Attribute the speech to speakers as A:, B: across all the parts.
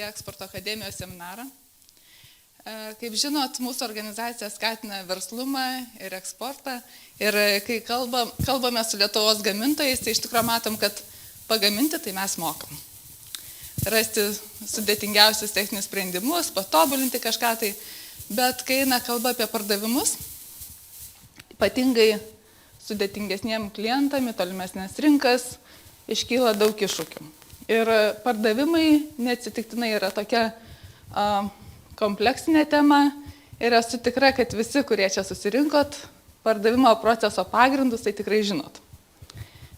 A: EKSPORTO akademijos seminarą. Kaip žinot, mūsų organizacija skatina verslumą ir eksportą. Ir kai kalbame su Lietuvos gamintojais, tai iš tikrųjų matom, kad pagaminti tai mes mokam. Rasti sudėtingiausius techninius sprendimus, patobulinti kažką tai. Bet kai eina kalba apie pardavimus, ypatingai sudėtingesniem klientam, į tolimesnės rinkas, iškyla daug iššūkių. Ir pardavimai neatsitiktinai yra tokia kompleksinė tema ir esu tikra, kad visi, kurie čia susirinkot, pardavimo proceso pagrindus, tai tikrai žinot.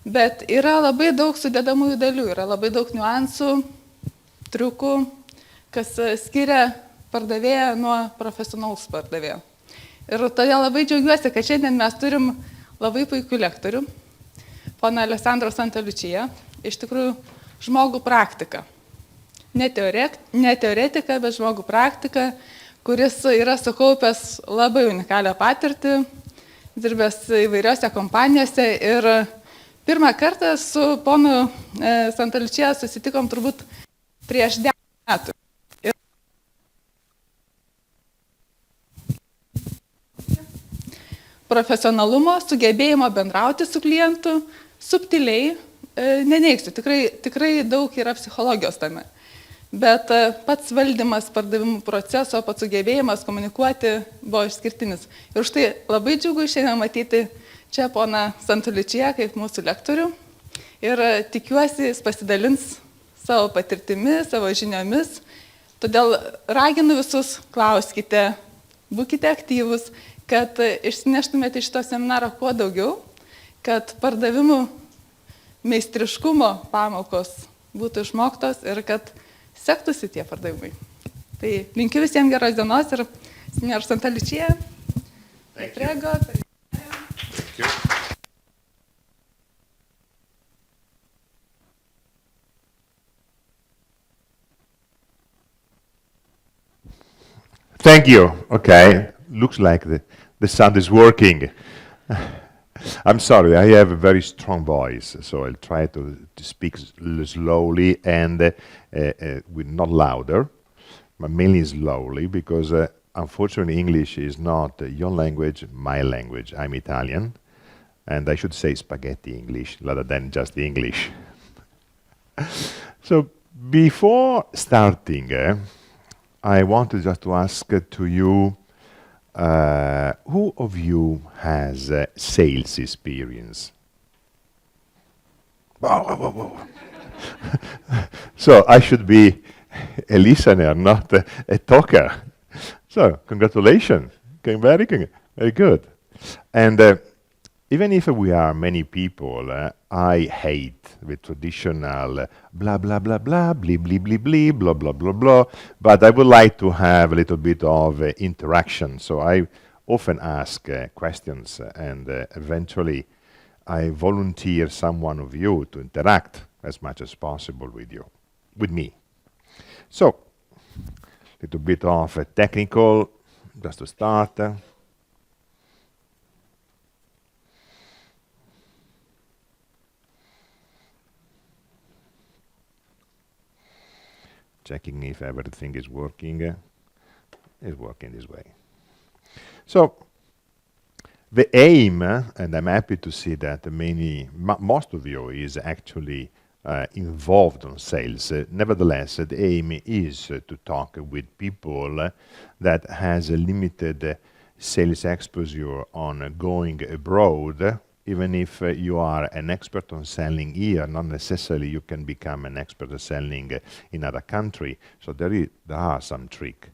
A: Bet yra labai daug sudedamųjų dalių, yra labai daug niuansų, triukų, kas skiria pardavėją nuo profesionalaus pardavėjo. Ir todėl labai džiaugiuosi, kad šiandien mes turim labai puikių lektorių. Pana Alessandro Santaliučija, iš tikrųjų žmogų praktika. Ne teoretika, bet žmogų praktika, kuris yra sukaupęs labai unikalią patirtį, dirbęs įvairiose kompanijose ir pirmą kartą su ponu Santaliučija susitikom turbūt prieš 10 metų. Profesionalumo, sugebėjimo bendrauti su klientu, subtiliai, neneigsiu, tikrai daug yra psichologijos tame. Bet pats valdymas pardavimų proceso, pats sugebėjimas komunikuoti buvo išskirtinis. Ir už tai labai džiugu šiandien matyti čia poną Santaliučiją kaip mūsų lektorių. Ir tikiuosi, jis pasidalins savo patirtimi, savo žiniomis. Todėl raginu visus, klauskite, būkite aktyvus, kad išsineštumėte iš to seminaro kuo daugiau, kad pardavimų meistriškumo pamokos būtų išmoktos ir kad sektųsi tie pardavimai. Tai linkiu visiems geros dienos ir Seminaro Santaliučija. Prego.
B: Thank you. Okay. Looks like the sound is working. I'm sorry, I have a very strong voice, so I'll try to speak slowly and with not louder, but mainly slowly, because unfortunately English is not your language, my language. I'm Italian, and I should say spaghetti English rather than just English. So before starting, I wanted just to ask to you, who of you has sales experience? Whoa. So I should be a listener, not a talker. So congratulations, very good. And even if we are many people, I hate the traditional blah, blah, blah, blah, blee, blee, blee, blee, blah, blah, blah, blah. But I would like to have a little bit of interaction. So I often ask questions and eventually I volunteer someone of you to interact as much as possible with me. So, a little bit of technical, just to start. Checking if everything is working. It's working this way. So, the aim, and I'm happy to see that most of you is actually involved on sales. Nevertheless, the aim is to talk with people that has a limited sales exposure on going abroad. Even if you are an expert on selling here, not necessarily you can become an expert at selling in other country. So there are some tricks.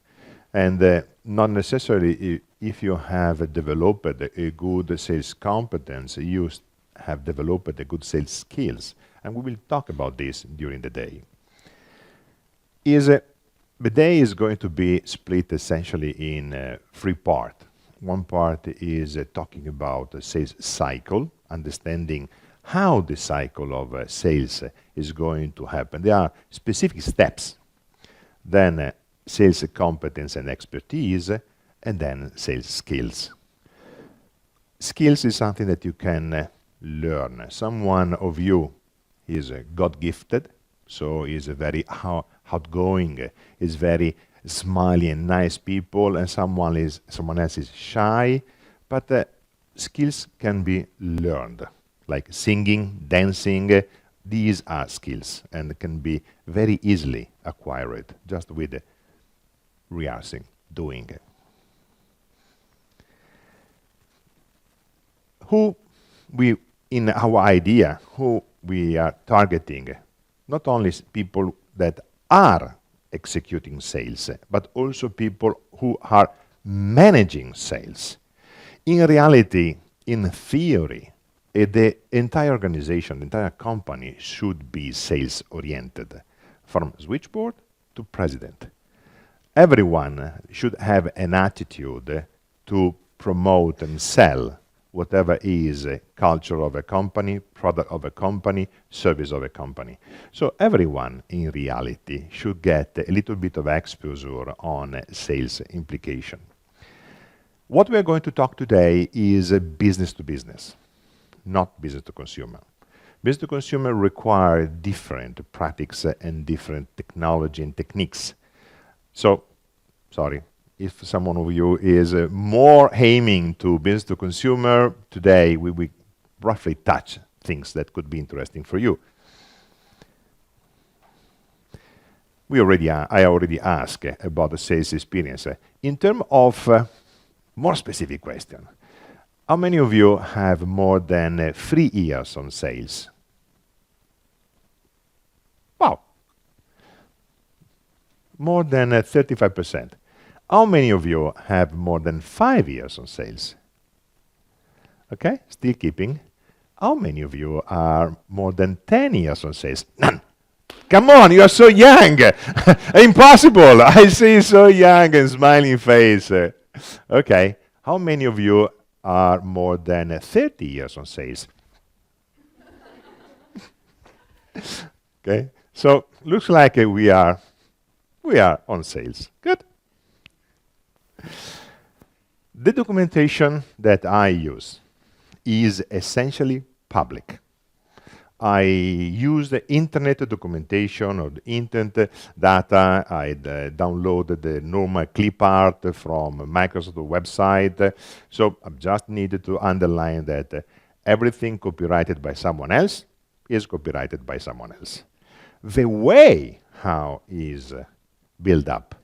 B: And not necessarily if you have developed a good sales competence, you have developed a good sales skills. And we will talk about this during the day. The day is going to be split essentially in 3 parts. One part is talking about the sales cycle, understanding how the cycle of sales is going to happen. There are specific steps. Then sales competence and expertise, and then sales skills. Skills is something that you can learn. Someone of you is God-gifted, so is very outgoing, is very smiley and nice people, and someone else is shy. But skills can be learned, like singing, dancing. These are skills and can be very easily acquired just with rehearsing, doing. In our idea, who we are targeting, not only people that are executing sales, but also people who are managing sales. In reality, in theory, the entire organization, the entire company should be sales-oriented, from switchboard to president. Everyone should have an attitude to promote and sell whatever is culture of a company, product of a company, service of a company. So everyone, in reality, should get a little bit of exposure on sales implication. What we are going to talk today is business to business, not business to consumer. Business to consumer require different practices and different technology and techniques. So, sorry, if someone of you is more aiming to business to consumer, today we will roughly touch things that could be interesting for you. I already asked about the sales experience. In terms of more specific question, how many of you have more than 3 years on sales? Wow. More than 35%. How many of you have more than 5 years on sales? Okay, still keeping. How many of you are more than 10 years on sales? None. Come on, you are so young. Impossible. I see so young and smiling face. Okay, how many of you are more than 30 years on sales? Okay, so looks like we are on sales. Good. The documentation that I use is essentially public. I use the internet documentation or the internet data. I downloaded the normal clip art from Microsoft website. So I just needed to underline that everything copyrighted by someone else is copyrighted by someone else. The way how is built up,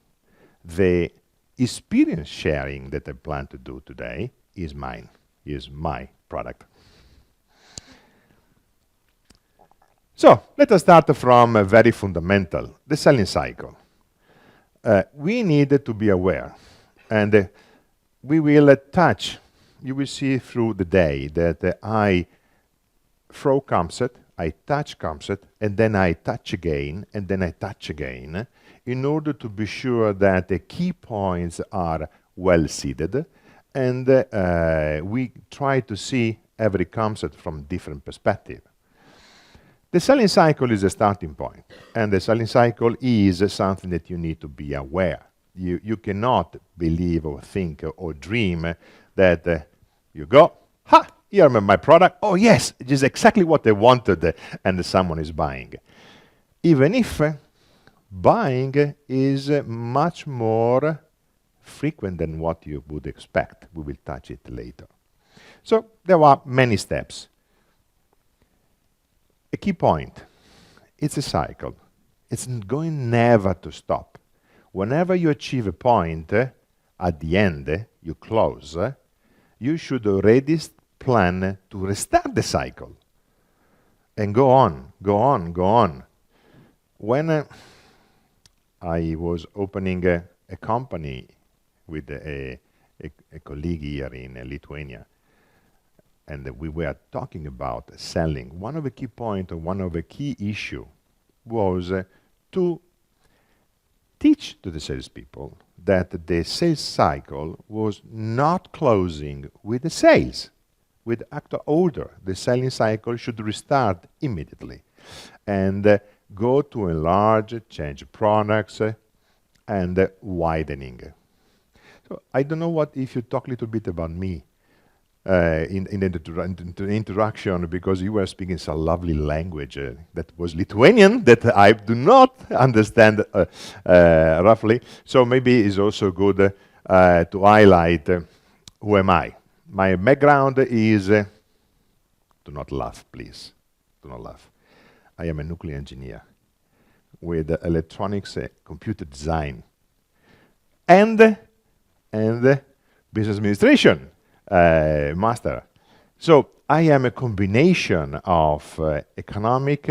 B: the experience sharing that I plan to do today is mine, is my product. So let us start from a very fundamental, the selling cycle. We need to be aware, and we will touch, you will see through the day that I throw concept, I touch concept, and then I touch again, and then I touch again, in order to be sure that the key points are well seated, and we try to see every concept from different perspective. The selling cycle is a starting point, and the selling cycle is something that you need to be aware. You cannot believe or think or dream that you go, ha, here is my product, oh yes, it is exactly what I wanted, and someone is buying. Even if buying is much more frequent than what you would expect. We will touch it later. So there are many steps. A key point, it's a cycle. It's going never to stop. Whenever you achieve a point, at the end, you close, you should already plan to restart the cycle and go on, go on, go on. When I was opening a company with a colleague here in Lithuania, and we were talking about selling, one of the key points, one of the key issue was to teach to the salespeople that the sales cycle was not closing with the sales, with actual order. The selling cycle should restart immediately and go to enlarge, change products, and widening. So I don't know what if you talk a little bit about me. in the introduction, because you were speaking some lovely language that was Lithuanian that I do not understand roughly. So maybe it's also good to highlight who am I. My background is, do not laugh, please. Do not laugh. I am a nuclear engineer with electronics, computer design, and business administration master. So I am a combination of economic,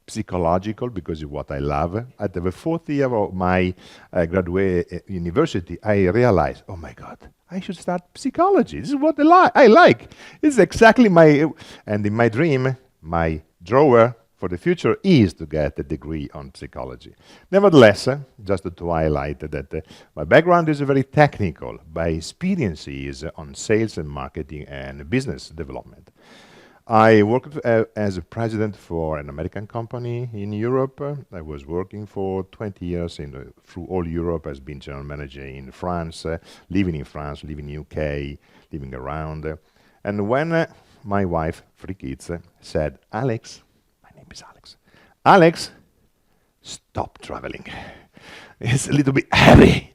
B: psychological, because it's what I love. At the fourth year of my graduate university, I realized, oh my God, I should start psychology. This is what I like. It's exactly my, and in my dream, my drawer for the future is to get a degree on psychology. Nevertheless, just to highlight that my background is very technical. My experience is on sales and marketing and business development. I worked as a president for an American company in Europe. I was working for 20 years through all Europe as being general manager in France, living in France, living in UK, living around. And when my wife, 3 kids, said, Alex, Alex, stop traveling. It's a little bit heavy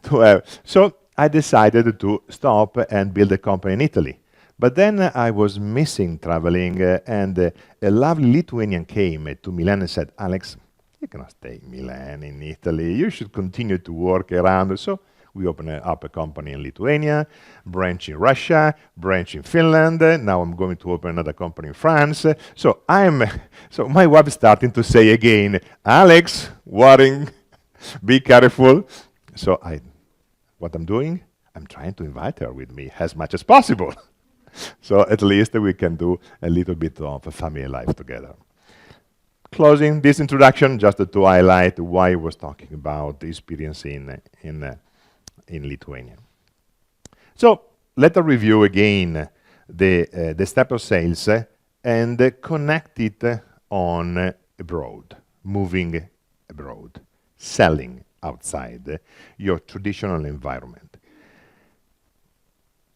B: to have. So I decided to stop and build a company in Italy. But then I was missing traveling, and a lovely Lithuanian came to Milan and said, Alex, you cannot stay in Milan, in Italy. You should continue to work around. So we opened up a company in Lithuania, branch in Russia, branch in Finland. Now I'm going to open another company in France. So my wife is starting to say again, Alex, worrying, be careful. So what I'm doing, I'm trying to invite her with me as much as possible. So at least we can do a little bit of a family life together. Closing this introduction, just to highlight why I was talking about the experience in Lithuania. So let us review again the step of sales and connect it on abroad, moving abroad, selling outside your traditional environment.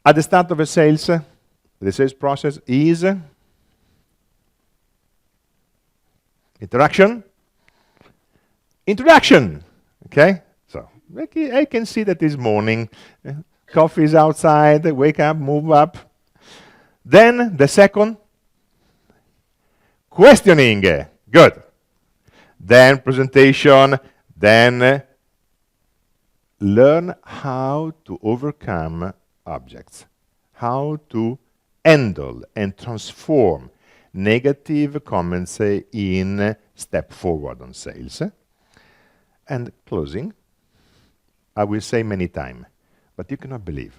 B: At the start of a sales, the sales process is introduction, okay? So I can see that this morning, coffee is outside, wake up, move up. Then the second, questioning, good. Then presentation, then learn how to overcome objects, how to handle and transform negative comments in step forward on sales. And closing, I will say many times, but you cannot believe.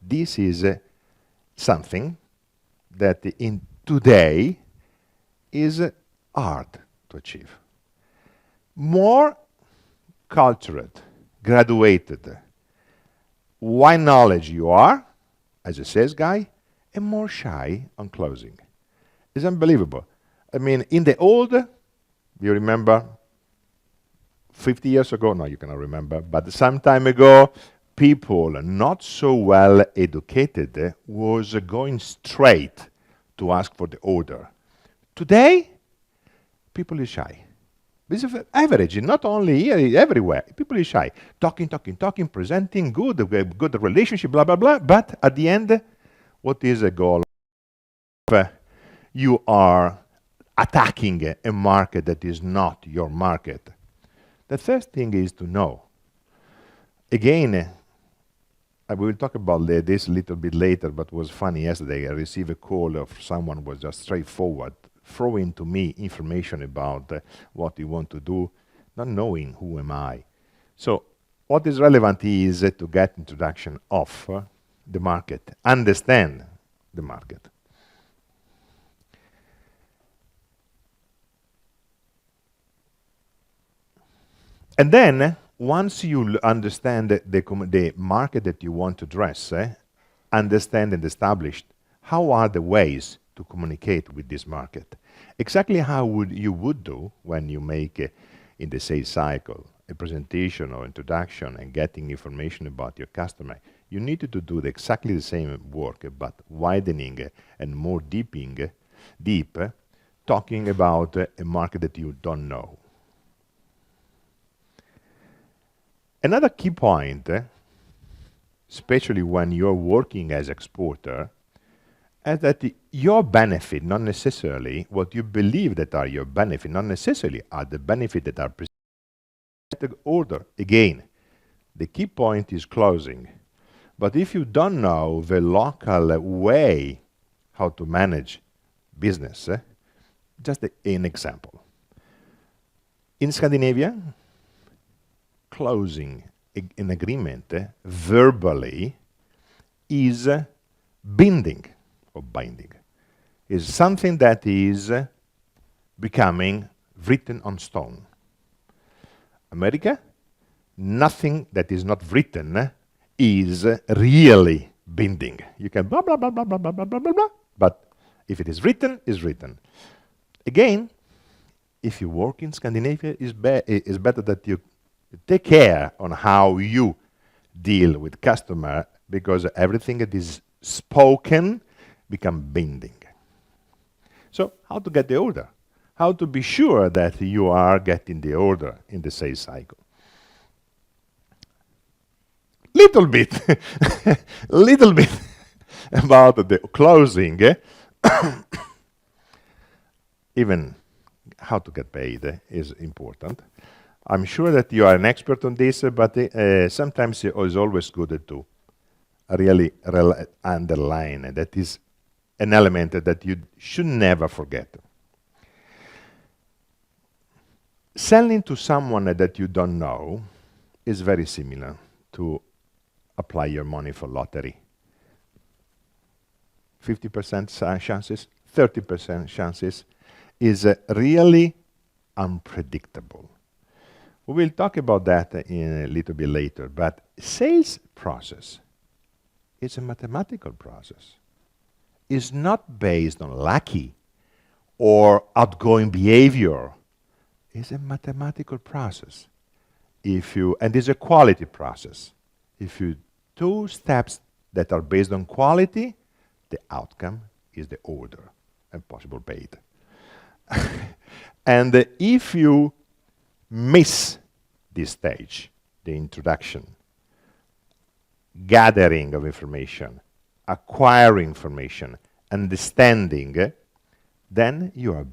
B: This is something that in today is hard to achieve. More cultured, graduated, wide knowledge you are as a sales guy, and more shy on closing. It's unbelievable. I mean, in the old, you remember 50 years ago, no, you cannot remember, but some time ago, people not so well educated was going straight to ask for the order. Today, people are shy. This is average, not only here, everywhere. People are shy. Talking, presenting, good relationship, blah, blah, blah. But at the end, what is a goal? You are attacking a market that is not your market. The first thing is to know. Again, we will talk about this a little bit later, but it was funny yesterday. I received a call of someone who was just straightforward, throwing to me information about what you want to do, not knowing who am I. So what is relevant is to get introduction of the market, understand the market. And then, once you understand the market that you want to address, understand and establish how are the ways to communicate with this market. Exactly how you would do when you make in the sales cycle a presentation or introduction and getting information about your customer, you need to do exactly the same work, but widening and more deep, talking about a market that you don't know. Another key point, especially when you're working as exporter, is that your benefit, not necessarily what you believe that are your benefit, not necessarily are the benefit that are presented in the order. Again, the key point is closing. But if you don't know the local way how to manage business, just an example. In Scandinavia, closing an agreement verbally is binding or binding. Is something that is becoming written on stone. America, nothing that is not written is really binding. You can blah, blah, blah, blah, blah, blah, blah, blah, blah, blah, but if it is written, it's written. Again, if you work in Scandinavia, it's better that you take care on how you deal with customer, because everything that is spoken become binding. So how to get the order? How to be sure that you are getting the order in the sales cycle? Little bit about the closing. Even how to get paid is important. I'm sure that you are an expert on this, but sometimes it is always good to really underline that is an element that you should never forget. Selling to someone that you don't know is very similar to apply your money for lottery. 50% chances, 30% chances is really unpredictable. We will talk about that in a little bit later, but sales process is a mathematical process. It's not based on lucky or outgoing behavior. It's a mathematical process. And it's a quality process. If you do steps that are based on quality, the outcome is the order and possible paid. And if you miss this stage, the introduction, gathering of information, acquiring information, understanding, then you are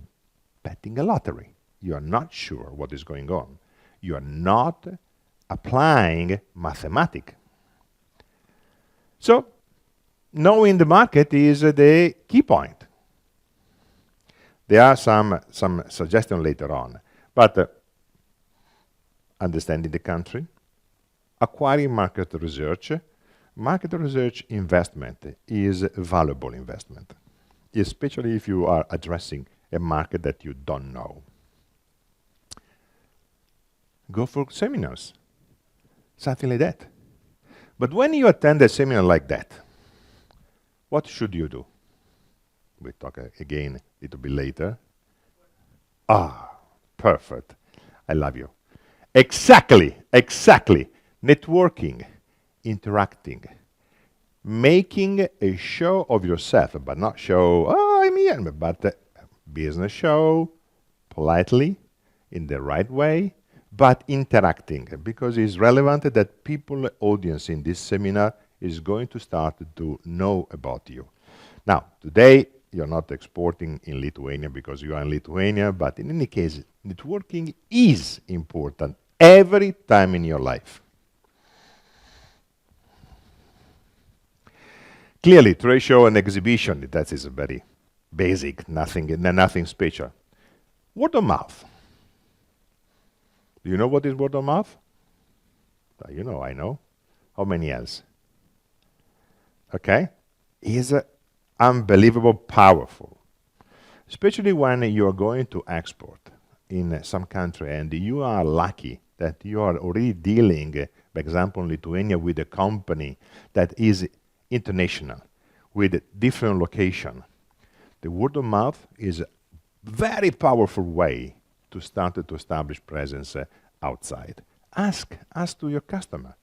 B: betting a lottery. You are not sure what is going on. You are not applying mathematics. So, knowing the market is the key point. There are some suggestions later on, but understanding the country, acquiring market research investment is a valuable investment, especially if you are addressing a market that you don't know. Go for seminars, something like that. But when you attend a seminar like that, what should you do? We'll talk again a little bit later. Perfect. I love you. Exactly. Networking, interacting, making a show of yourself, but not show, I'm here, but business show, politely, in the right way, but interacting, because it's relevant that people, audience in this seminar is going to start to know about you. Now, today, you're not exporting in Lithuania because you are in Lithuania, but in any case, networking is important every time in your life. Clearly, trade show and exhibition, that is a very basic, nothing special. Word of mouth. Do you know what is word of mouth? You know, I know. How many else? Okay? Is unbelievable powerful, especially when you are going to export in some country and you are lucky that you are already dealing, for example, in Lithuania with a company that is international, with different location. The word of mouth is a very powerful way to start to establish presence outside. Ask to your customer.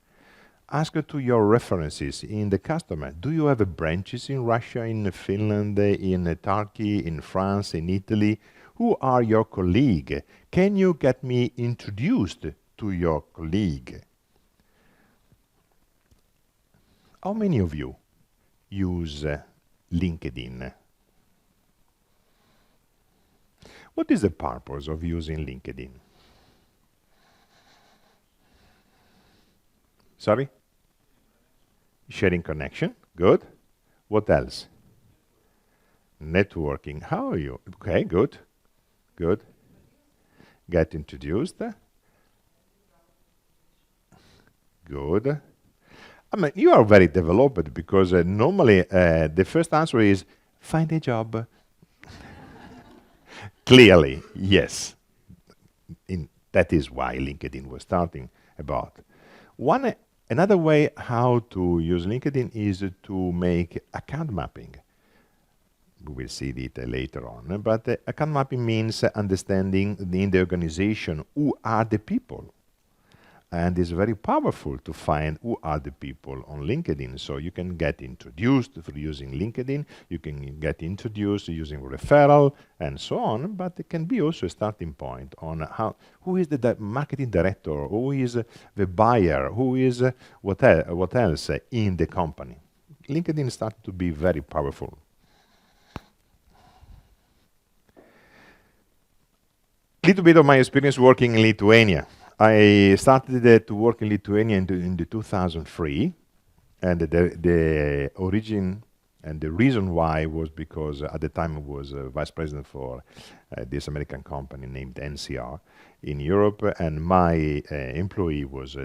B: Ask to your references in the customer. Do you have branches in Russia, in Finland, in Turkey, in France, in Italy? Who are your colleagues? Can you get me introduced to your colleague? How many of you use LinkedIn? What is the purpose of using LinkedIn? Sorry? Sharing connection. Good. What else? Networking. How are you? Okay, good. Good. Get introduced. Good. I mean, you are very developed because normally the first answer is find a job. Clearly, yes. That is why LinkedIn was starting about. Another way how to use LinkedIn is to make account mapping. We will see it later on. But account mapping means understanding in the organization who are the people. And it's very powerful to find who are the people on LinkedIn. So you can get introduced through using LinkedIn, you can get introduced using referral, and so on. But it can be also a starting point on who is the marketing director, who is the buyer, who is what else in the company. LinkedIn started to be very powerful. A little bit of my experience working in Lithuania. I started to work in Lithuania in the 2003, and the origin and the reason why was because at the time I was vice president for this American company named NCR in Europe, and my employee was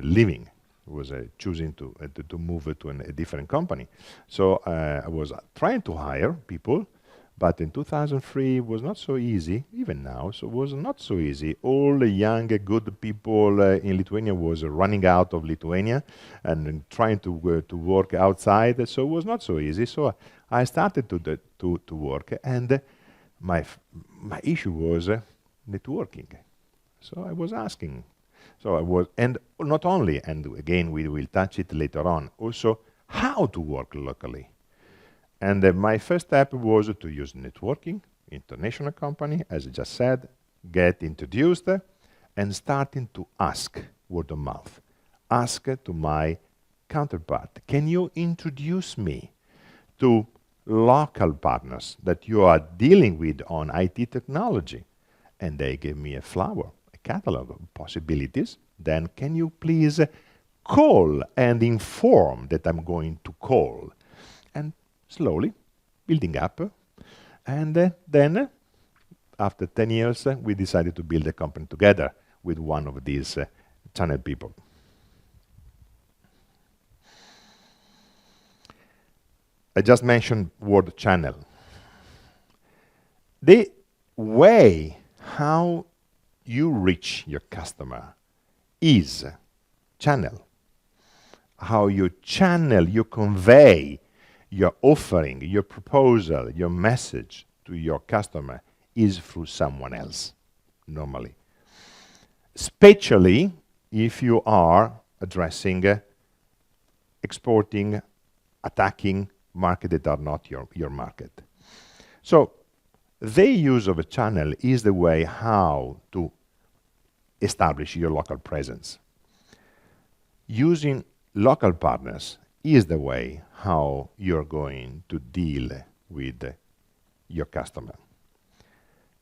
B: choosing to move to a different company. So I was trying to hire people, but in 2003 was not so easy, even now, so it was not so easy. All the young, good people in Lithuania was running out of Lithuania and trying to work outside, so it was not so easy. So I started to work, and my issue was networking. So I was asking. And not only, and again we will touch it later on, also how to work locally. And my first step was to use networking, international company, as I just said, get introduced, and starting to ask word of mouth. Ask to my counterpart, can you introduce me to local partners that you are dealing with on IT technology? And they gave me a flower, a catalog of possibilities. Then can you please call and inform that I'm going to call? And slowly building up, and then after 10 years we decided to build a company together with one of these channel people. I just mentioned word channel. The way how you reach your customer is channel. How you channel, you convey your offering, your proposal, your message to your customer is through someone else, normally. Especially if you are addressing, exporting, attacking markets that are not your market. So the use of a channel is the way how to establish your local presence. Using local partners is the way how you're going to deal with your customer.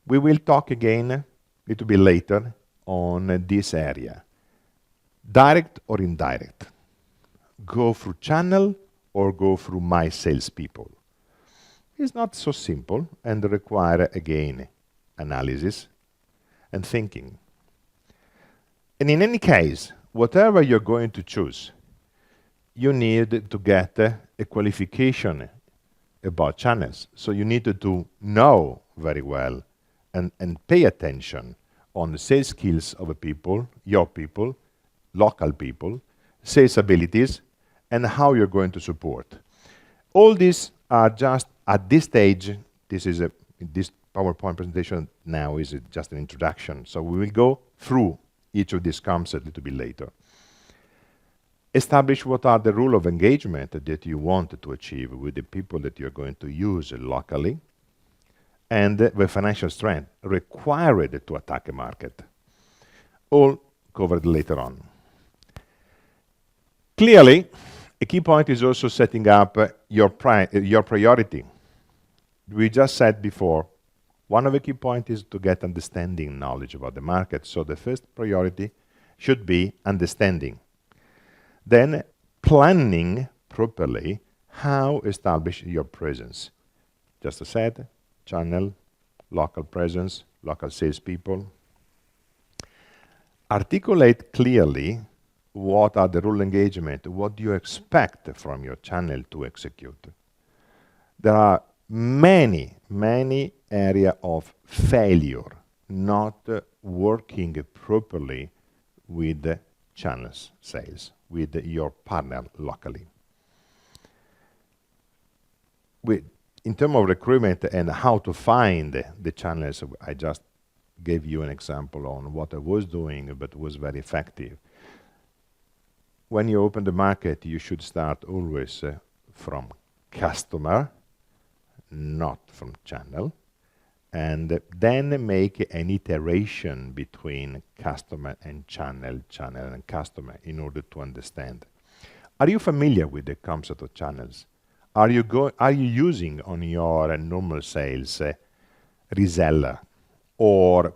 B: We will talk again a little bit later on this area. Direct or indirect? Go through channel or go through my salespeople? It's not so simple and require, again, analysis and thinking. And in any case, whatever you're going to choose, you need to get a qualification about channels. So you need to know very well and pay attention on the sales skills of the people, your people, local people, sales abilities, and how you're going to support. All these are just at this stage. This PowerPoint presentation now is just an introduction. So we will go through each of these comes a little bit later. Establish what are the rules of engagement that you want to achieve with the people that you're going to use locally, and the financial strength required to attack a market. All covered later on. Clearly, a key point is also setting up your priority. We just said before, one of the key points is to get understanding, knowledge about the market. So the first priority should be understanding. Then planning properly how establish your presence. Just as I said, channel, local presence, local salespeople. Articulate clearly what are the rule engagement, what do you expect from your channel to execute. There are many areas of failure not working properly with the channels sales, with your partner locally. In terms of recruitment and how to find the channels, I just gave you an example on what I was doing, but was very effective. When you open the market, you should start always from customer, not from channel, and then make an iteration between customer and channel, channel and customer in order to understand. Are you familiar with the concept of channels? Are you using on your normal sales reseller or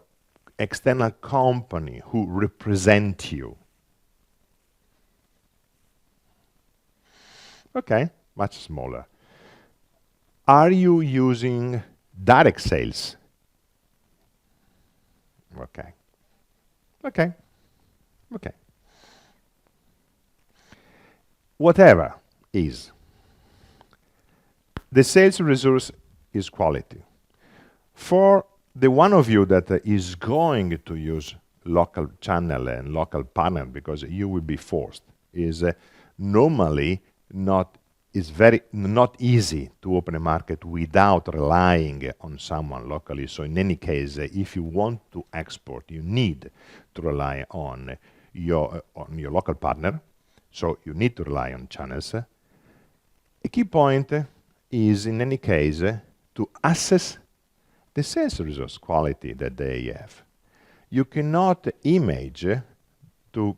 B: external company who represent you? Okay, much smaller. Are you using direct sales? Okay. Whatever is, the sales resource is quality. For the one of you that is going to use local channel and local partner, because you will be forced, is normally not easy to open a market without relying on someone locally. So in any case, if you want to export, you need to rely on your local partner. So you need to rely on channels. A key point is, in any case, to assess the sales resource quality that they have. You cannot image to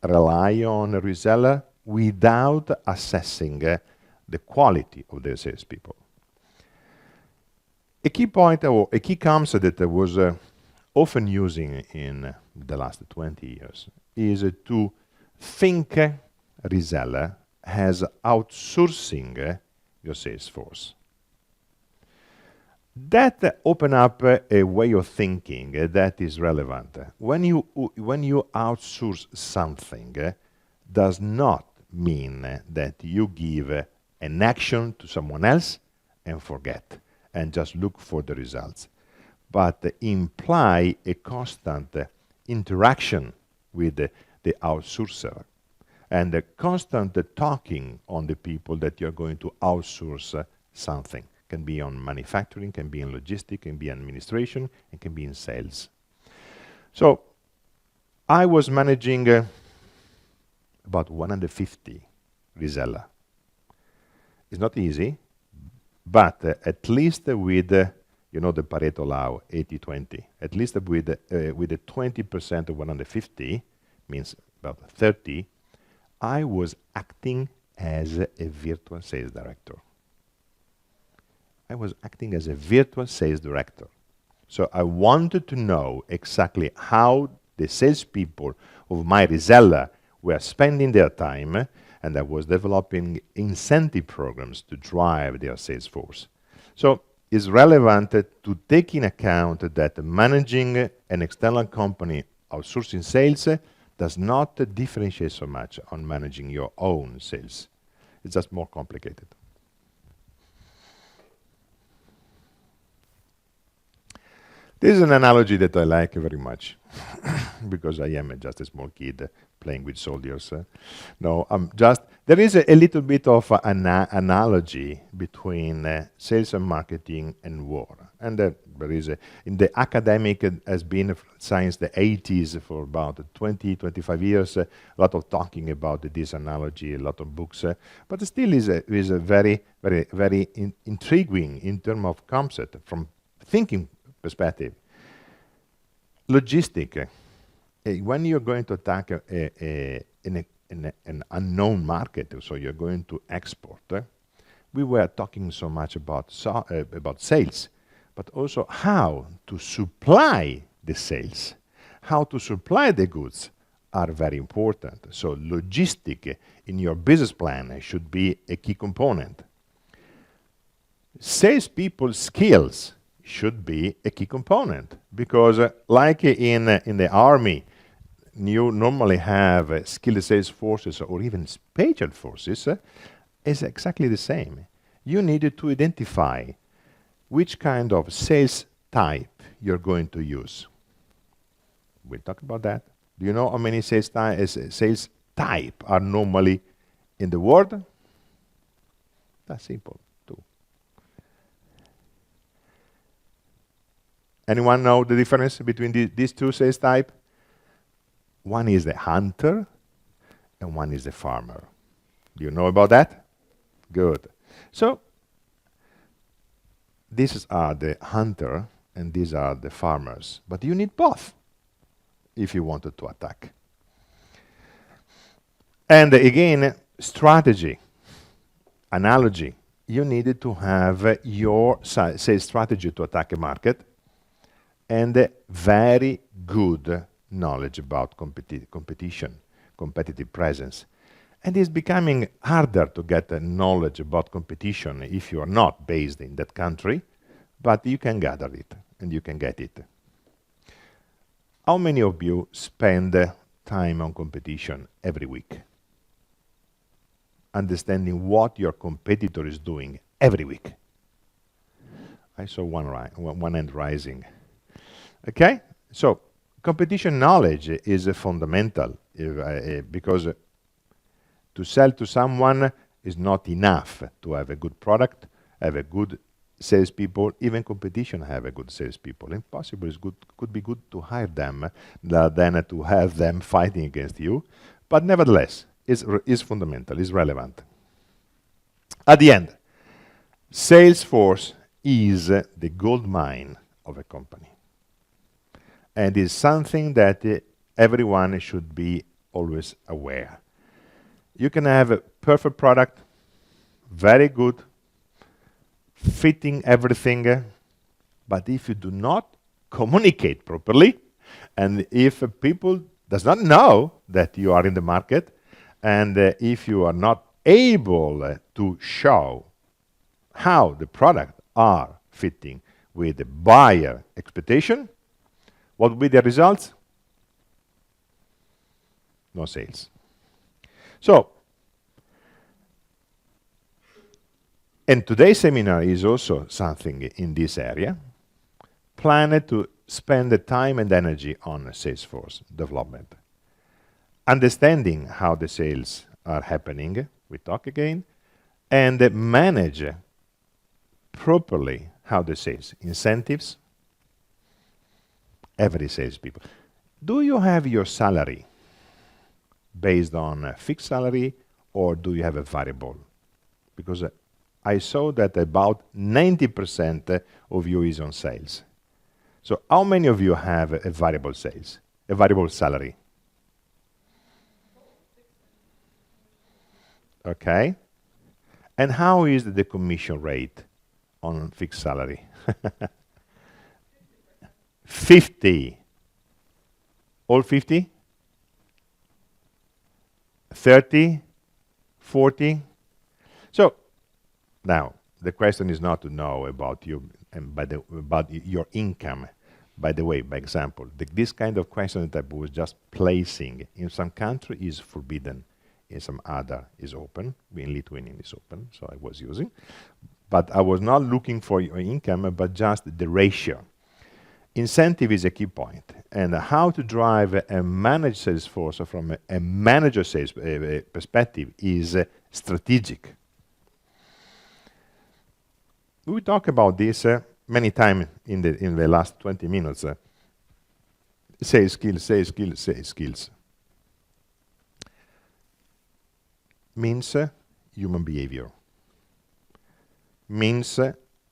B: rely on a reseller without assessing the quality of the salespeople. A key point or a key concept that I was often using in the last 20 years is to think reseller as outsourcing your sales force. That open up a way of thinking that is relevant. When you outsource something, does not mean that you give an action to someone else and forget and just look for the results, but imply a constant interaction with the outsourcer and a constant talking on the people that you're going to outsource something. Can be on manufacturing, can be in logistics, can be in administration, and can be in sales. So I was managing about 150 reseller. It's not easy, but at least with the Pareto law, 80-20, at least with the 20% of 150, means about 30, I was acting as a virtual sales director. I was acting as a virtual sales director. So I wanted to know exactly how the salespeople of my reseller were spending their time, and I was developing incentive programs to drive their sales force. So it's relevant to take in account that managing an external company outsourcing sales does not differentiate so much on managing your own sales. It's just more complicated. This is an analogy that I like very much because I am just a small kid playing with soldiers. No, there is a little bit of an analogy between sales and marketing and war. And There is in the academic has been since the 80s for about 20, 25 years, a lot of talking about this analogy, a lot of books, but it still is a very, very, very intriguing in terms of concept from thinking perspective. Logistic, when you're going to attack an unknown market, so you're going to export, we were talking so much about sales, but also how to supply the sales, how to supply the goods are very important. So logistic in your business plan should be a key component. Salespeople skills should be a key component because like in the army, you normally have skilled sales forces or even special forces is exactly the same. You needed to identify which kind of sales type you're going to use. We'll talk about that. Do you know how many sales type are normally in the world? That's simple too. Anyone know the difference between these two sales types? One is the hunter and one is the farmer. Do you know about that? Good. So these are the hunter and these are the farmers. But you need both if you wanted to attack. And again, strategy, analogy. You needed to have your sales strategy to attack a market and very good knowledge about competition, competitive presence. And it's becoming harder to get knowledge about competition if you are not based in that country, but you can gather it and you can get it. How many of you spend time on competition every week? Understanding what your competitor is doing every week. I saw one hand rising. Okay? So, competition knowledge is fundamental because to sell to someone is not enough to have a good product, have a good salespeople. Even competition have a good salespeople. Impossible could be good to hire them than to have them fighting against you. But nevertheless, is fundamental, is relevant. At the end, sales force is the gold mine of a company. And is something that everyone should be always aware. You can have a perfect product, very good, fitting everything, but if you do not communicate properly, and if people does not know that you are in the market, and if you are not able to show how the product are fitting with the buyer expectation, what will be the results? No sales. So, and today's seminar is also something in this area. Plan to spend the time and energy on Salesforce development. Understanding how the sales are happening, we talk again, and manage properly how the sales, incentives, every salespeople. Do you have your salary based on a fixed salary or do you have a variable? Because I saw that about 90% of you is on sales. So how many of you have a variable sales, a variable salary? Okay. And how is the commission rate on fixed salary? 50. All 50? 30? 40? So now the question is not to know about you and about your income. By the way, by example, this kind of question that I was just placing in some country is forbidden, in some other is open. In Lithuanian is open, so I was using. But I was not looking for your income, but just the ratio. Incentive is a key point, and how to drive a managed sales force from a manager sales perspective is strategic. We will talk about this, many times in the last 20 minutes, sales skills, sales skills, sales skills. Means human behavior. Means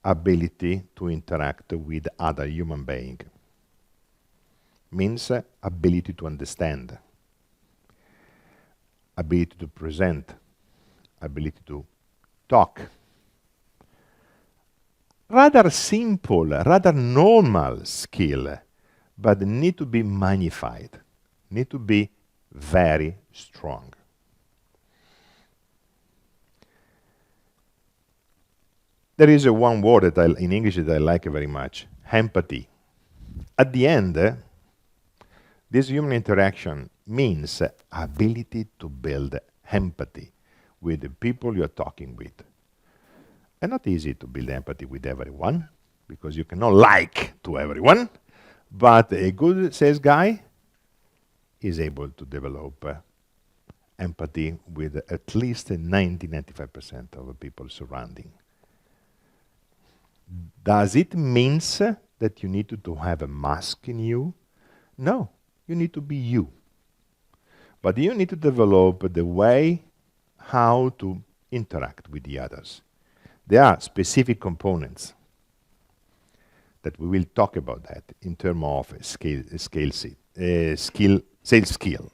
B: ability to interact with other human beings. Means ability to understand. Ability to present. Ability to talk. Rather simple, rather normal skill, but need to be magnified, need to be very strong. There is one word that in English that I like very much, empathy. At the end, this human interaction means ability to build empathy with the people you're talking with. And not easy to build empathy with everyone, because you cannot like to everyone, but a good sales guy is able to develop empathy with at least 90-95% of the people surrounding. Does it mean that you need to have a mask in you? No, you need to be you. But you need to develop the way how to interact with the others. There are specific components that we will talk about that in terms of sales skill.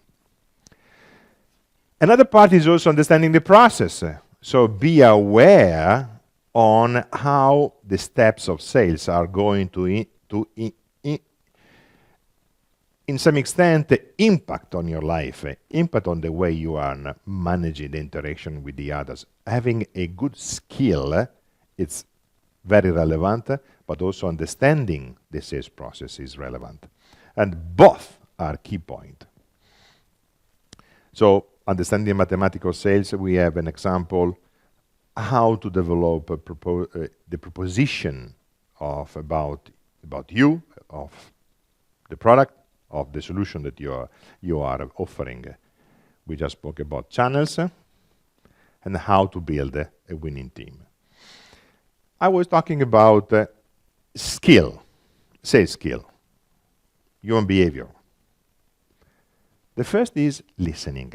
B: Another part is also understanding the process. So be aware on how the steps of sales are going to in some extent impact on your life, impact on the way you are managing the interaction with the others. Having a good skill, it's very relevant, but also understanding the sales process is relevant. And both are key points. So understanding mathematical sales, we have an example how to develop the proposition of about you, of the product, of the solution that you are offering. We just spoke about channels and how to build a winning team. I was talking about skill, sales skill, human behavior. The first is listening.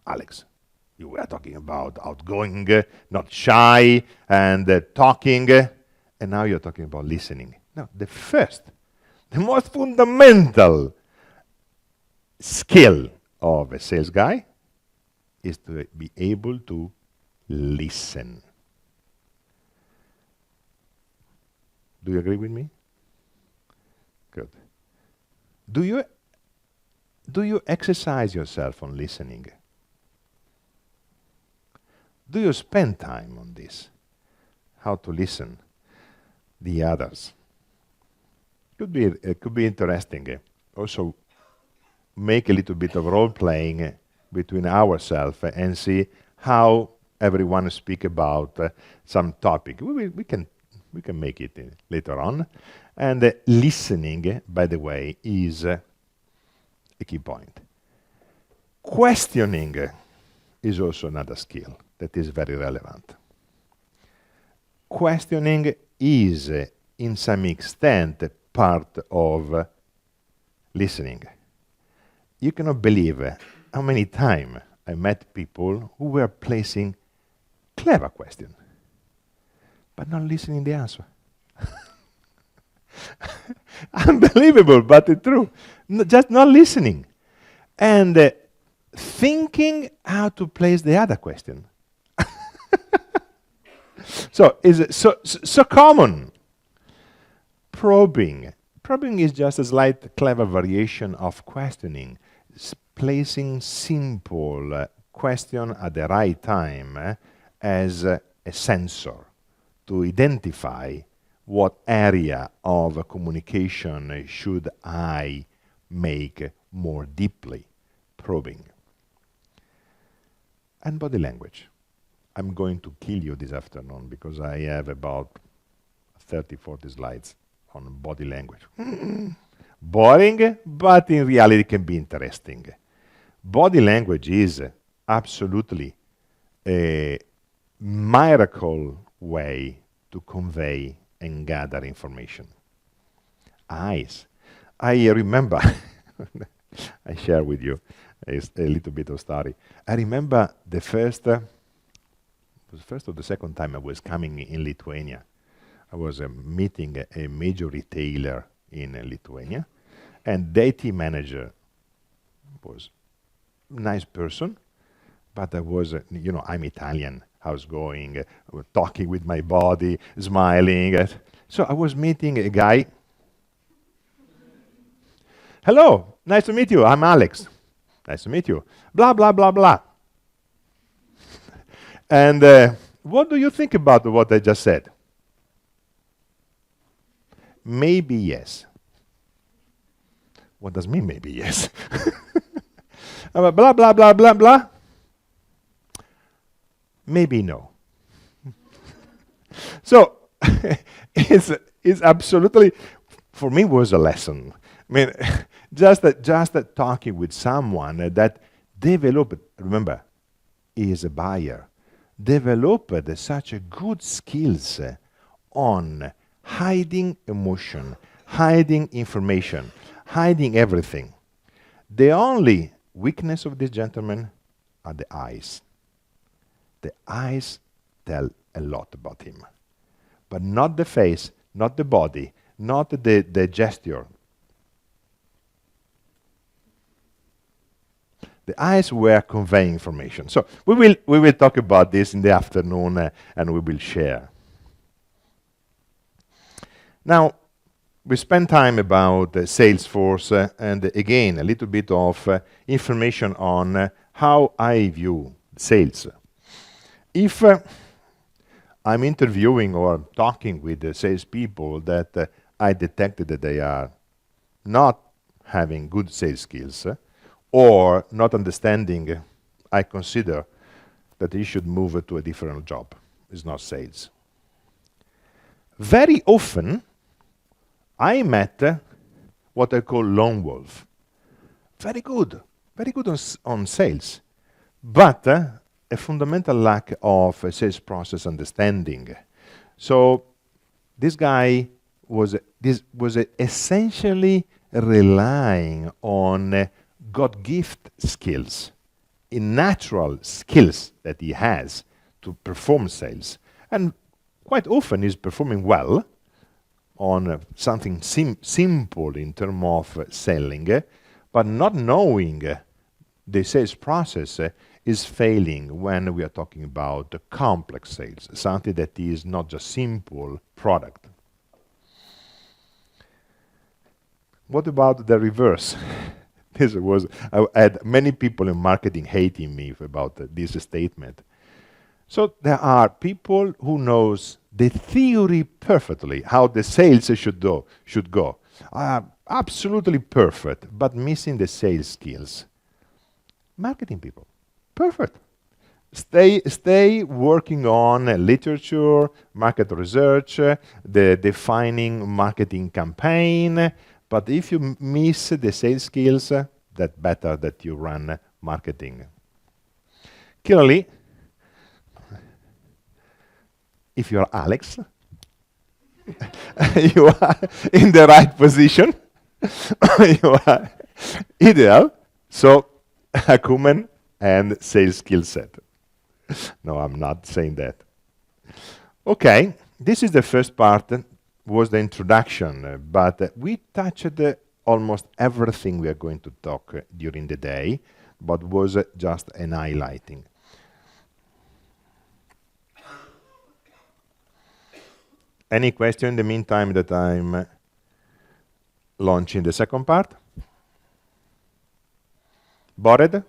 B: Alex, you were talking about outgoing, not shy, and talking, and now you're talking about listening. No, the most fundamental skill of a sales guy is to be able to listen. Do you agree with me? Good. Do you exercise yourself on listening? Do you spend time on this? How to listen the others? It could be interesting. Also, make a little bit of role playing between ourselves and see how everyone speak about some topic. We can make it later on. And listening, by the way, is a key point. Questioning is also another skill that is very relevant. Questioning is, in some extent, part of listening. You cannot believe how many times I met people who were placing clever questions, but not listening the answer. Unbelievable, but it's true. Just not listening. And thinking how to place the other question. So it's so common. Probing. Probing is just a slight clever variation of questioning. Placing simple question at the right time as a sensor to identify what area of communication should I make more deeply. Probing. And body language. I'm going to kill you this afternoon because I have about 30-40 slides on body language. Boring, but in reality can be interesting. Body language is absolutely a miracle way to convey and gather information. Eyes. I remember, I share with you a little bit of story. I remember the first or the second time I was coming in Lithuania. I was meeting a major retailer in Lithuania, and the IT manager was a nice person, but I was, I'm Italian. I was going, talking with my body, smiling. So I was meeting a guy. Hello, nice to meet you. I'm Alex. Nice to meet you. Blah, blah, blah, blah. And what do you think about what I just said? Maybe yes. What does mean maybe yes? Blah, blah, blah, blah, blah. Maybe no. So it's absolutely, for me, was a lesson. I mean, just talking with someone that developed, remember, he is a buyer, developed such a good skills on hiding emotion, hiding information, hiding everything. The only weakness of this gentleman are the eyes. The eyes tell a lot about him, but not the face, not the body, not the gesture. The eyes were conveying information. So we will talk about this in the afternoon and we will share. Now, we spend time about Salesforce and again a little bit of information on how I view sales. If I'm interviewing or talking with salespeople that I detected that they are not having good sales skills or not understanding, I consider that he should move to a different job. It's not sales. Very often, I met what I call lone wolf. Very good on sales, but a fundamental lack of sales process understanding. So this guy was essentially relying on God-gift skills, in natural skills that he has to perform sales. And quite often he's performing well on something simple in terms of selling, but not knowing the sales process is failing when we are talking about complex sales, something that is not just simple product. What about the reverse? I had many people in marketing hating me about this statement. So there are people who knows the theory perfectly, how the sales should go. Absolutely perfect, but missing the sales skills. Marketing people, perfect. Stay working on literature, market research, the defining marketing campaign, but if you miss the sales skills, that's better that you run marketing. Clearly, if you are Alex, you are in the right position. You are ideal. So, acumen and sales skill set. No, I'm not saying that. Okay, this is the first part, was the introduction, but we touched almost everything we are going to talk during the day, but was just an highlighting. Any question in the meantime that I'm launching the second part? Bored?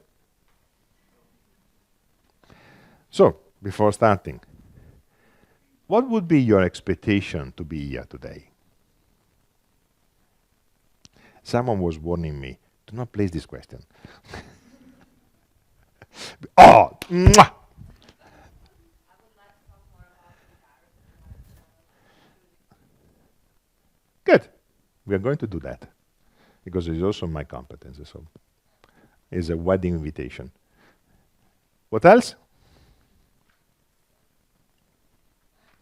B: So, before starting, what would be your expectation to be here today? Someone was warning me, do not place this question. Oh! Mwah! Good. We are going to do that because it's also my competence. So it's a wedding invitation. What else?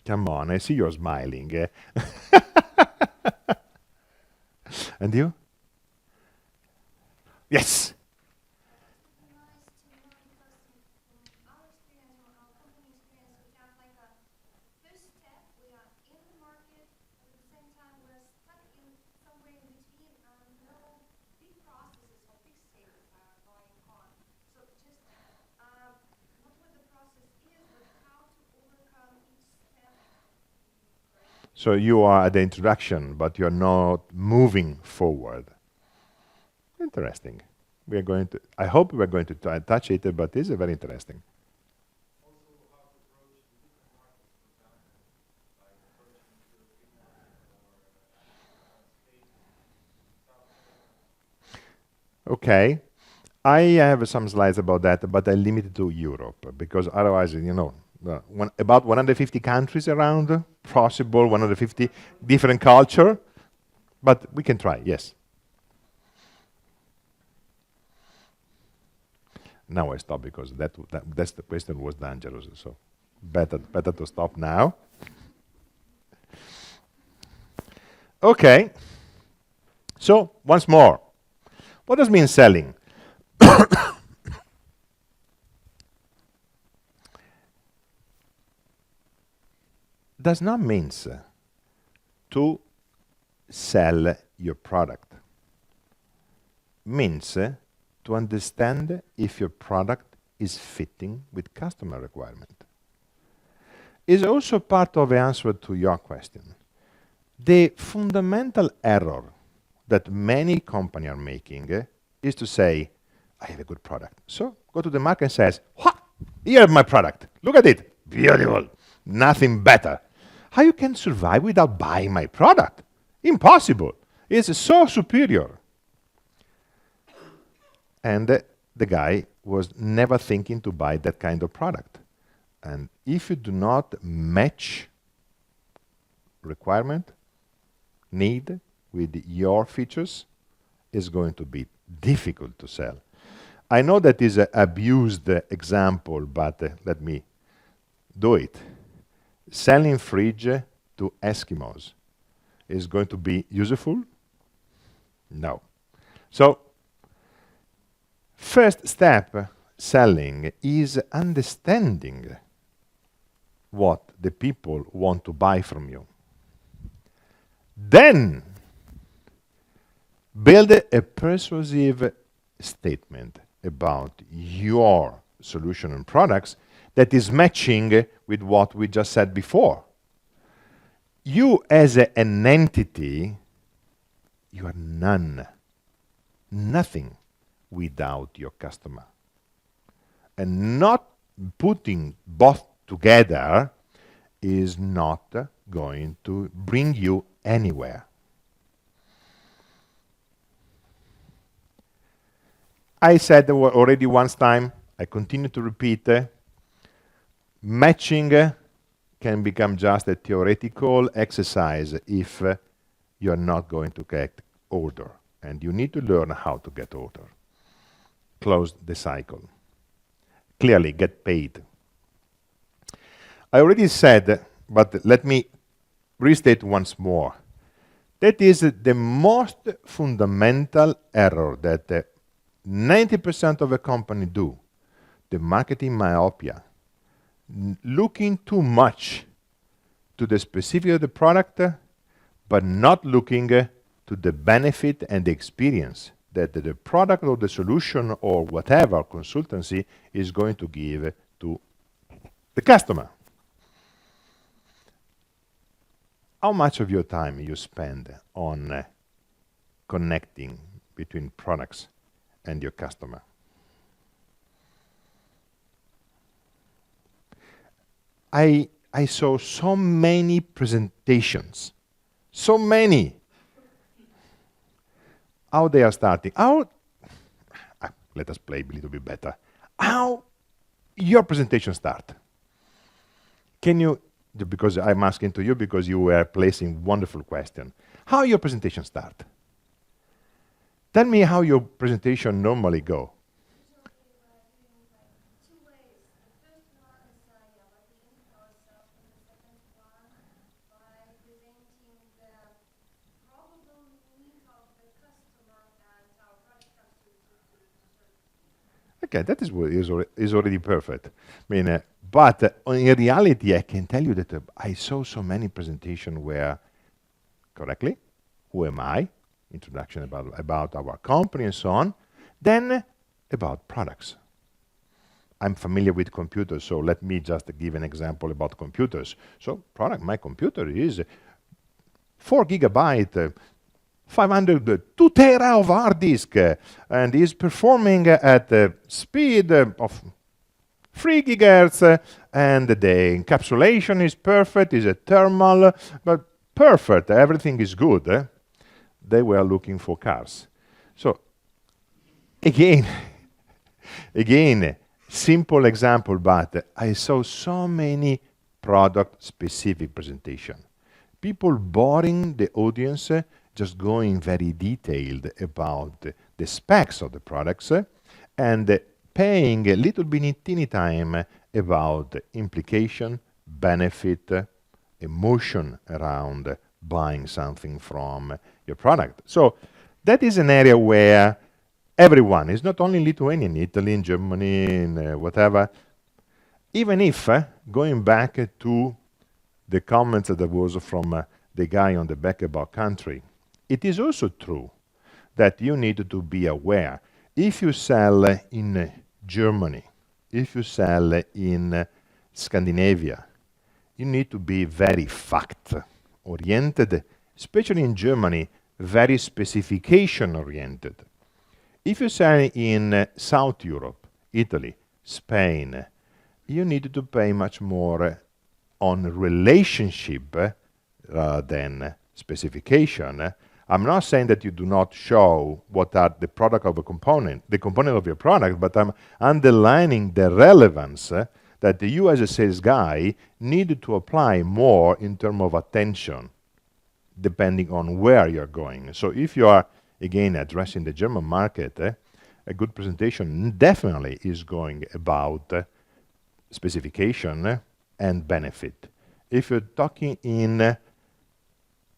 B: Come on, I see you're smiling. And you? Yes. So you are at the introduction, but you're not moving forward. Interesting. We are going to. I hope we are going to try and touch it, but it's very interesting. Okay, I have some slides about that, but I limit it to Europe because otherwise, you know, about 150 countries around, possible 150 different culture, but we can try. Yes. Now I stop because that's the question was dangerous. So better to stop now. Okay. So once more, what does mean selling? Does not mean to sell your product. Means to understand if your product is fitting with customer requirement. Is also part of the answer to your question. The fundamental error that many companies are making is to say, I have a good product. So go to the market and says, here is my product. Look at it. Beautiful. Nothing better. How you can survive without buying my product? Impossible. It's so superior. And the guy was never thinking to buy that kind of product. And if you do not match requirement, need with your features, it's going to be difficult to sell. I know that is an abused example, but let me do it. Selling fridge to Eskimos is going to be useful? No. So, first step selling is understanding what the people want to buy from you. Then build a persuasive statement about your solution and products that is matching with what we just said before. You as an entity, you are nothing without your customer. And not putting both together is not going to bring you anywhere. I said already once time, I continue to repeat, matching can become just a theoretical exercise if you're not going to get order. And you need to learn how to get order. Close the cycle. Clearly, get paid. I already said, but let me restate once more. That is the most fundamental error that 90% of a company do. The marketing myopia. Looking too much to the specific of the product, but not looking to the benefit and the experience that the product or the solution or whatever consultancy is going to give to the customer. How much of your time you spend on connecting between products and your customer? I saw so many presentations, so many. How they are starting. Let us play a little bit better. How your presentation start? Can you, because I'm asking to you because you were placing wonderful question. How your presentation start? Tell me how your presentation normally go. Okay, that is already perfect. I mean, but in reality, I can tell you that I saw so many presentations where, correctly, who am I? Introduction about our company and so on. Then about products. I'm familiar with computers, so let me just give an example about computers. So my computer is 4 gigabyte, 2 tera of hard disk, and is performing at the speed of 3 gigahertz, and the encapsulation is perfect, is a thermal, but perfect, everything is good. They were looking for cars. So again, simple example, but I saw so many product-specific presentation. People boring the audience, just going very detailed about the specs of the products, and paying a little bit teeny time about implication, benefit, emotion around buying something from your product. So that is an area where everyone, is not only Lithuanian, Italy, in Germany, in whatever, even if, going back to the comments that was from the guy on the back about country, it is also true that you need to be aware. If you sell in Germany, if you sell in Scandinavia, you need to be very fact-oriented, especially in Germany, very specification-oriented. If you sell in South Europe, Italy, Spain, you need to pay much more on relationship than specification. I'm not saying that you do not show what are the product of a component, the component of your product, but I'm underlining the relevance that you as a sales guy need to apply more in terms of attention, depending on where you're going. So if you are, again, addressing the German market, a good presentation definitely is going about specification and benefit. If you're talking in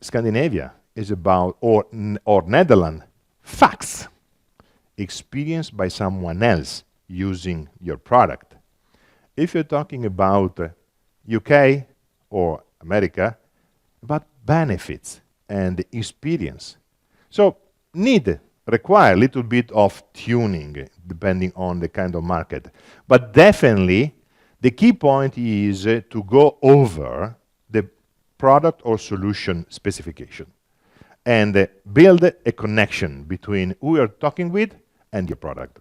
B: Scandinavia, is about, or Netherlands, facts, experienced by someone else using your product. If you're talking about UK or America, about benefits and experience. So require a little bit of tuning depending on the kind of market. But definitely the key point is to go over the product or solution specification and build a connection between who you're talking with and your product.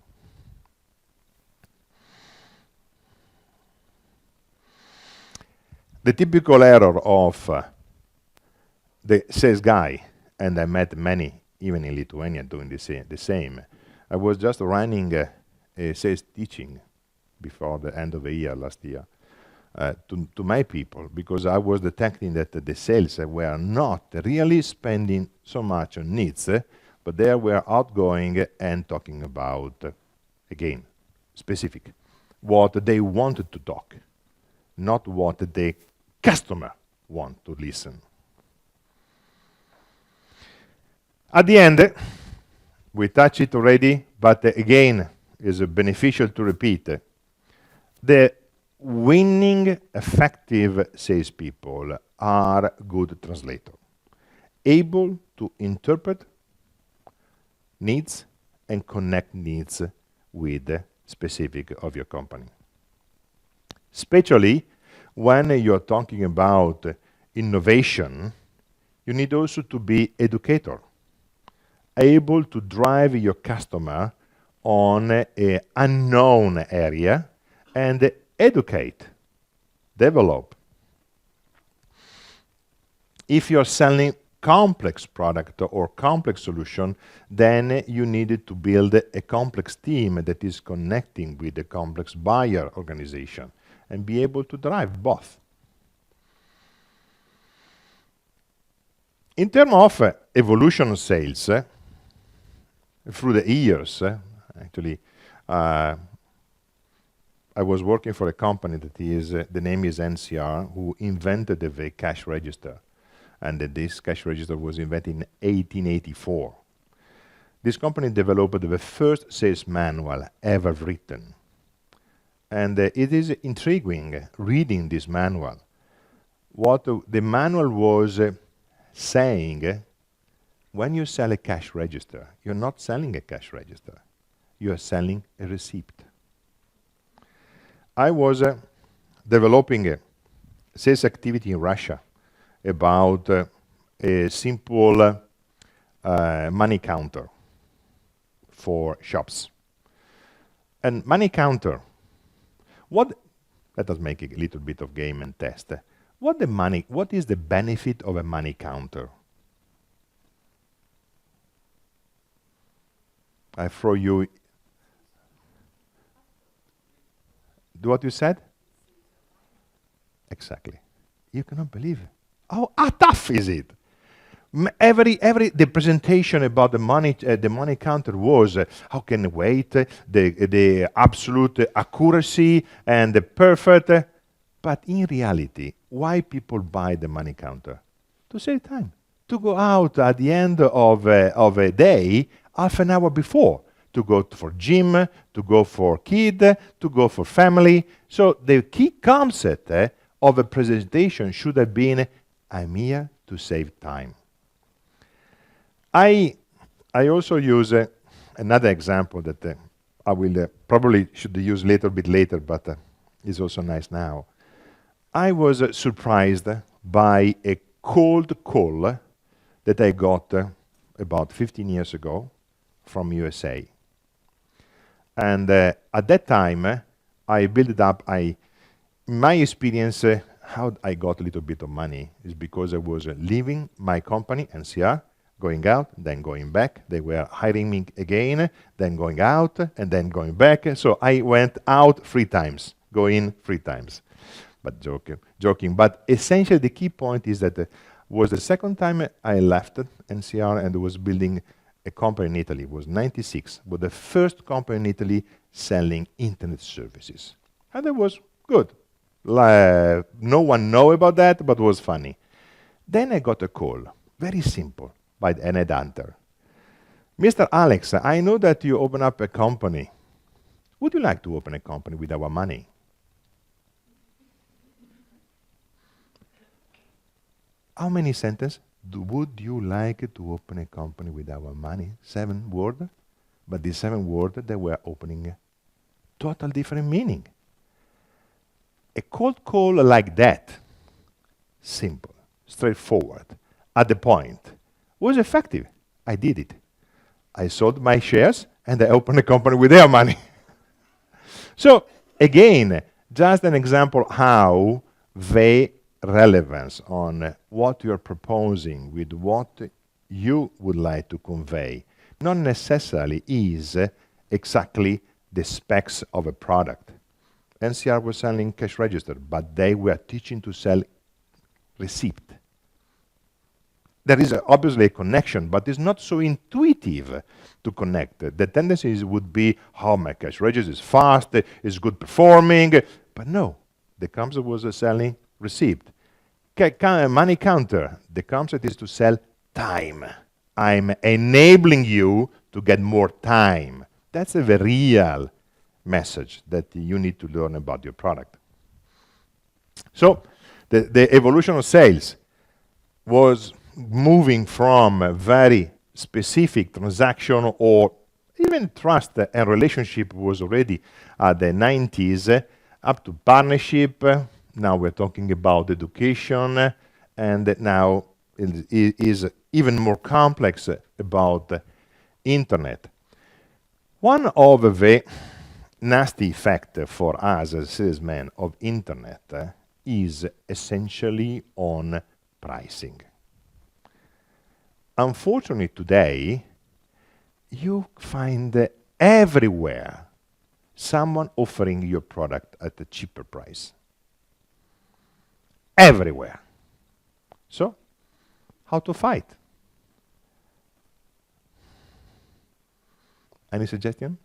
B: The typical error of the sales guy, and I met many, even in Lithuania, doing the same. I was just running a sales teaching before the end of the year, last year, to my people, because I was detecting that the sales were not really spending so much on needs, but they were outgoing and talking about, again, specific, what they wanted to talk, not what the customer want to listen. At the end, we touched it already, but again, is beneficial to repeat. The winning, effective salespeople are good translators, able to interpret needs and connect needs with the specific of your company. Especially when you're talking about innovation, you need also to be educator, able to drive your customer on an unknown area and educate, develop. If you're selling complex product or complex solution, then you need to build a complex team that is connecting with the complex buyer organization and be able to drive both. In terms of evolution of sales, through the years, actually, I was working for a company that is, the name is NCR, who invented the cash register. And this cash register was invented in 1884. This company developed the first sales manual ever written. And it is intriguing reading this manual. What the manual was saying, when you sell a cash register, you're not selling a cash register. You are selling a receipt. I was developing a sales activity in Russia about a simple money counter for shops. And money counter, let us make a little bit of game and test. What is the benefit of a money counter? I throw you. What you said? Exactly. You cannot believe it. How tough is it? The presentation about the money counter was how can you wait, the absolute accuracy and the perfect. But in reality, why people buy the money counter? To save time, to go out at the end of a day, half an hour before, to go for gym, to go for kid, to go for family. So the key concept of a presentation should have been, I'm here to save time. I also use another example that I will probably should use a little bit later, but is also nice now. I was surprised by a cold call that I got about 15 years ago from USA. And at that time, I built it up. In my experience, how I got a little bit of money is because I was leaving my company, NCR, going out, then going back. They were hiring me again, then going out, and then going back. So I went out 3 times, go in 3 times. But joking. But essentially, the key point is that was the second time I left NCR and was building a company in Italy. It was 96, but the first company in Italy selling internet services. And it was good. No one know about that, but it was funny. Then I got a call, very simple, by an headhunter. Mr. Alex, I know that you open up a company. Would you like to open a company with our money? How many sentences? Would you like to open a company with our money? 7 words. But these 7 words, they were opening a total different meaning. A cold call like that, simple, straightforward, at the point, was effective. I did it. I sold my shares and I opened a company with their money. So again, just an example how the relevance on what you're proposing with what you would like to convey not necessarily is exactly the specs of a product. NCR was selling cash register, but they were teaching to sell receipt. There is obviously a connection, but it's not so intuitive to connect. The tendencies would be, how my cash register is fast, is good performing, but no, the concept was selling receipt. Money counter, the concept is to sell time. I'm enabling you to get more time. That's a very real message that you need to learn about your product. So the evolution of sales was moving from a very specific transaction or even trust and relationship was already at the 90s up to partnership. Now we're talking about education, and now it is even more complex about the internet. One of the nasty effects for us as salesmen of internet is essentially on pricing. Unfortunately today, you find everywhere someone offering your product at a cheaper price. Everywhere. So, how to fight? Any suggestion?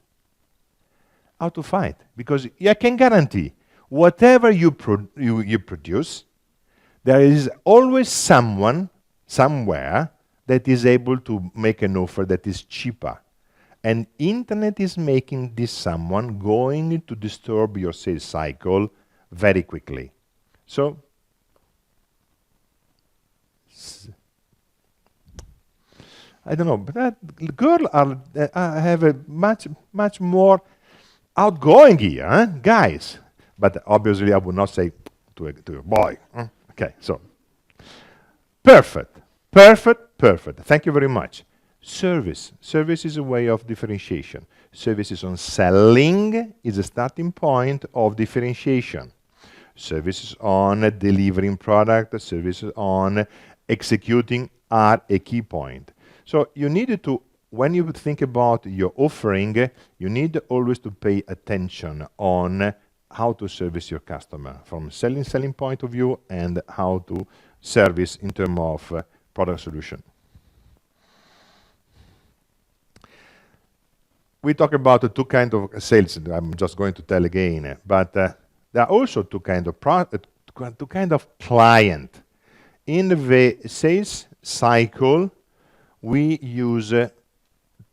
B: How to fight? Because I can guarantee, whatever you produce, there is always someone, somewhere, that is able to make an offer that is cheaper And internet is making this someone going to disturb your sales cycle very quickly. So, I don't know, but that girl have a much more outgoing here, huh? Guys. But obviously I would not say to a boy. Huh? Okay, so perfect. Thank you very much. Service is a way of differentiation. Services on selling is a starting point of differentiation. Services on delivering product, services on executing are a key point. So you need to, when you think about your offering, you need always to pay attention on how to service your customer from selling point of view and how to service in terms of product solution. We talk about the two kinds of sales. I'm just going to tell again, but there are also two kinds of client. In the sales cycle, we use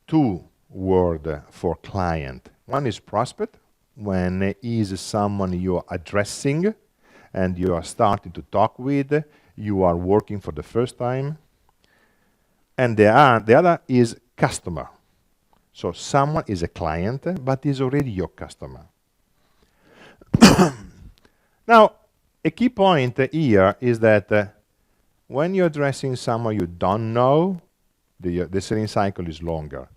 B: two words for client. One is prospect, when is someone you are addressing and you are starting to talk with, you are working for the first time. And the other is customer. So someone is a client, but is already your customer. Now, a key point here is that when you're addressing someone you don't know, the selling cycle is longer.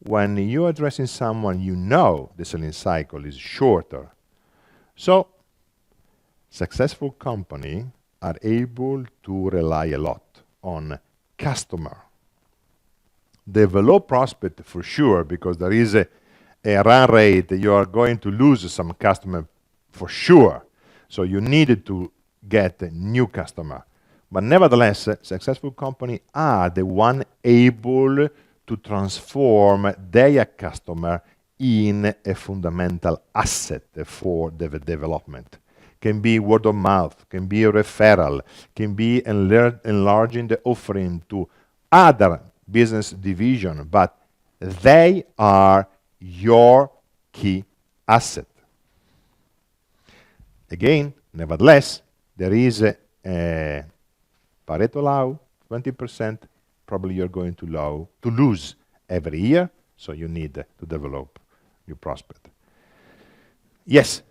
B: When you're addressing someone you know, the selling cycle is shorter. So, successful companies are able to rely a lot on customer. Develop prospect for sure, because there is a run rate. You are going to lose some customer for sure. So you need to get a new customer. But nevertheless, successful companies are the one able to transform their customer in a fundamental asset for the development. Can be word of mouth, can be a referral, can be enlarging the offering to other business division, but they are your key asset. Again, nevertheless, there is a Pareto law, 20%, probably you're going to lose every year, so you need to develop your prospect. Yes?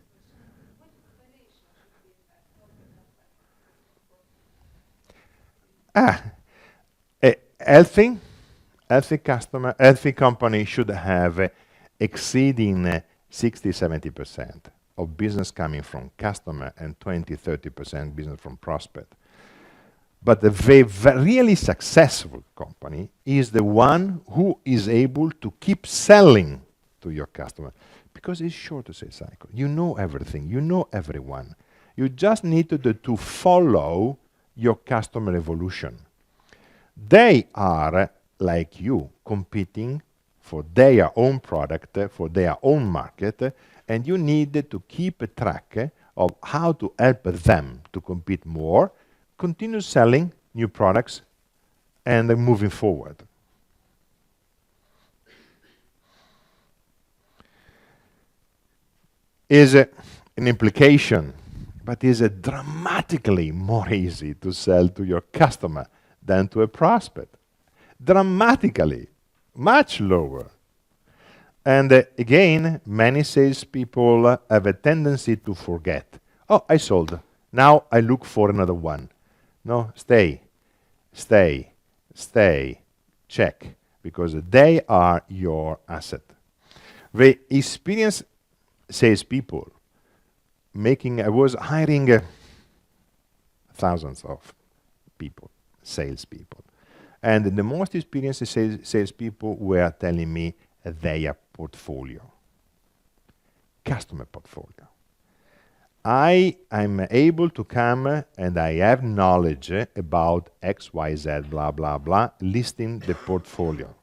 B: A healthy company should have exceeding 60-70% of business coming from customer and 20-30% business from prospect. But the really successful company is the one who is able to keep selling to your customer, because it's short sales cycle. You know everything, you know everyone. You just need to follow your customer evolution. They are, like you, competing for their own product, for their own market, and you need to keep a track of how to help them to compete more, continue selling new products, and moving forward. Is an implication, but is dramatically more easy to sell to your customer than to a prospect. Dramatically, much lower. And again, many salespeople have a tendency to forget. Oh, I sold. Now I look for another one. No, stay, check, because they are your asset. The experienced salespeople I was hiring thousands of people, salespeople. And the most experienced salespeople were telling me their portfolio, customer portfolio. I'm able to come and I have knowledge about X, Y, Z, blah, blah, blah, listing the portfolio.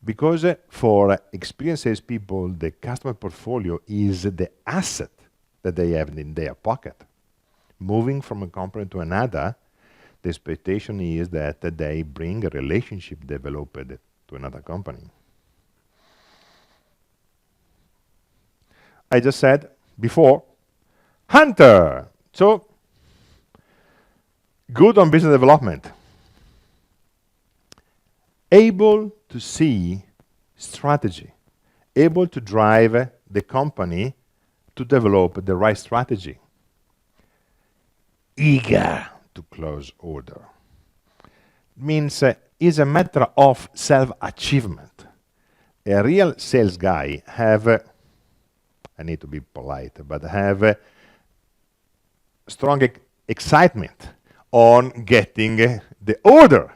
B: Because for experienced salespeople, the customer portfolio is the asset that they have in their pocket. Moving from a company to another, the expectation is that they bring a relationship developed to another company. I just said before, hunter. So, good on business development. Able to see strategy. Able to drive the company to develop the right strategy. Eager to close order. Means is a matter of self-achievement. A real sales guy have, I need to be polite, but have strong excitement on getting the order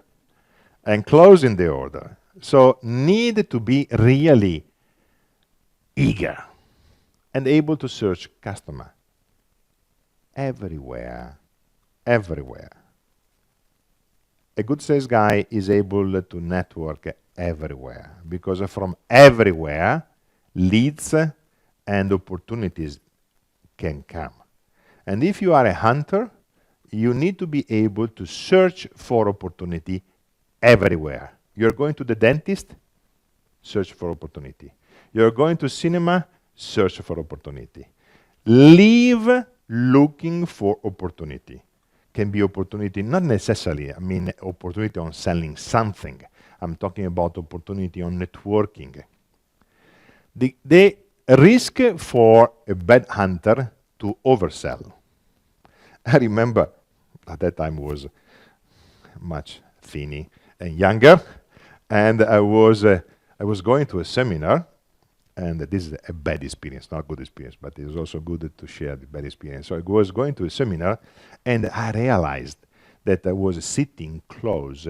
B: and closing the order. So need to be really eager and able to search customer everywhere, everywhere. A good sales guy is able to network everywhere, because from everywhere leads and opportunities can come. And if you are a hunter, you need to be able to search for opportunity everywhere. You're going to the dentist, search for opportunity. You're going to cinema, search for opportunity. Live looking for opportunity. Can be opportunity, not necessarily, I mean opportunity on selling something. I'm talking about opportunity on networking. The risk for a bad hunter to oversell. I remember at that time was much thinny and younger, and I was going to a seminar, and this is a bad experience, not a good experience, but it was also good to share the bad experience. So I was going to a seminar, and I realized that I was sitting close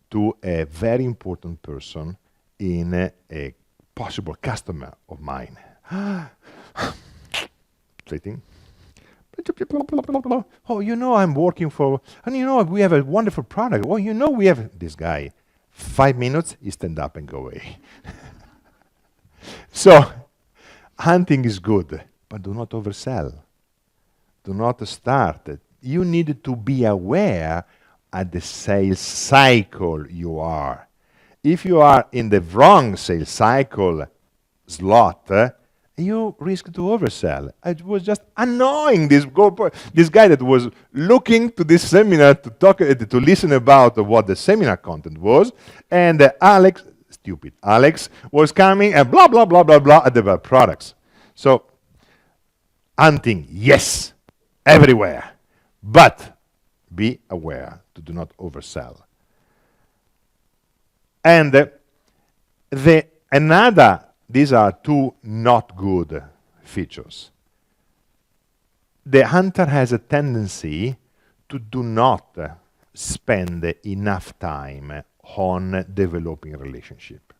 B: to a very important person in a possible customer of mine. Sitting. Oh, you know, I'm working for, and you know, we have a wonderful product. Oh, you know, we have this guy. 5 minutes, he stand up and go away. So, hunting is good, but do not oversell. Do not start. You need to be aware at the sales cycle you are. If you are in the wrong sales cycle slot, you risk to oversell. It was just annoying, this guy that was looking to this seminar to talk, to listen about what the seminar content was, and Alex, stupid Alex, was coming and blah, blah, blah, blah, blah about products. So, hunting, yes, everywhere, but be aware to do not oversell. And these are two not good features. The hunter has a tendency to do not spend enough time on developing a relationship.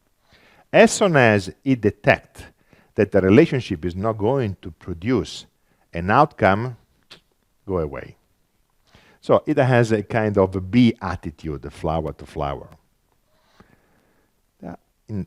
B: As soon as he detects that the relationship is not going to produce an outcome, go away. So it has a kind of a bee attitude, flower to flower.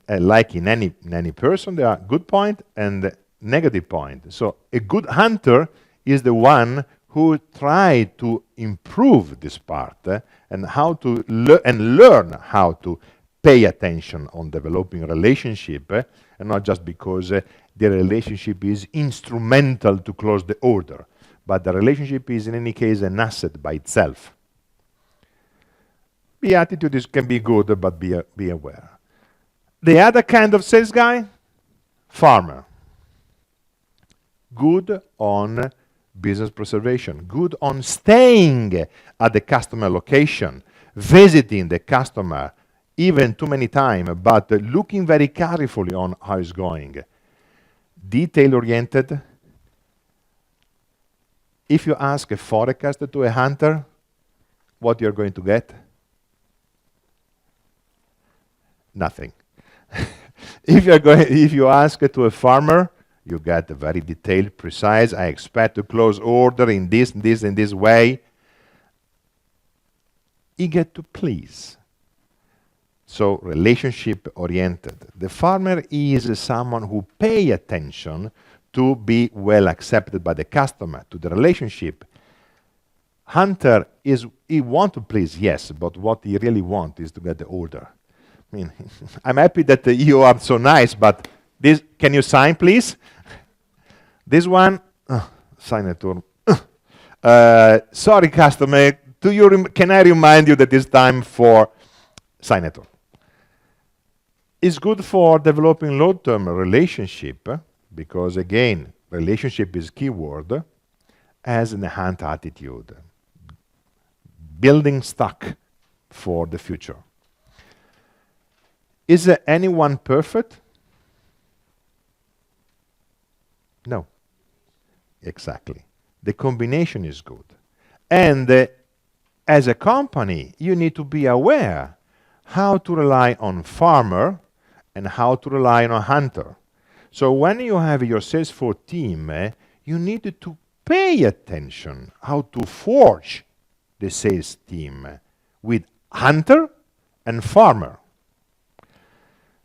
B: Like in any person, there are good point and negative point. So a good hunter is the one who tries to improve this part and how to learn how to pay attention on developing a relationship, and not just because the relationship is instrumental to close the order, but the relationship is in any case an asset by itself. The attitude can be good, but be aware. The other kind of sales guy, farmer. Good on business preservation, good on staying at the customer location, visiting the customer even too many times, but looking very carefully on how it's going. Detail-oriented. If you ask a forecast to a hunter, what you're going to get? Nothing. If you ask to a farmer, you get a very detailed, precise. I expect to close order in this, in this way. Eager to please. So relationship-oriented. The farmer is someone who pays attention to be well accepted by the customer, to the relationship. Hunter he wants to please, yes, but what he really wants is to get the order. I mean, I'm happy that you are so nice, but this, can you sign, please? This one, signature. Sorry, customer, can I remind you that it's time for signature? It's good for developing long-term relationship, because again, relationship is keyword, as an hunt attitude. Building stock for the future. Is anyone perfect? No. Exactly. The combination is good. And as a company, you need to be aware how to rely on farmer and how to rely on a hunter. So when you have your Salesforce team, you need to pay attention how to forge the sales team with hunter and farmer.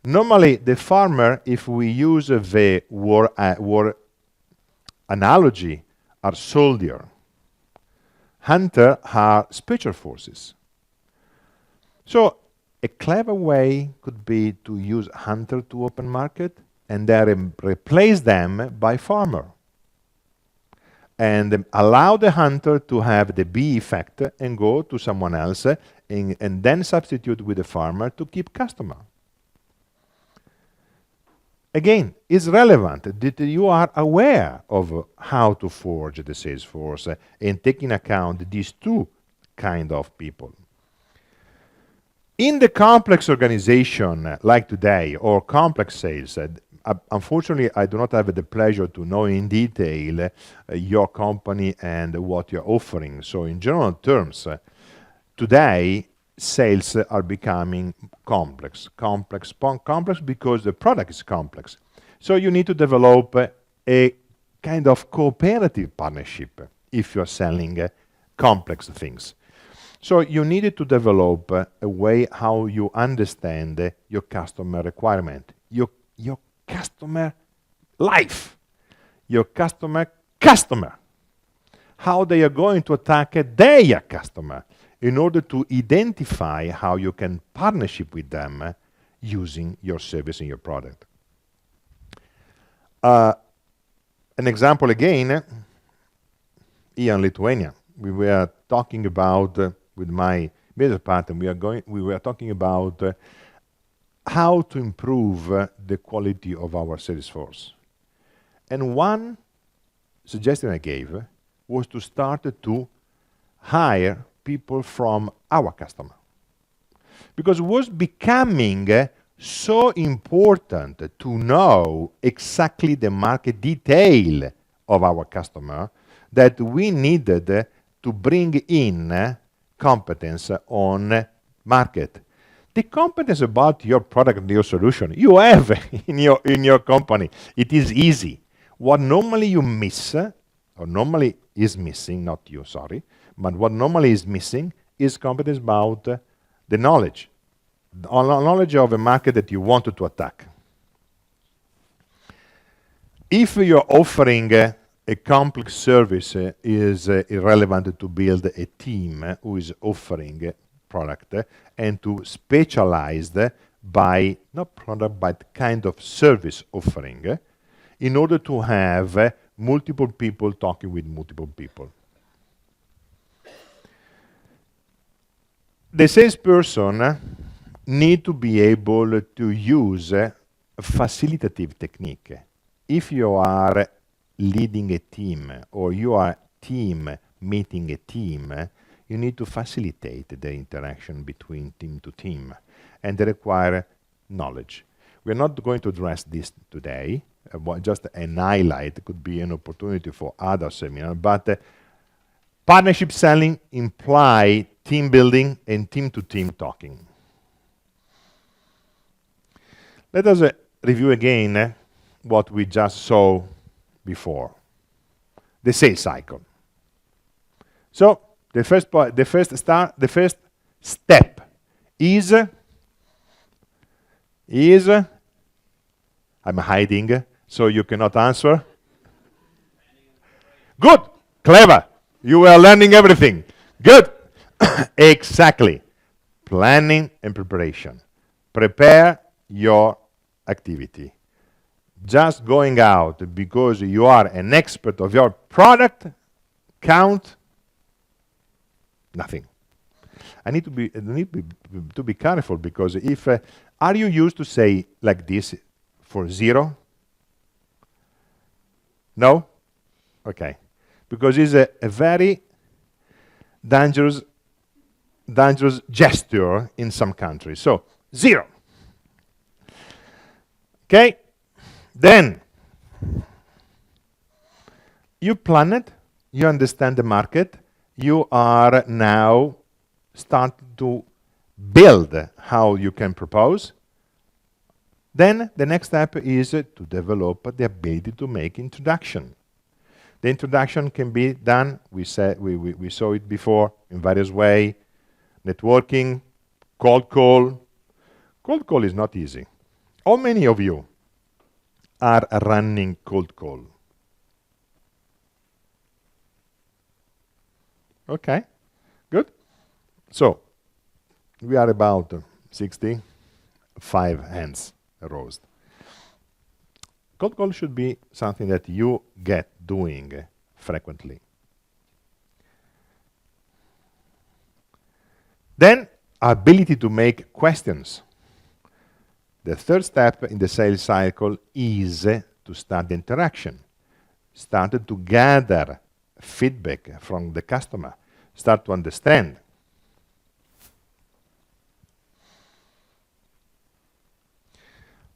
B: Normally, the farmer, if we use the war analogy, are soldier. Hunter are special forces. So a clever way could be to use hunter to open market and then replace them by farmer. And allow the hunter to have the B effect and go to someone else and then substitute with the farmer to keep customer. Again, it's relevant that you are aware of how to forge the sales force and take in account these two kind of people. In the complex organization like today, or complex sales, unfortunately, I do not have the pleasure to know in detail your company and what you're offering. So in general terms, today, sales are becoming complex because the product is complex. So you need to develop a kind of cooperative partnership if you're selling complex things. So you needed to develop a way how you understand your customer requirement, your customer life, your customer, how they are going to attack their customer, in order to identify how you can partnership with them using your service and your product. An example again, here in Lithuania, we were talking about, with my business partner, we were talking about how to improve the quality of our sales force. And one suggestion I gave was to start to hire people from our customer. Because it was becoming so important to know exactly the market detail of our customer that we needed to bring in competence on market. The competence about your product and your solution you have in your company. It is easy. What normally you miss, or normally is missing, not you, sorry, but what normally is missing is competence about the knowledge. The knowledge of a market that you wanted to attack. If you're offering a complex service, is irrelevant to build a team who is offering product and to specialize by, not product, but kind of service offering in order to have multiple people talking with multiple people. The salesperson need to be able to use a facilitative technique. If you are leading a team or you are team meeting a team, you need to facilitate the interaction between team to team, and they require knowledge. We're not going to address this today, just an highlight. It could be an opportunity for other seminars, but partnership selling imply team building and team-to-team talking. Let us review again what we just saw before, the sales cycle. So the first step is I'm hiding, so you cannot answer. Good, clever. You are learning everything. Good. Exactly. Planning and preparation. Prepare your activity. just going out because you are an expert of your product count nothing. I need to be careful, because if are you used to say like this for 0? No? Okay. Because it's a very dangerous gesture in some countries. So 0. Okay? Then you plan it, you understand the market, you are now starting to build how you can propose. Then the next step is to develop the ability to make introduction. The introduction can be done, we saw it before, in various ways. Networking, cold call. Cold call is not easy. How many of you are running cold call? Okay, good. So, we are about 65 hands raised. Cold call should be something that you get doing frequently. Then, ability to make questions. The third step in the sales cycle is to start the interaction. Start to gather feedback from the customer. Start to understand.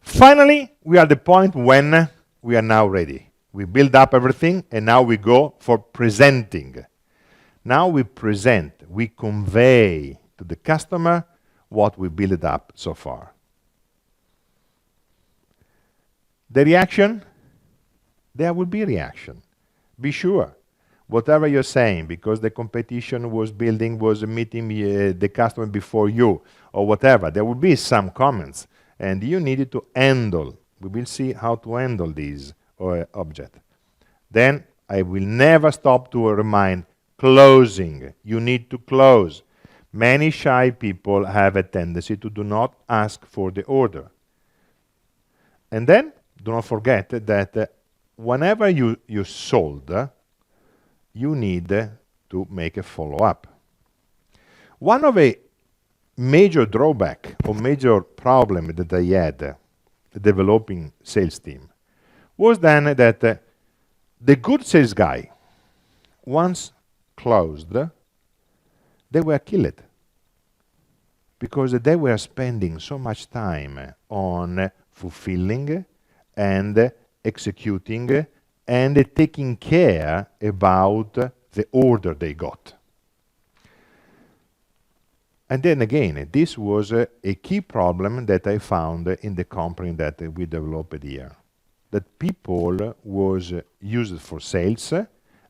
B: Finally, we are at the point when we are now ready. We build up everything, and now we go for presenting. Now we present, we convey to the customer what we built up so far. The reaction? There will be reaction. Be sure. Whatever you're saying, because the competition was meeting the customer before you, or whatever, there will be some comments, and you needed to handle. We will see how to handle these object. Then I will never stop to remind, closing. You need to close. Many shy people have a tendency to do not ask for the order. And then, do not forget that whenever you sold, you need to make a follow-up. One of a major drawback or major problem that I had developing sales team was then that the good sales guy, once closed, they were killed because they were spending so much time on fulfilling and executing and taking care about the order they got. And then again, this was a key problem that I found in the company that we developed here. That people was used for sales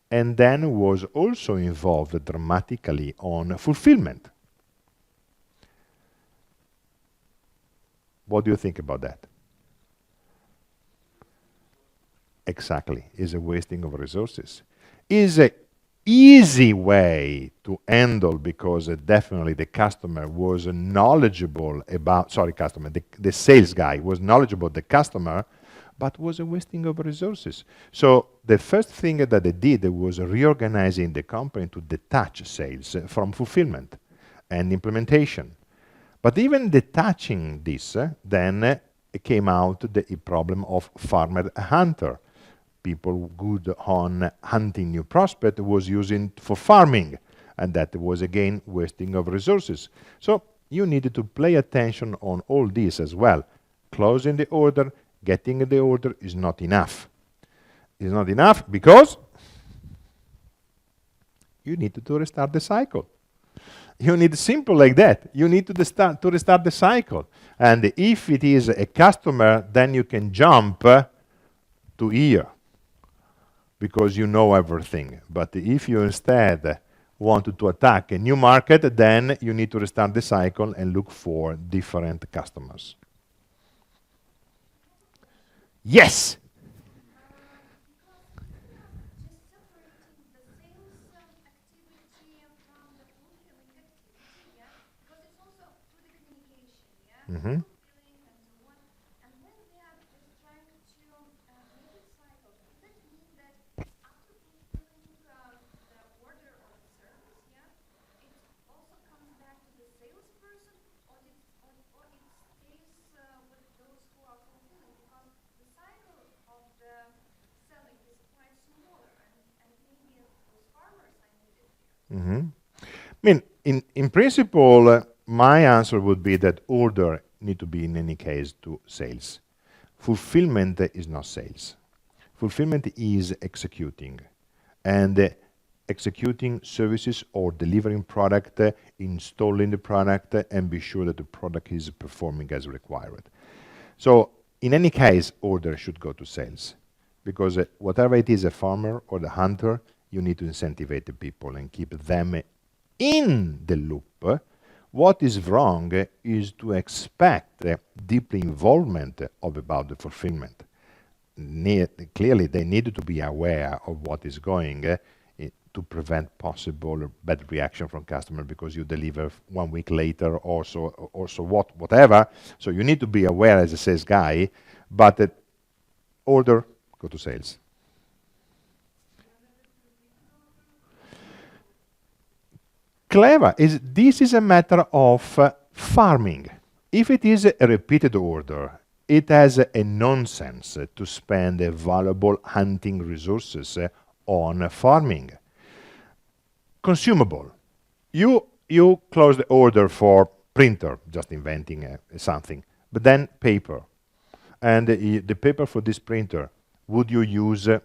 B: and then was also involved dramatically on fulfillment. What do you think about that? Exactly, is a wasting of resources. Is an easy way to handle because definitely the customer was knowledgeable about, the sales guy was knowledgeable about the customer, but was a wasting of resources. So the first thing that they did was reorganizing the company to detach sales from fulfillment and implementation. But even detaching this, then it came out the problem of farmer-hunter. People good on hunting new prospect was using for farming, and that was again wasting of resources. So you needed to pay attention on all this as well. Closing the order, getting the order is not enough. It's not enough because you need to restart the cycle. You need simple like that. You need to restart the cycle. And if it is a customer, then you can jump to here because you know everything. But if you instead want to attack a new market, then you need to restart the cycle and look for different customers. Yes. Mm-hmm. I mean, in principle, my answer would be that order need to be in any case to sales. Fulfillment is not sales. Fulfillment is executing, and executing services or delivering product, installing the product, and be sure that the product is performing as required. So in any case, order should go to sales, because whatever it is, a farmer or the hunter, you need to incentivize the people and keep them in the loop. What is wrong is to expect deep involvement about the fulfillment. Clearly, they need to be aware of what is going to prevent possible bad reaction from customer because you deliver 1 week later or so whatever. So you need to be aware as a sales guy, but order, go to sales. Clever. This is a matter of farming. If it is a repeated order, it has a nonsense to spend valuable hunting resources on farming. Consumable. You close the order for printer, just inventing something, but then paper. And the paper for this printer, would you use a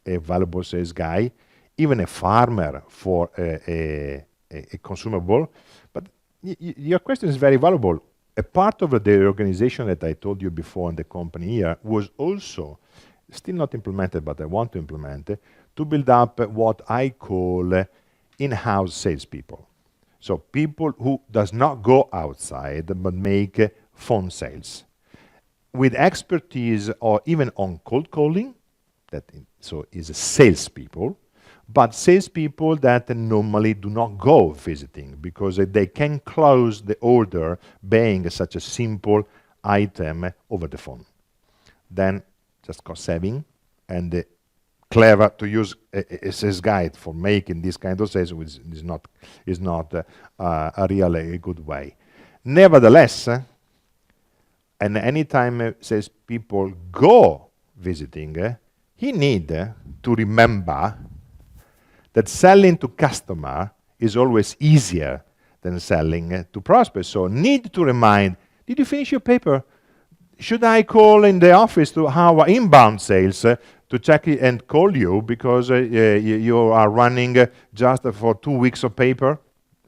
B: valuable sales guy, even a farmer for a consumable? But your question is very valuable. A part of the organization that I told you before in the company here was also, still not implemented, but I want to implement, to build up what I call in-house salespeople. So people who does not go outside, but make phone sales. With expertise or even on cold calling, so is salespeople, but salespeople that normally do not go visiting because they can close the order buying such a simple item over the phone. Then just cost saving and clever to use a sales guide for making this kind of sales, which is not a really good way. Nevertheless, and anytime salespeople go visiting, he need to remember that selling to customer is always easier than selling to prospects. So need to remind, did you finish your paper? Should I call in the office to our inbound sales to check it and call you because you are running just for 2 weeks of paper?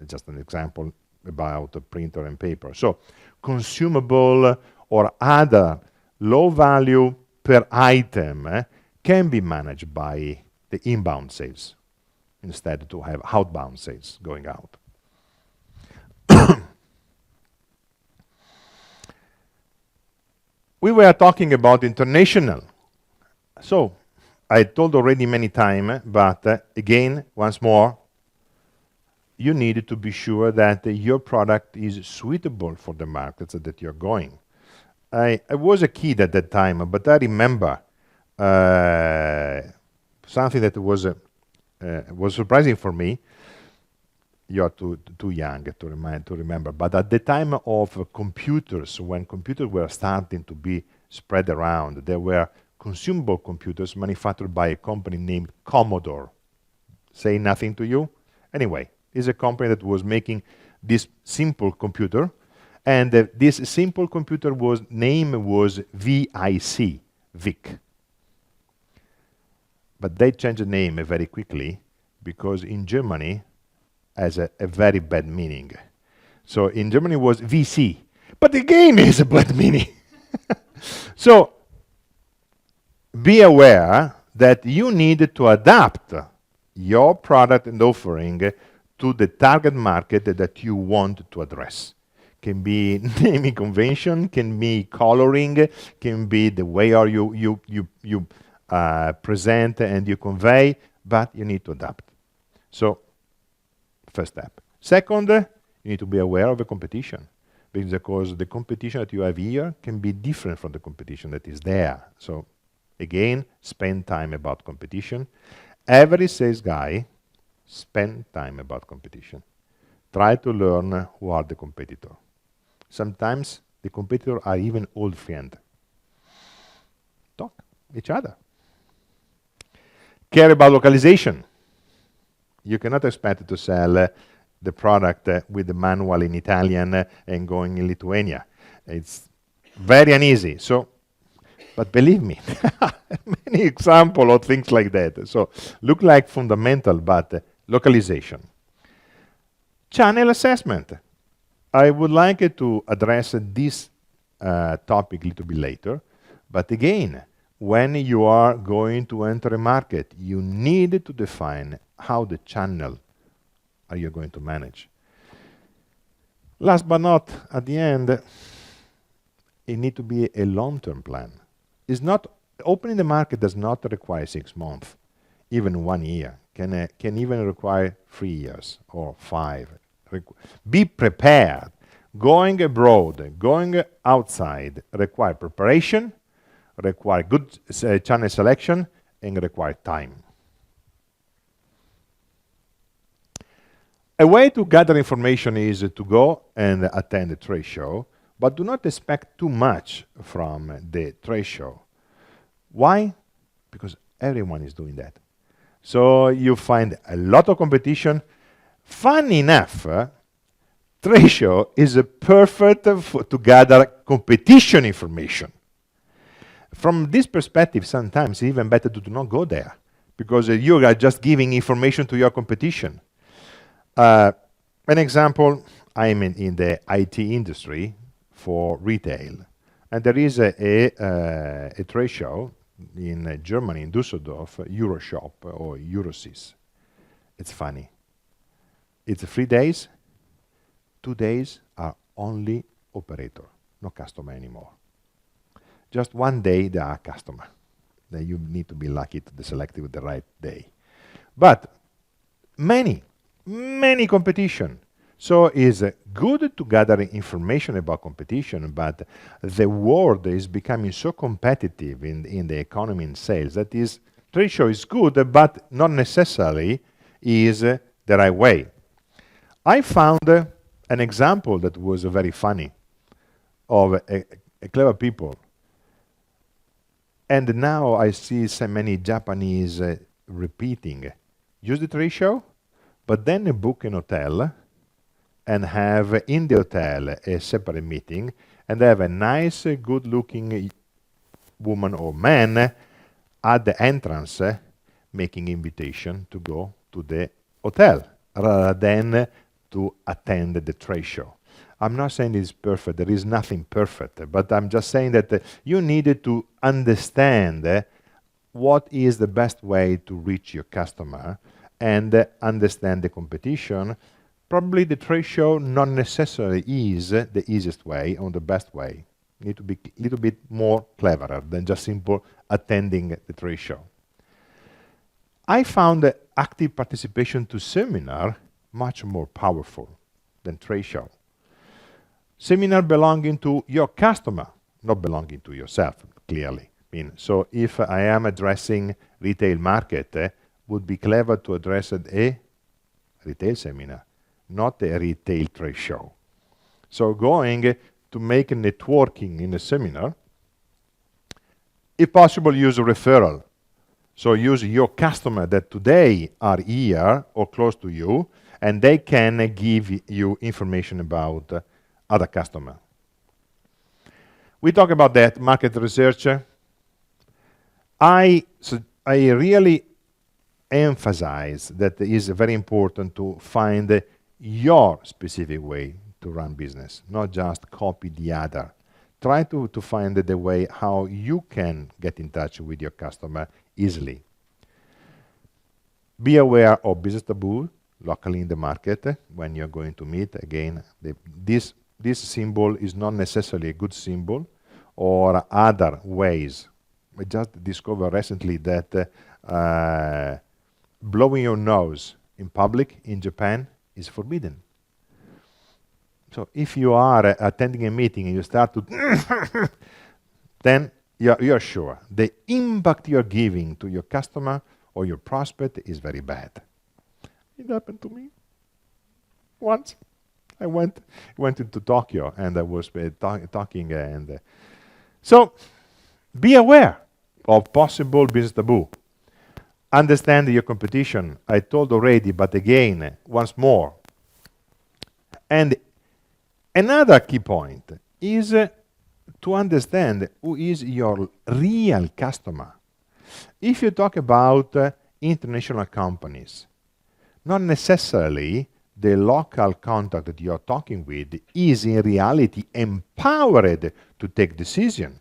B: Just an example about the printer and paper. So consumable or other low value per item can be managed by the inbound sales, instead to have outbound sales going out. We were talking about international. So I told already many times, but again, once more, you need to be sure that your product is suitable for the markets that you're going. I was a kid at that time, but I remember something that was surprising for me. You're too young to remember, but at the time of computers, when computers were starting to be spread around, there were consumable computers manufactured by a company named Commodore. Say nothing to you? Anyway, it's a company that was making this simple computer, and this simple computer name was VIC, VIC. But they changed the name very quickly because in Germany has a very bad meaning. So in Germany was VC, but again is a bad meaning. So be aware that you need to adapt your product and offering to the target market that you want to address. Can be naming convention, can be coloring, can be the way you present and you convey, but you need to adapt. So, first step. Second, you need to be aware of the competition, because the competition that you have here can be different from the competition that is there. So, again, spend time about competition. Every sales guy spend time about competition. Try to learn who are the competitor. Sometimes the competitors are even old friends. Talk each other. Care about localization. You cannot expect to sell the product with the manual in Italian and going in Lithuania. It's very uneasy. So, but believe me, many examples of things like that. So, look like fundamental, but localization. Channel assessment. I would like to address this topic a little bit later, but again, when you are going to enter a market, you need to define how the channel are you going to manage. Last but not at the end, it needs to be a long-term plan. It's not opening the market does not require 6 months, even 1 year. Can even require 3 years or 5. Be prepared. Going abroad, going outside require preparation, require good channel selection, and require time. A way to gather information is to go and attend a trade show, but do not expect too much from the trade show. Why? Because everyone is doing that. So you find a lot of competition. Funny enough, trade show is perfect to gather competition information. From this perspective, sometimes it's even better to do not go there, because you are just giving information to your competition. An example, I'm in the IT industry for retail, and there is a trade show in Germany, in Düsseldorf, Euroshop or Eurosys. It's funny. It's 3 days. 2 days are only operator, no customer anymore. Just 1 day they are customer. Then you need to be lucky to be selected with the right day. But many competition. So it's good to gather information about competition, but the world is becoming so competitive in the economy and sales that is trade show is good, but not necessarily is the right way. I found an example that was very funny of a clever people. And now I see so many Japanese repeating, use the trade show, but then book an hotel and have in the hotel a separate meeting and have a nice, good-looking woman or man at the entrance making invitation to go to the hotel rather than to attend the trade show. I'm not saying it's perfect. There is nothing perfect, but I'm just saying that you needed to understand what is the best way to reach your customer and understand the competition. Probably the trade show not necessarily is the easiest way or the best way. You need to be a little bit more cleverer than just simple attending the trade show. I found active participation to seminar much more powerful than trade show. Seminar belonging to your customer, not belonging to yourself, clearly. So if I am addressing retail market, would be clever to address a retail seminar, not a retail trade show. So going to make a networking in a seminar, if possible, use a referral. So use your customer that today are here or close to you, and they can give you information about other customer. We talk about that market research. I really emphasize that it is very important to find your specific way to run business, not just copy the other. Try to find the way how you can get in touch with your customer easily. Be aware of business taboo locally in the market when you're going to meet. Again, this symbol is not necessarily a good symbol, or other ways. I just discovered recently that blowing your nose in public in Japan is forbidden. So if you are attending a meeting and you start to then you're sure the impact you're giving to your customer or your prospect is very bad. It happened to me once. I went into Tokyo and I was talking and so be aware of possible business taboo. Understand your competition. I told already, but again, once more. And another key point is to understand who is your real customer. If you talk about international companies, not necessarily the local contact that you're talking with is in reality empowered to take decision.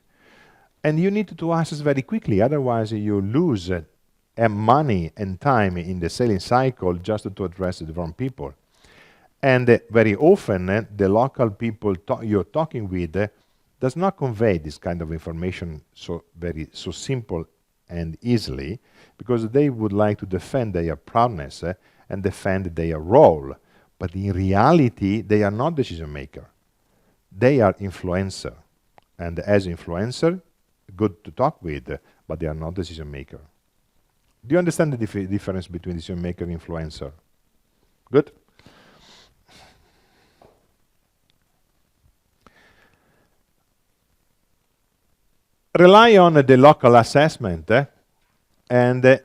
B: And you need to assess very quickly, otherwise you lose money and time in the selling cycle just to address the wrong people. And very often the local people you're talking with does not convey this kind of information so simple and easily, because they would like to defend their proudness and defend their role. But in reality, they are not decision maker. They are influencer. And as influencer, good to talk with, but they are not decision maker. Do you understand the difference between decision maker and influencer? Good? Rely on the local assessment and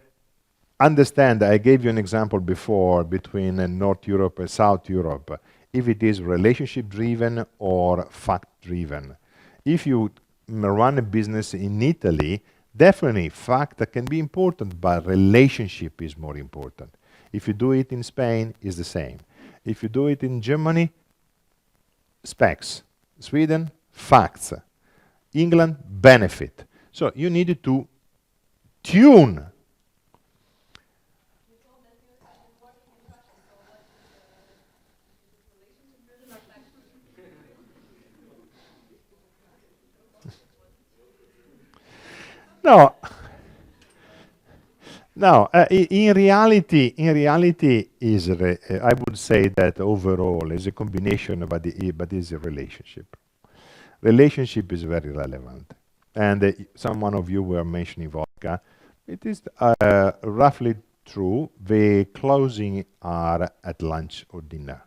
B: understand, I gave you an example before between North Europe and South Europe, if it is relationship driven or fact driven. If you run a business in Italy, definitely fact can be important, but relationship is more important. If you do it in Spain, it's the same. If you do it in Germany, specs. Sweden, facts. England, benefit. So you needed to tune. No, no. In reality, is I would say that overall is a combination, but is a relationship. Relationship is very relevant, and some of you were mentioning vodka. It is roughly true. The closing are at lunch or dinner.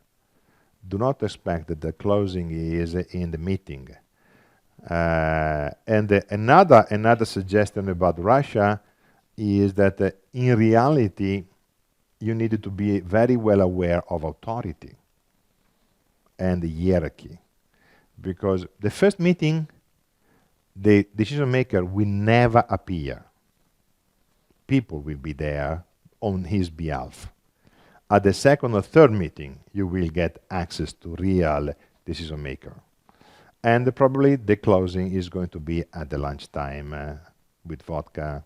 B: Do not expect that the closing is in the meeting. And another suggestion about Russia is that in reality, you needed to be very well aware of authority and the hierarchy. Because the first meeting, the decision maker will never appear. People will be there on his behalf. At the second or third meeting, you will get access to real decision maker. And probably the closing is going to be at the lunchtime with vodka.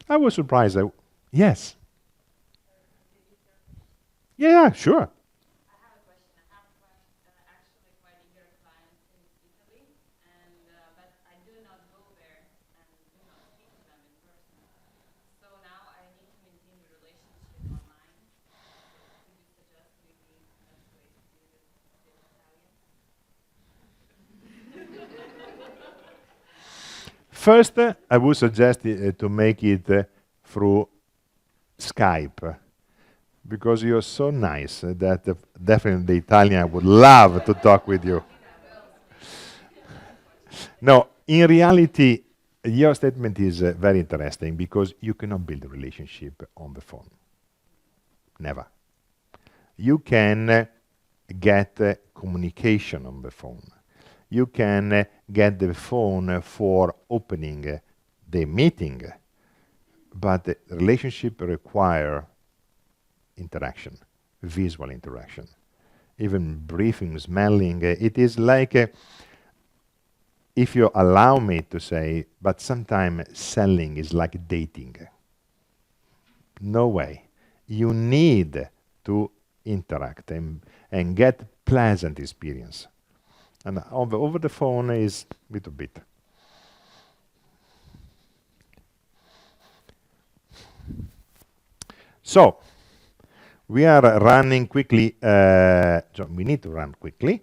B: I was surprised. Yes. Yeah, sure.
C: I have a question. I have actually quite eager clients in Italy, but I do not go there and do not speak to them in person. So now I need to maintain the relationship online. Could you suggest maybe the best way to do this in Italian?
B: First, I would suggest to make it through Skype, because you're so nice that definitely the Italian would love to talk with you. No, in reality, your statement is very interesting, because you cannot build a relationship on the phone. Never. You can get communication on the phone. You can get the phone for opening the meeting, but the relationship require interaction, visual interaction, even briefing, smelling. It is like, if you allow me to say, but sometimes selling is like dating. No way. You need to interact and get pleasant experience. And over the phone is a little bit. So, we are running quickly. We need to run quickly.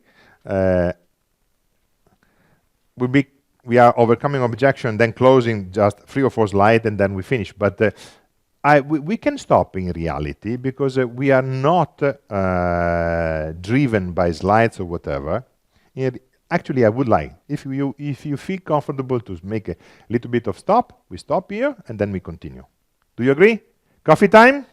B: We are overcoming objection, then closing just 3 or 4 slides, and then we finish. But we can stop in reality, because we are not driven by slides or whatever. Actually, I would like, if you feel comfortable to make a little bit of stop, we stop here and then we continue. Do you agree? Coffee time?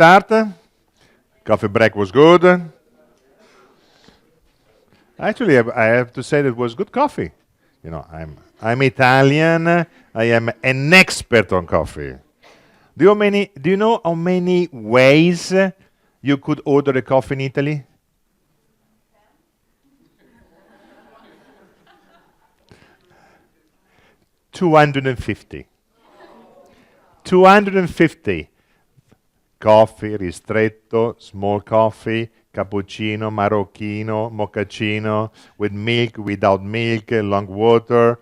B: start? Coffee break was good. Actually, I have to say that it was good coffee. You know, I'm Italian. I am an expert on coffee. Do you know how many ways you could order a coffee in Italy? 250. 250. Coffee, ristretto, small coffee, cappuccino, marocchino, mochaccino, with milk, without milk, long water.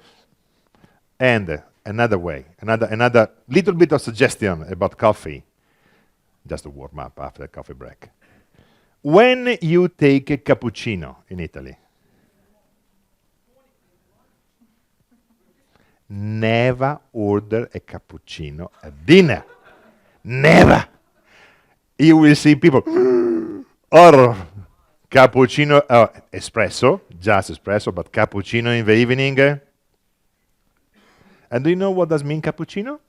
B: And another way, another little bit of suggestion about coffee, just to warm up after a coffee break. When you take a cappuccino in Italy, never order a cappuccino at dinner. Never. You will see people, or cappuccino, espresso, just espresso, but cappuccino in the evening. And do you know what does mean cappuccino?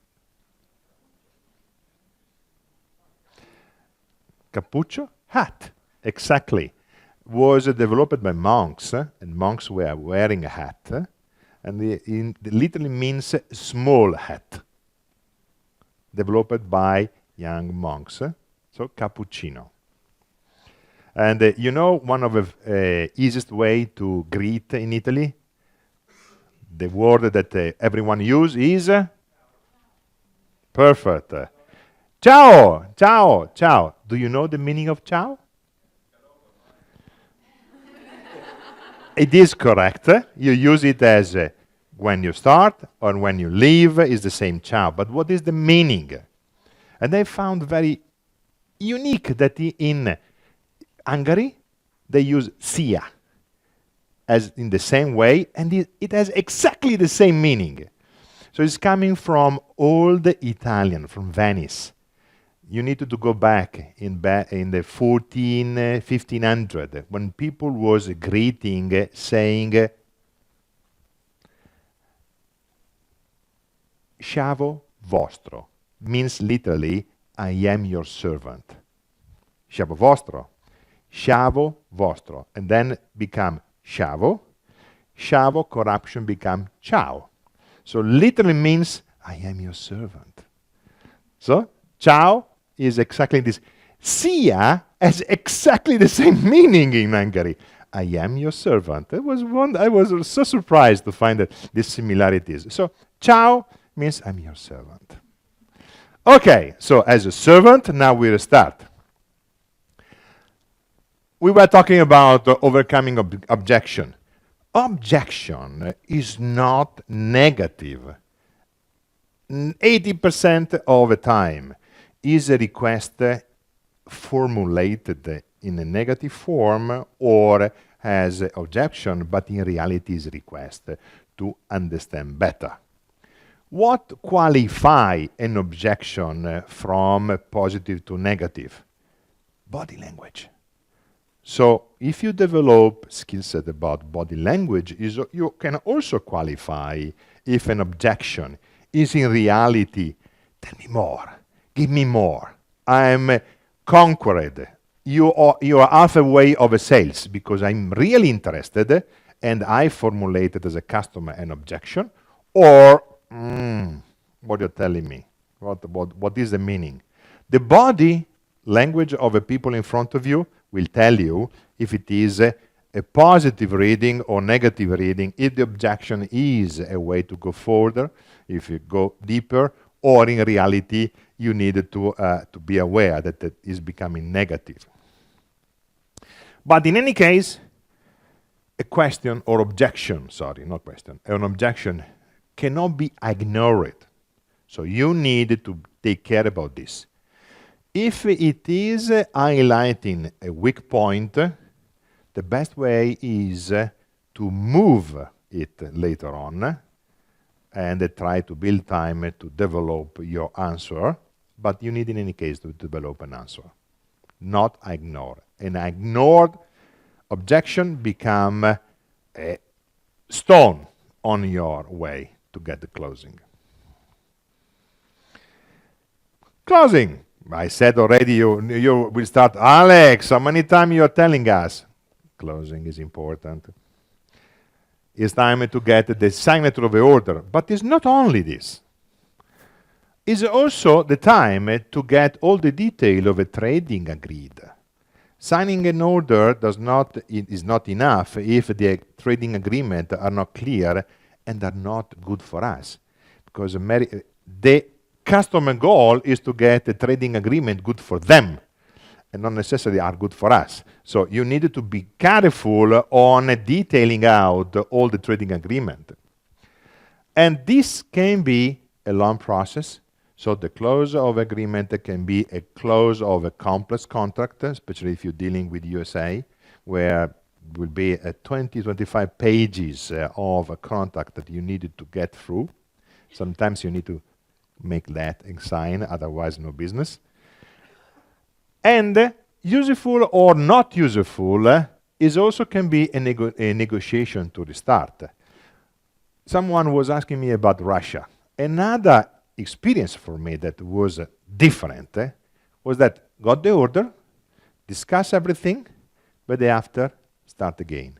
B: Cappuccio? Hat. Exactly. Was developed by monks, and monks were wearing a hat, and it literally means small hat. Developed by young monks. So cappuccino. And you know one of the easiest way to greet in Italy? The word that everyone uses is perfect. Ciao, ciao, ciao. Do you know the meaning of ciao? It is correct. You use it as when you start or when you leave is the same ciao. But what is the meaning? And I found very unique that in Hungary they use szia as in the same way, and it has exactly the same meaning. So it's coming from old Italian, from Venice. You need to go back in the 1500, when people was greeting, saying, "Sciavo vostro," means literally, "I am your servant." Sciavo vostro. Sciavo vostro. And then become sciavo. Sciavo, corruption, become ciao. So literally means, "I am your servant." So, ciao is exactly this. Szia has exactly the same meaning in Hungary. "I am your servant." I was so surprised to find that these similarities. So, ciao means "I'm your servant." Okay, so as a servant, now we'll start. We were talking about overcoming objection. Objection is not negative. 80% of the time is a request formulated in a negative form or has objection, but in reality is a request to understand better. What qualify an objection from positive to negative? Body language. So if you develop skill set about body language, you can also qualify if an objection is in reality, "Tell me more, give me more, I'm conquered, you are halfway of a sales because I'm really interested and I formulated as a customer an objection," or what you're telling me, what is the meaning? The body language of the people in front of you will tell you if it is a positive reading or negative reading, if the objection is a way to go further, if you go deeper, or in reality you need to be aware that it is becoming negative. But in any case, a question or objection, sorry, not question, an objection cannot be ignored. So you need to take care about this. If it is highlighting a weak point, the best way is to move it later on and try to build time to develop your answer, but you need in any case to develop an answer, not ignore. An ignored objection become a stone on your way to get the closing. Closing. I said already, you will start, Alex, how many times you're telling us? Closing is important. It's time to get the signature of the order. But it's not only this. It's also the time to get all the detail of a trading agreed. Signing an order is not enough if the trading agreement are not clear and are not good for us. Because the customer goal is to get a trading agreement good for them and not necessarily are good for us. So you need to be careful on detailing out all the trading agreement. And this can be a long process. So the close of agreement can be a close of a complex contract, especially if you're dealing with USA, where will be 20-25 pages of a contract that you needed to get through. Sometimes you need to make that and sign, otherwise no business. And useful or not useful is also can be a negotiation to restart. Someone was asking me about Russia. Another experience for me that was different was that got the order, discuss everything, but thereafter start again.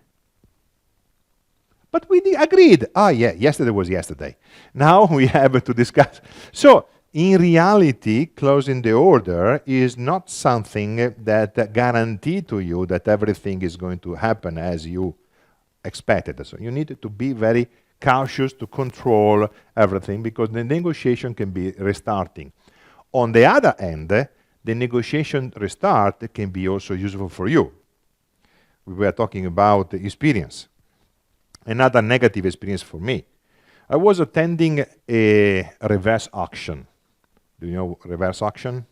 B: But we agreed. Ah, yeah, yesterday was yesterday. Now we have to discuss. So in reality, closing the order is not something that guarantee to you that everything is going to happen as you expected. So you need to be very cautious to control everything, because the negotiation can be restarting. On the other end, the negotiation restart can be also useful for you. We were talking about the experience. Another negative experience for me. I was attending a reverse auction. Do you know reverse auction?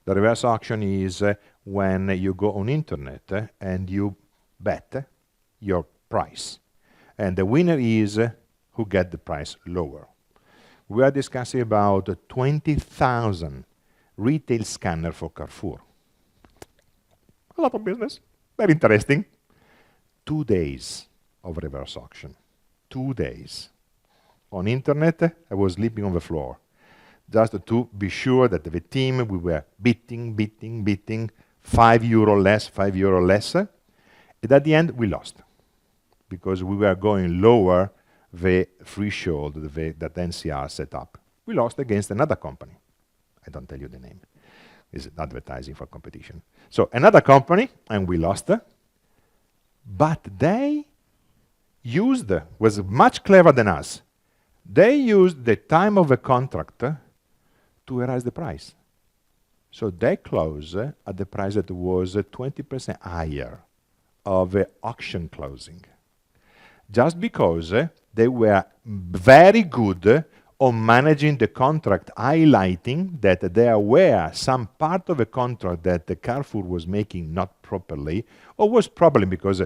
B: The reverse auction is when you go on internet and you bet your price. And the winner is who get the price lower. We are discussing about 20,000 retail scanner for Carrefour. A lot of business, very interesting. 2 days of reverse auction, 2 days. On internet, I was sleeping on the floor, just to be sure that the team, we were bidding, 5 euro less, 5 euro less. And at the end, we lost, because we were going lower the threshold that NCR set up. We lost against another company. I don't tell you the name. It's advertising for competition. So another company, and we lost. But they was much clever than us. They used the time of a contract to raise the price. So they closed at the price that was 20% higher of the auction closing. Just because they were very good on managing the contract, highlighting that there were some part of the contract that the Carrefour was making not properly, or was probably because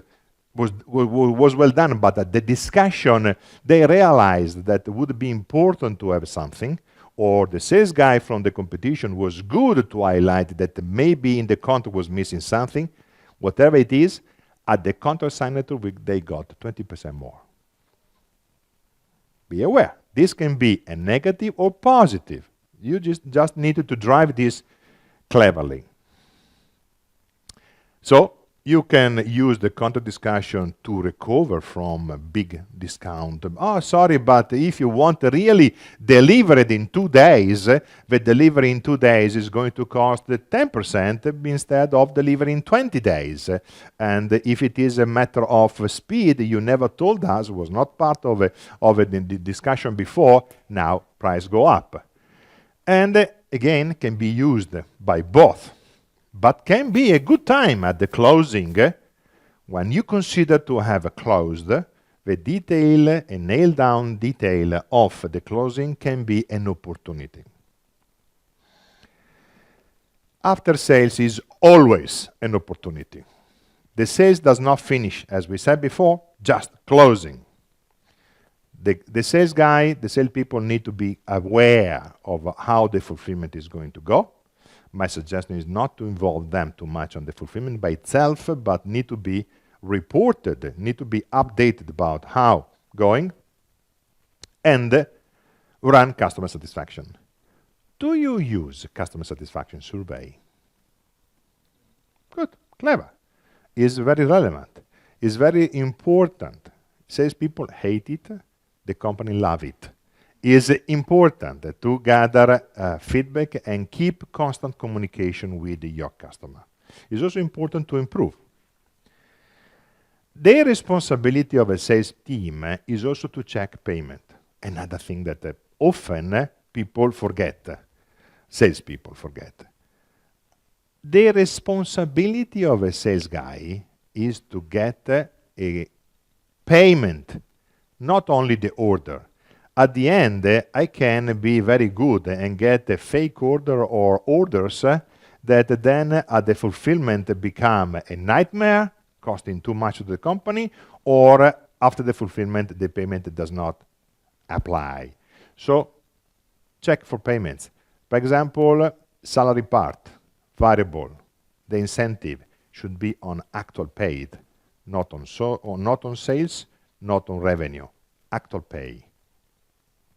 B: was well done, but at the discussion they realized that it would be important to have something, or the sales guy from the competition was good to highlight that maybe in the contract was missing something. Whatever it is, at the contract signature they got 20% more. Be aware, this can be a negative or positive. You just need to drive this cleverly. So you can use the contract discussion to recover from a big discount. Oh, sorry, but if you want to really deliver it in 2 days, the delivery in 2 days is going to cost 10% instead of delivering 20 days. And if it is a matter of speed, you never told us, was not part of the discussion before, now price go up. And again, can be used by both. But can be a good time at the closing when you consider to have closed, the detail and nailed down detail of the closing can be an opportunity. After sales is always an opportunity. The sales does not finish, as we said before, just closing. The sales guy, the salespeople need to be aware of how the fulfillment is going to go. My suggestion is not to involve them too much on the fulfillment by itself, but need to be reported, need to be updated about how going, and run customer satisfaction. Do you use customer satisfaction survey? Good, clever. Is very relevant. Is very important. Salespeople hate it. The company love it. Is important to gather feedback and keep constant communication with your customer. It's also important to improve. The responsibility of a sales team is also to check payment. Another thing that often people forget, salespeople forget. The responsibility of a sales guy is to get a payment, not only the order. At the end, I can be very good and get a fake order or orders that then at the fulfillment become a nightmare, costing too much to the company, or after the fulfillment, the payment does not apply. So check for payments. For example, salary part, variable, the incentive should be on actual paid, not on sales, not on revenue, actual pay.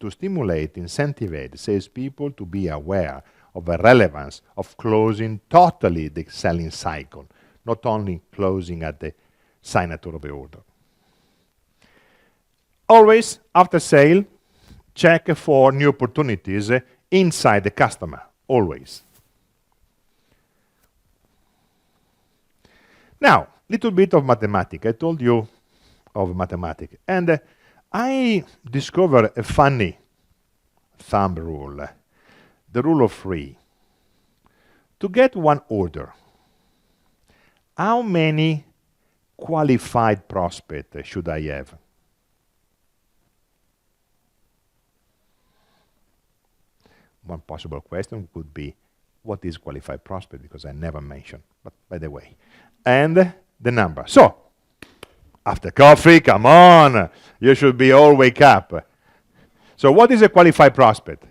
B: To stimulate, incentivate salespeople to be aware of the relevance of closing totally the selling cycle, not only closing at the signature of the order. Always, after sale, check for new opportunities inside the customer, always. Now, little bit of mathematics. I told you of mathematics. And I discovered a funny thumb rule, the rule of 3. To get one order, how many qualified prospects should I have? One possible question could be, what is qualified prospect? Because I never mentioned, but by the way. And the number. So, after coffee, come on, you should be all wake up. So what is a qualified prospect?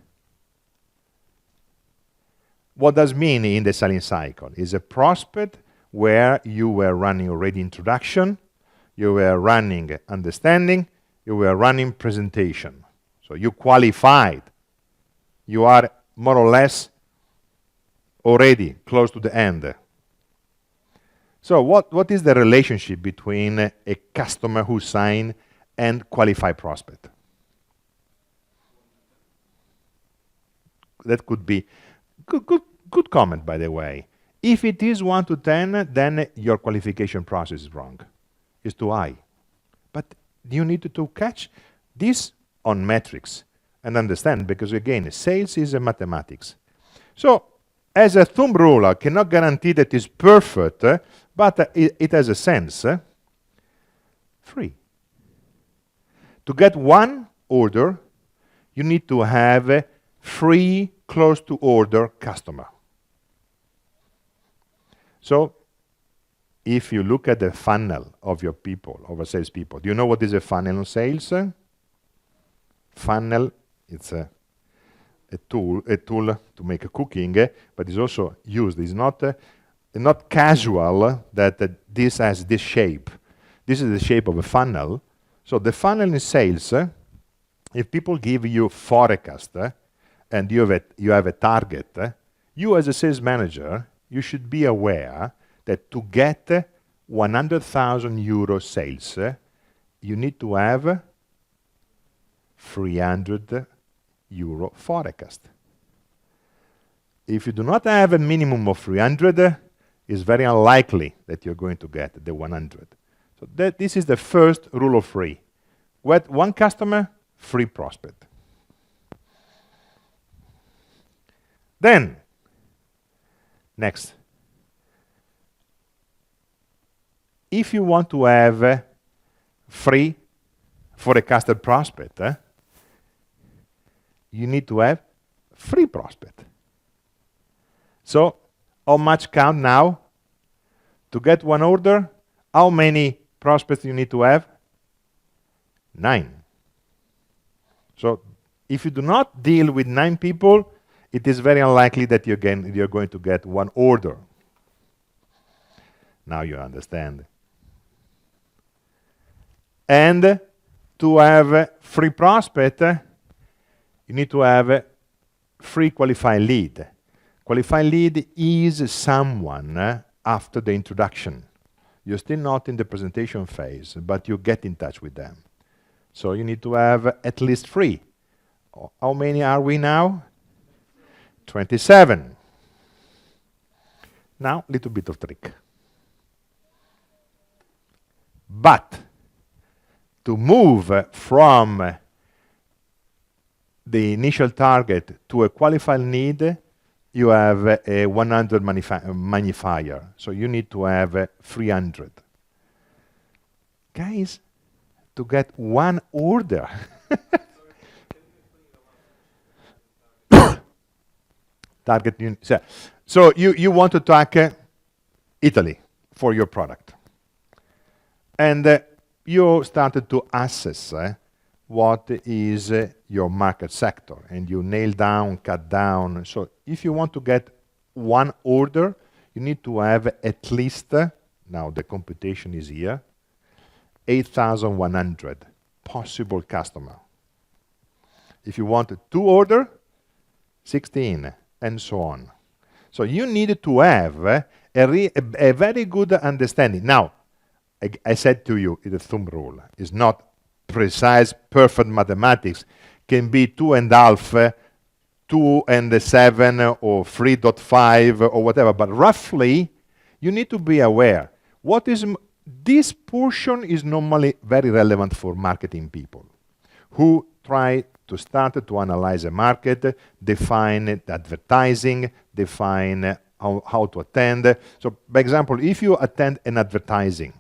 B: What does mean in the selling cycle? Is a prospect where you were running already introduction, you were running understanding, you were running presentation. So you qualified. You are more or less already close to the end. So what is the relationship between a customer who signed and qualified prospect? That could be good comment, by the way. If it is 1 to 10, then your qualification process is wrong. It's too high. But you need to catch this on metrics and understand, because again, sales is a mathematics. So, as a thumb rule, I cannot guarantee that it's perfect, but it has a sense. 3. To get one order, you need to have 3 close to order customer. So, if you look at the funnel of your people, of a salespeople, do you know what is a funnel on sales? Funnel, it's a tool to make cooking, but it's also used. It's not casual that this has this shape. This is the shape of a funnel. So the funnel in sales, if people give you forecast and you have a target, you as a sales manager, you should be aware that to get 100,000 euro sales, you need to have 300 euro forecast. If you do not have a minimum of 300, it's very unlikely that you're going to get the 100. So this is the first rule of 3. With one customer, 3 prospect. Then, next. If you want to have 3 forecasted prospect, you need to have 3 prospect. So, how much count now? To get one order, how many prospects you need to have? 9. So, if you do not deal with 9 people, it is very unlikely that you're going to get one order. Now you understand. And to have 3 prospects, you need to have free qualified lead. Qualified lead is someone after the introduction. You're still not in the presentation phase, but you get in touch with them. So you need to have at least 3. How many are we now? 27. Now, a little bit of trick. But to move from the initial target to a qualified need, you have a 100 magnifier. So you need to have 300. Guys, to get one order. Target. So you want to target Italy for your product. And you started to assess what is your market sector, and you nail down, cut down. So if you want to get one order, you need to have at least, now the computation is here, 8,100 possible customer. If you want 2 order, 16, and so on. So you need to have a very good understanding. Now, I said to you, the thumb rule is not precise, perfect mathematics. Can be 2.5, 2 and 7, or 3.5, or whatever. But roughly, you need to be aware. What is this portion is normally very relevant for marketing people who try to start to analyze a market, define the advertising, define how to attend. So, by example, if you attend an advertising,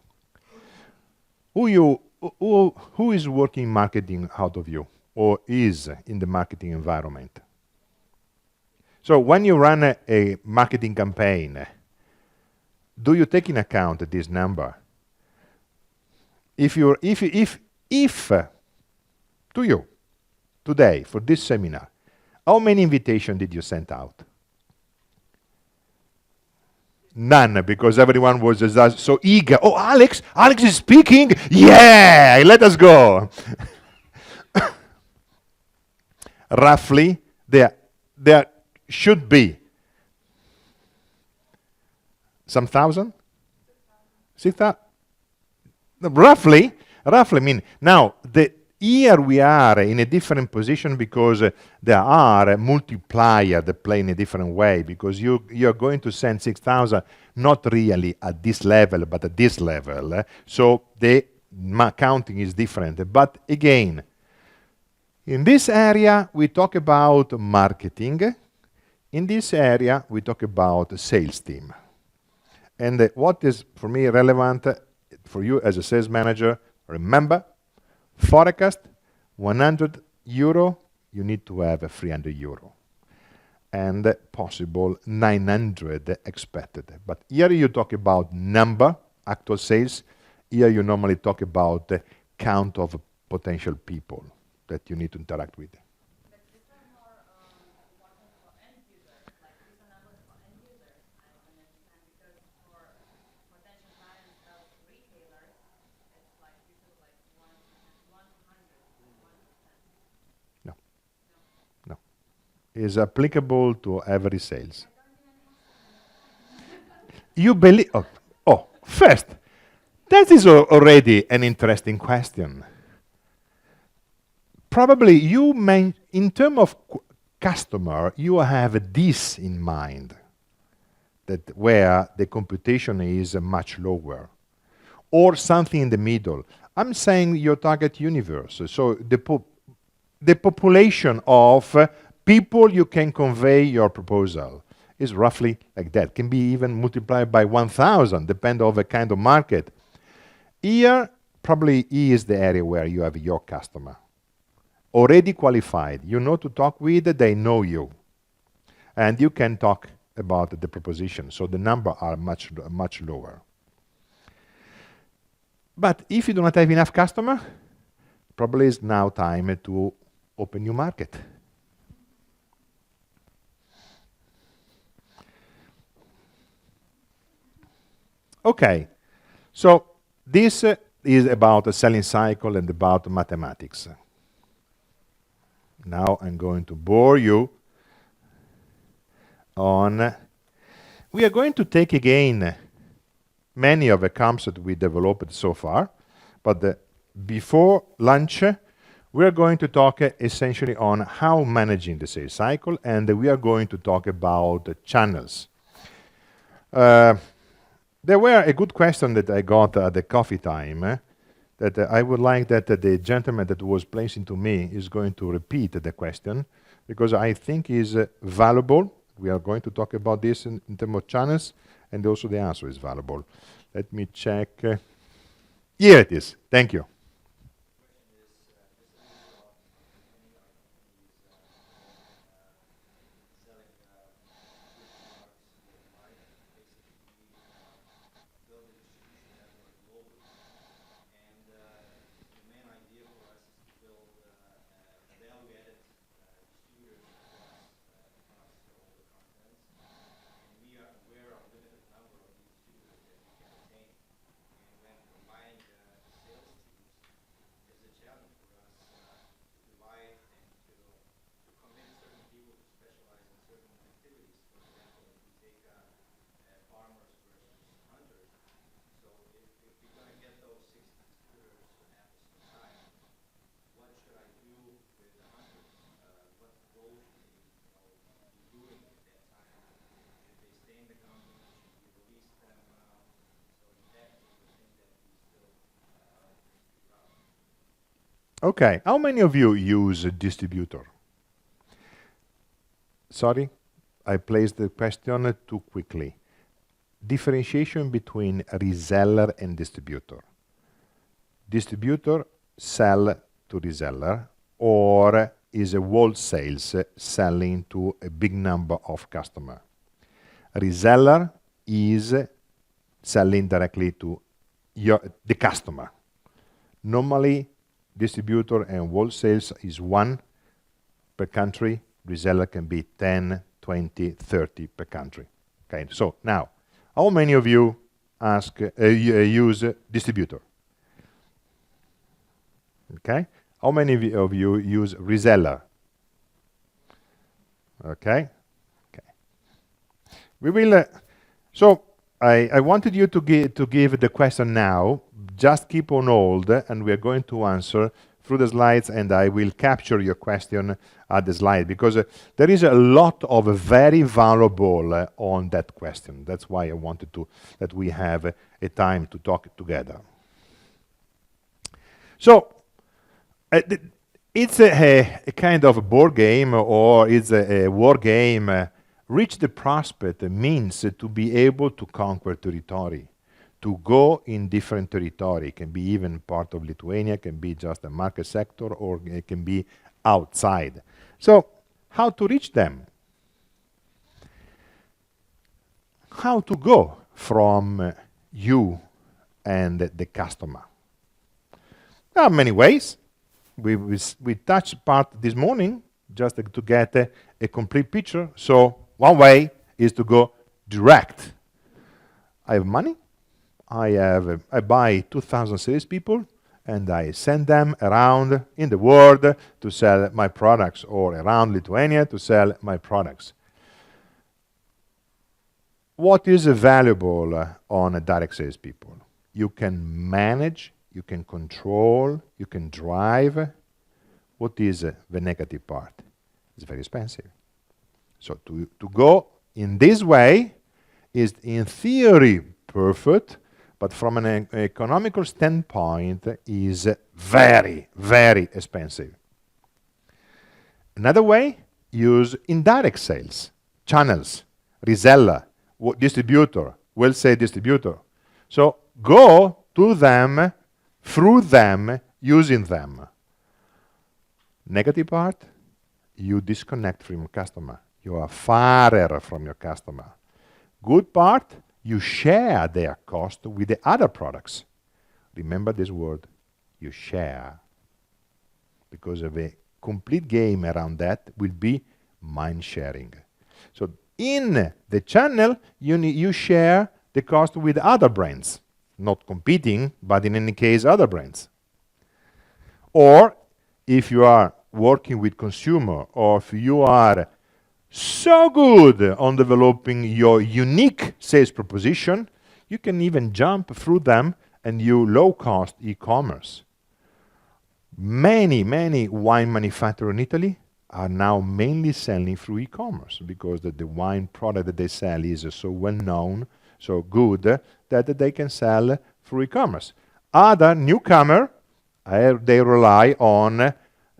B: who is working marketing out of you or is in the marketing environment? So when you run a marketing campaign, do you take in account this number? If to you today for this seminar, how many invitations did you send out? None, because everyone was just so eager. Oh, Alex is speaking. Yeah, let us go. Roughly, there should be some thousand? 6,000? Roughly, I mean, now, here we are in a different position because there are a multiplier that play in a different way, because you're going to send 6,000 not really at this level, but at this level. So the counting is different. But again, in this area, we talk about marketing. In this area, we talk about sales team. And what is, for me, relevant for you as a sales manager, remember, forecast, 100 euro, you need to have 300 euro. And possible 900 expected. But here you talk about number, actual sales. Here you normally talk about the count of potential people that you need to interact with.
C: But these are more important for end users, like these are numbers for end users, I can understand, because for potential clients of retailers, it's like usually like 1 to 100, 1%.
B: No. Is applicable to every sales. You believe? First, that is already an interesting question. Probably you in terms of customer, you have this in mind, that where the computation is much lower, or something in the middle. I'm saying your target universe. So the population of people you can convey your proposal is roughly like that. Can be even multiplied by 1,000, depending on the kind of market. Here, probably is the area where you have your customer. Already qualified, you know to talk with, they know you. And you can talk about the proposition, so the number are much lower. But if you do not have enough customer, probably is now time to open new market. Okay, so this is about a selling cycle and about mathematics. Now I'm going to bore you on. We are going to take again many of the concepts that we developed so far, but before lunch, we are going to talk essentially on how managing the sales cycle, and we are going to talk about the channels. There were a good question that I got at the coffee time that I would like that the gentleman that was placing to me is going to repeat the question, because I think is valuable. We are going to talk about this in terms of channels, and also the answer is valuable. Let me check. Here it is. Thank you. Okay, how many of you use a distributor? Sorry, I placed the question too quickly. Differentiation between reseller and distributor. Distributor sell to reseller, or is a wholesale selling to a big number of customers. Reseller is selling directly to the customer. Normally, distributor and wholesale is one per country. Reseller can be 10, 20, 30 per country. Okay, so now, how many of you use distributor? Okay, how many of you use reseller? Okay, okay. We will. So I wanted you to give the question now. Just keep on hold, and we are going to answer through the slides, and I will capture your question at the slide, because there is a lot of very valuable on that question. That's why I wanted that we have a time to talk together. So it's a kind of a board game, or it's a war game. Reach the prospect means to be able to conquer territory, to go in different territory. It can be even part of Lithuania, can be just a market sector, or it can be outside. So how to reach them? How to go from you and the customer? There are many ways. We touched part this morning just to get a complete picture. So one way is to go direct. I have money. I buy 2,000 salespeople, and I send them around in the world to sell my products, or around Lithuania to sell my products. What is valuable on a direct salespeople? You can manage, you can control, you can drive. What is the negative part? It's very expensive. So to go in this way is in theory perfect, but from an economical standpoint is very, very expensive. Another way, use indirect sales, channels, reseller, distributor, wholesale distributor. So go to them, through them, using them. Negative part, you disconnect from your customer. You are farther from your customer. Good part, you share their cost with the other products. Remember this word, you share. Because of a complete game around that will be mind sharing. So in the channel, you share the cost with other brands. Not competing, but in any case, other brands. Or if you are working with consumer, or if you are so good on developing your unique sales proposition, you can even jump through them and do low-cost e-commerce. Many wine manufacturers in Italy are now mainly selling through e-commerce because the wine product that they sell is so well known, so good, that they can sell through e-commerce. Other newcomer, they rely on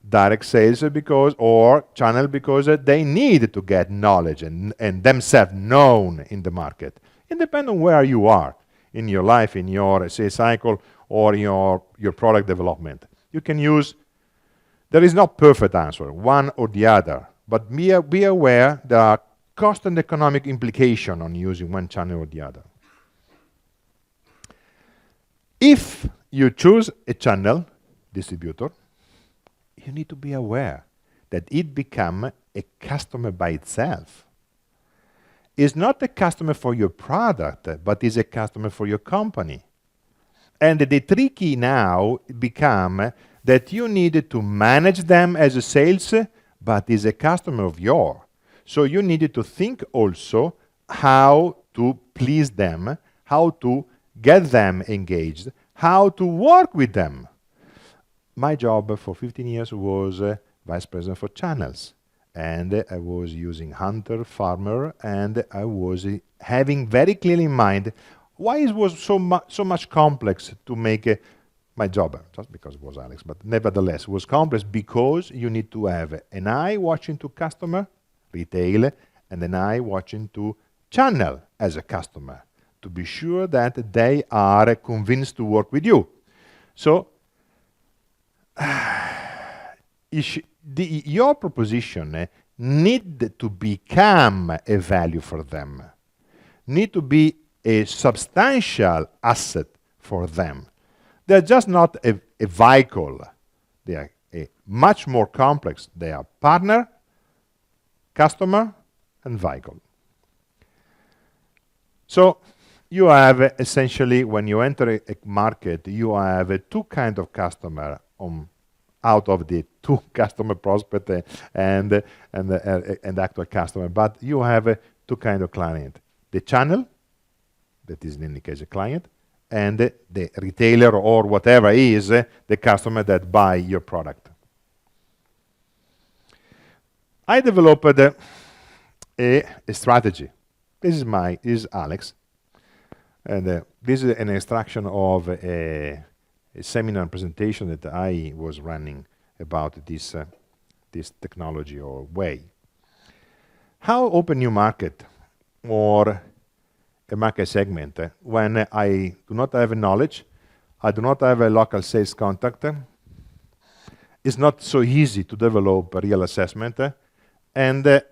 B: direct sales or channel because they need to get knowledge and themselves known in the market. It depends on where you are in your life, in your sales cycle, or your product development. You can use, there is no perfect answer, one or the other, but be aware there are cost and economic implications on using one channel or the other. If you choose a channel distributor, you need to be aware that it becomes a customer by itself. It's not a customer for your product, but is a customer for your company. And the tricky now become that you need to manage them as a sales, but is a customer of yours. So you need to think also how to please them, how to get them engaged, how to work with them. My job for 15 years was vice president for channels. And I was using hunter, farmer, and I was having very clearly in mind why it was so much complex to make my job, just because it was Alex, but nevertheless, it was complex because you need to have an eye watching to customer, retail, and an eye watching to channel as a customer to be sure that they are convinced to work with you. So, your proposition need to become a value for them, need to be a substantial asset for them. They're just not a vehicle. They are much more complex. They are partner, customer, and vehicle. So you have essentially, when you enter a market, you have two kinds of customer out of the two customer prospect and actual customer, but you have two kinds of client. The channel, that is in any case a client, and the retailer or whatever is the customer that buy your product. I developed a strategy. This is Alex, and this is an extraction of a seminar presentation that I was running about this technology or way. How open new market or a market segment when I do not have knowledge, I do not have a local sales contact, it's not so easy to develop a real assessment, and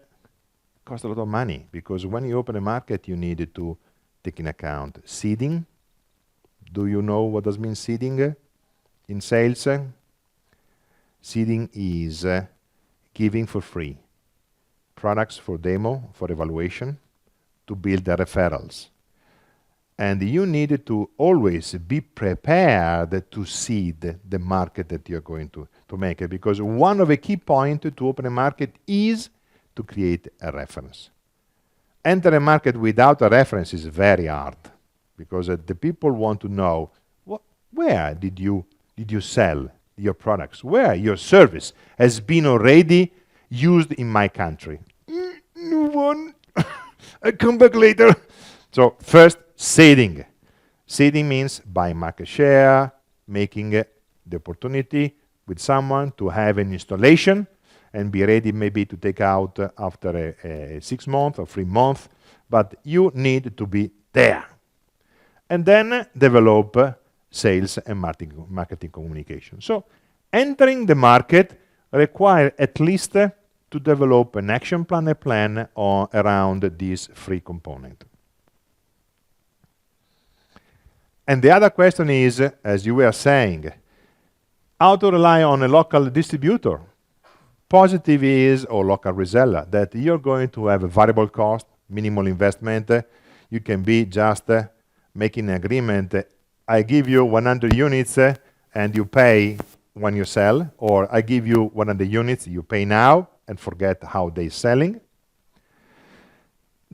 B: costs a lot of money, because when you open a market you need to take in account seeding. Do you know what does mean seeding in sales? Seeding is giving for free products for demo, for evaluation, to build the referrals. And you need to always be prepared to seed the market that you're going to make it, because one of the key points to open a market is to create a reference. Enter a market without a reference is very hard, because the people want to know where did you sell your products, where your service has been already used in my country. No one. I come back later. So first, seeding. Seeding means buying market share, making the opportunity with someone to have an installation and be ready maybe to take out after a 6 months or 3 months, but you need to be there. And then develop sales and marketing communication. So entering the market requires at least to develop an action plan, a plan around these 3 components. And the other question is, as you were saying, how to rely on a local distributor. Positive is, or local reseller, that you're going to have a variable cost, minimal investment. You can be just making an agreement. I give you 100 units and you pay when you sell, or I give you 100 units, you pay now and forget how they're selling.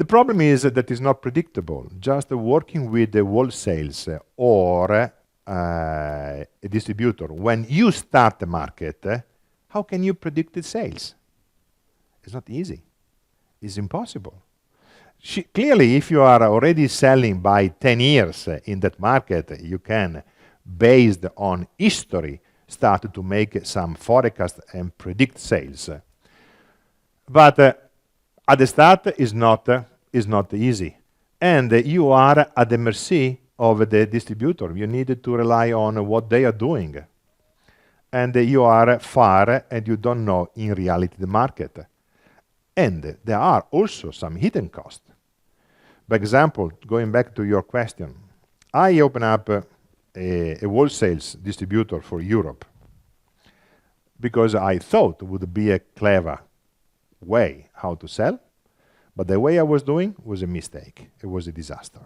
B: The problem is that it's not predictable. Just working with the wholesales or a distributor, when you start the market, how can you predict the sales? It's not easy. It's impossible. Clearly, if you are already selling by 10 years in that market, you can, based on history, start to make some forecast and predict sales. But at the start is not easy. And you are at the mercy of the distributor. You need to rely on what they are doing. And you are far and you don't know in reality the market. And there are also some hidden costs. For example, going back to your question, I open up a wholesale distributor for Europe because I thought it would be a clever way how to sell, but the way I was doing was a mistake. It was a disaster.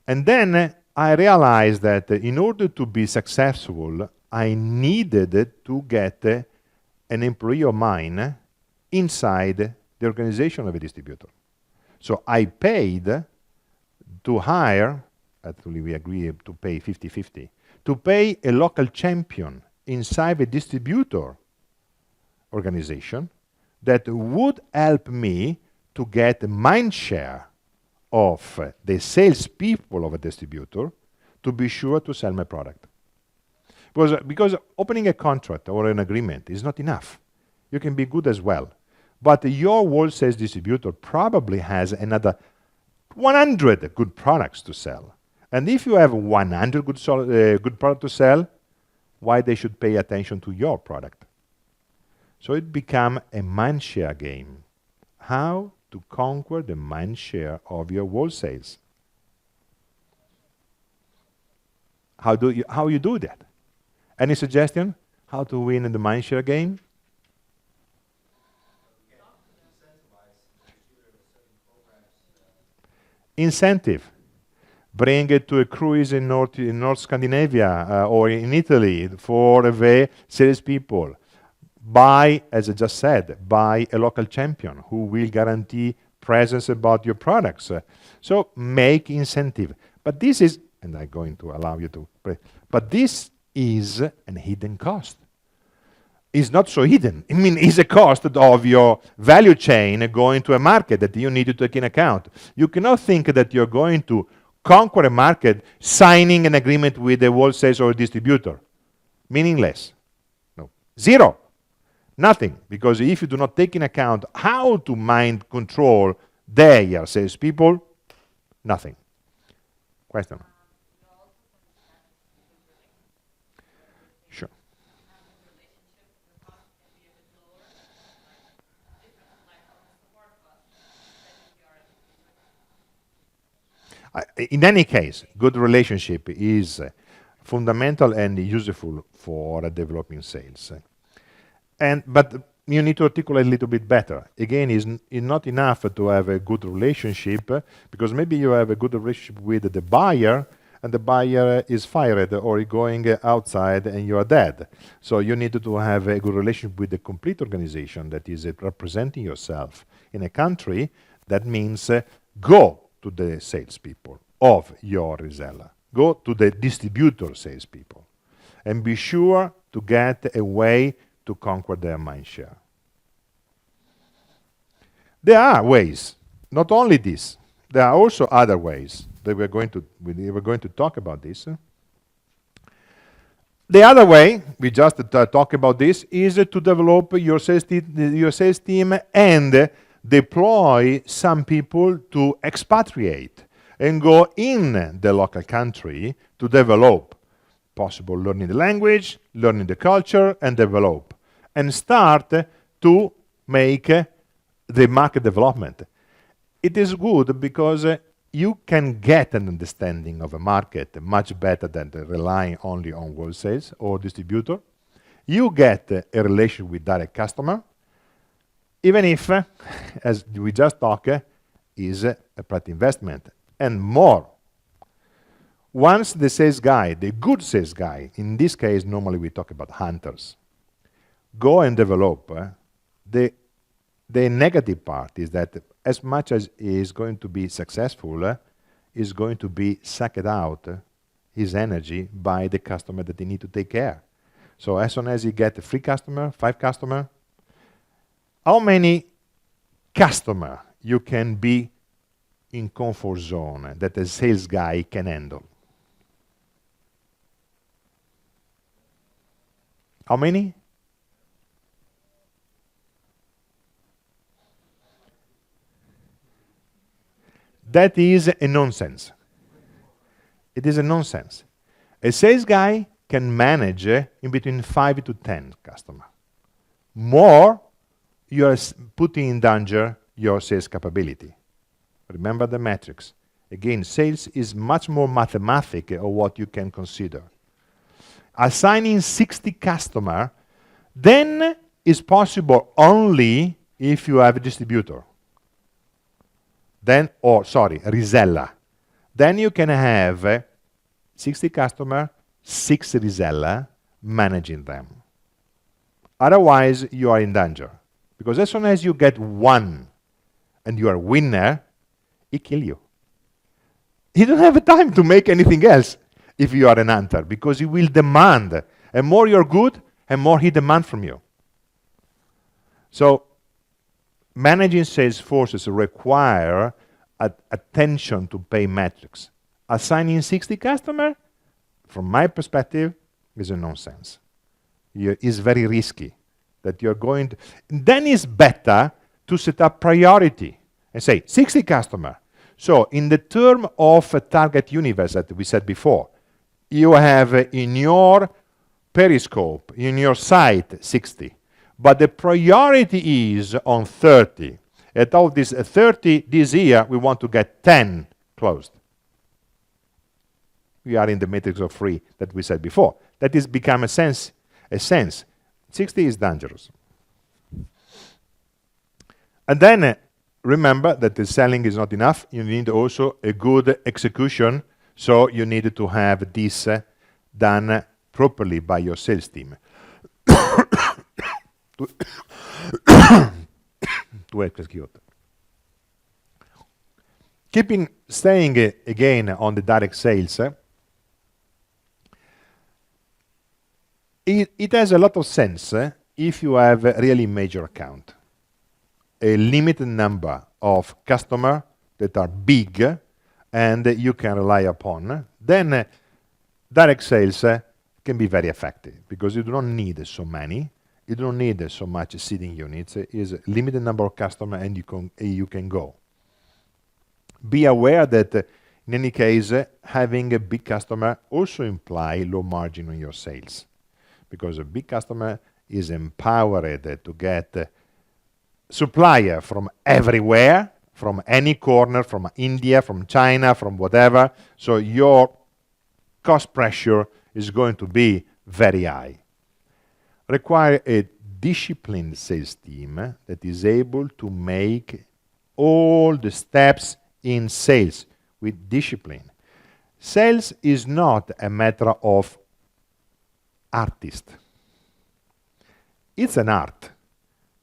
B: And then I realized that in order to be successful, I needed to get an employee of mine inside the organization of a distributor. So I paid to hire, actually we agreed to pay 50-50, to pay a local champion inside a distributor organization that would help me to get mind share of the salespeople of a distributor to be sure to sell my product. Because opening a contract or an agreement is not enough. You can be good as well. But your wholesale distributor probably has another 100 good products to sell. And if you have 100 good products to sell, why they should pay attention to your product? So it becomes a mind share game. How to conquer the mind share of your wholesales? How you do that? Any suggestion how to win in the mind share game? Incentive. Bring it to a cruise in North Scandinavia or in Italy for the salespeople. Buy, as I just said, buy a local champion who will guarantee presence about your products. So make incentive. But this is, and I'm going to allow you to pray, but this is an hidden cost. It's not so hidden. I mean, it's a cost of your value chain going to a market that you need to take in account. You cannot think that you're going to conquer a market signing an agreement with a wholesale or a distributor. Meaningless. No. Zero. Nothing. Because if you do not take in account how to mind control their salespeople, nothing. Question? Sure. In any case, good relationship is fundamental and useful for developing sales. But you need to articulate a little bit better. Again, it's not enough to have a good relationship, because maybe you have a good relationship with the buyer, and the buyer is fired or going outside and you are dead. So you need to have a good relationship with the complete organization that is representing yourself in a country. That means go to the salespeople of your reseller. Go to the distributor salespeople and be sure to get a way to conquer their mind share. There are ways, not only this, there are also other ways that we're going to talk about this. The other way, we just talk about this, is to develop your sales team and deploy some people to expatriate and go in the local country to develop, possible learning the language, learning the culture, and develop, and start to make the market development. It is good because you can get an understanding of a market much better than relying only on wholesales or distributor. You get a relation with direct customer, even if, as we just talked, is a product investment, and more. Once the sales guy, the good sales guy, in this case normally we talk about hunters, go and develop, the negative part is that as much as he is going to be successful, is going to be sucked out his energy by the customer that he need to take care. So as soon as he get a 3 customer, 5 customer, how many customer you can be in comfort zone that a sales guy can handle? How many? That is a nonsense. It is a nonsense. A sales guy can manage in between 5 to 10 customers. More, you are putting in danger your sales capability. Remember the metrics. Again, sales is much more mathematic of what you can consider. Assigning 60 customers, then is possible only if you have a distributor. Then, or sorry, reseller. Then you can have 60 customers, 6 reseller managing them. Otherwise, you are in danger. Because as soon as you get one and you are a winner, he kills you. He don't have time to make anything else if you are an hunter, because he will demand. And more you're good, and more he demands from you. So, managing sales forces require attention to pay metrics. Assigning 60 customers, from my perspective, is a nonsense. It's very risky that you're going to. Then it's better to set up priority and say 60 customers. So in the term of a target universe that we said before, you have in your periscope, in your site, 60. But the priority is on 30. At all these 30 this year, we want to get 10 closed. We are in the matrix of 3 that we said before. That is become a sense. 60 is dangerous. And then remember that the selling is not enough. You need also a good execution. So you need to have this done properly by your sales team. To execute. Staying again on the direct sales, it has a lot of sense if you have a really major account, a limited number of customers that are big and you can rely upon. Then direct sales can be very effective because you don't need so many. You don't need so much seeding units. It's a limited number of customers and you can go. Be aware that in any case, having a big customer also implies low margin on your sales, because a big customer is empowered to get supplier from everywhere, from any corner, from India, from China, from whatever. So your cost pressure is going to be very high. Require a disciplined sales team that is able to make all the steps in sales with discipline. Sales is not a matter of artist. It's an art,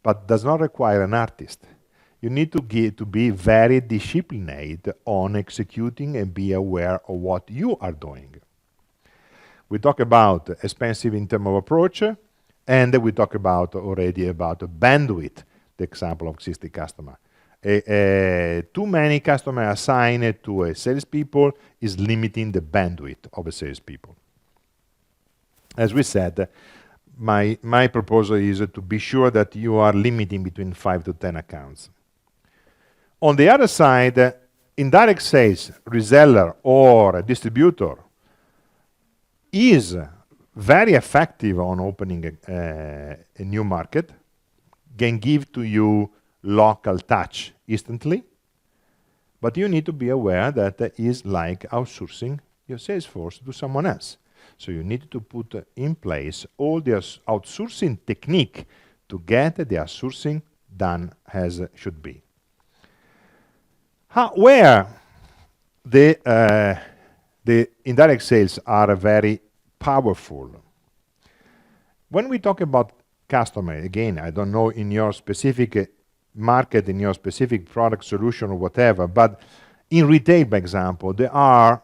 B: but does not require an artist. You need to be very disciplined on executing and be aware of what you are doing. We talk about expensive in terms of approach, and we talk about already about bandwidth, the example of 60 customers. Too many customers assigned to a salespeople is limiting the bandwidth of a salespeople. As we said, my proposal is to be sure that you are limiting between 5 to 10 accounts. On the other side, indirect sales, reseller or a distributor is very effective on opening a new market, can give to you local touch instantly, but you need to be aware that it is like outsourcing your sales force to someone else. So you need to put in place all the outsourcing technique to get the outsourcing done as should be. Where the indirect sales are very powerful. When we talk about customer, again, I don't know in your specific market in your specific product, solution, or whatever. But in retail, for example, there are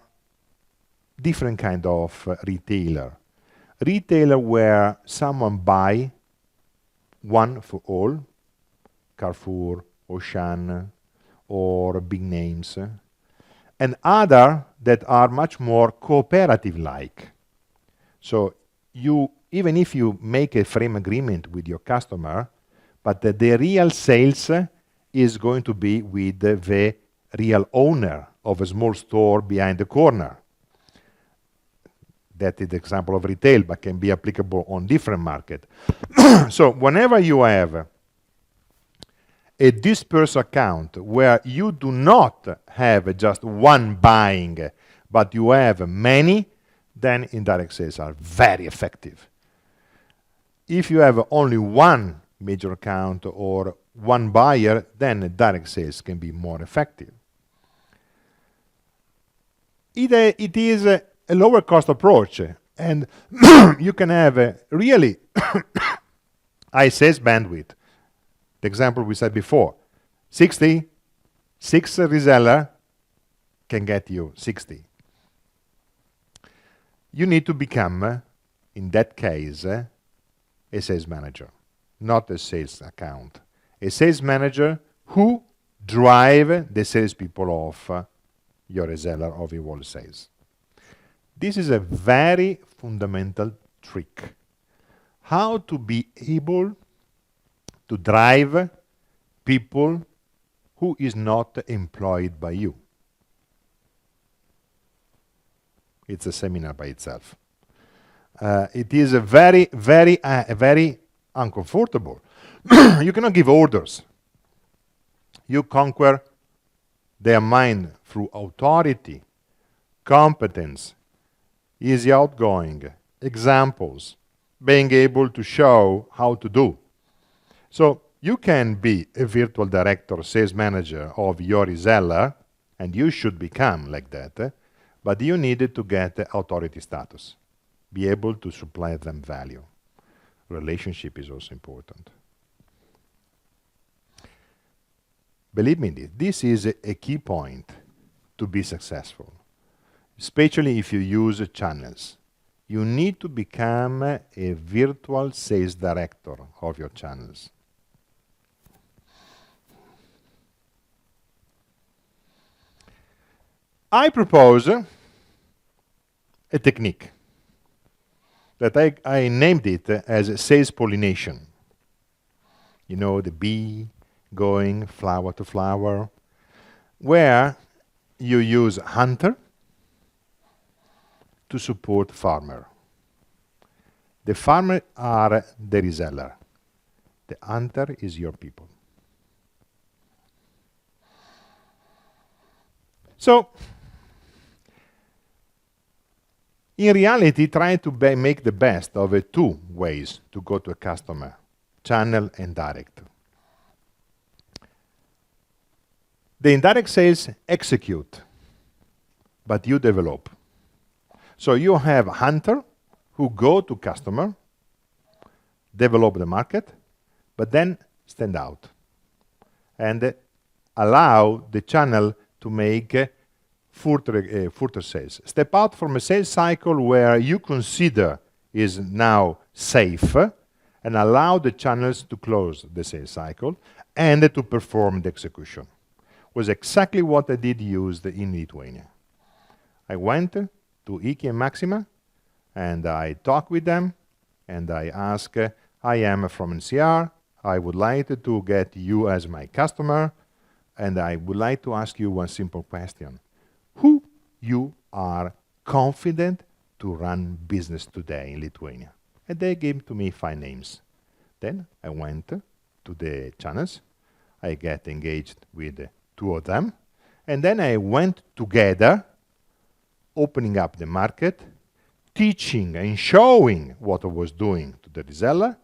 B: different kind of retailer. Retailer where someone buy one for all, Carrefour, Auchan, or big names, and other that are much more cooperative-like. So you, even if you make a frame agreement with your customer, but the real sales is going to be with the real owner of a small store behind the corner. That is the example of retail, but can be applicable on different market. So whenever you have a dispersed account where you do not have just one buying, but you have many, then indirect sales are very effective. If you have only one major account or one buyer, then direct sales can be more effective. It is a lower cost approach, and you can have a really high sales bandwidth. The example we said before, 6 reseller can get you 60. You need to become, in that case, a sales manager, not a sales account. A sales manager who drive the salespeople of your reseller of your wholesales. This is a very fundamental trick. How to be able to drive people who is not employed by you. It's a seminar by itself. It is a very uncomfortable. You cannot give orders. You conquer their mind through authority, competence, easy outgoing, examples, being able to show how to do. So you can be a virtual director, sales manager of your reseller, and you should become like that, but you needed to get authority status, be able to supply them value. Relationship is also important. Believe me, this is a key point to be successful, especially if you use channels. You need to become a virtual sales director of your channels. I propose a technique that I named it as sales pollination. You know, the bee going flower to flower, where you use hunter to support farmer. The farmer are the reseller. The hunter is your people. So, in reality, try to make the best of two ways to go to a customer, channel and direct. The indirect sales execute, but you develop. So you have hunter who go to customer, develop the market, but then stand out and allow the channel to make further sales. Step out from a sales cycle where you consider is now safe and allow the channels to close the sales cycle and to perform the execution. Was exactly what I did use in Lithuania. I went to IKEA and Maxima and I talked with them and I asked, I am from NCR, I would like to get you as my customer and I would like to ask you one simple question. Who you are confident to run business today in Lithuania? And they gave to me 5 names. Then I went to the channels, I get engaged with 2 of them, and then I went together, opening up the market, teaching and showing what I was doing to the reseller,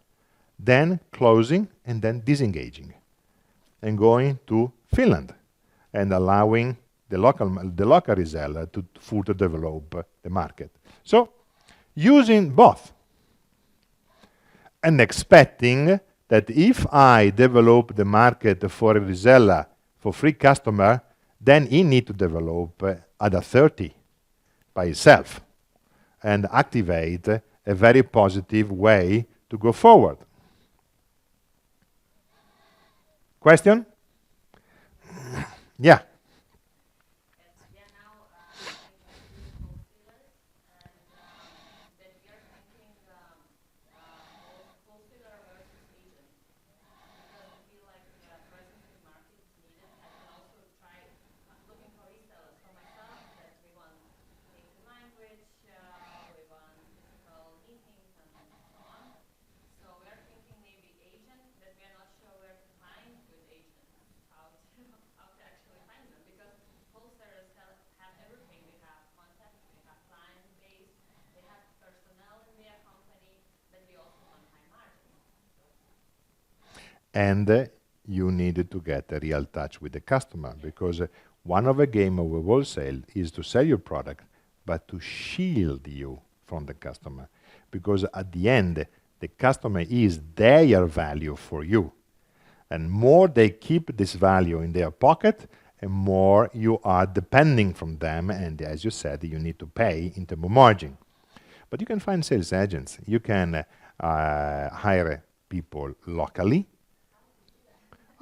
B: then closing and then disengaging, and going to Finland and allowing the local reseller to further develop the market. So, using both and expecting that if I develop the market for a reseller for free customer, then he need to develop other 30 by himself and activate a very positive way to go forward. Question? Yeah.
C: We are now thinking wholesalers, and that we are thinking wholesaler versus agent, because I feel like presence in the market is needed. I can also try looking for resellers for myself, that we want native language, we want physical meetings, and so on. So we are thinking maybe agent, that we are not sure where to find good agents, how to actually find them, because wholesalers have everything. We have contacts, we have client base, they have personnel in their company, but we also want high margins.
B: And you needed to get a real touch with the customer, because one of the game of a wholesale is to sell your product, but to shield you from the customer, because at the end the customer is their value for you, and more they keep this value in their pocket, and more you are depending from them, and as you said, you need to pay in terms of margin. But you can find sales agents, you can hire people locally.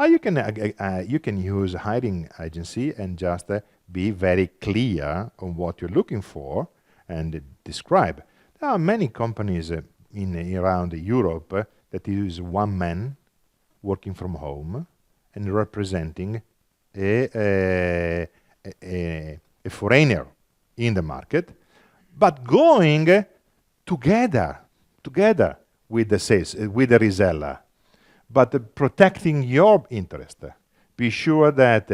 B: You can use a hiring agency and just be very clear on what you're looking for and describe. There are many companies around Europe that use one man working from home and representing a foreigner in the market, but going together with the sales, with the reseller, but protecting your interest. Be sure that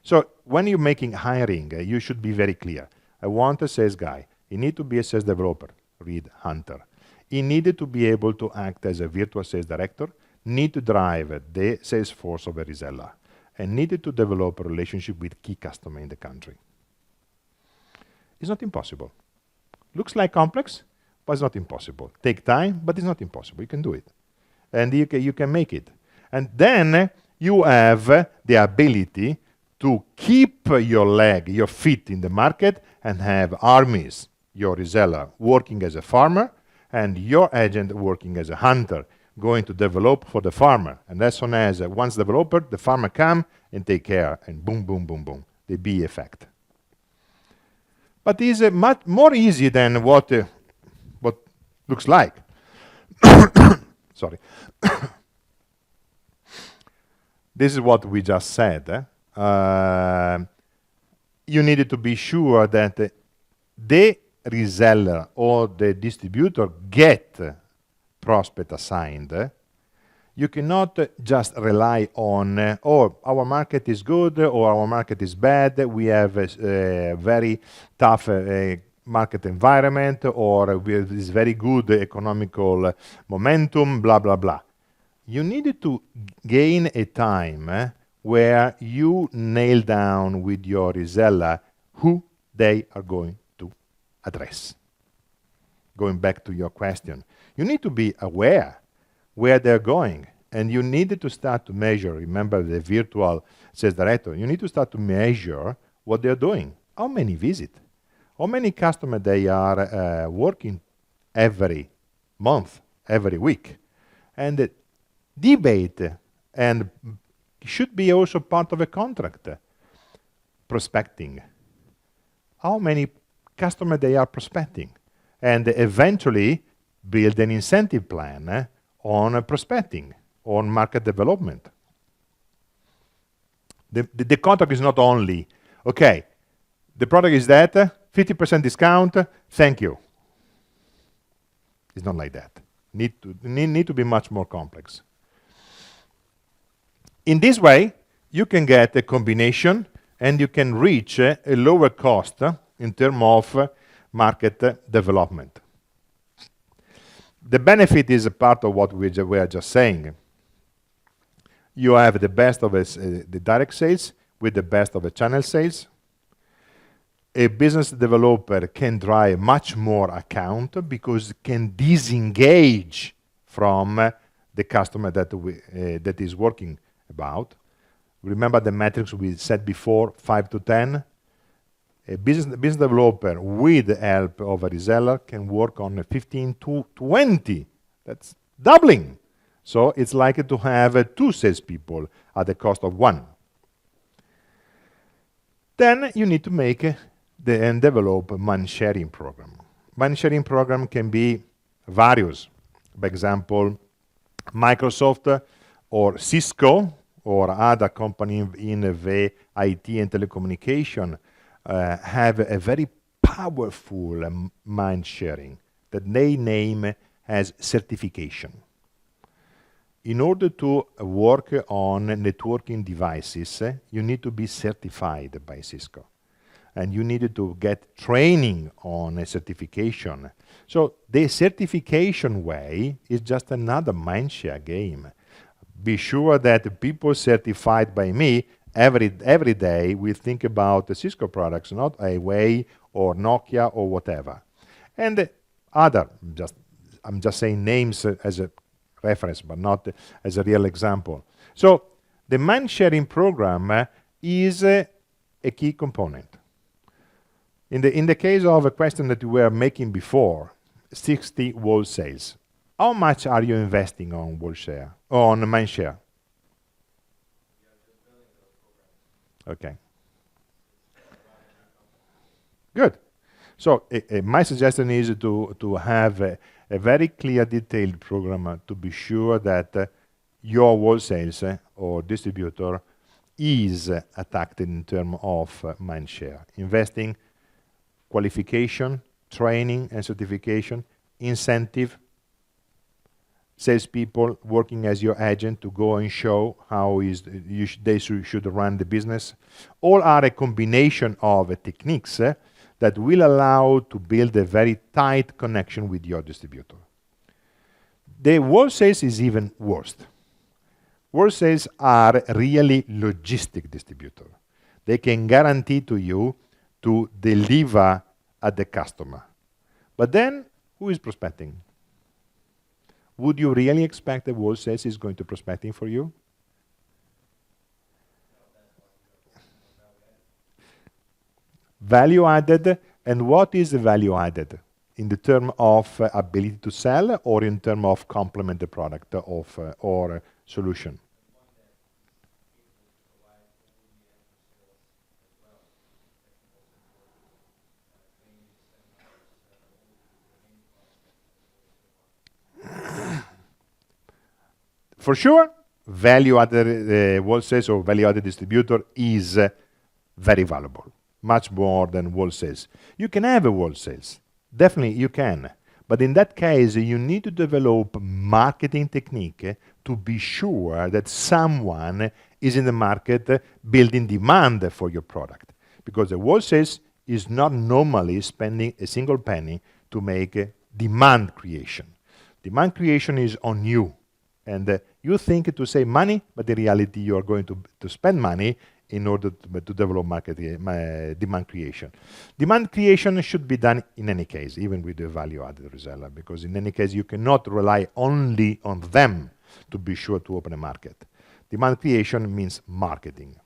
B: so when you're making hiring, you should be very clear. I want a sales guy. He need to be a sales developer, read hunter. He needed to be able to act as a virtual sales director, need to drive the sales force of a reseller, and needed to develop a relationship with key customer in the country. It's not impossible. Looks like complex, but it's not impossible. Take time, but it's not impossible. You can do it. And you can make it. And then you have the ability to keep your feet in the market and have armies, your reseller working as a farmer and your agent working as a hunter, going to develop for the farmer. And as soon as once developed, the farmer come and take care, and boom, boom, boom, boom, the B effect. But it's much more easy than what looks like. Sorry. This is what we just said. You needed to be sure that the reseller or the distributor get prospect assigned. You cannot just rely on, our market is good or our market is bad, we have a very tough market environment, or with this very good economical momentum, blah, blah, blah. You needed to gain a time where you nail down with your reseller who they are going to address. Going back to your question, you need to be aware where they're going, and you needed to start to measure. Remember the virtual sales director, you need to start to measure what they're doing. How many visit? How many customers they are working every month, every week? And debate, and should be also part of a contract. Prospecting. How many customers they are prospecting? And eventually build an incentive plan on prospecting, on market development. The contract is not only, okay, the product is that, 50% discount, thank you. It's not like that. Need to be much more complex. In this way, you can get a combination and you can reach a lower cost in terms of market development. The benefit is a part of what we are just saying. You have the best of the direct sales with the best of the channel sales. A business developer can drive much more account because can disengage from the customer that is working about. Remember the metrics we said before, 5 to 10? A business developer with the help of a reseller can work on 15 to 20. That's doubling. So it's likely to have 2 salespeople at the cost of 1. Then you need to make and develop a mind sharing program. Mind sharing program can be various. For example, Microsoft or Cisco or other company in the IT and telecommunication have a very powerful mind sharing that they name as certification. In order to work on networking devices, you need to be certified by Cisco. And you need to get training on a certification. So the certification way is just another mindshare game. Be sure that people certified by me every day will think about the Cisco products, not Huawei or Nokia or whatever. And other, I'm just saying names as a reference, but not as a real example. So the mind sharing program is a key component. In the case of a question that we were making before, 60 wholesales, how much are you investing on wholesale, on mind share? Okay. Good. So my suggestion is to have a very clear, detailed program to be sure that your wholesales or distributor is attacked in terms of mind share. Investing, qualification, training and certification, incentive, salespeople working as your agent to go and show how they should run the business. All are a combination of techniques that will allow to build a very tight connection with your distributor. The wholesales is even worse. Wholesales are really logistic distributor. They can guarantee to you to deliver at the customer. But then, who is prospecting? Would you really expect that wholesales is going to prospecting for you? Value added, and what is the value added? In the term of ability to sell or in term of complement the product or solution? For sure, value-added wholesales or value-added distributor is very valuable, much more than wholesales. You can have a wholesales, definitely you can, but in that case you need to develop marketing technique to be sure that someone is in the market building demand for your product, because the wholesales is not normally spending a single penny to make demand creation. Demand creation is on you. And you think to save money, but in reality you are going to spend money in order to develop demand creation. Demand creation should be done in any case, even with the value-added reseller, because in any case you cannot rely only on them to be sure to open a market. Demand creation means marketing.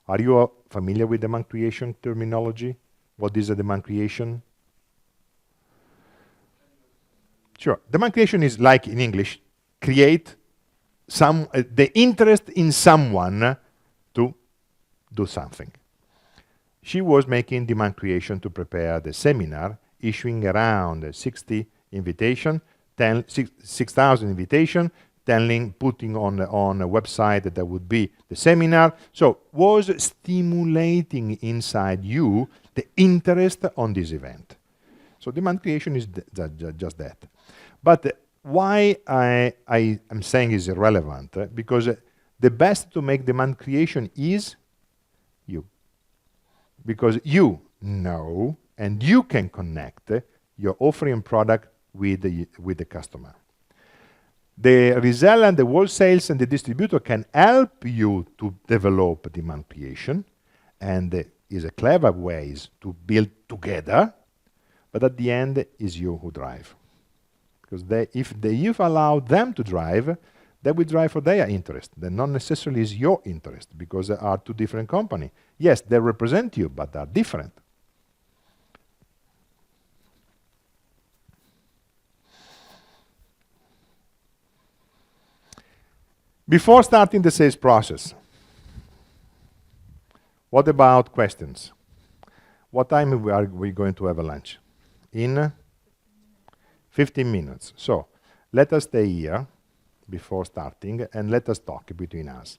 B: Are you familiar with demand creation terminology? What is a demand creation? Sure. Demand creation is like in English, create the interest in someone to do something. She was making demand creation to prepare the seminar, issuing around 60 invitation, 6,000 invitation, putting on a website that would be the seminar. So was stimulating inside you the interest on this event. So demand creation is just that. But why I am saying is irrelevant, because the best to make demand creation is you. Because you know and you can connect your offering product with the customer. The reseller and the wholesales and the distributor can help you to develop demand creation, and is a clever ways to build together, but at the end is you who drive. Because if you allow them to drive, they will drive for their interest. Then not necessarily is your interest, because they are two different companies. Yes, they represent you, but they are different. Before starting the sales process, what about questions? What time are we going to have a lunch? In 15 minutes. So let us stay here before starting and let us talk between us.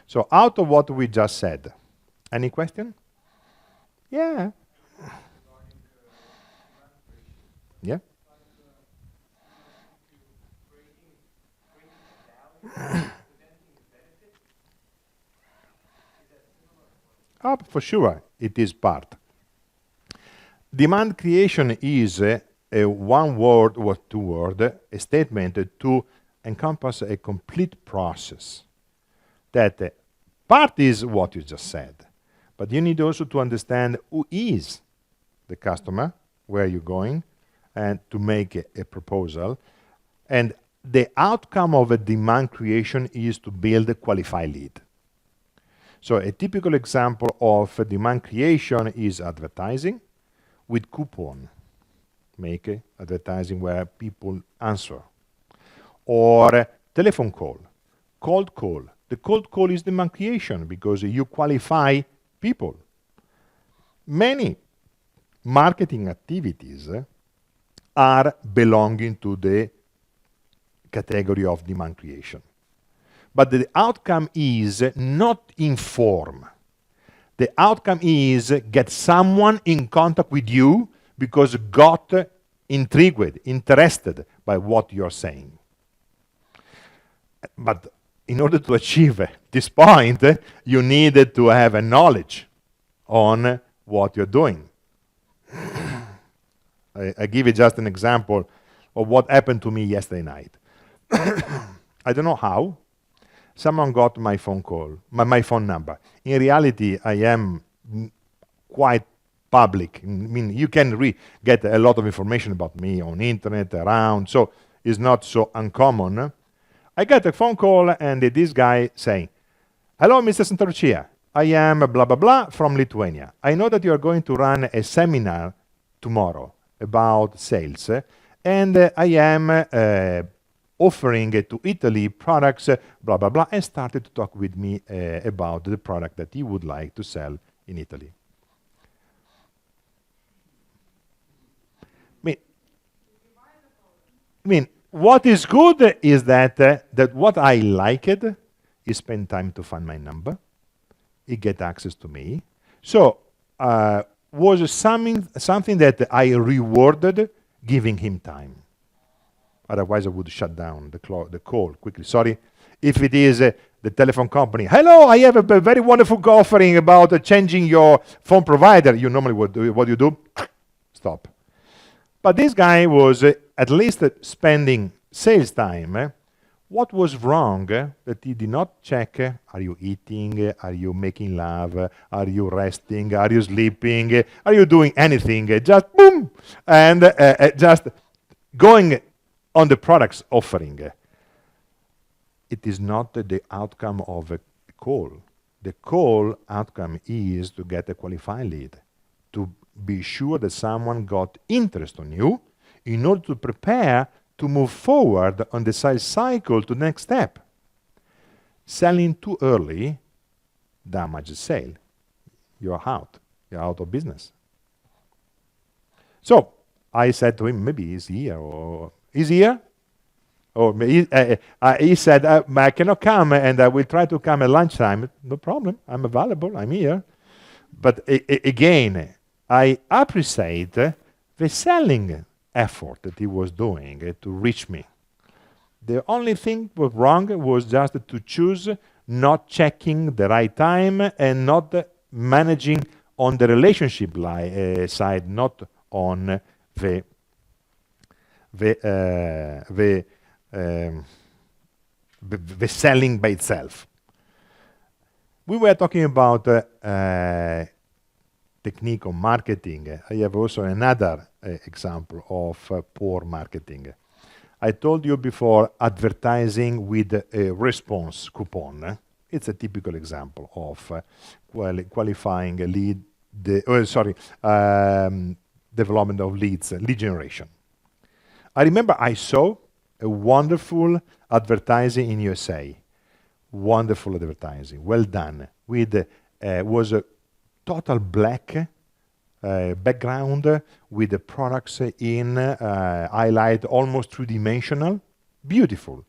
B: So out of what we just said, any question? Yeah. Yeah. Oh, for sure, it is part. Demand creation is a one word or two word, a statement to encompass a complete process. That part is what you just said, but you need also to understand who is the customer, where you're going, and to make a proposal. And the outcome of a demand creation is to build a qualified lead. So a typical example of demand creation is advertising with coupon. Make advertising where people answer. Or telephone call, cold call. The cold call is demand creation because you qualify people. Many marketing activities are belonging to the category of demand creation. But the outcome is not inform. The outcome is get someone in contact with you because got intrigued, interested by what you're saying. But in order to achieve this point, you needed to have a knowledge on what you're doing. I give you just an example of what happened to me yesterday night. I don't know how. Someone got my phone call, my phone number. In reality, I am quite public. I mean, you can get a lot of information about me on internet, around, so it's not so uncommon. I get a phone call and this guy saying, "Hello, Mr. Santalucia. I am blah, blah, blah from Lithuania. I know that you are going to run a seminar tomorrow about sales, and I am offering to Italy products, blah, blah, blah," and started to talk with me about the product that he would like to sell in Italy. I mean, what is good is that what I liked is spend time to find my number. He get access to me. So was something that I rewarded giving him time. Otherwise, I would shut down the call quickly. Sorry. If it is the telephone company, "Hello, I have a very wonderful offering about changing your phone provider." You normally what you do? Stop. But this guy was at least spending sales time. What was wrong that he did not check? Are you eating? Are you making love? Are you resting? Are you sleeping? Are you doing anything? Just boom! And just going on the products offering. It is not the outcome of a call. The call outcome is to get a qualified lead, to be sure that someone got interest on you in order to prepare to move forward on the sales cycle to the next step. Selling too early damages sale. You're out. You're out of business. So I said to him, maybe he's here, or he's here. Or he said, I cannot come, and I will try to come at lunchtime. No problem. I'm available. I'm here. But again, I appreciate the selling effort that he was doing to reach me. The only thing was wrong was just to choose not checking the right time and not managing on the relationship side, not on the selling by itself. We were talking about technique of marketing. I have also another example of poor marketing. I told you before advertising with a response coupon. It's a typical example of qualifying a lead, development of leads, lead generation. I remember I saw a wonderful advertising in USA. Wonderful advertising, well done. With was a total black background with the products in highlight, almost three-dimensional, beautiful.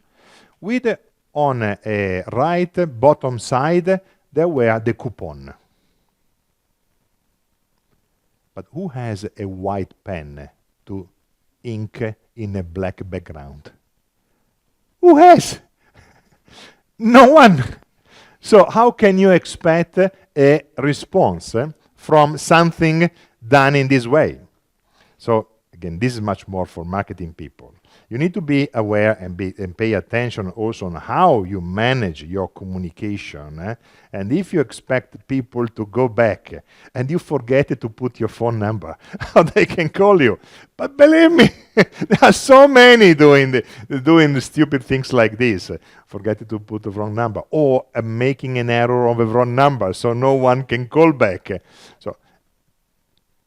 B: With on a right bottom side there were the coupon. But who has a white pen to ink in a black background? Who has? No one. So how can you expect a response from something done in this way? So again, this is much more for marketing people. You need to be aware and pay attention also on how you manage your communication. And if you expect people to go back and you forget to put your phone number, how they can call you. But believe me, there are so many doing the stupid things like this. Forget to put the wrong number or making an error of a wrong number so no one can call back. So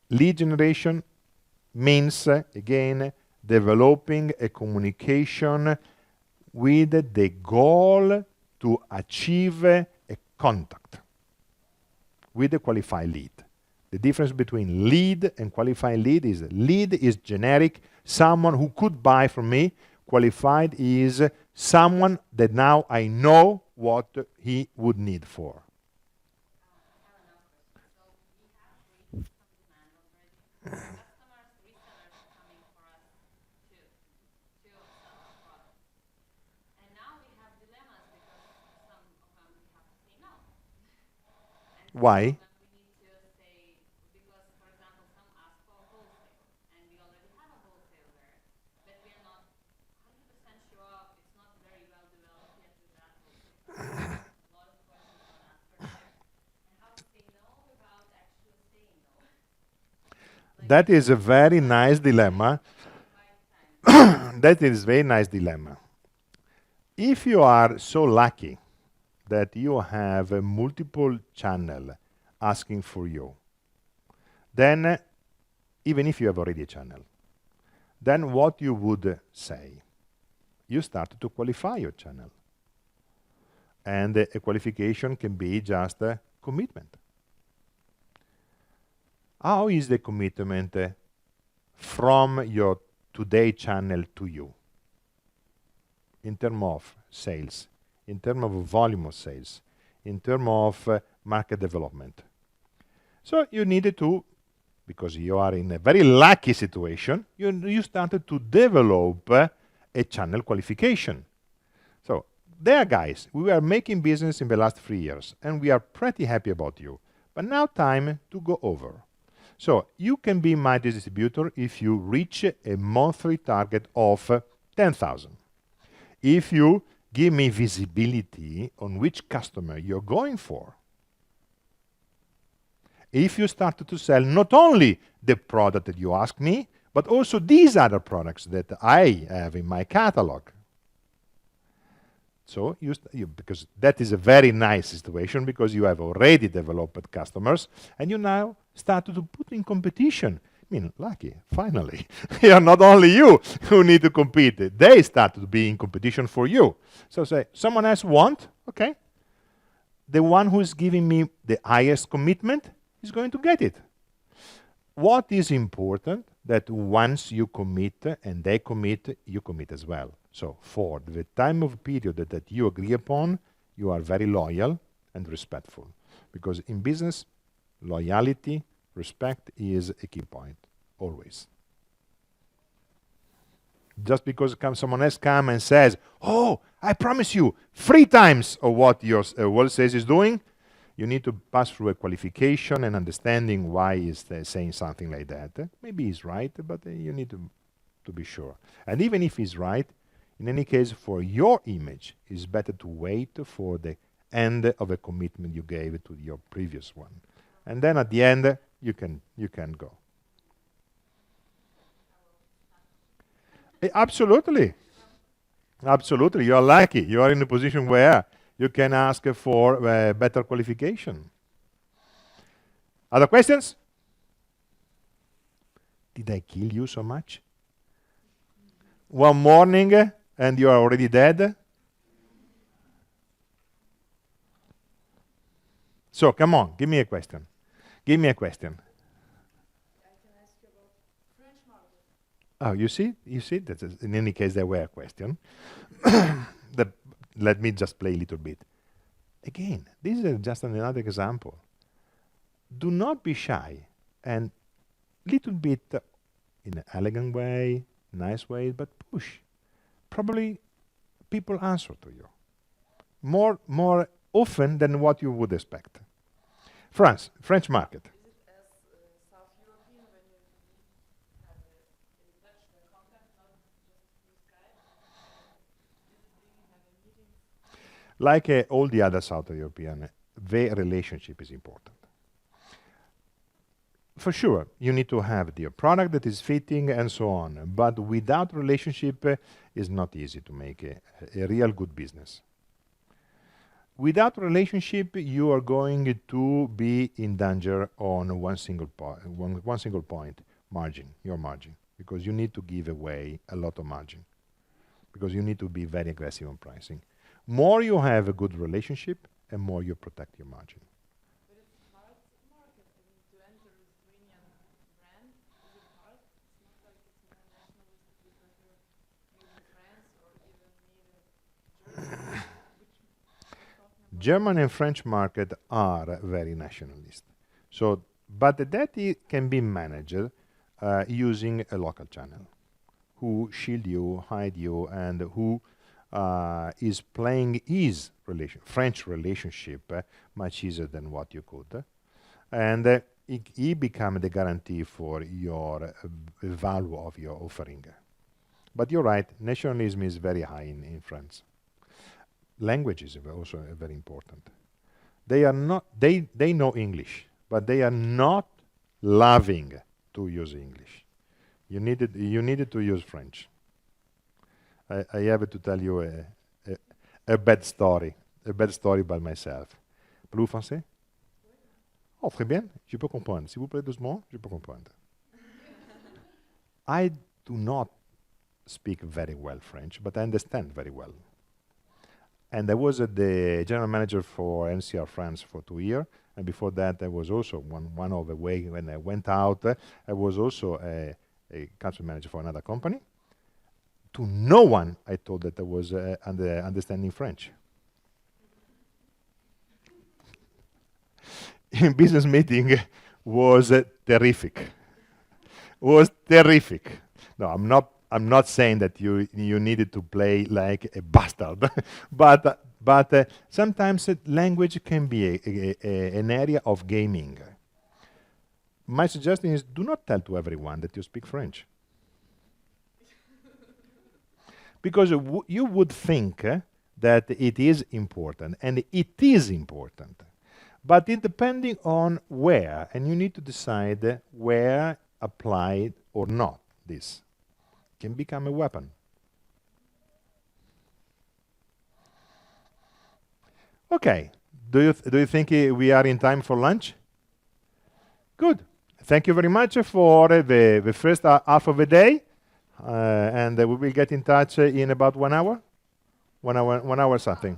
B: lead generation means, again, developing a communication with the goal to achieve a contact with a qualified lead. The difference between lead and qualified lead is generic, someone who could buy from me. Qualified is someone that now I know what he would need for. Why?
C: We need to say, because, for example, some ask for wholesale, and we already have a wholesale there, but we are not 100% sure, it's not very well developed yet with that wholesale. A lot of questions are answered there. And how to say no without actually saying no.
B: That is a very nice dilemma. That is a very nice dilemma. If you are so lucky that you have a multiple channel asking for you, then even if you have already a channel, then what you would say? You start to qualify your channel. And a qualification can be just a commitment. How is the commitment from your today channel to you? In terms of sales, in terms of volume of sales, in terms of market development. So you needed to, because you are in a very lucky situation, you started to develop a channel qualification. So there, guys, we were making business in the last 3 years, and we are pretty happy about you. But now time to go over. So you can be my distributor if you reach a monthly target of 10,000. If you give me visibility on which customer you're going for. If you start to sell not only the product that you ask me, but also these other products that I have in my catalog. So because that is a very nice situation, because you have already developed customers and you now start to put in competition. I mean, lucky, finally. You're not only you who need to compete. They start to be in competition for you. So say, someone else want, okay. The one who's giving me the highest commitment is going to get it. What is important, that once you commit and they commit, you commit as well. So for the time of period that you agree upon, you are very loyal and respectful. Because in business, loyalty, respect is a key point, always. Just because someone else comes and says, oh, I promise you 3 times of what your world says is doing, you need to pass through a qualification and understanding why he's saying something like that. Maybe he's right, but you need to be sure. And even if he's right, in any case, for your image, it's better to wait for the end of a commitment you gave to your previous one. And then at the end, you can go. Absolutely. Absolutely, you are lucky. You are in a position where you can ask for better qualification. Other questions? Did I kill you so much? One morning and you are already dead? So come on, give me a question. Give me a question. Oh, you see, that is, in any case there were a question. Let me just play a little bit. Again, this is just another example. Do not be shy, and little bit in an elegant way, nice way, but push. Probably people answer to you more often than what you would expect. France, French market. Like all the other South European, the relationship is important. For sure, you need to have the product that is fitting and so on, but without relationship, it's not easy to make a real good business. Without relationship, you are going to be in danger on one single point, margin, your margin, because you need to give away a lot of margin, because you need to be very aggressive on pricing. More you have a good relationship, and more you protect your margin.
D: But it's hard market. I mean, to enter Lithuanian brand, is it hard? It's not like it's more nationalistic because you're made in France or even made in Germany.
B: German and French market are very nationalist. So, but that can be managed using a local channel, who shield you, hide you, and who is playing his French relationship much easier than what you could. And he become the guarantee for your value of your offering. But you're right, nationalism is very high in France. Language is also very important. They are not, they know English, but they are not loving to use English. You needed to use French. I have to tell you a bad story by myself. Parlez-vous français? Oh, très bien, je peux comprendre. Si vous parlez doucement, je peux comprendre. I do not speak very well French, but I understand very well. And I was the general manager for NCR France for 2 years, and before that I was also one of the way when I went out, I was also a country manager for another company. To no one I told that I was understanding French. In business meeting was terrific. Was terrific. No, I'm not saying that you needed to play like a bastard, but sometimes language can be an area of gaming. My suggestion is do not tell to everyone that you speak French. Because you would think that it is important, and it is important. But it depending on where, and you need to decide where applied or not this. Can become a weapon. Okay, do you think we are in time for lunch? Good. Thank you very much for the first half of the day, and we will get in touch in about 1 hour. 1 hour something.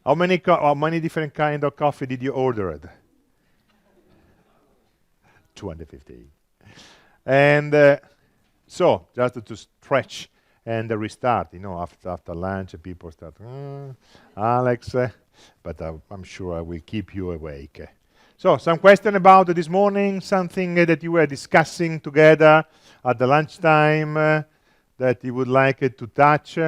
B: How many different kind of coffee did you order? 250. And so, just to stretch and restart, after lunch, people start, Alex, but I'm sure I will keep you awake. So, some question about this morning, something that you were discussing together at the lunchtime that you would like to touch?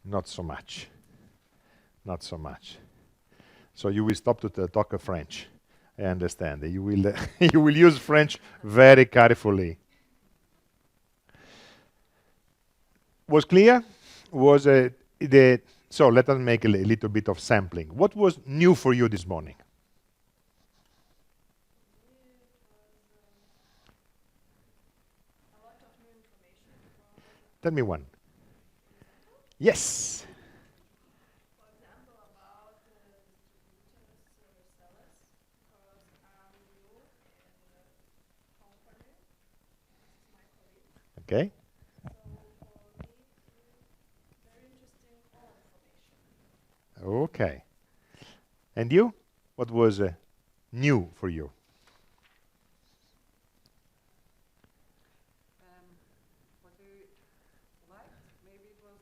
B: Not so much. Not so much. So you will stop to talk French. I understand. You will you will use French very carefully. Was clear? Was so let us make a little bit of sampling. What was new for you this morning?
D: A lot of new information from,
B: Tell me one. Yes.
D: for example, about distributors or sellers, because I'm new in the company. This is my colleague.
B: Okay.
D: So for me, very interesting all information.
B: Okay. And you? What was new for you?
E: What I liked, maybe it was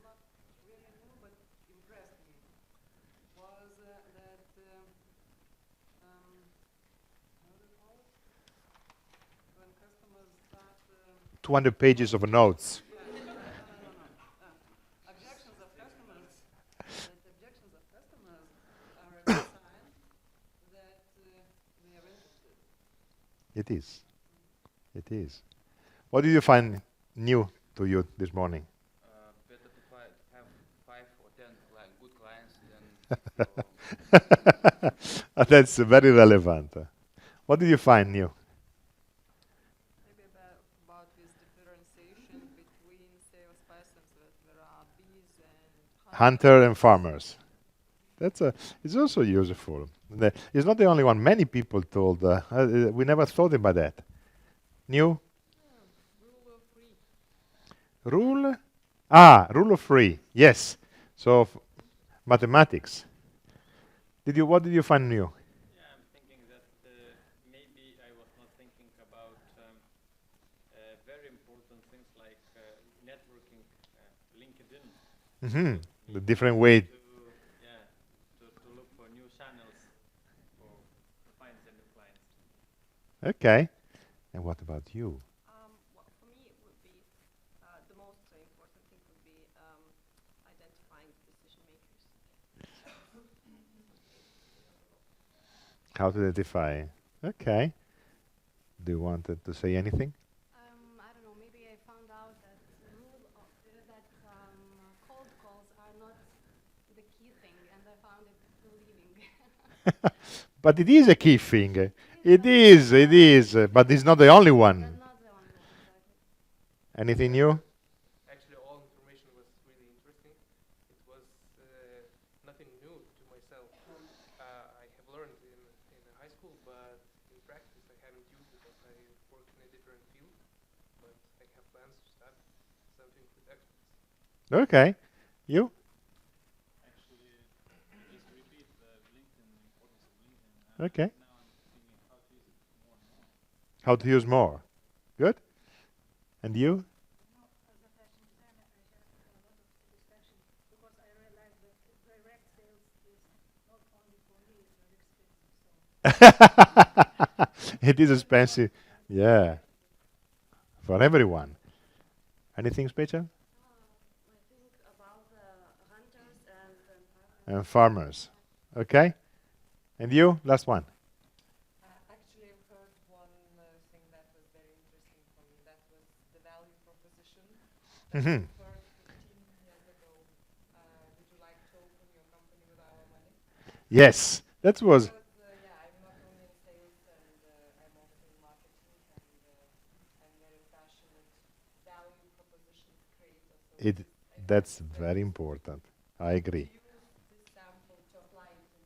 E: not really new, but impressed me, was that, how do you call it? When customers start,
B: 200 pages of notes.
E: objections of customers, that objections of customers are a good sign that they are interested.
B: It is. It is. What did you find new to you this morning?
F: Better to have 5 or 10 good clients than
B: That's very relevant. What did you find new?
E: Maybe about this differentiation between salespersons, that there are bees and
B: Hunter and farmers. It's also useful. It's not the only one. Many people told. We never thought about that. New
E: rule of three.
B: rule. Rule of three. Yes. So mathematics. What did you find new?
G: Yeah, I'm thinking that maybe I was not thinking about very important things like networking, LinkedIn.
B: The different way.
G: To look for new channels to find the new clients.
B: Okay. And what about you?
H: Well, for me, it would be the most important thing would be identifying decision makers.
B: How to identify? Okay. Do you want to say anything?
I: I don't know, maybe I found out that cold calls are not the key thing, and I found it relieving.
B: But it is a key thing. It is. But it's not the only one.
I: But not the only one, exactly.
B: Anything new?
J: Actually, all information was really interesting. It was nothing new to myself. I have learned in high school, but in practice I haven't used it as I work in a different field. But I have plans to start something with experts.
B: Okay. You?
G: Actually, just repeat the LinkedIn, importance of LinkedIn.
B: Okay.
G: Now I'm thinking how to use it more and more.
B: How to use more. Good. And you?
I: As a fashion designer, I have a lot of satisfaction because I realized that direct sales is not only for me, it's very expensive. So
B: It is expensive. Yeah. For everyone. Anything special?
H: I think about hunters
B: And farmers. Okay. And you? Last one.
E: Actually, I've heard one thing that was very interesting for me. That was the value proposition.
B: Mhm.
E: Heard 15 years ago. Would you like to open your company with our money?
B: Yes. That was.
E: Because, I'm not only in sales, and I'm also in marketing, and I'm very passionate. Value propositions create
B: That's very important. I agree.
E: use this sample to apply it in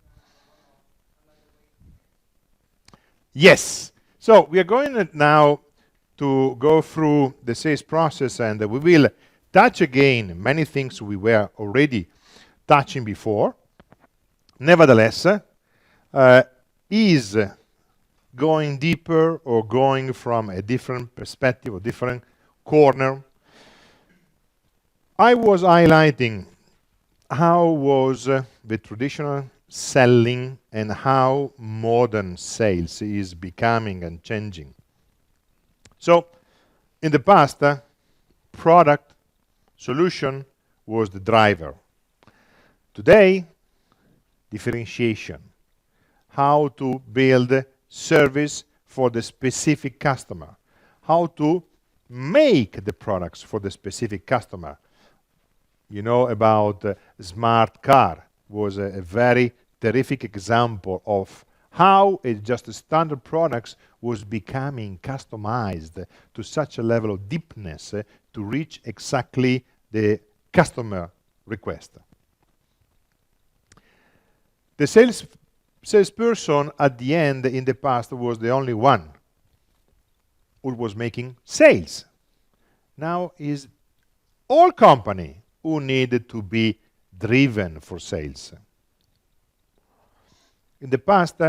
E: another way.
B: Yes. So we are going now to go through the sales process, and we will touch again many things we were already touching before. Nevertheless, is going deeper or going from a different perspective or different corner. I was highlighting how was the traditional selling and how modern sales is becoming and changing. So, in the past, product solution was the driver. Today, differentiation, how to build service for the specific customer, how to make the products for the specific customer. You know about smart car was a very terrific example of how just standard products was becoming customized to such a level of deepness to reach exactly the customer request. The salesperson at the end in the past was the only one who was making sales. Now is all company who needed to be driven for sales. In the past,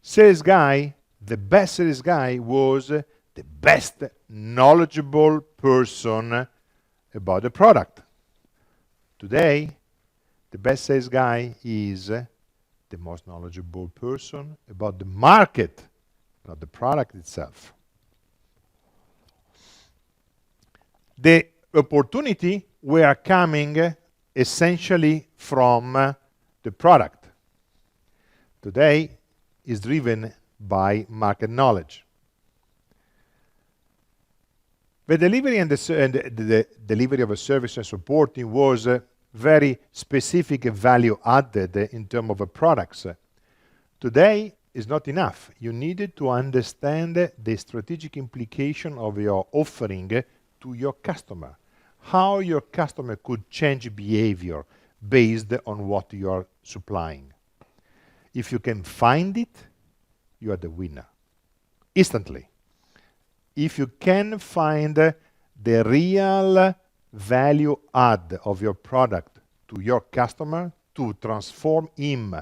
B: sales guy, the best sales guy was the best knowledgeable person about the product. Today, the best sales guy is the most knowledgeable person about the market, not the product itself. The opportunity were coming essentially from the product. Today is driven by market knowledge. The delivery and the delivery of a service and supporting was very specific value added in terms of products. Today is not enough. You needed to understand the strategic implication of your offering to your customer. How your customer could change behavior based on what you are supplying. If you can find it, you are the winner. Instantly. If you can find the real value add of your product to your customer to transform him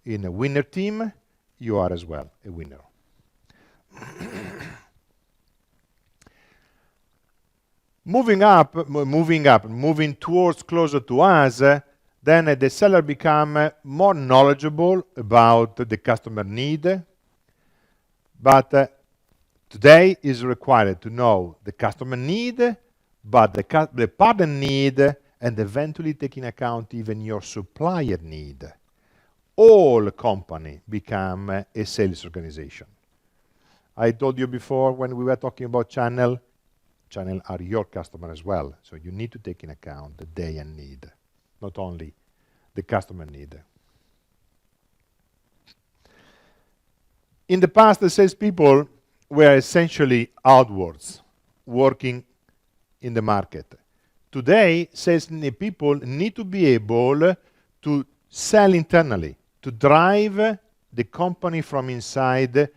B: in a winner team, you are as well a winner. Moving towards closer to us, then the seller become more knowledgeable about the customer need, but today is required to know the customer need, but the partner need, and eventually take in account even your supplier need. All company become a sales organization. I told you before when we were talking about channel are your customer as well. So you need to take in account the their need, not only the customer need. In the past, the salespeople were essentially outwards, working in the market. Today, sales people need to be able to sell internally, to drive the company from inside,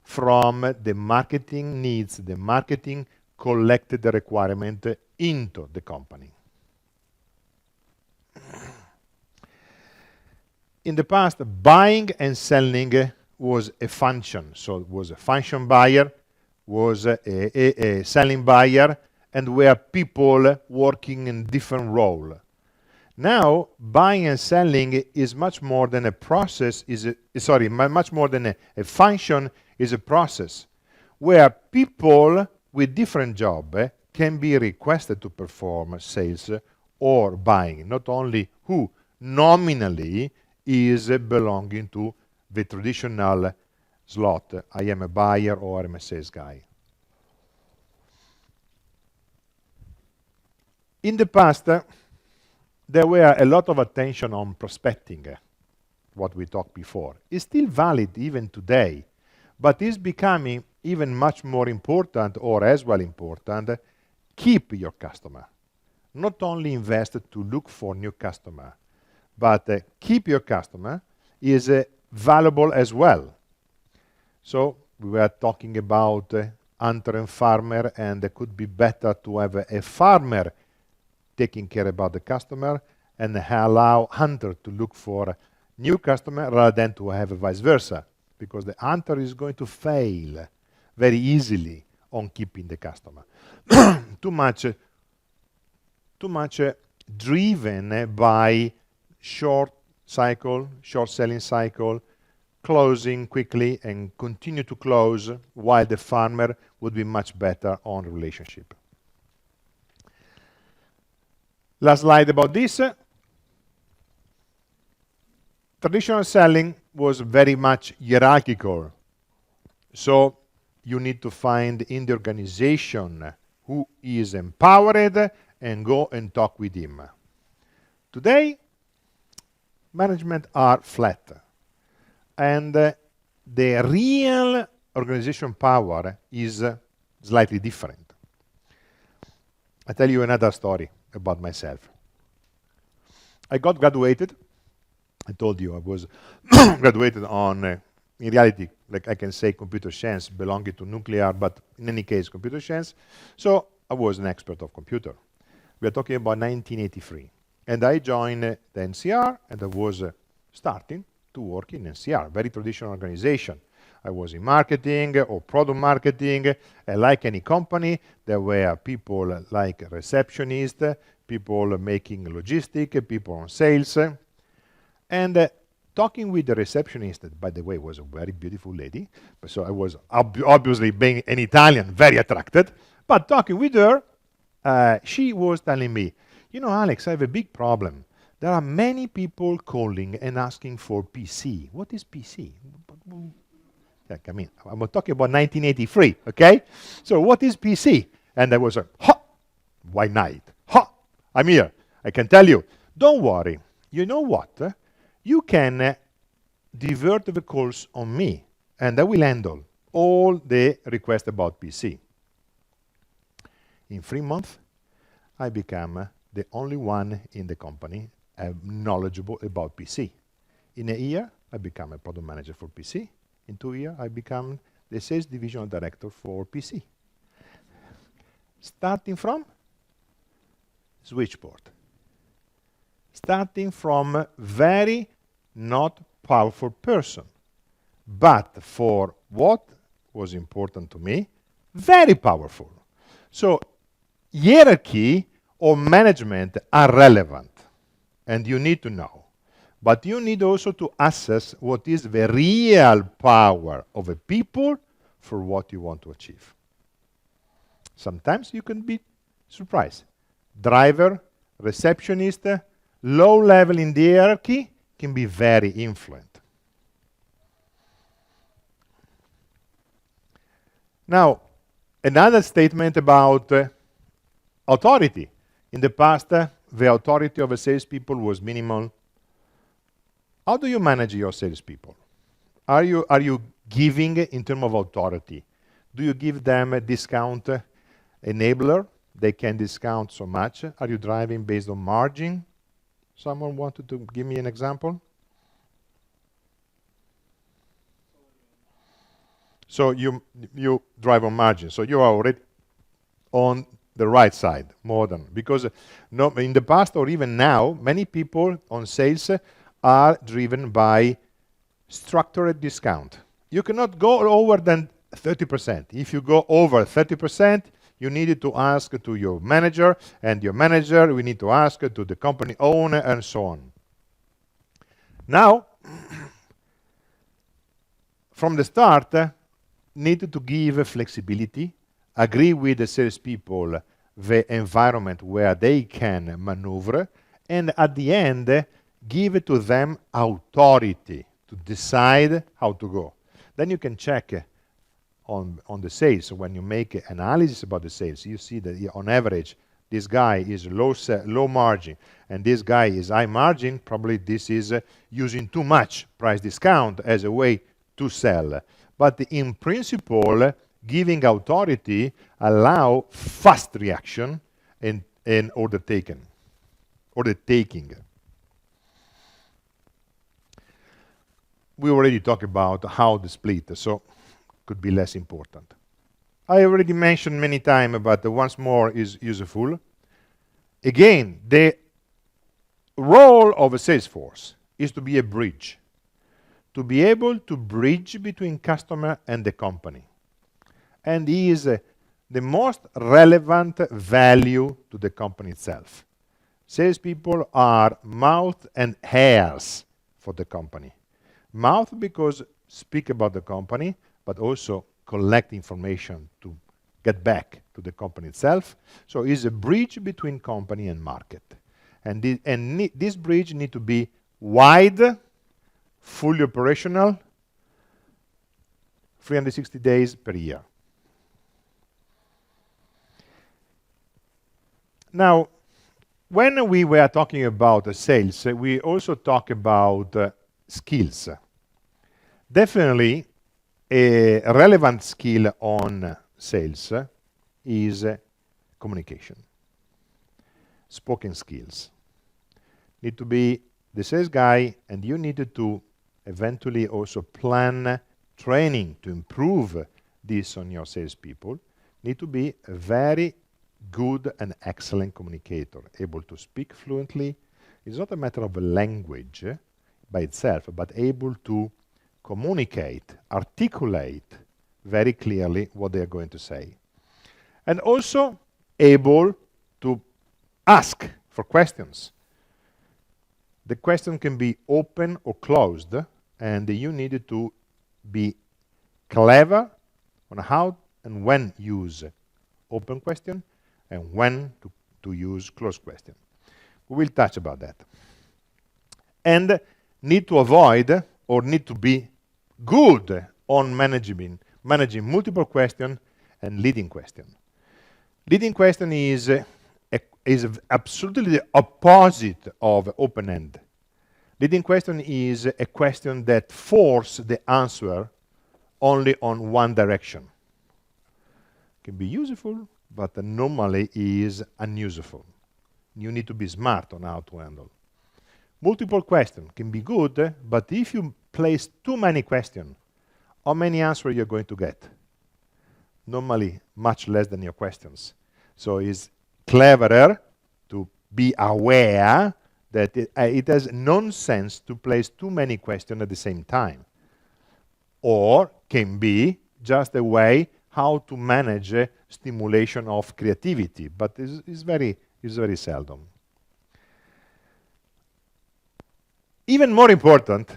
B: from the marketing needs, the marketing collected the requirement into the company. In the past, buying and selling was a function. So it was a function buyer, was a selling buyer, and were people working in different roles. Now, buying and selling is much more than a process, much more than a function, is a process, where people with different jobs can be requested to perform sales or buying, not only who nominally is belonging to the traditional slot. I am a buyer or I'm a sales guy. In the past, there were a lot of attention on prospecting, what we talked before. It's still valid even today, but it's becoming even much more important, or as well important, keep your customer. Not only invest to look for new customer, but keep your customer is valuable as well. So we were talking about hunter and farmer, and it could be better to have a farmer taking care about the customer and allow hunter to look for a new customer rather than to have vice versa, because the hunter is going to fail very easily on keeping the customer. too much driven by short selling cycle, closing quickly and continue to close, while the farmer would be much better on relationship. Last slide about this. Traditional selling was very much hierarchical. So you need to find in the organization who is empowered and go and talk with him. Today, management are flat. And the real organization power is slightly different. I tell you another story about myself. I got graduated. I told you I was graduated on, in reality, like I can say computer science belonging to nuclear, but in any case, computer science. So I was an expert of computer. We are talking about 1983. And I joined the NCR, and I was starting to work in NCR, very traditional organization. I was in marketing or product marketing, and like any company, there were people like receptionists, people making logistics, people on sales. And talking with the receptionist, that, by the way, was a very beautiful lady, so I was obviously, being an Italian, very attracted. But talking with her, she was telling me, you know, Alex, I have a big problem. There are many people calling and asking for PC. What is PC? I mean, I'm talking about 1983, okay? So what is PC? And I was like, ha! Why not? Ha! I'm here. I can tell you. Don't worry. You know what? You can divert the calls on me, and I will handle all the requests about PC. In 3 months, I became the only one in the company knowledgeable about PC. In a year, I became a product manager for PC. In 2 years, I became the sales division director for PC. Starting from switchboard. Starting from very not powerful person. But for what was important to me, very powerful. So hierarchy or management are relevant, and you need to know. But you need also to assess what is the real power of a people for what you want to achieve. Sometimes you can be surprised. Driver, receptionist, low level in the hierarchy can be very influent. Now, another statement about authority. In the past, the authority of a salespeople was minimal. How do you manage your salespeople? Are you giving in terms of authority? Do you give them a discount enabler? They can discount so much. Are you driving based on margin? Someone wanted to give me an example? So you drive on margin. So you are already on the right side, more than, because no, in the past or even now, many people on sales are driven by structured discount. You cannot go over than 30%. If you go over 30%, you need to ask to your manager, and your manager, we need to ask to the company owner, and so on. Now, from the start, needed to give flexibility, agree with the salespeople the environment where they can maneuver, and at the end, give to them authority to decide how to go. Then you can check on the sales. When you make analysis about the sales, you see that on average, this guy is low margin, and this guy is high margin. Probably this is using too much price discount as a way to sell. But in principle, giving authority allow fast reaction and order taking. We already talked about how the split, so could be less important. I already mentioned many times, but once more is useful. Again, the role of a sales force is to be a bridge, to be able to bridge between customer and the company. And is the most relevant value to the company itself. Salespeople are mouth and hairs for the company. Mouth because speak about the company, but also collect information to get back to the company itself. So it's a bridge between company and market. And this bridge need to be wide, fully operational, 360 days per year. Now, when we were talking about sales, we also talk about skills. Definitely, a relevant skill on sales is communication, spoken skills. Need to be the sales guy, and you need to eventually also plan training to improve this on your salespeople. Need to be a very good and excellent communicator, able to speak fluently. It's not a matter of a language by itself, but able to communicate, articulate very clearly what they are going to say. And also able to ask for questions. The question can be open or closed, and you need to be clever on how and when use open question and when to use closed question. We will touch about that. And need to avoid or need to be good on managing multiple questions and leading question. Leading question is absolutely the opposite of open-end. Leading question is a question that forces the answer only on one direction. Can be useful, but normally is unuseful. You need to be smart on how to handle. Multiple questions can be good, but if you place too many questions, how many answers you're going to get? Normally, much less than your questions. So it's cleverer to be aware that it has nonsense to place too many questions at the same time. Or can be just a way how to manage stimulation of creativity, but it's very seldom. Even more important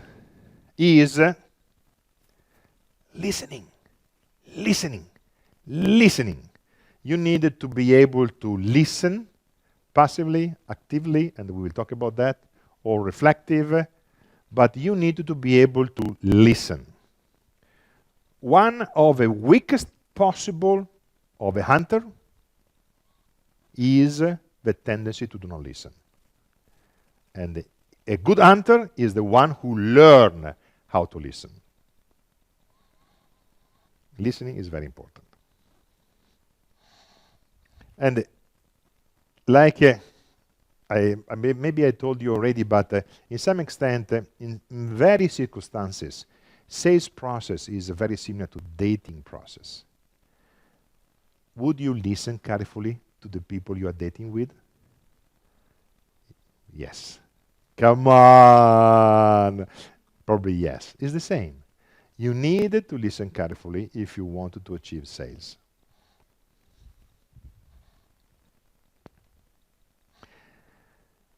B: is listening. You need to be able to listen passively, actively, and we will talk about that, or reflective, but you need to be able to listen. One of the weakest possible of a hunter is the tendency to do not listen. And a good hunter is the one who learns how to listen. Listening is very important. And like maybe I told you already, but in some extent, in very circumstances, sales process is very similar to dating process. Would you listen carefully to the people you are dating with? Yes. Come on. Probably yes. It's the same. You need to listen carefully if you want to achieve sales.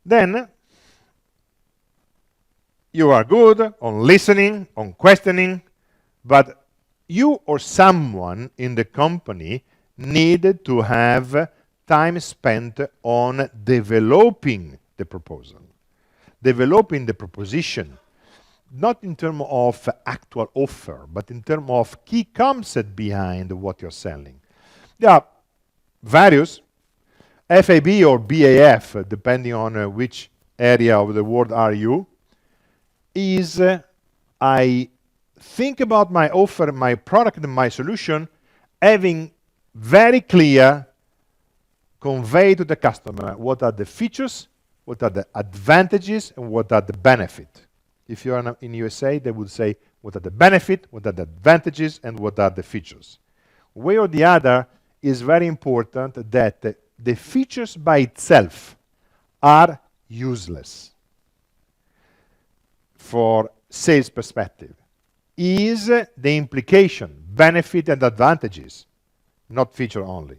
B: Then you are good on listening, on questioning, but you or someone in the company needed to have time spent on developing the proposal, developing the proposition, not in terms of actual offer, but in terms of key concept behind what you're selling. There are various FAB or BAF, depending on which area of the world are you, is I think about my offer, my product, and my solution, having very clear, convey to the customer what are the features, what are the advantages, and what are the benefits. If you are in USA, they would say what are the benefits, what are the advantages, and what are the features. Way or the other is very important that the features by itself are useless for sales perspective is the implication, benefit and advantages, not feature only.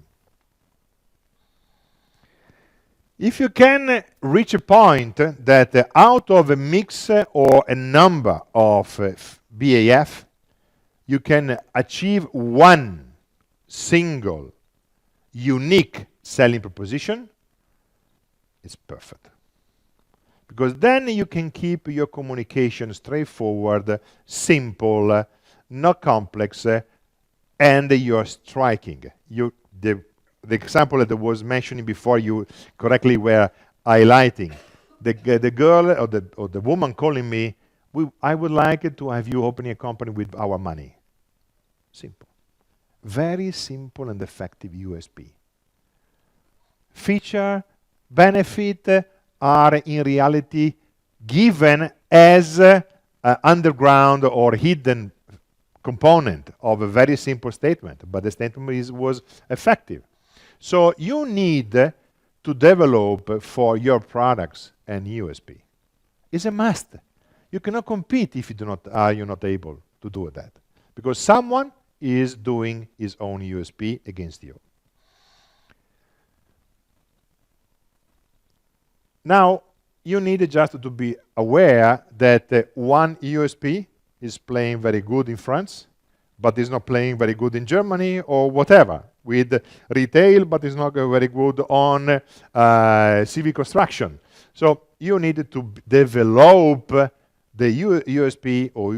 B: If you can reach a point that out of a mix or a number of BAF, you can achieve one single unique selling proposition, it's perfect. Because then you can keep your communication straightforward, simple, not complex, and you're striking. The example that was mentioning before, you correctly were highlighting. The girl or the woman calling me, I would like to have you opening a company with our money. Simple. Very simple and effective USP. Feature, benefit are in reality given as underground or hidden component of a very simple statement, but the statement was effective. So you need to develop for your products an USP. It's a must. You cannot compete if you're not able to do that, because someone is doing his own USP against you. Now, you need just to be aware that one USP is playing very good in France, but is not playing very good in Germany or whatever, with retail, but is not very good on civil construction. So you need to develop the USP or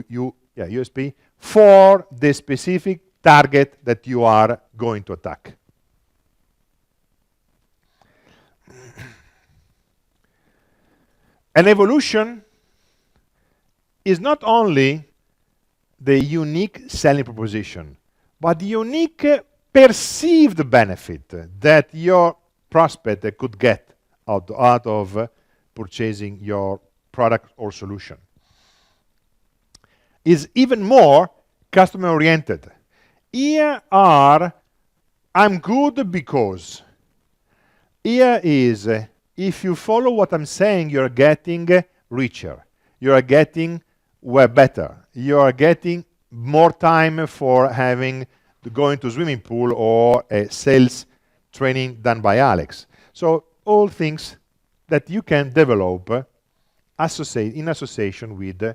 B: USP for the specific target that you are going to attack. An evolution is not only the unique selling proposition, but the unique perceived benefit that your prospect could get out of purchasing your product or solution. Is even more customer oriented. Here are, I'm good because. Here is, if you follow what I'm saying, you're getting richer. You are getting better. You are getting more time for having to go into swimming pool or a sales training done by Alex. So all things that you can develop in association with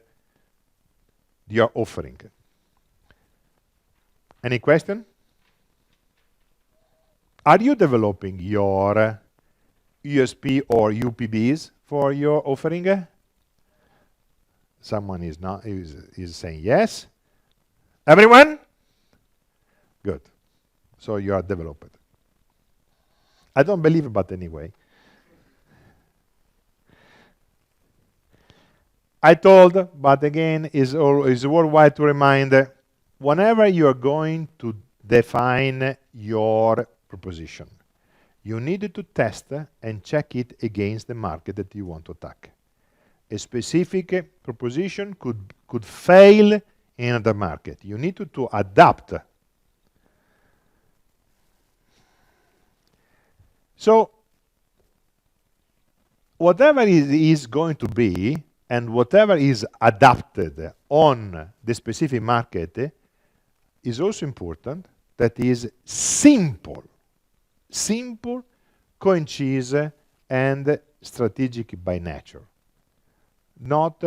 B: your offering. Any question? Are you developing your USP or UPBs for your offering? Someone is saying yes. Everyone? Good. So you are developed. I don't believe it, but anyway. I told, but again, is worthwhile to remind, whenever you are going to define your proposition, you need to test and check it against the market that you want to attack. A specific proposition could fail in another market. You need to adapt. So, whatever is going to be, and whatever is adapted on the specific market is also important, that is simple, concise, and strategic by nature. Not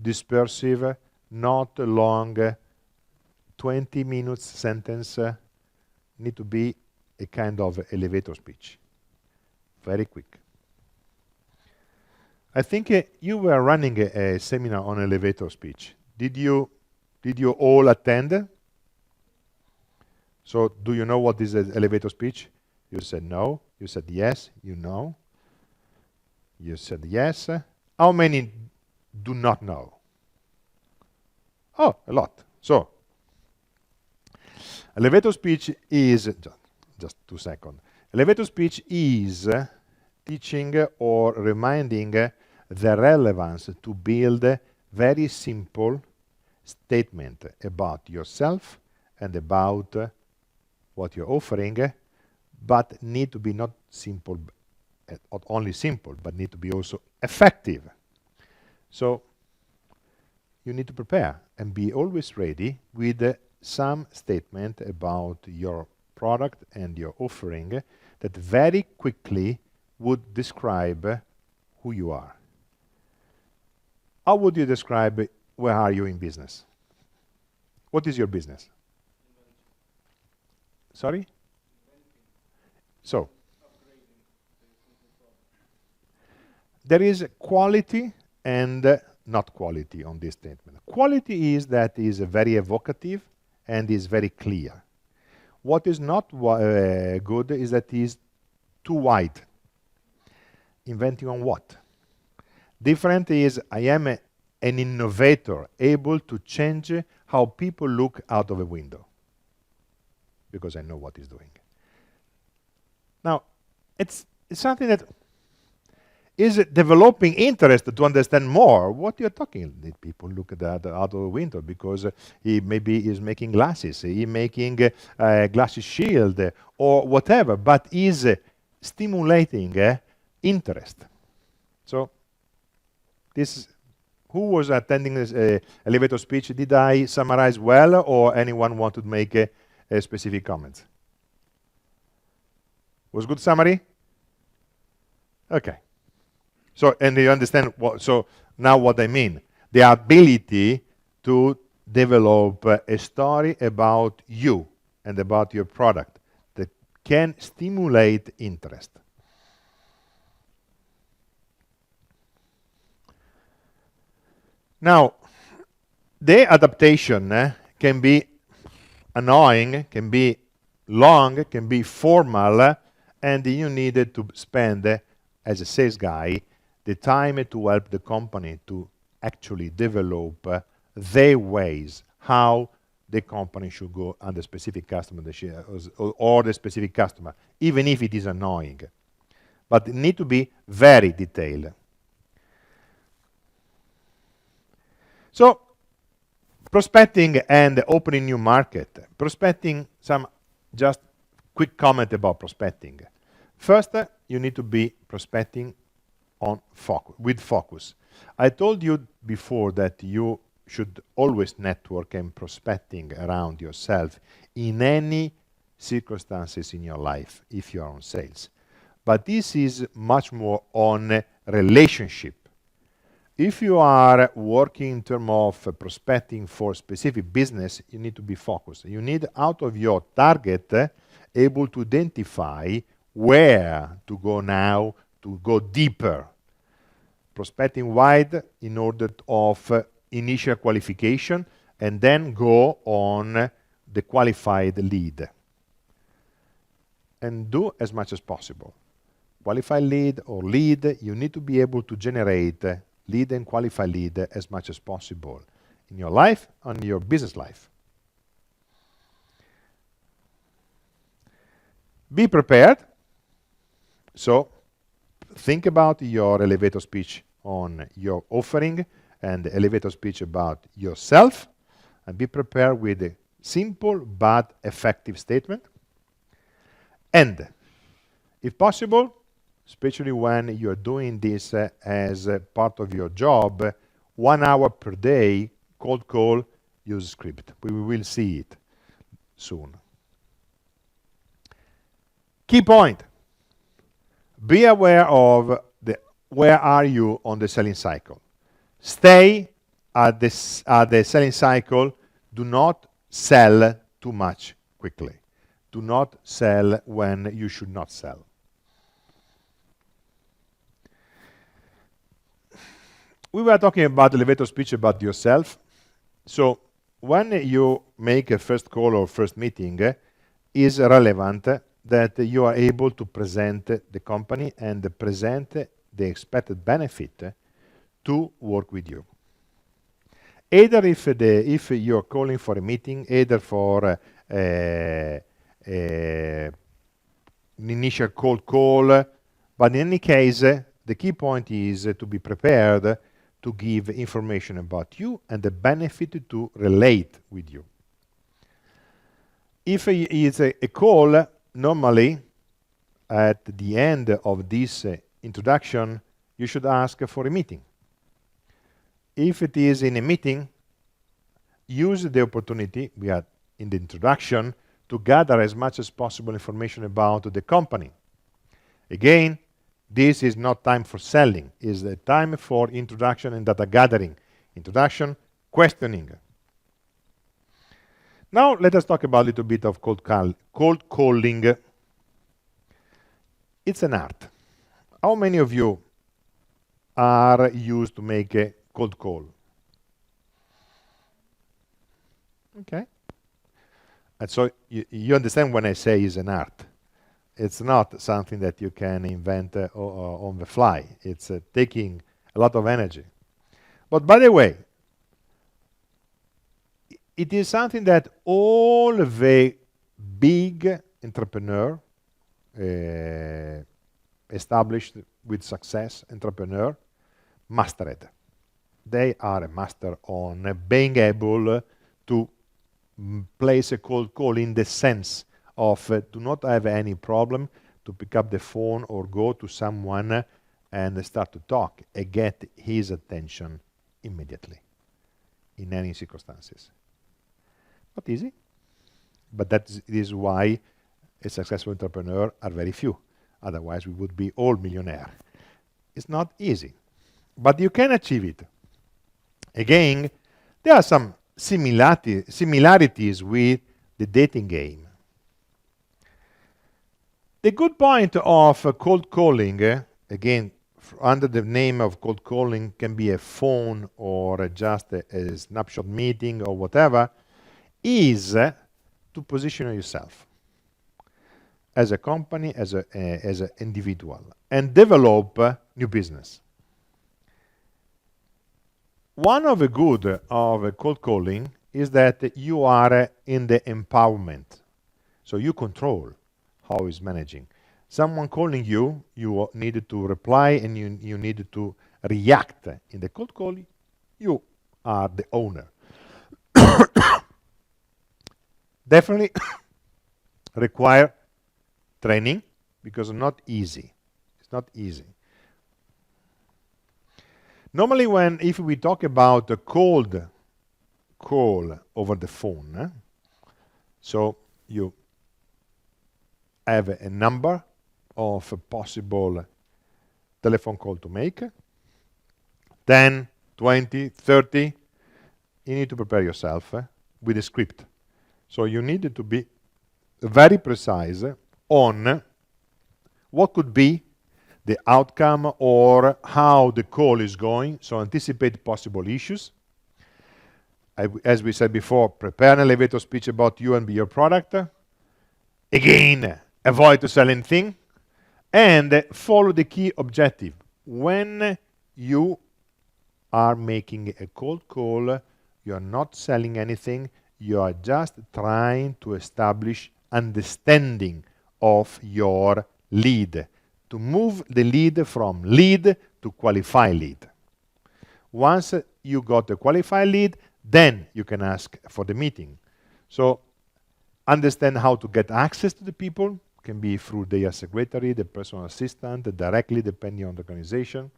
B: dispersive, not long, 20 minutes sentence, need to be a kind of elevator speech. Very quick. I think you were running a seminar on elevator speech. Did you all attend? So do you know what is an elevator speech? You said no. You said yes. You know. You said yes. How many do not know? Oh, a lot. So elevator speech is, just 2 seconds. Elevator speech is teaching or reminding the relevance to build a very simple statement about yourself and about what you're offering, but need to be not simple not only simple, but need to be also effective. So you need to prepare and be always ready with some statement about your product and your offering that very quickly would describe who you are. How would you describe where are you in business? What is your business? Sorry? So, there is quality and not quality on this statement. Quality is that is very evocative and is very clear. What is not good is that is too wide. Inventing on what? Different is I am an innovator, able to change how people look out of a window because I know what he's doing. Now, it's something that is developing interest to understand more what you're talking. The people look at the out of the window because he maybe is making glasses, he making glasses shield or whatever, but is stimulating interest. So this, who was attending this elevator speech? Did I summarize well, or anyone want to make a specific comment? Was good summary? Okay. So, and you understand what, so now what I mean. The ability to develop a story about you and about your product that can stimulate interest. Now, the adaptation can be annoying, can be long, can be formal, and you needed to spend, as a sales guy, the time to help the company to actually develop their ways, how the company should go on the specific customer or the specific customer, even if it is annoying. But it needs to be very detailed. So, prospecting and opening new market. Prospecting, some just quick comment about prospecting. First, you need to be prospecting on with focus. I told you before that you should always network and prospecting around yourself in any circumstances in your life if you are on sales. But this is much more on relationship. If you are working in terms of prospecting for specific business, you need to be focused. You need out of your target able to identify where to go now, to go deeper. Prospecting wide in order of initial qualification and then go on the qualified lead. And do as much as possible. Qualified lead or lead, you need to be able to generate lead and qualified lead as much as possible in your life and your business life. Be prepared. So think about your elevator speech on your offering and the elevator speech about yourself, and be prepared with a simple but effective statement. And if possible, especially when you're doing this as part of your job, 1 hour per day, cold call, use script. We will see it soon. Key point. Be aware of where are you on the selling cycle. Stay at the selling cycle. Do not sell too much quickly. Do not sell when you should not sell. We were talking about elevator speech about yourself. So when you make a first call or first meeting, is relevant that you are able to present the company and present the expected benefit to work with you. Either if you're calling for a meeting, either for an initial cold call, but in any case, the key point is to be prepared to give information about you and the benefit to relate with you. If it's a call, normally at the end of this introduction, you should ask for a meeting. If it is in a meeting, use the opportunity we had in the introduction to gather as much as possible information about the company. Again, this is not time for selling. It's the time for introduction and data gathering. Introduction, questioning. Now let us talk about a little bit of cold calling. It's an art. How many of you are used to make a cold call? Okay. And so you understand when I say it's an art. It's not something that you can invent on the fly. It's taking a lot of energy. But by the way, it is something that all the big entrepreneur, established with success entrepreneur, mastered. They are a master on being able to place a cold call in the sense of do not have any problem to pick up the phone or go to someone and start to talk and get his attention immediately in any circumstances. Not easy, but that is why a successful entrepreneur are very few. Otherwise, we would be all millionaire. It's not easy, but you can achieve it. Again, there are some similarities with the dating game. The good point of cold calling, again, under the name of cold calling, can be a phone or just a snapshot meeting or whatever, is to position yourself as a company, as an individual, and develop new business. One of the good of cold calling is that you are in the empowerment. So you control how it's managing. Someone calling you, you need to reply and you need to react. In the cold call, you are the owner. Definitely require training because it's not easy. It's not easy. Normally, if we talk about a cold call over the phone, so you have a number of a possible telephone call to make, 10, 20, 30, you need to prepare yourself with a script. So you need to be very precise on what could be the outcome or how the call is going, so anticipate possible issues. As we said before, prepare an elevator speech about you and your product. Again, avoid to sell anything. And follow the key objective. When you are making a cold call, you are not selling anything, you are just trying to establish understanding of your lead, to move the lead from lead to qualified lead. Once you got a qualified lead, then you can ask for the meeting. So understand how to get access to the people, can be through their secretary, the personal assistant, directly depending on the organization.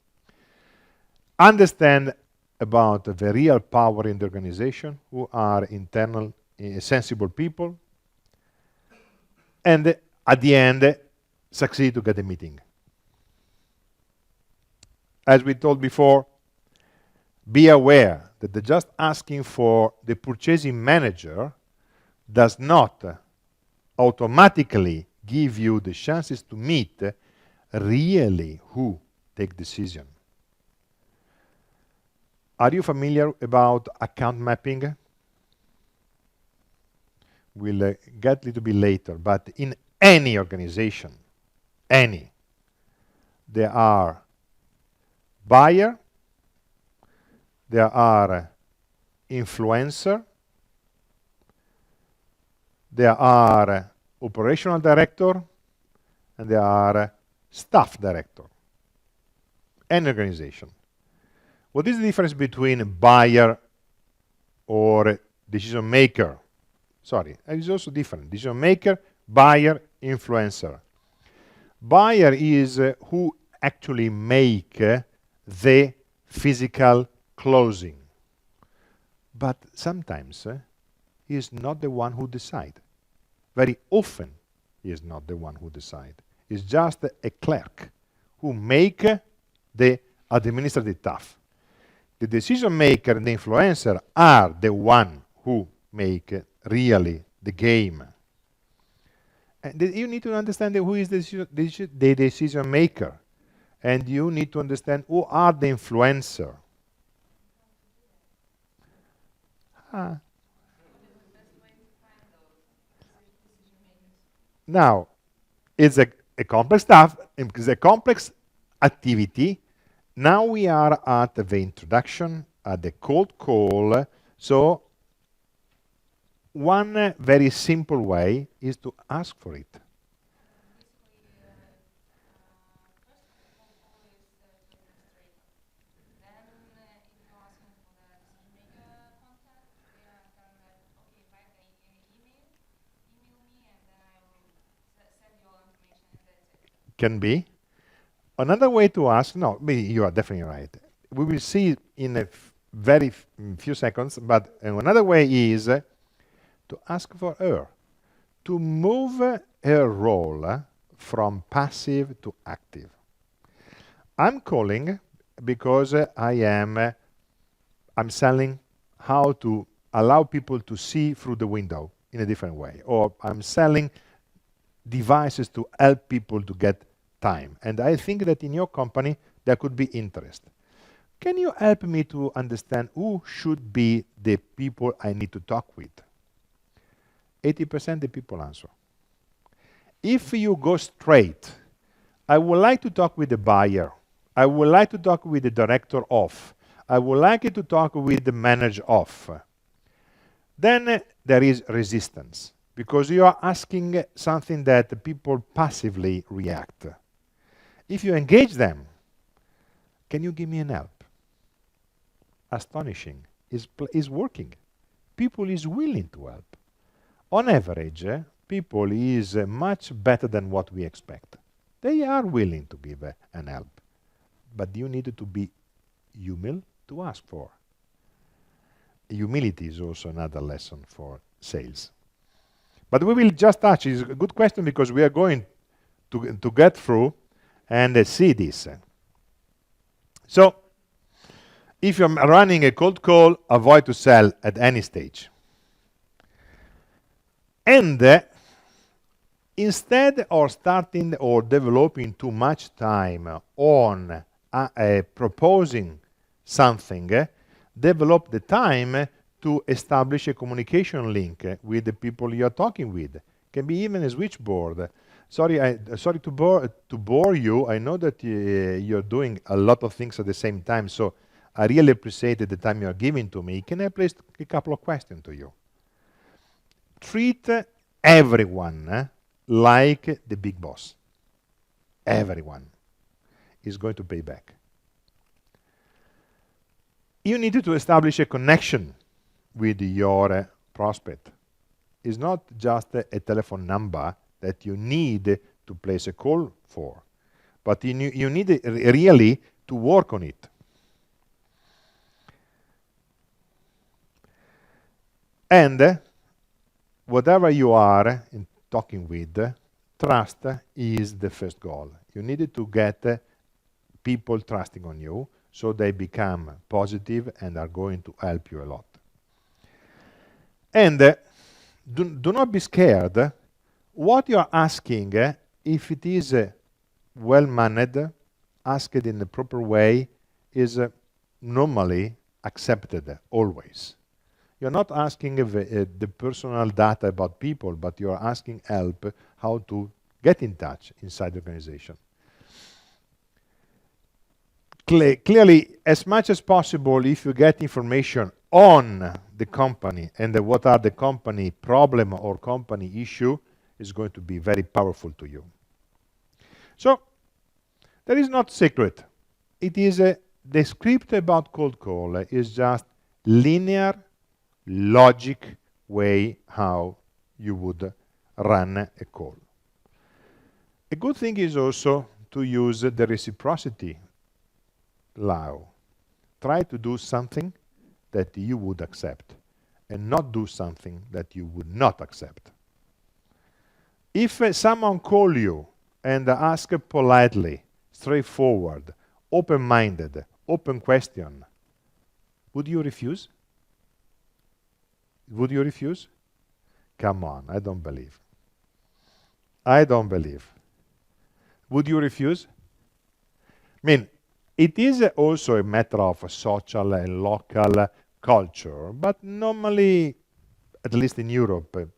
B: Understand about the real power in the organization, who are internal, sensible people, and at the end, succeed to get a meeting. As we told before, be aware that just asking for the purchasing manager does not automatically give you the chances to meet really who take decision. Are you familiar about account mapping? We'll get a little bit later, but in any organization, there are buyer, there are influencer, there are operational director, and there are staff director. Any organization. What is the difference between a buyer or decision maker? Sorry, it's also different. Decision maker, buyer, influencer. Buyer is who actually make the physical closing. But sometimes he is not the one who decide. Very often he is not the one who decide. He's just a clerk who make the administrative task. The decision maker and the influencer are the one who make really the game. And you need to understand who is the decision maker. And you need to understand who are the influencer. Now, it's a complex stuff, it's a complex activity. Now we are at the introduction, at the cold call. So one very simple way is to ask for it. Can be. Another way to ask, no, you are definitely right. We will see in a very few seconds, but another way is to ask for her, to move her role from passive to active. I'm calling because I'm selling how to allow people to see through the window in a different way, or I'm selling devices to help people to get time. And I think that in your company there could be interest. Can you help me to understand who should be the people I need to talk with? 80% the people answer. If you go straight, I would like to talk with the buyer. I would like to talk with the director of. I would like to talk with the manager of. Then there is resistance, because you are asking something that the people passively react. If you engage them, can you give me an help? Astonishing. Is working. People is willing to help. On average, people is much better than what we expect. They are willing to give an help. But you need to be humble to ask for. Humility is also another lesson for sales. But we will just touch. It's a good question because we are going to get through and see this. So, if you're running a cold call, avoid to sell at any stage. And instead of starting or developing too much time on proposing something, develop the time to establish a communication link with the people you're talking with. Can be even a switchboard. Sorry to bore you. I know that you're doing a lot of things at the same time, so I really appreciate the time you're giving to me. Can I place a couple of questions to you? Treat everyone like the big boss. Everyone is going to pay back. You need to establish a connection with your prospect. It's not just a telephone number that you need to place a call for, but you need really to work on it. And whatever you are talking with, trust is the first goal. You need to get people trusting on you so they become positive and are going to help you a lot. And do not be scared. What you are asking, if it is well managed, asked in the proper way, is normally accepted always. You're not asking the personal data about people, but you're asking help how to get in touch inside the organization. Clearly, as much as possible, if you get information on the company and what are the company problem or company issue, is going to be very powerful to you. So, there is not secret. It is the script about cold call is just linear, logic way how you would run a call. A good thing is also to use the reciprocity law. Try to do something that you would accept and not do something that you would not accept. If someone call you and ask politely, straightforward, open-minded, open question, would you refuse? Would you refuse? Come on, I don't believe. I don't believe. Would you refuse? I mean, it is also a matter of social and local culture, but normally, at least in Europe,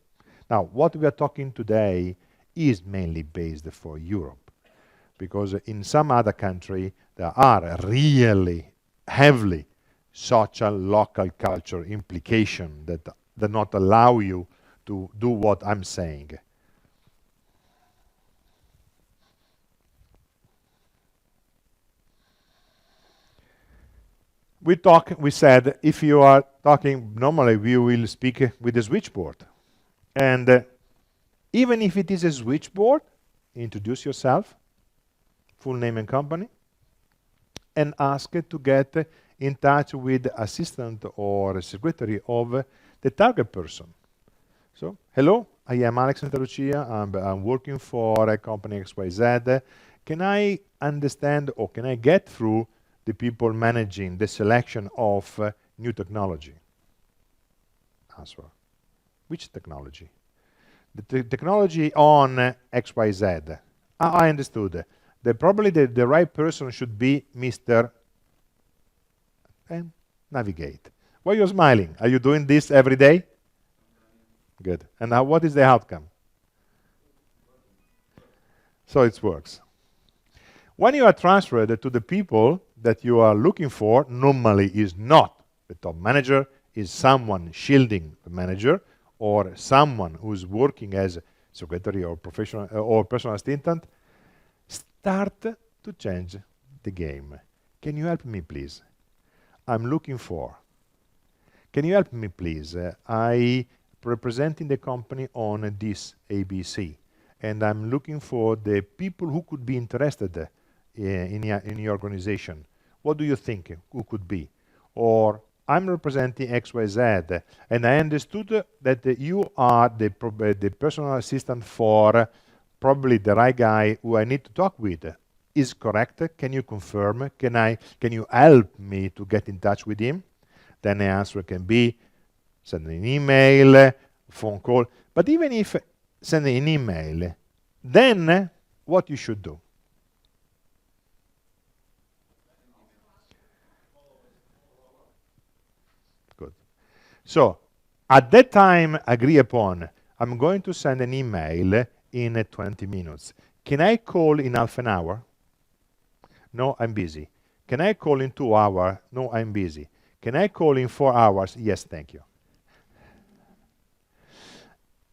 B: now what we are talking today is mainly based for Europe, because in some other country there are really heavily social local culture implication that do not allow you to do what I'm saying. We said if you are talking normally, we will speak with a switchboard. And even if it is a switchboard, introduce yourself, full name and company, and ask to get in touch with assistant or secretary of the target person. So, hello, I am Alexander Lucia. I'm working for a company XYZ. Can I understand or can I get through the people managing the selection of new technology? Answer. Which technology? The technology on XYZ. I understood. Probably the right person should be Mr. and navigate. Why are you smiling? Are you doing this every day? Good. And now what is the outcome? So it works. When you are transferred to the people that you are looking for, normally is not the top manager, is someone shielding the manager, or someone who's working as secretary or professional or personal assistant, start to change the game. Can you help me, please? I'm looking for. Can you help me, please? I representing the company on this ABC, and I'm looking for the people who could be interested in your organization. What do you think who could be? Or I'm representing XYZ, and I understood that you are the personal assistant for probably the right guy who I need to talk with. Is correct? Can you confirm? Can you help me to get in touch with him? Then the answer can be send an email, phone call. But even if sending an email, then what you should do? Good. So at that time, agree upon, I'm going to send an email in 20 minutes. Can I call in half an hour? No, I'm busy. Can I call in 2 hours? No, I'm busy. Can I call in 4 hours? Yes, thank you.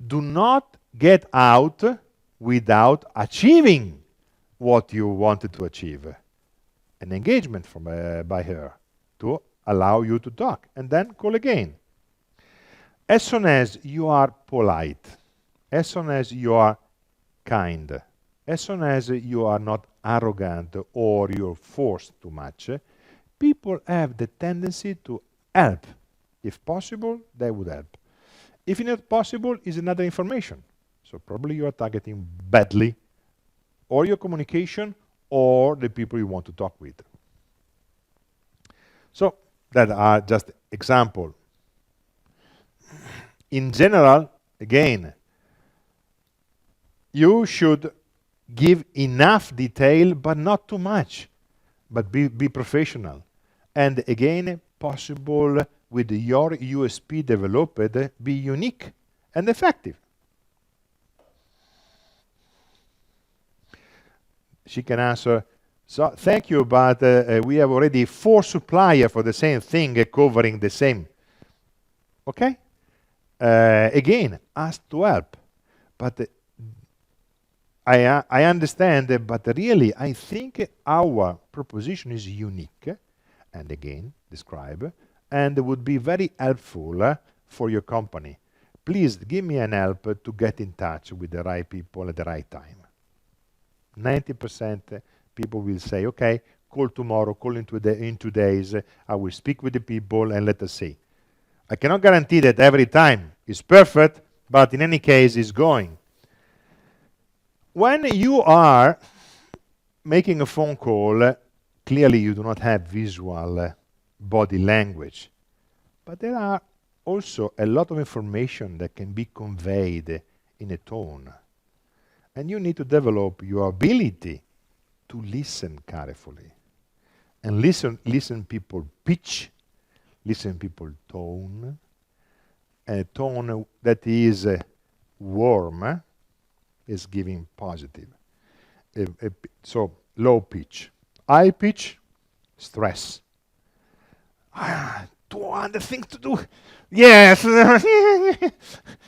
B: Do not get out without achieving what you wanted to achieve. An engagement from by her to allow you to talk, and then call again. As soon as you are polite, as soon as you are kind, as soon as you are not arrogant or you're forced too much, people have the tendency to help. If possible, they would help. If not possible, is another information. So probably you are targeting badly or your communication or the people you want to talk with. So that are just examples. In general, again, you should give enough detail, but not too much. But be professional. And again, possible with your USP developed, be unique and effective. She can answer, so thank you, but we have already 4 suppliers for the same thing covering the same. Okay? Again, ask to help. But I understand, but really I think our proposition is unique, and again, describe, and would be very helpful for your company. Please give me an help to get in touch with the right people at the right time. 90% people will say, okay, call tomorrow, call in 2 days, I will speak with the people and let us see. I cannot guarantee that every time is perfect, but in any case, it's going. When you are making a phone call, clearly you do not have visual body language, but there are also a lot of information that can be conveyed in a tone. And you need to develop your ability to listen carefully. And listen people pitch, listen people tone, a tone that is warm is giving positive. So low pitch. High pitch, stress. 200 things to do. Yes.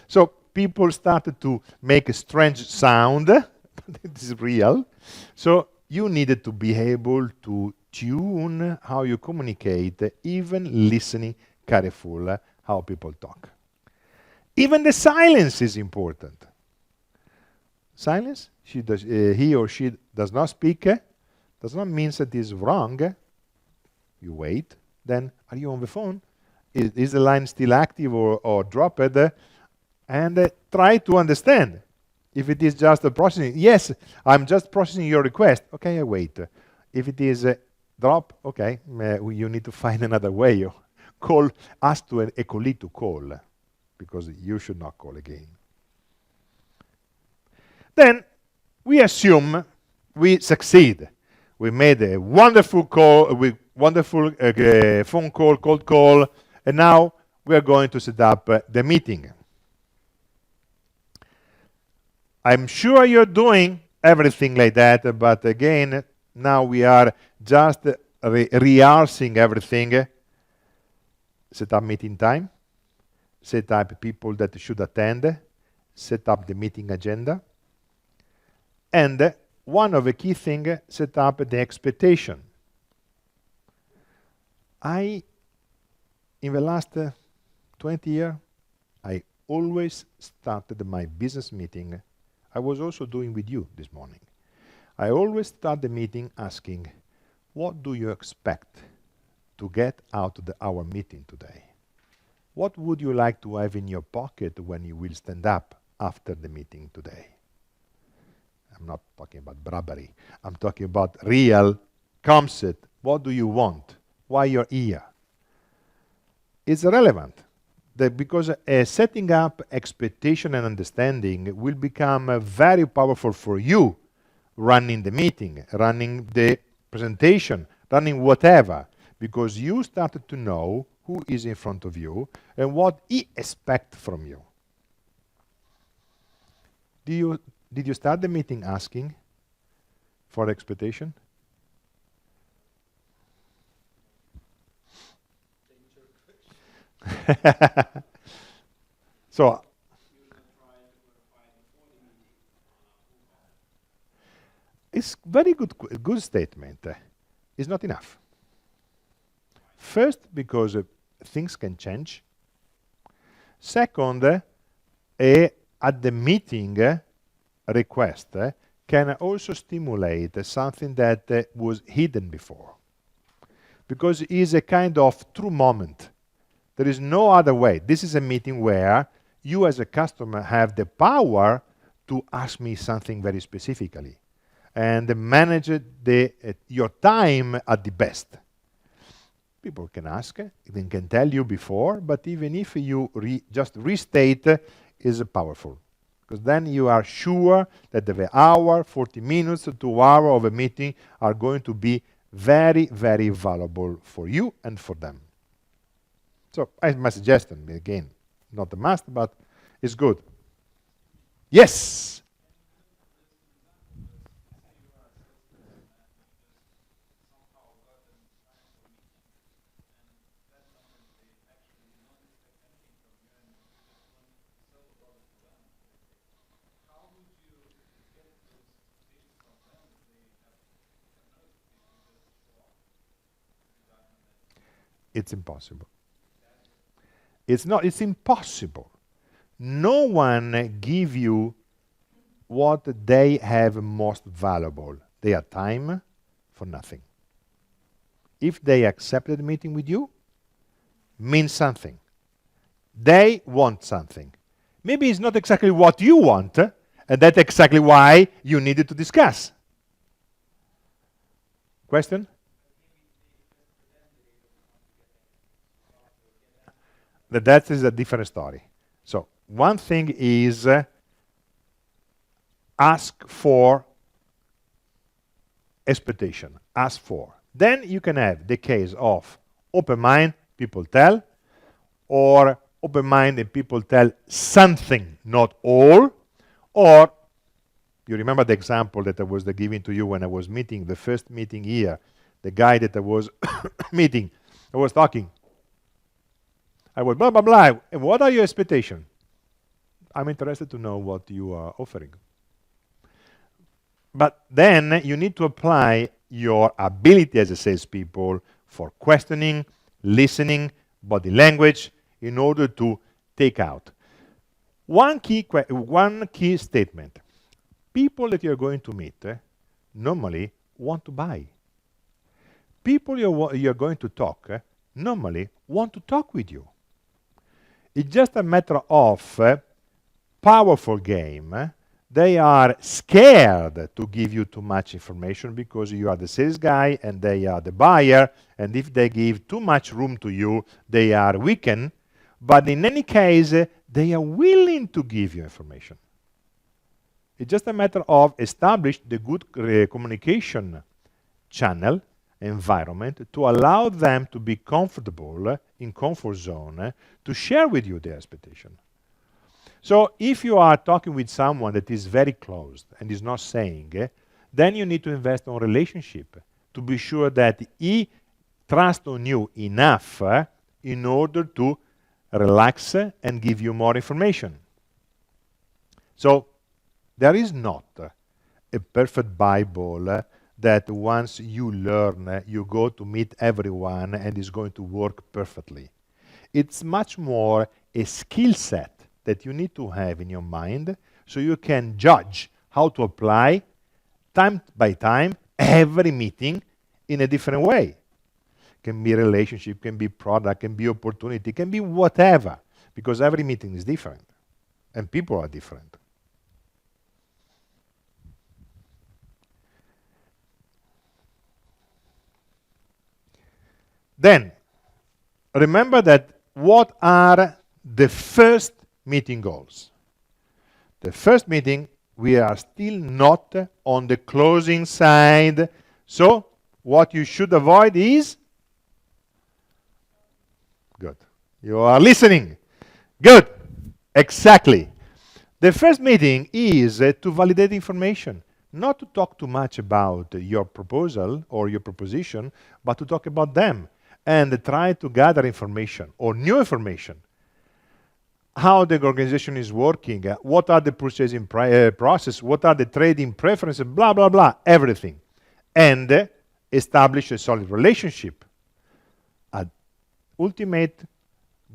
B: So people started to make a strange sound. It is real. So you needed to be able to tune how you communicate, even listening careful how people talk. Even the silence is important. Silence, he or she does not speak, does not mean that is wrong. You wait, then are you on the phone? Is the line still active or dropped? And try to understand. If it is just a processing, yes, I'm just processing your request. Okay, I wait. If it is drop, okay, you need to find another way. Ask to a colleague to call, because you should not call again. Then we assume we succeed. We made a wonderful call, wonderful phone call, cold call, and now we are going to set up the meeting. I'm sure you're doing everything like that, but again, now we are just rehearsing everything. Set up meeting time, set up people that should attend, set up the meeting agenda, and one of the key things, set up the expectation. In the last 20 years, I always started my business meeting. I was also doing with you this morning. I always start the meeting asking, what do you expect to get out of our meeting today? What would you like to have in your pocket when you will stand up after the meeting today? I'm not talking about bribery. I'm talking about real concept. What do you want? Why you're here? It's relevant. Because setting up expectation and understanding will become very powerful for you running the meeting, running the presentation, running whatever, because you started to know who is in front of you and what he expects from you. Did you start the meeting asking for expectation? So it's very good statement. It's not enough. First, because things can change. Second, at the meeting request can also stimulate something that was hidden before, because it is a kind of true moment. There is no other way. This is a meeting where you as a customer have the power to ask me something very specifically and manage your time at the best. People can ask, they can tell you before, but even if you just restate, is powerful. Because then you are sure that the hour, 40 minutes, 2 hours of a meeting are going to be very, very valuable for you and for them. So, my suggestion, again, not a must, but it's good. Yes? It's impossible. It's impossible. No one give you what they have most valuable, their time, for nothing. If they accepted the meeting with you, means something. They want something. Maybe it's not exactly what you want, and that's exactly why you needed to discuss. Question? That is a different story. So one thing is ask for expectation, ask for. Then you can have the case of open mind, people tell, or open mind and people tell something, not all, or you remember the example that I was giving to you when I was meeting, the first meeting here, the guy that I was meeting, I was talking. I was blah, blah, blah. And what are your expectations? I'm interested to know what you are offering. But then you need to apply your ability as a salespeople for questioning, listening, body language, in order to take out. One key statement. People that you're going to meet normally want to buy. People you're going to talk normally want to talk with you. It's just a matter of powerful game. They are scared to give you too much information because you are the sales guy and they are the buyer, and if they give too much room to you, they are weakened. But in any case, they are willing to give you information. It's just a matter of establish the good communication channel environment to allow them to be comfortable in comfort zone to share with you their expectation. So if you are talking with someone that is very closed and is not saying, then you need to invest on relationship to be sure that he trusts on you enough in order to relax and give you more information. So there is not a perfect Bible that once you learn, you go to meet everyone and is going to work perfectly. It's much more a skill set that you need to have in your mind so you can judge how to apply time by time every meeting in a different way. Can be relationship, can be product, can be opportunity, can be whatever, because every meeting is different and people are different. Then, remember that what are the first meeting goals? The first meeting, we are still not on the closing side. So, what you should avoid is? Good. You are listening. Good. Exactly. The first meeting is to validate information. Not to talk too much about your proposal or your proposition, but to talk about them and try to gather information or new information. How the organization is working, what are the purchasing process, what are the trading preferences, blah, blah, blah, everything. And establish a solid relationship. An ultimate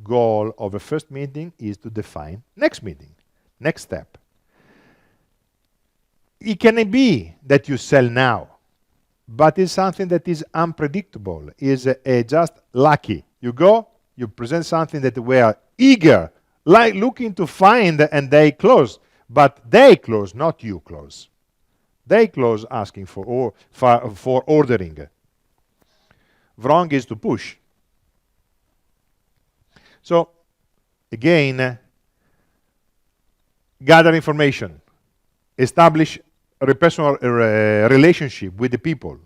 B: goal of a first meeting is to define next meeting, next step. It can be that you sell now, but it's something that is unpredictable, is just lucky. You go, you present something that we are eager, like looking to find, and they close. But they close, not you close. They close asking for ordering. Wrong is to push. So, again, gather information. Establish a personal relationship with the people.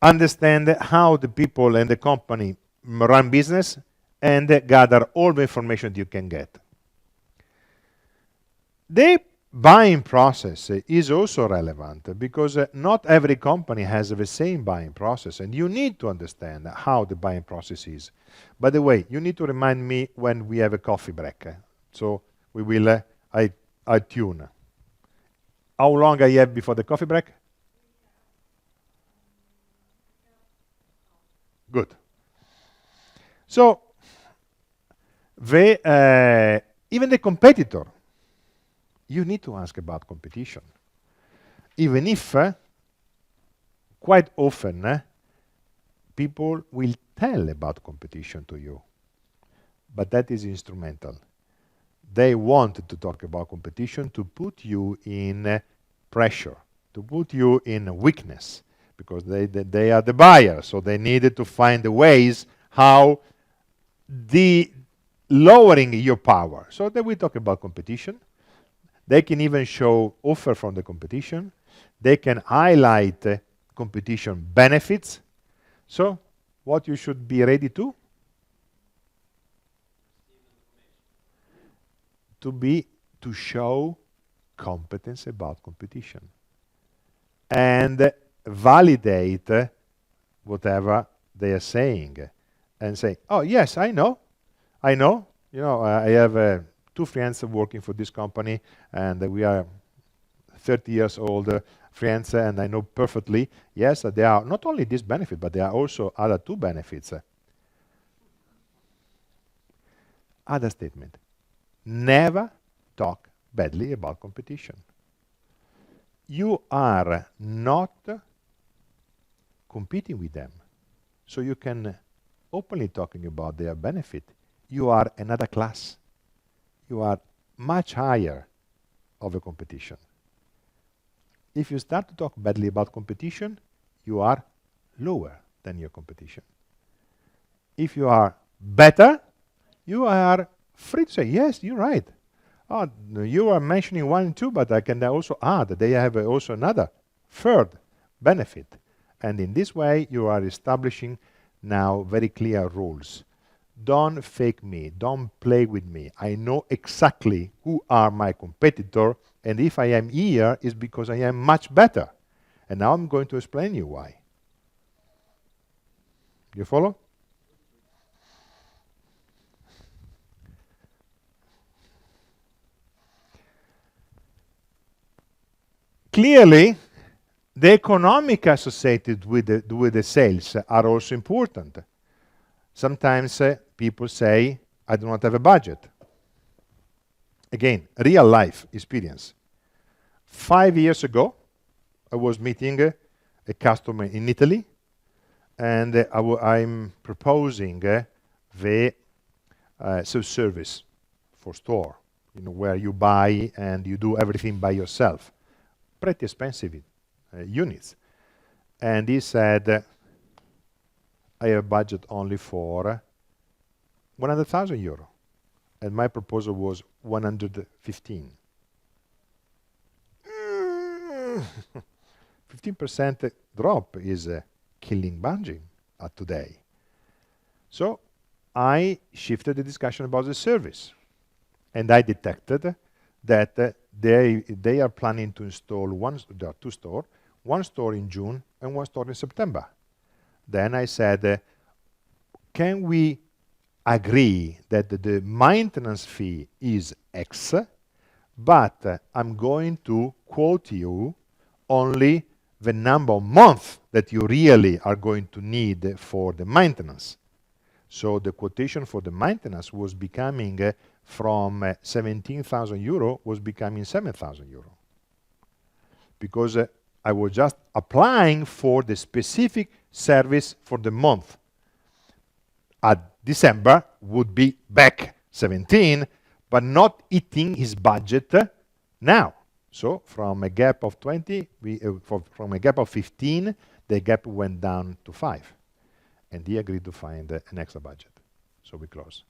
B: Understand how the people and the company run business and gather all the information you can get. The buying process is also relevant because not every company has the same buying process, and you need to understand how the buying process is. By the way, you need to remind me when we have a coffee break. So we will, I tune. How long I have before the coffee break? Good. So, even the competitor you need to ask about competition. Even if quite often people will tell about competition to you, but that is instrumental. They want to talk about competition to put you in pressure, to put you in weakness, because they are the buyer, so they needed to find the ways how lowering your power. So then we talk about competition. They can even show offer from the competition. They can highlight competition benefits. So what you should be ready to show competence about competition and validate whatever they are saying and say, oh yes, I know, I have 2 friends working for this company, and we are 30 years old friends, and I know perfectly, yes, there are not only this benefit, but there are also other 2 benefits. Other statement, never talk badly about competition. You are not competing with them, so you can openly talking about their benefit. You are another class. You are much higher of a competition. If you start to talk badly about competition, you are lower than your competition. If you are better, you are free to say, yes, you're right. Oh, you are mentioning 1 and 2, but I can also add that they have also another 3rd benefit. And in this way, you are establishing now very clear rules. Don't fake me. Don't play with me. I know exactly who are my competitor, and if I am here, it's because I am much better. And now I'm going to explain you why. You follow? Clearly, the economic associated with the sales are also important. Sometimes people say, I do not have a budget. Again, real life experience. 5 years ago, I was meeting a customer in Italy, and I'm proposing the self-service for store, where you buy and you do everything by yourself. Pretty expensive units. And he said, I have a budget only for 100,000 euro. And my proposal was 115. 15% drop is killing budget today. So I shifted the discussion about the service. And I detected that they are planning to install there are 2 stores, 1 store in June and 1 store in September. Then I said, can we agree that the maintenance fee is X, but I'm going to quote you only the number of months that you really are going to need for the maintenance. So the quotation for the maintenance was becoming from 17,000 euro was becoming 7,000 euro. Because I was just applying for the specific service for the month. At December would be back 17, but not eating his budget now. So from a gap of 20, from a gap of 15, the gap went down to 5. And he agreed to find an extra budget. So we close.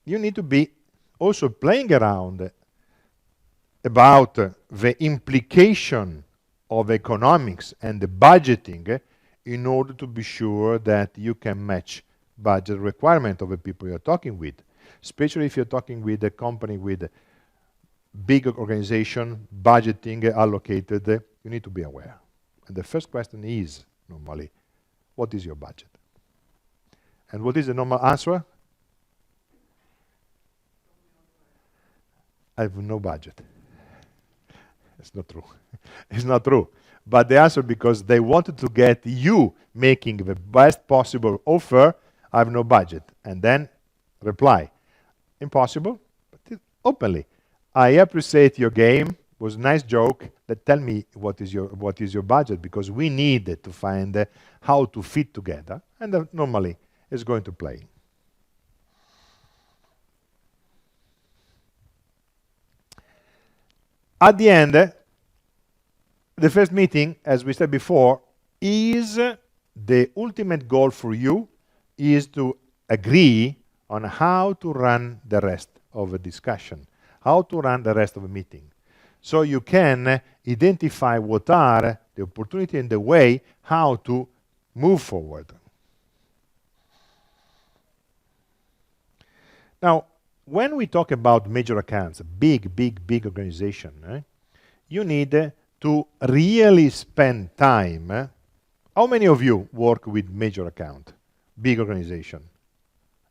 B: You need to be also playing around about the implication of economics and the budgeting in order to be sure that you can match budget requirement of the people you're talking with. Especially if you're talking with a company with a big organization, budgeting allocated, you need to be aware. And the first question is, normally, what is your budget? And what is the normal answer? I have no budget. It's not true. It's not true. But the answer, because they wanted to get you making the best possible offer, I have no budget. And then reply, impossible, but openly. I appreciate your game. Was a nice joke. But tell me what is your budget, because we need to find how to fit together. And normally it's going to play. At the end, the first meeting, as we said before, is the ultimate goal for you is to agree on how to run the rest of a discussion, how to run the rest of a meeting. So you can identify what are the opportunity and the way how to move forward. Now, when we talk about major accounts, big organization, you need to really spend time. How many of you work with major account, big organization,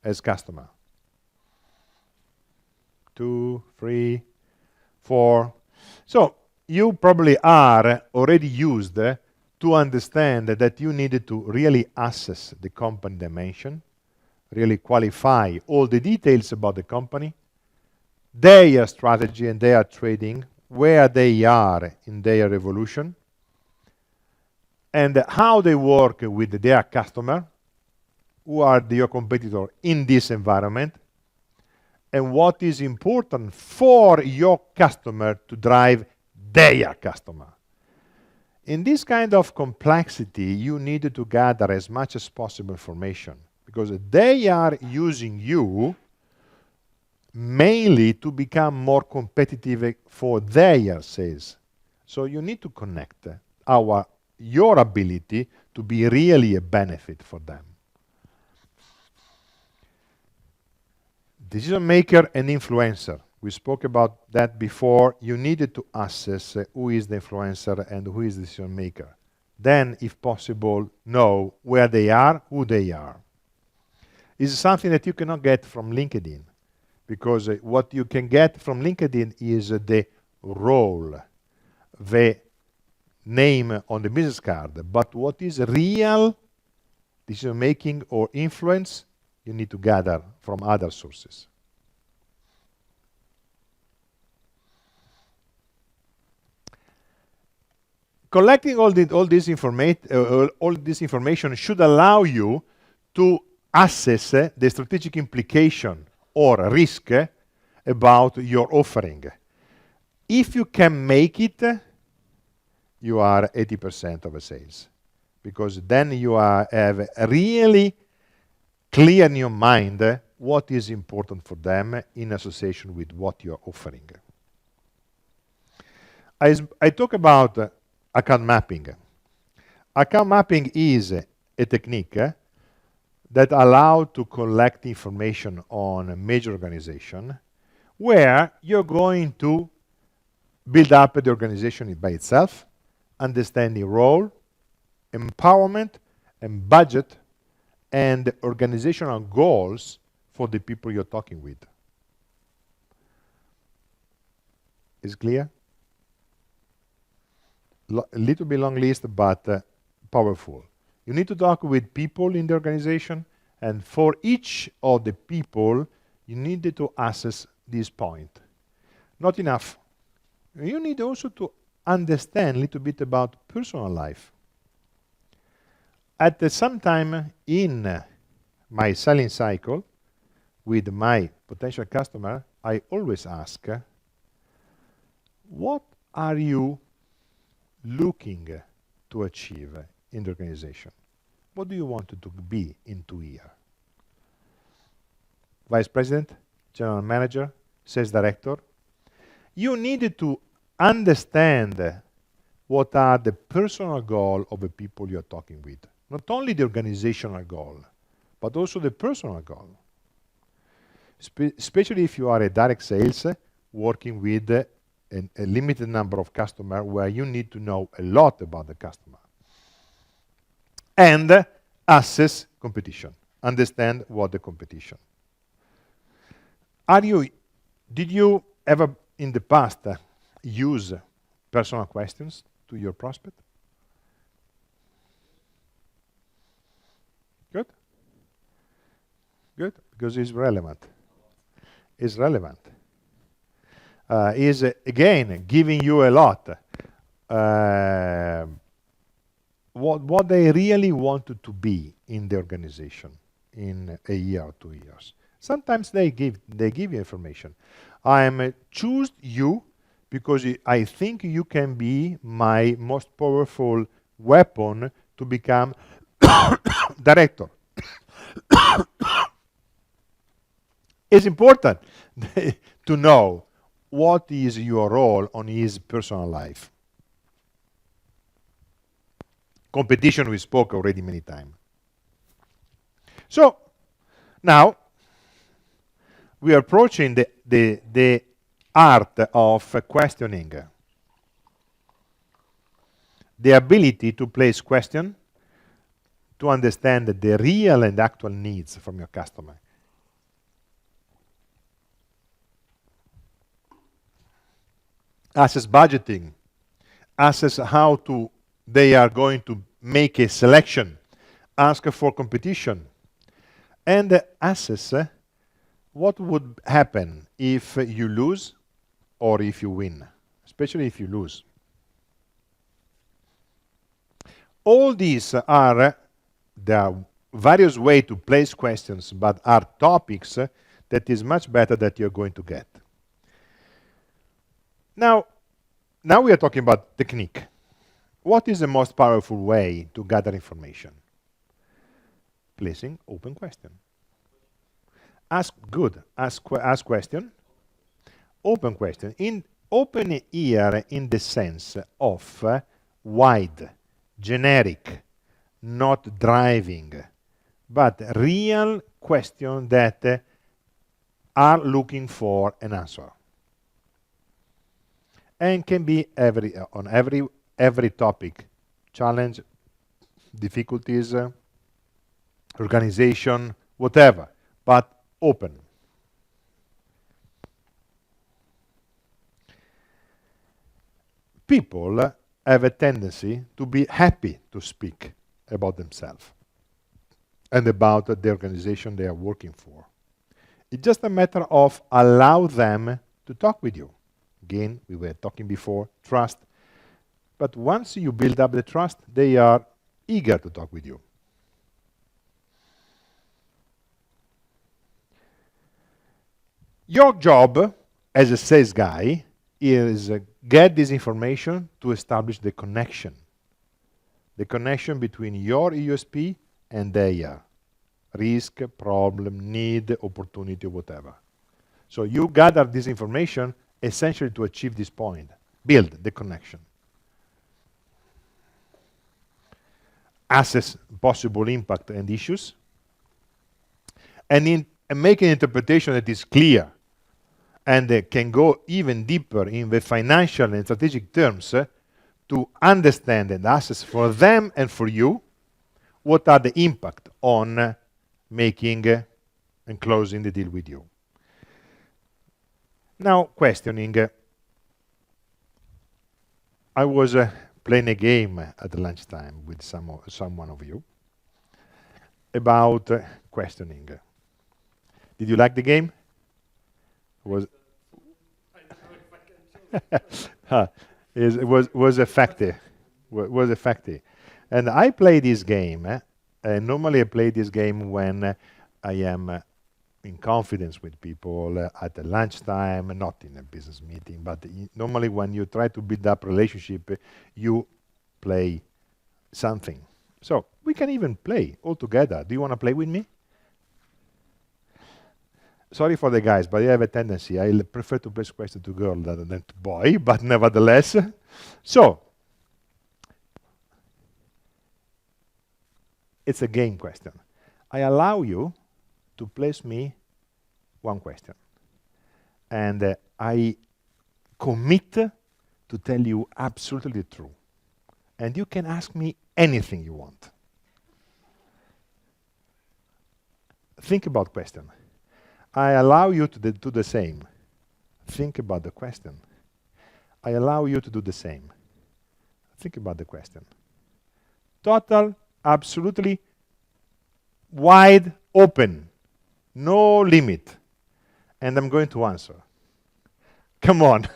B: as customer? 2, 3, 4. So you probably are already used to understand that you needed to really assess the company dimension, really qualify all the details about the company, their strategy and their trading, where they are in their evolution, and how they work with their customer, who are your competitor in this environment, and what is important for your customer to drive their customer. In this kind of complexity, you need to gather as much as possible information, because they are using you mainly to become more competitive for their sales. So you need to connect your ability to be really a benefit for them. Decision maker and influencer. We spoke about that before. You needed to assess who is the influencer and who is the decision maker. Then, if possible, know where they are, who they are. This is something that you cannot get from LinkedIn, because what you can get from LinkedIn is the role, the name on the business card. But what is real decision making or influence, you need to gather from other sources. Collecting all this information should allow you to assess the strategic implication or risk about your offering. If you can make it, you are 80% of the sales, because then you have really clear in your mind what is important for them in association with what you're offering. I talk about account mapping. Account mapping is a technique that allows to collect information on a major organization, where you're going to build up the organization by itself, understanding role, empowerment, and budget, and organizational goals for the people you're talking with. Is clear? A little bit long list, but powerful. You need to talk with people in the organization, and for each of the people, you need to assess this point. Not enough. You need also to understand a little bit about personal life. At the same time, in my selling cycle with my potential customer, I always ask, what are you looking to achieve in the organization? What do you want it to be in 2 years? Vice President, General Manager, Sales Director. You need to understand what are the personal goals of the people you're talking with. Not only the organizational goal, but also the personal goal. Especially if you are a direct sales working with a limited number of customers, where you need to know a lot about the customer. And assess competition. Understand what the competition. Did you ever in the past use personal questions to your prospect? Good? Good, because it's relevant. It's relevant. is again giving you a lot. What they really wanted to be in the organization in a year or 2 years. Sometimes they give you information. I choose you because I think you can be my most powerful weapon to become director. It's important to know what is your role on his personal life. Competition, we spoke already many times. So now we are approaching the art of questioning. The ability to place question, to understand the real and actual needs from your customer. Assess budgeting, assess how they are going to make a selection, ask for competition, and assess what would happen if you lose or if you win, especially if you lose. All these there are various ways to place questions, but are topics that is much better that you're going to get. Now we are talking about technique. What is the most powerful way to gather information? Placing open question. Ask question. Open question. Open here in the sense of wide, generic, not driving, but real question that are looking for an answer. And can be on every topic, challenge, difficulties, organization, whatever, but open. People have a tendency to be happy to speak about themselves and about the organization they are working for. It's just a matter of allow them to talk with you. Again, we were talking before, trust. But once you build up the trust, they are eager to talk with you. Your job as a sales guy is get this information to establish the connection between your USP and their risk, problem, need, opportunity, whatever. So you gather this information essentially to achieve this point, build the connection. Assess possible impact and issues, and make an interpretation that is clear and can go even deeper in the financial and strategic terms to understand and assess for them and for you what are the impact on making and closing the deal with you. Now, questioning. I was playing a game at lunchtime with someone of you about questioning. Did you like the game? Was effective. Was effective. And I play this game. Normally, I play this game when I am in confidence with people at the lunchtime, not in a business meeting, but normally when you try to build up relationship, you play something. So we can even play all together. Do you want to play with me? Sorry for the guys, but I have a tendency. I prefer to place question to girl rather than to boy, but nevertheless. So it's a game question. I allow you to place me one question. And I commit to tell you absolutely the truth. And you can ask me anything you want. Think about question. I allow you to do the same. Think about the question. I allow you to do the same. Think about the question. Total, absolutely wide open. No limit. And I'm going to answer. Come on.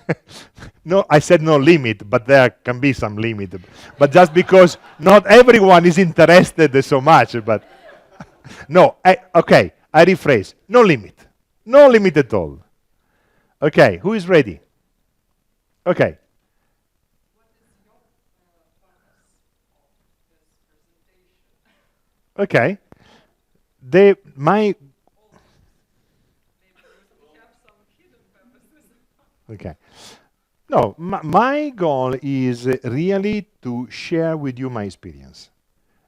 B: No, I said no limit, but there can be some limit. But just because not everyone is interested so much, but no, okay, I rephrase. No limit. No limit at all. Okay, who is ready? Okay. Okay. Okay. No, my goal is really to share with you my experience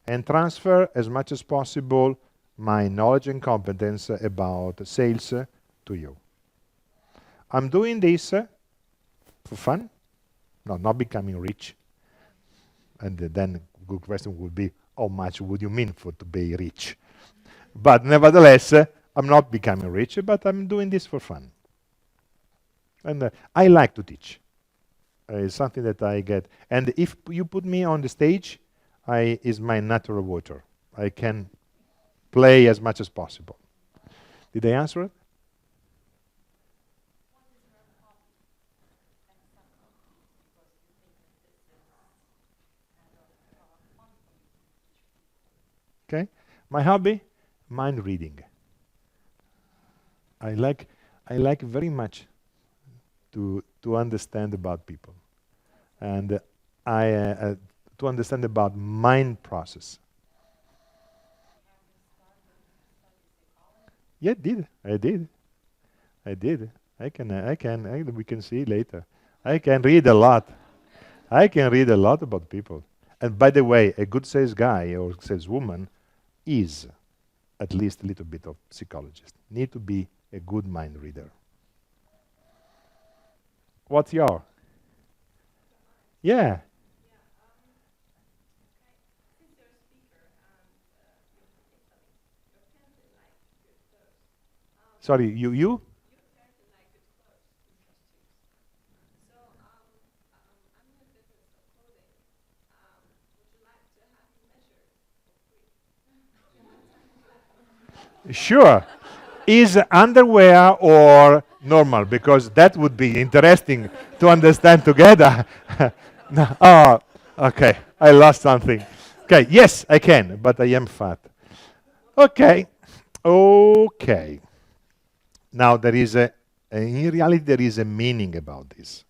B: and transfer as much as possible my knowledge and competence about sales to you. I'm doing this for fun, no, not becoming rich. And then good question would be, how much would you mean for to be rich? But nevertheless, I'm not becoming rich, but I'm doing this for fun. And I like to teach. It's something that I get. And if you put me on the stage, is my natural water. I can play as much as possible. Did I answer it? Okay. My hobby, mind reading. I like very much to understand about people, and to understand about mind process. Yeah, I did. We can see later. I can read a lot. I can read a lot about people. And by the way, a good sales guy or saleswoman is at least a little bit of psychologist. Need to be a good mind reader. What's your? Yeah. Sorry, you? Sure. Is underwear or normal? Because that would be interesting to understand together. No. Oh, okay. I lost something. Okay. Yes, I can, but I am fat. Okay. Okay. Now there is in reality there is a meaning about this.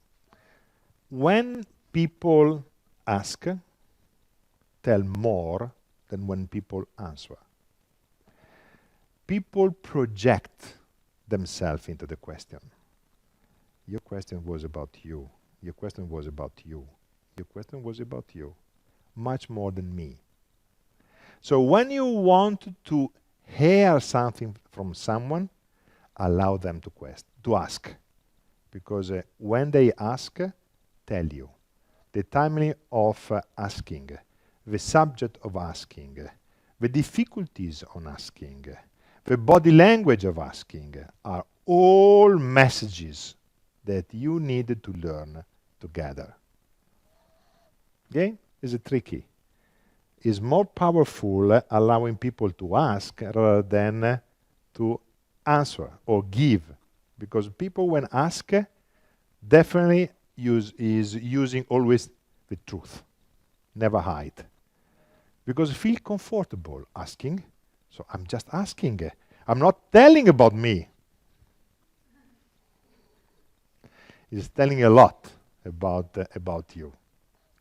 B: When people ask, tell more than when people answer. People project themselves into the question. Your question was about you. Your question was about you. Your question was about you. Much more than me. So when you want to hear something from someone, allow them to ask. Because when they ask, tell you. The timing of asking, the subject of asking, the difficulties on asking, the body language of asking are all messages that you need to learn together. Okay? It's tricky. It's more powerful allowing people to ask rather than to answer or give. Because people when ask definitely is using always the truth. Never hide. Because feel comfortable asking. So I'm just asking. I'm not telling about me. It's telling a lot about you.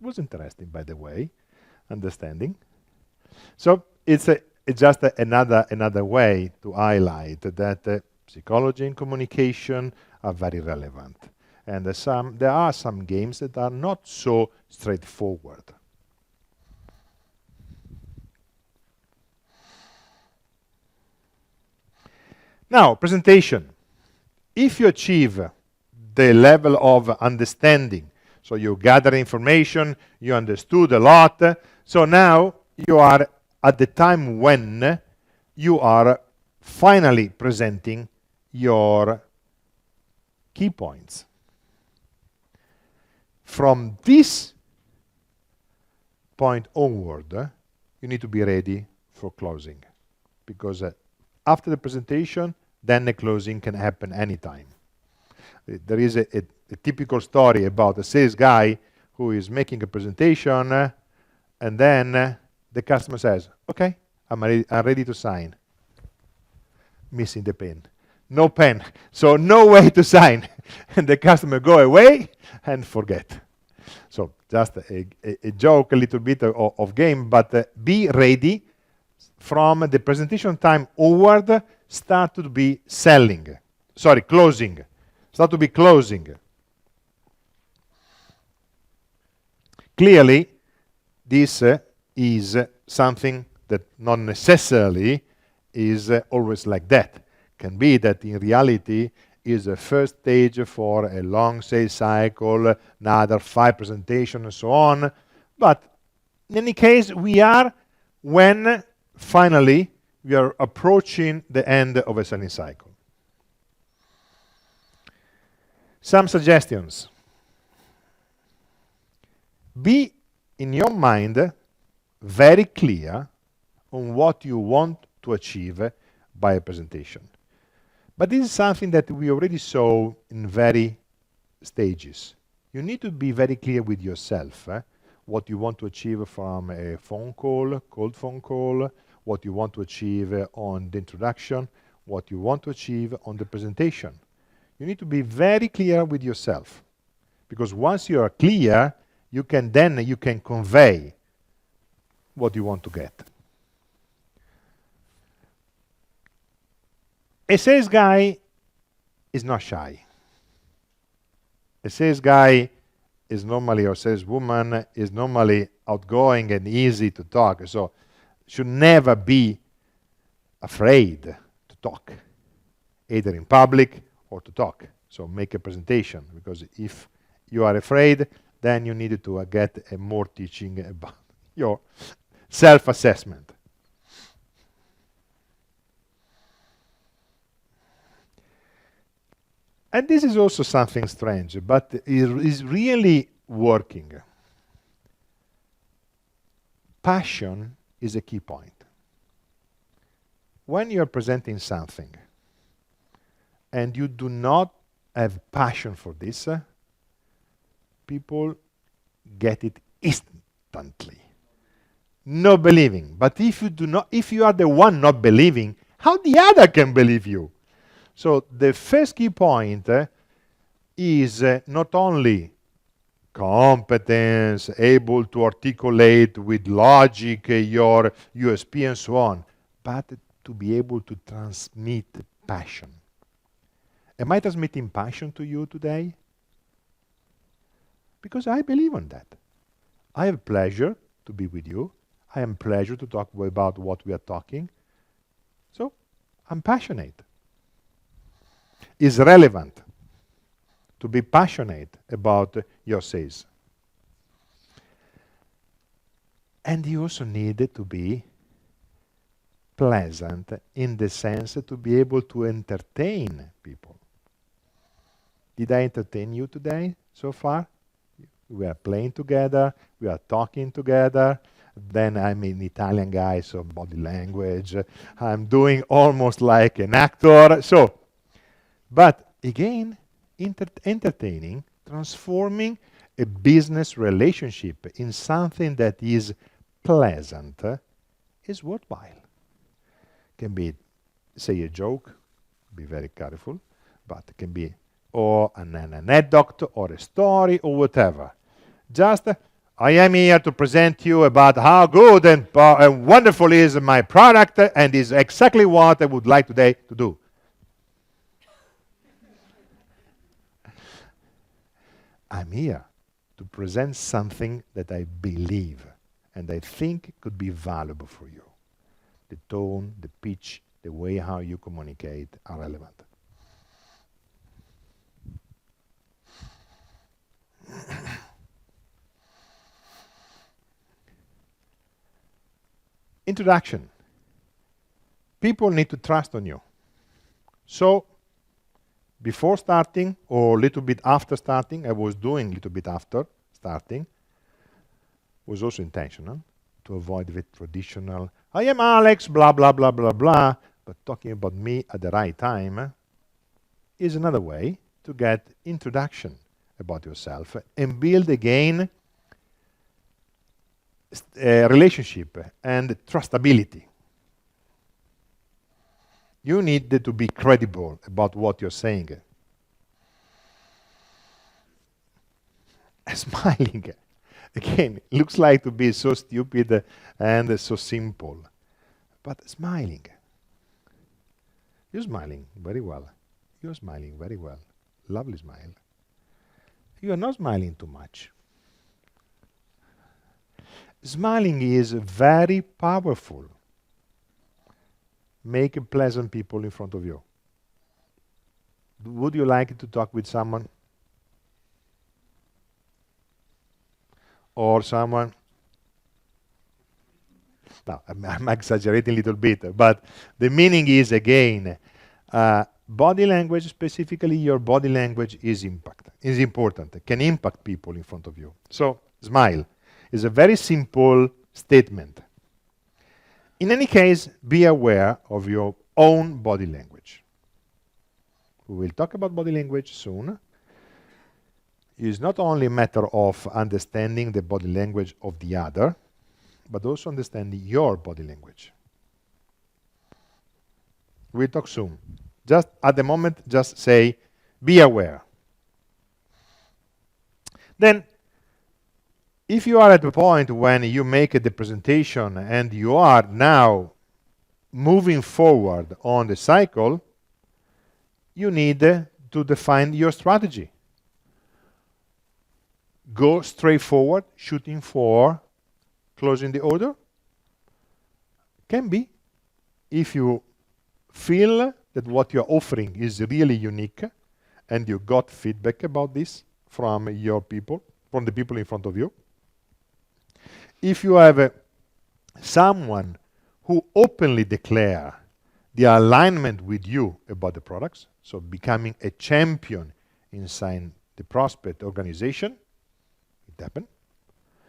B: It was interesting, by the way, understanding. So it's just another way to highlight that psychology and communication are very relevant. And there are some games that are not so straightforward. Now, presentation. If you achieve the level of understanding, so you gather information, you understood a lot, so now you are at the time when you are finally presenting your key points. From this point onward, you need to be ready for closing, because after the presentation, then the closing can happen anytime. There is a typical story about a sales guy who is making a presentation, and then the customer says, okay, I'm ready to sign. Missing the pen. No pen. So no way to sign. And the customer go away and forget. So just a joke, a little bit of game, but be ready from the presentation time onward, start to be selling. Sorry, closing. Start to be closing. Clearly, this is something that not necessarily is always like that. Can be that in reality is a first stage for a long sales cycle, another 5 presentations and so on. But in any case, we are when finally we are approaching the end of a selling cycle. Some suggestions. Be in your mind very clear on what you want to achieve by a presentation. But this is something that we already saw in very stages. You need to be very clear with yourself what you want to achieve from a phone call, cold phone call, what you want to achieve on the introduction, what you want to achieve on the presentation. You need to be very clear with yourself, because once you are clear, you can convey what you want to get. A sales guy is not shy. A sales guy is normally, or saleswoman is normally outgoing and easy to talk, so should never be afraid to talk, either in public or to talk. So make a presentation, because if you are afraid, then you need to get a more teaching about your self-assessment. And this is also something strange, but it is really working. Passion is a key point. When you are presenting something and you do not have passion for this, people get it instantly. No believing. But if you are the one not believing, how the other can believe you? So the first key point is not only competence, able to articulate with logic your USP and so on, but to be able to transmit passion. Am I transmitting passion to you today? Because I believe on that. I have pleasure to be with you. I have pleasure to talk about what we are talking. So I'm passionate. It's relevant to be passionate about your sales. And you also need to be pleasant in the sense to be able to entertain people. Did I entertain you today so far? We are playing together, we are talking together, then I'm an Italian guy, so body language, I'm doing almost like an actor. So, but again, entertaining, transforming a business relationship in something that is pleasant is worthwhile. Can be, say, a joke, be very careful, but it can be or an anecdote or a story or whatever. Just, I am here to present you about how good and wonderful is my product, and is exactly what I would like today to do. I'm here to present something that I believe and I think could be valuable for you. The tone, the pitch, the way how you communicate are relevant. Introduction. People need to trust on you. So, before starting or a little bit after starting, I was doing a little bit after starting, was also intentional to avoid the traditional, I am Alex, blah, blah, blah, blah, blah, but talking about me at the right time is another way to get introduction about yourself and build again relationship and trustability. You need to be credible about what you're saying. Smiling, again, looks like to be so stupid and so simple, but smiling. You're smiling very well. You're smiling very well. Lovely smile. You are not smiling too much. Smiling is very powerful. Make pleasant people in front of you. Would you like to talk with someone? Or someone? No, I'm exaggerating a little bit, but the meaning is, again, body language, specifically your body language is important. It can impact people in front of you. So, smile is a very simple statement. In any case, be aware of your own body language. We will talk about body language soon. It's not only a matter of understanding the body language of the other, but also understanding your body language. We'll talk soon. Just at the moment, just say, be aware. Then, if you are at the point when you make the presentation and you are now moving forward on the cycle, you need to define your strategy. Go straight forward, shooting for closing the order. Can be, if you feel that what you're offering is really unique and you got feedback about this from your people, from the people in front of you. If you have someone who openly declare the alignment with you about the products, so becoming a champion inside the prospect organization, it happens.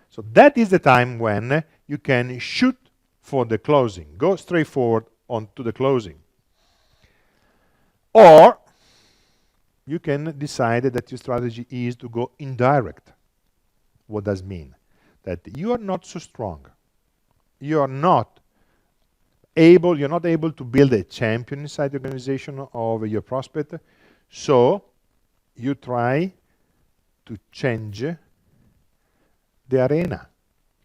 B: So that is the time when you can shoot for the closing. Go straight forward on to the closing. Or you can decide that your strategy is to go indirect. What does it mean? That you are not so strong. You're not able to build a champion inside the organization of your prospect. So you try to change the arena,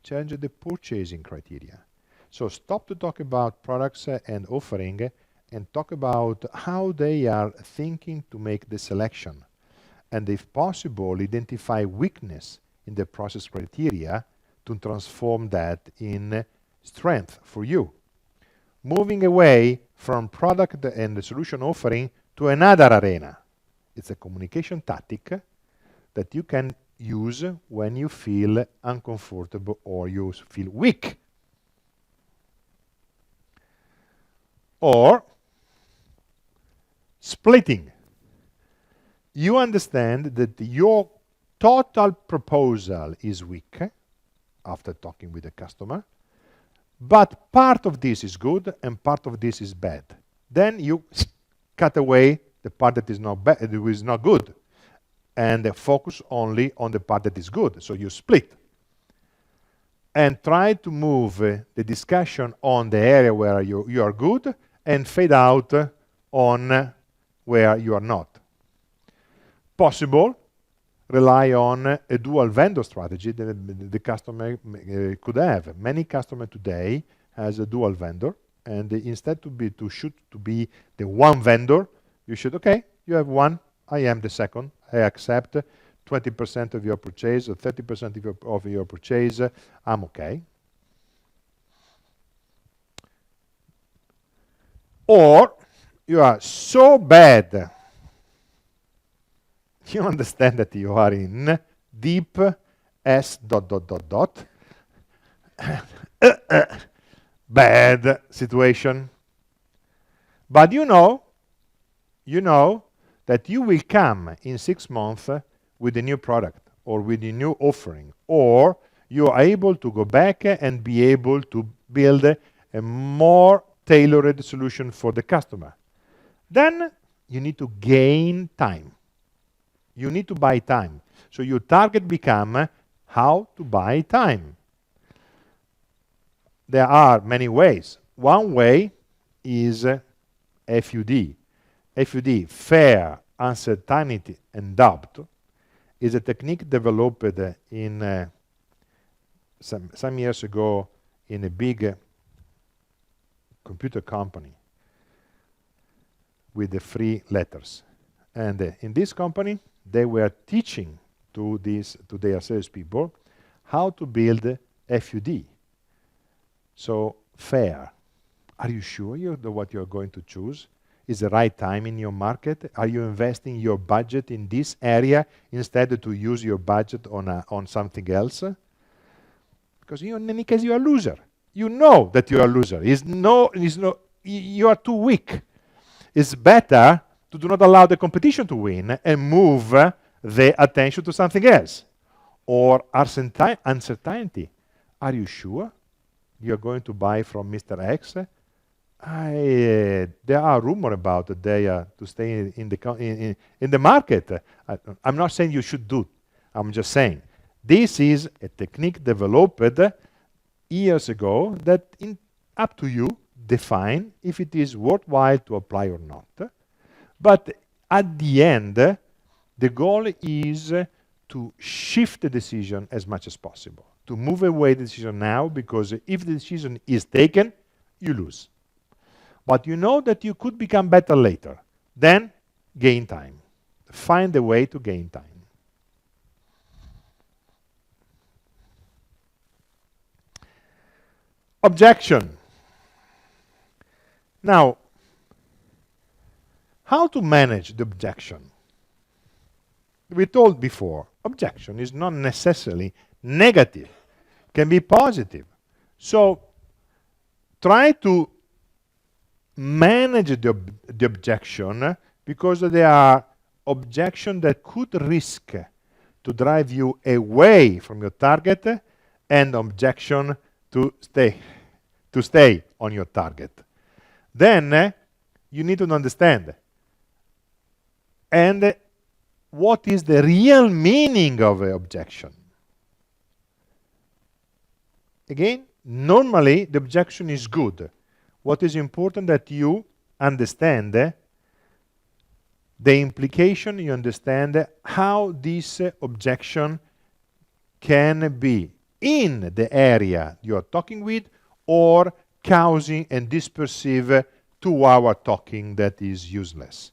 B: change the purchasing criteria. So stop to talk about products and offering and talk about how they are thinking to make the selection. And if possible, identify weakness in the process criteria to transform that in strength for you. Moving away from product and the solution offering to another arena. It's a communication tactic that you can use when you feel uncomfortable or you feel weak. Or splitting. You understand that your total proposal is weak after talking with the customer, but part of this is good and part of this is bad. Then you cut away the part that is not bad, that is not good, and focus only on the part that is good. So you split and try to move the discussion on the area where you are good and fade out on where you are not. Possible, rely on a dual vendor strategy that the customer could have. Many customers today has a dual vendor, and instead to shoot to be the one vendor, you should, okay, you have one, I am the second, I accept 20% of your purchase or 30% of your purchase, I'm okay. Or you are so bad, you understand that you are in deep S ... bad situation. But you know that you will come in 6 months with a new product or with a new offering, or you are able to go back and be able to build a more tailored solution for the customer. Then you need to gain time. You need to buy time. So your target become how to buy time. There are many ways. One way is FUD. FUD, fear, uncertainty, and doubt, is a technique developed in some years ago in a big computer company with the 3 letters. And in this company, they were teaching to their salespeople how to build FUD. So, fair. Are you sure what you're going to choose is the right time in your market? Are you investing your budget in this area instead to use your budget on something else? Because in any case, you are a loser. You know that you are a loser. You are too weak. It's better to do not allow the competition to win and move the attention to something else. Or uncertainty. Are you sure you're going to buy from Mr. X? There are rumors about that they are to stay in the market. I'm not saying you should do. I'm just saying this is a technique developed years ago that up to you define if it is worthwhile to apply or not. But at the end, the goal is to shift the decision as much as possible, to move away the decision now, because if the decision is taken, you lose. But you know that you could become better later. Then gain time. Find a way to gain time. Objection. Now, how to manage the objection? We told before, objection is not necessarily negative, can be positive. So try to manage the objection, because there are objections that could risk to drive you away from your target, and objection to stay on your target. Then you need to understand and what is the real meaning of an objection. Again, normally the objection is good. What is important that you understand the implication, you understand how this objection can be in the area you are talking with, or causing and dispersive to our talking that is useless.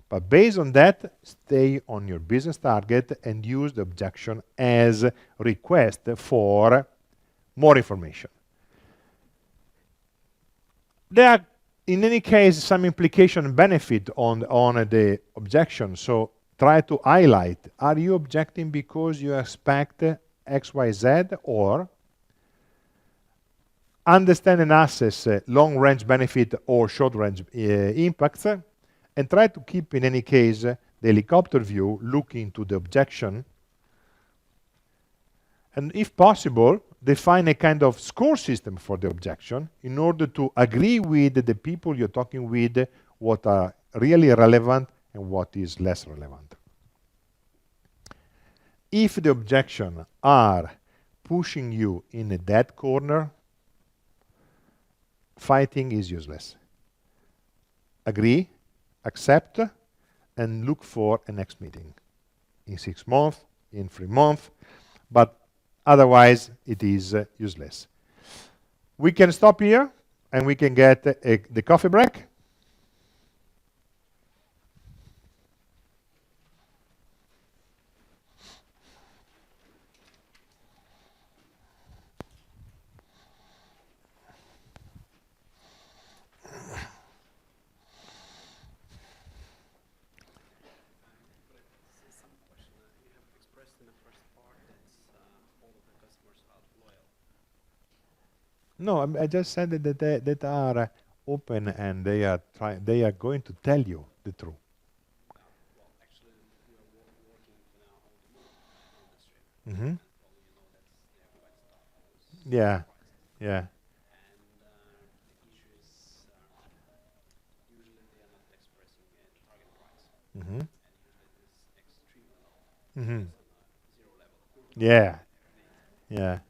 B: But based on that, stay on your business target and use the objection as request for more information. There are, in any case, some implication and benefit on the objection. So try to highlight, are you objecting because you expect X, Y, Z, or understand and assess long-range benefit or short-range impacts, and try to keep, in any case, the helicopter view, looking to the objection, and if possible, define a kind of score system for the objection in order to agree with the people you're talking with what are really relevant and what is less relevant. If the objections are pushing you in a dead corner, fighting is useless. Agree, accept, and look for a next meeting in 6 months, in 3 months, but otherwise it is useless. We can stop here and we can get the coffee break. No, I just said that are open and they are going to tell you the truth.
K: Well, actually, we are working now on the industry.
B: Mm-hmm.
K: Well, you know that they're quite tough.
B: Yeah, yeah.
K: And the issue is usually they are not expressing a target price.
B: Mm-hmm.
K: And usually it is extremely low.
B: Mhm. Yeah. Yeah.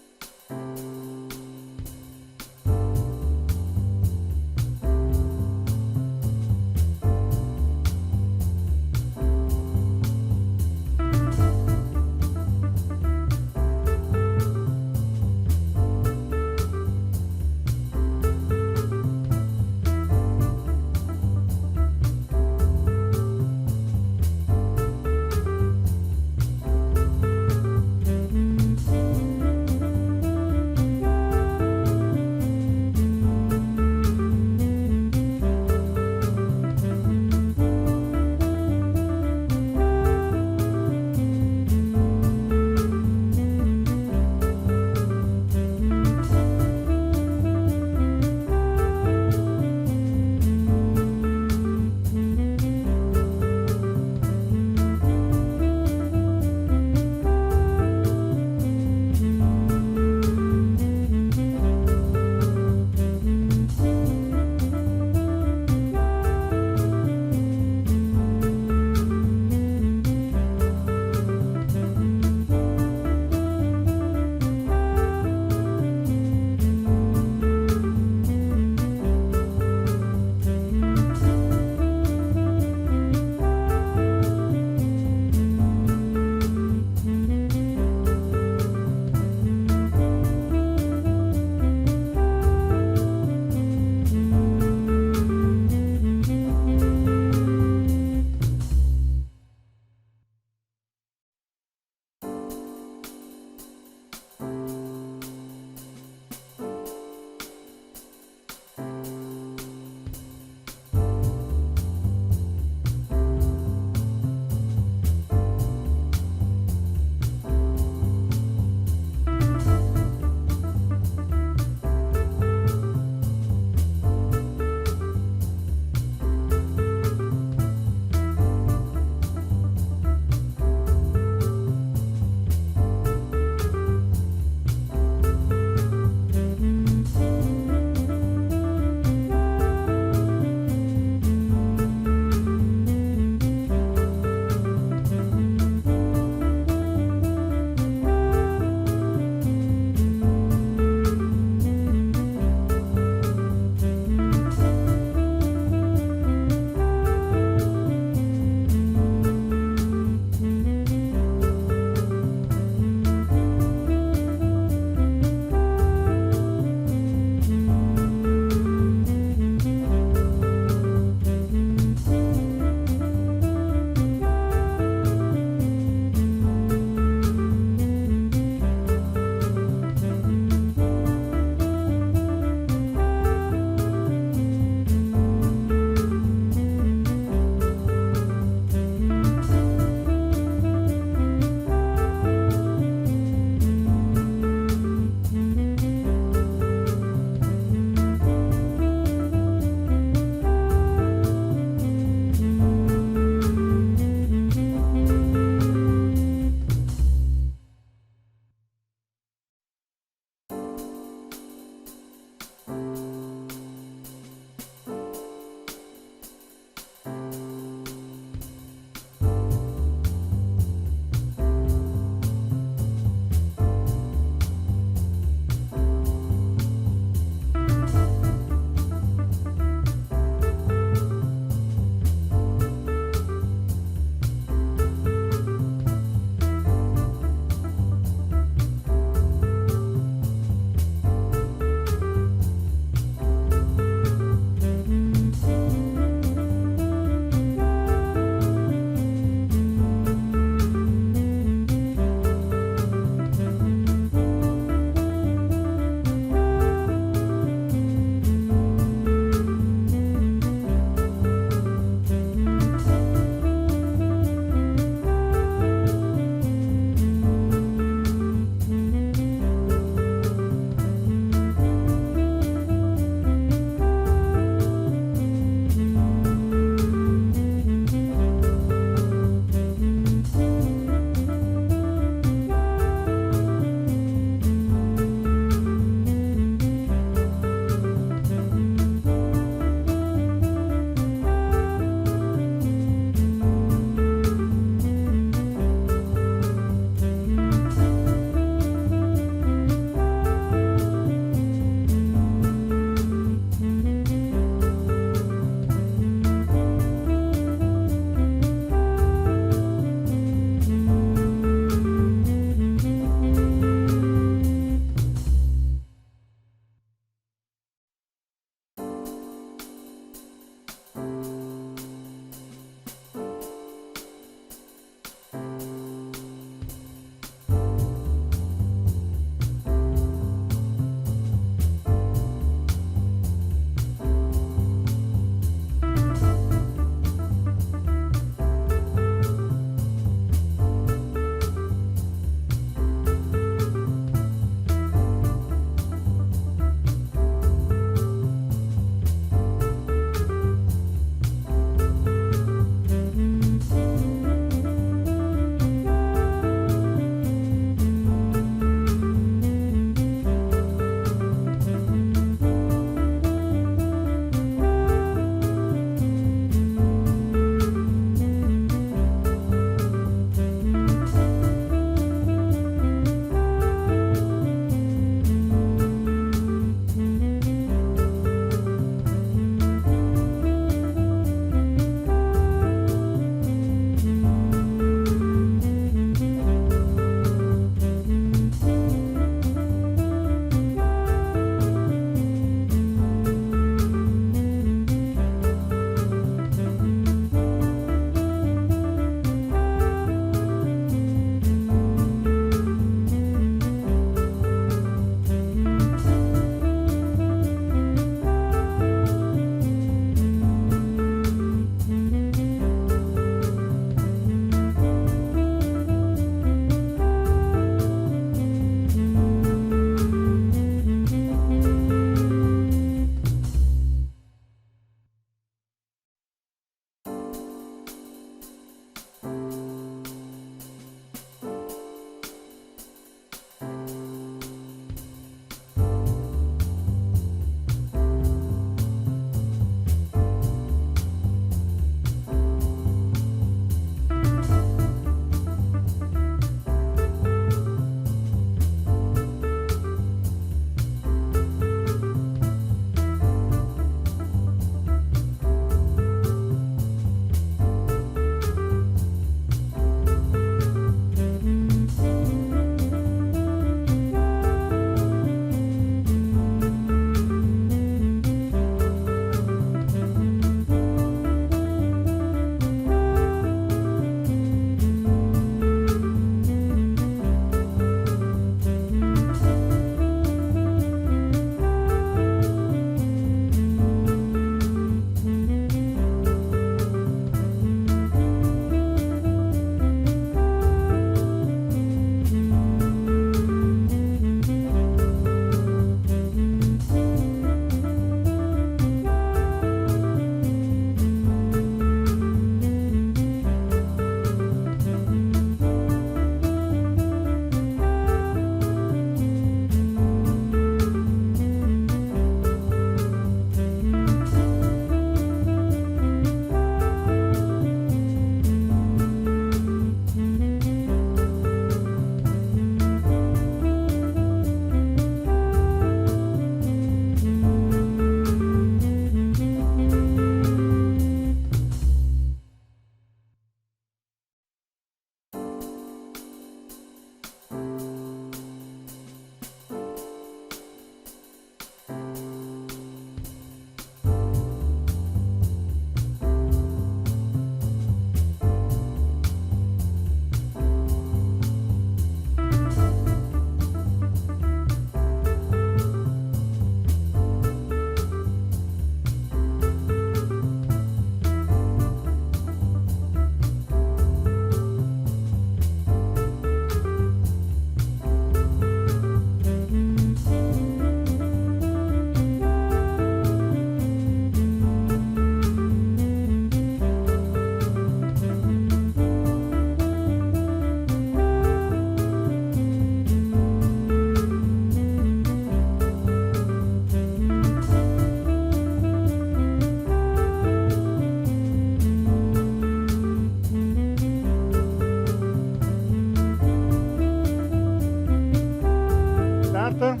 B: start?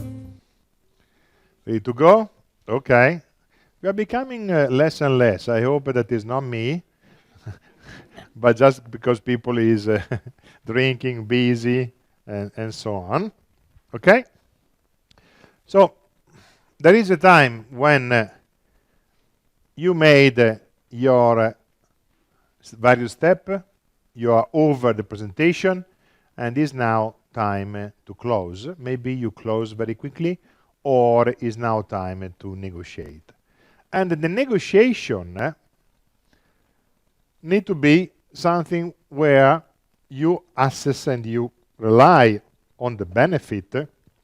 B: Ready to go? Okay. We are becoming less and less. I hope that is not me, but just because people is drinking, busy, and so on. Okay? So, there is a time when you made your various steps, you are over the presentation, and is now time to close. Maybe you close very quickly, or is now time to negotiate. And the negotiation need to be something where you assess and you rely on the benefit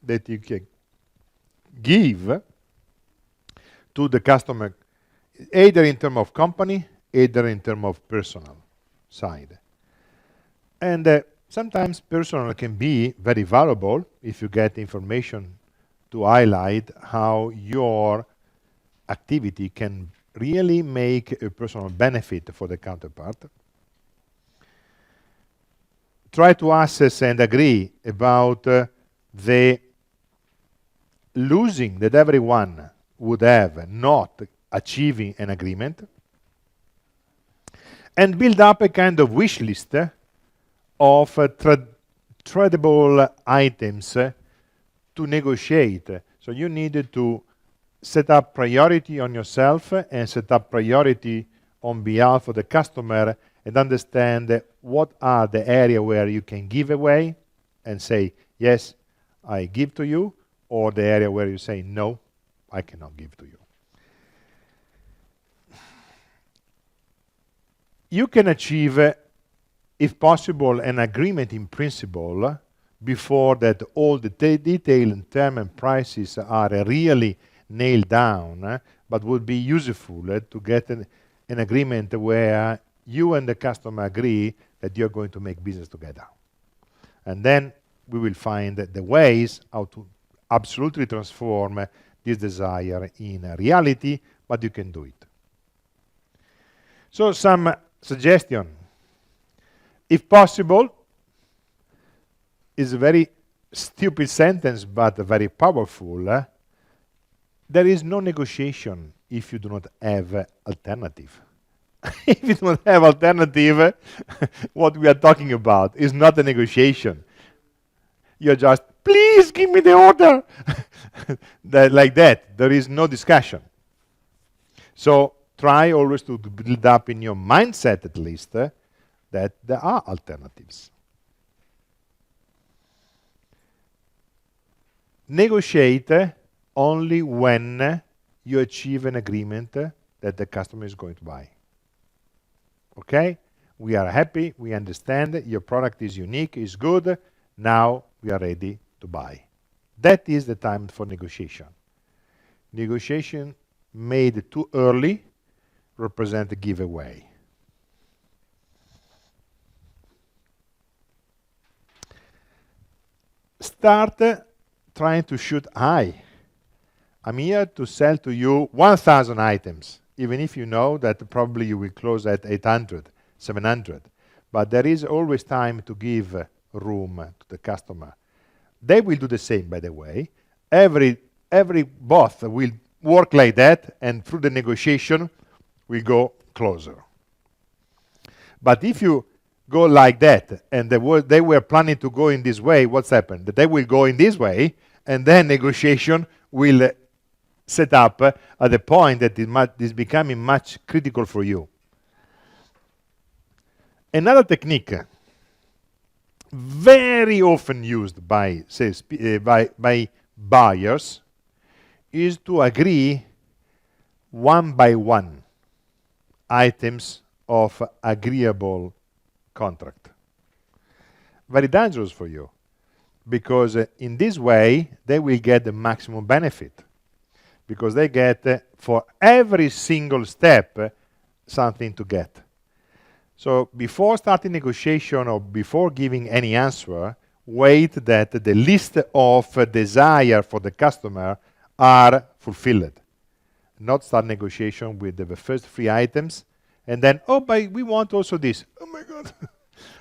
B: that you can give to the customer, either in terms of company, either in terms of personal side. And sometimes personal can be very valuable if you get information to highlight how your activity can really make a personal benefit for the counterpart. Try to assess and agree about the losing that everyone would have not achieving an agreement, and build up a kind of wish list of tradable items to negotiate. So you need to set up priority on yourself and set up priority on behalf of the customer, and understand what are the areas where you can give away and say, yes, I give to you, or the area where you say, no, I cannot give to you. You can achieve, if possible, an agreement in principle before that all the detail and term and prices are really nailed down, but would be useful to get an agreement where you and the customer agree that you're going to make business together. And then we will find the ways how to absolutely transform this desire in a reality, but you can do it. So some suggestion. If possible, is a very stupid sentence, but very powerful. There is no negotiation if you do not have alternative. If you don't have alternative, what we are talking about is not a negotiation. You're just, please give me the order. Like that, there is no discussion. So try always to build up in your mindset, at least, that there are alternatives. Negotiate only when you achieve an agreement that the customer is going to buy. Okay? We are happy, we understand your product is unique, is good, now we are ready to buy. That is the time for negotiation. Negotiation made too early represent a giveaway. Start trying to shoot high. I'm here to sell to you 1,000 items, even if you know that probably you will close at 800, 700. But there is always time to give room to the customer. They will do the same, by the way. Every both will work like that, and through the negotiation, we go closer. But if you go like that, and they were planning to go in this way, what's happened? That they will go in this way, and then negotiation will set up at the point that it is becoming much critical for you. Another technique very often used by buyers is to agree one by one items of agreeable contract. Very dangerous for you, because in this way they will get the maximum benefit, because they get for every single step something to get. So before starting negotiation or before giving any answer, wait that the list of desire for the customer are fulfilled. Not start negotiation with the first 3 items and then, oh, but we want also this. Oh my God.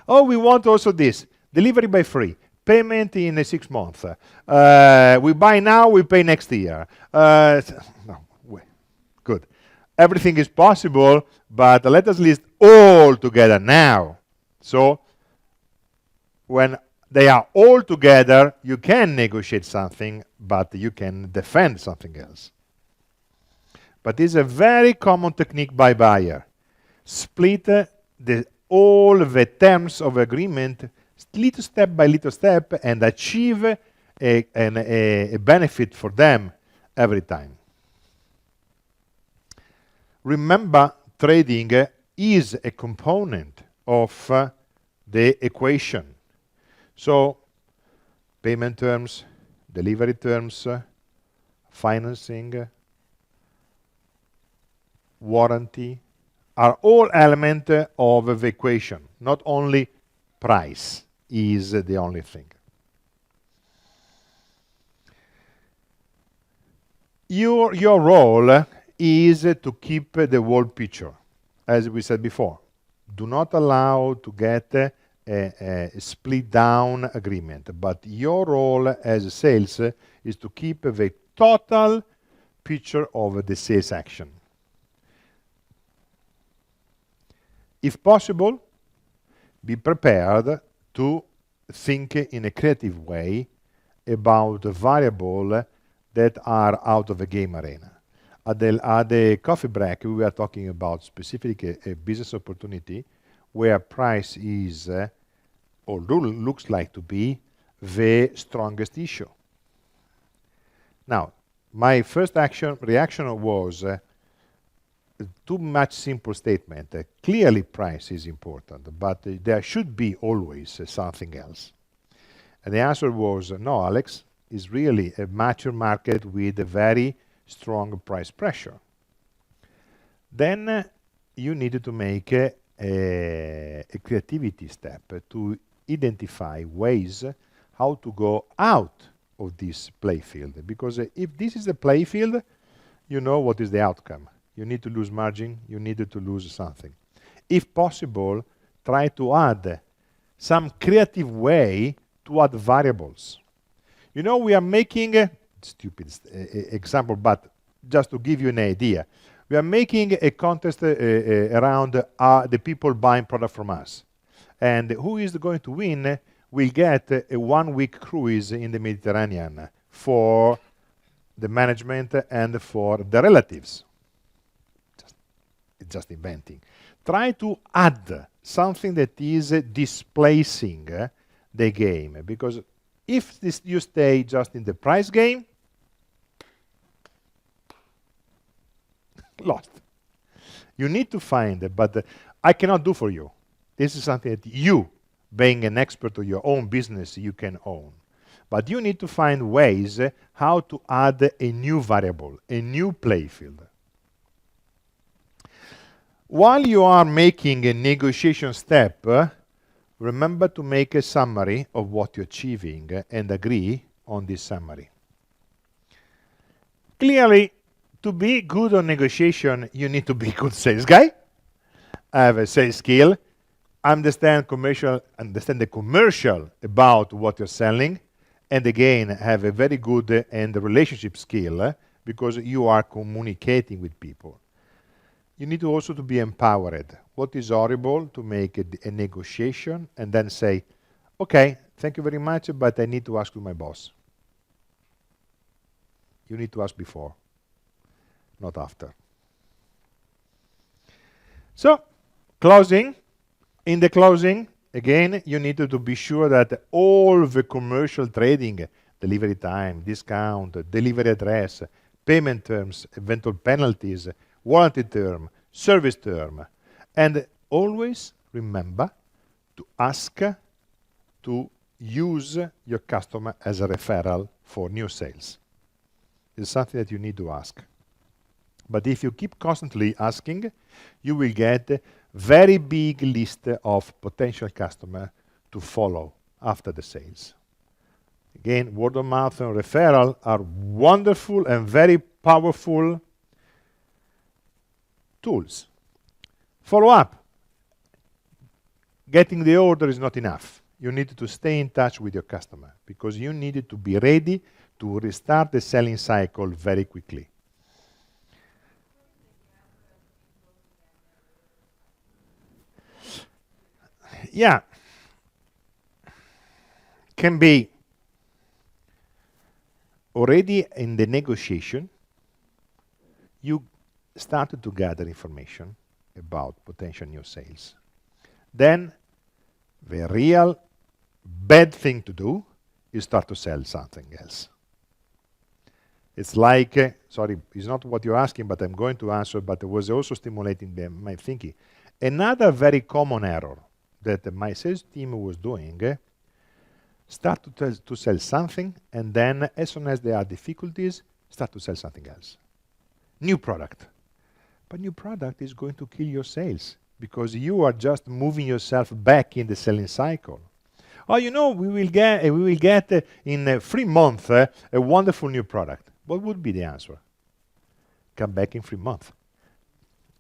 B: Oh, we want also this. Delivery by free. payment in 6 months. We buy now, we pay next year. No, good. Everything is possible, but let us list all together now. So when they are all together, you can negotiate something, but you can defend something else. But it's a very common technique by buyer. Split all the terms of agreement little step by little step and achieve a benefit for them every time. Remember, trading is a component of the equation. So, payment terms, delivery terms, financing, warranty are all elements of the equation, not only price is the only thing. Your role is to keep the whole picture, as we said before. Do not allow to get a split down agreement, but your role as sales is to keep the total picture of the sales action. If possible, be prepared to think in a creative way about variables that are out of the game arena. At the coffee break, we were talking about specifically a business opportunity where price is, or looks like to be, the strongest issue. Now, my first reaction was too much simple statement. Clearly price is important, but there should be always something else. And the answer was, no, Alex, is really a mature market with a very strong price pressure. Then you needed to make a creativity step to identify ways how to go out of this playfield. Because if this is the playfield, you know what is the outcome. You need to lose margin, you needed to lose something. If possible, try to add some creative way to add variables. You know, we are making a stupid example, but just to give you an idea, we are making a contest around the people buying product from us. And who is going to win will get a 1-week cruise in the Mediterranean for the management and for the relatives. Just inventing. Try to add something that is displacing the game, because if you stay just in the price game, lost. You need to find it, but I cannot do for you. This is something that you, being an expert of your own business, you can own. But you need to find ways how to add a new variable, a new playfield. While you are making a negotiation step, remember to make a summary of what you're achieving and agree on this summary. Clearly, to be good on negotiation, you need to be a good sales guy, have a sales skill, understand the commercial about what you're selling, and again, have a very good and relationship skill because you are communicating with people. You need also to be empowered. What is horrible to make a negotiation and then say, okay, thank you very much, but I need to ask to my boss. You need to ask before, not after. So, closing. In the closing, again, you need to be sure that all the commercial trading, delivery time, discount, delivery address, payment terms, eventual penalties, warranty term, service term, and always remember to ask to use your customer as a referral for new sales. It's something that you need to ask. But if you keep constantly asking, you will get a very big list of potential customers to follow after the sales. Again, word of mouth and referral are wonderful and very powerful tools. Follow up. Getting the order is not enough. you need to stay in touch with your customer because you needed to be ready to restart the selling cycle very quickly. Yeah, can be already in the negotiation, you started to gather information about potential new sales. Then the real bad thing to do is start to sell something else. It's like, sorry, it's not what you're asking, but I'm going to answer, but it was also stimulating my thinking. Another very common error that my sales team was doing, start to sell something, and then as soon as there are difficulties, start to sell something else. New product. But new product is going to kill your sales because you are just moving yourself back in the selling cycle. Oh, you know, we will get in 3 months a wonderful new product. What would be the answer? Come back in 3 months.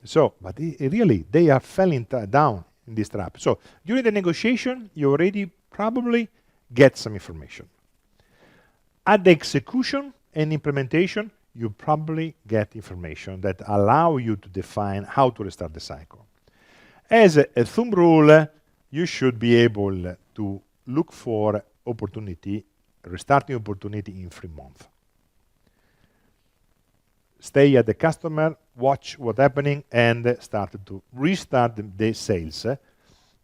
B: So, but really, they are falling down in this trap. So, during the negotiation, you already probably get some information. At the execution and implementation, you probably get information that allow you to define how to restart the cycle. As a thumb rule, you should be able to look for opportunity, restarting opportunity in 3 months. Stay at the customer, watch what's happening, and start to restart the sales.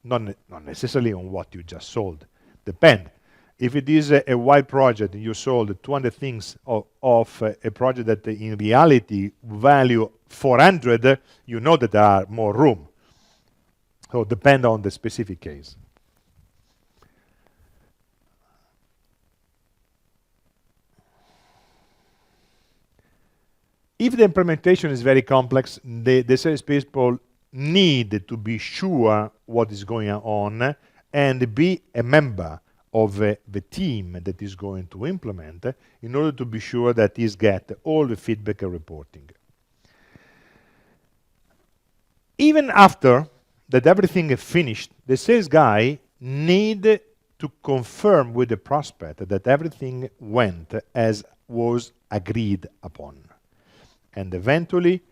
B: Not necessarily on what you just sold. Depend. If it is a wide project and you sold 200 things of a project that in reality value 400, you know that there are more room. So depend on the specific case. If the implementation is very complex, the salespeople need to be sure what is going on and be a member of the team that is going to implement in order to be sure that he's get all the feedback and reporting. Even after that everything is finished, the sales guy need to confirm with the prospect that everything went as was agreed upon, and eventually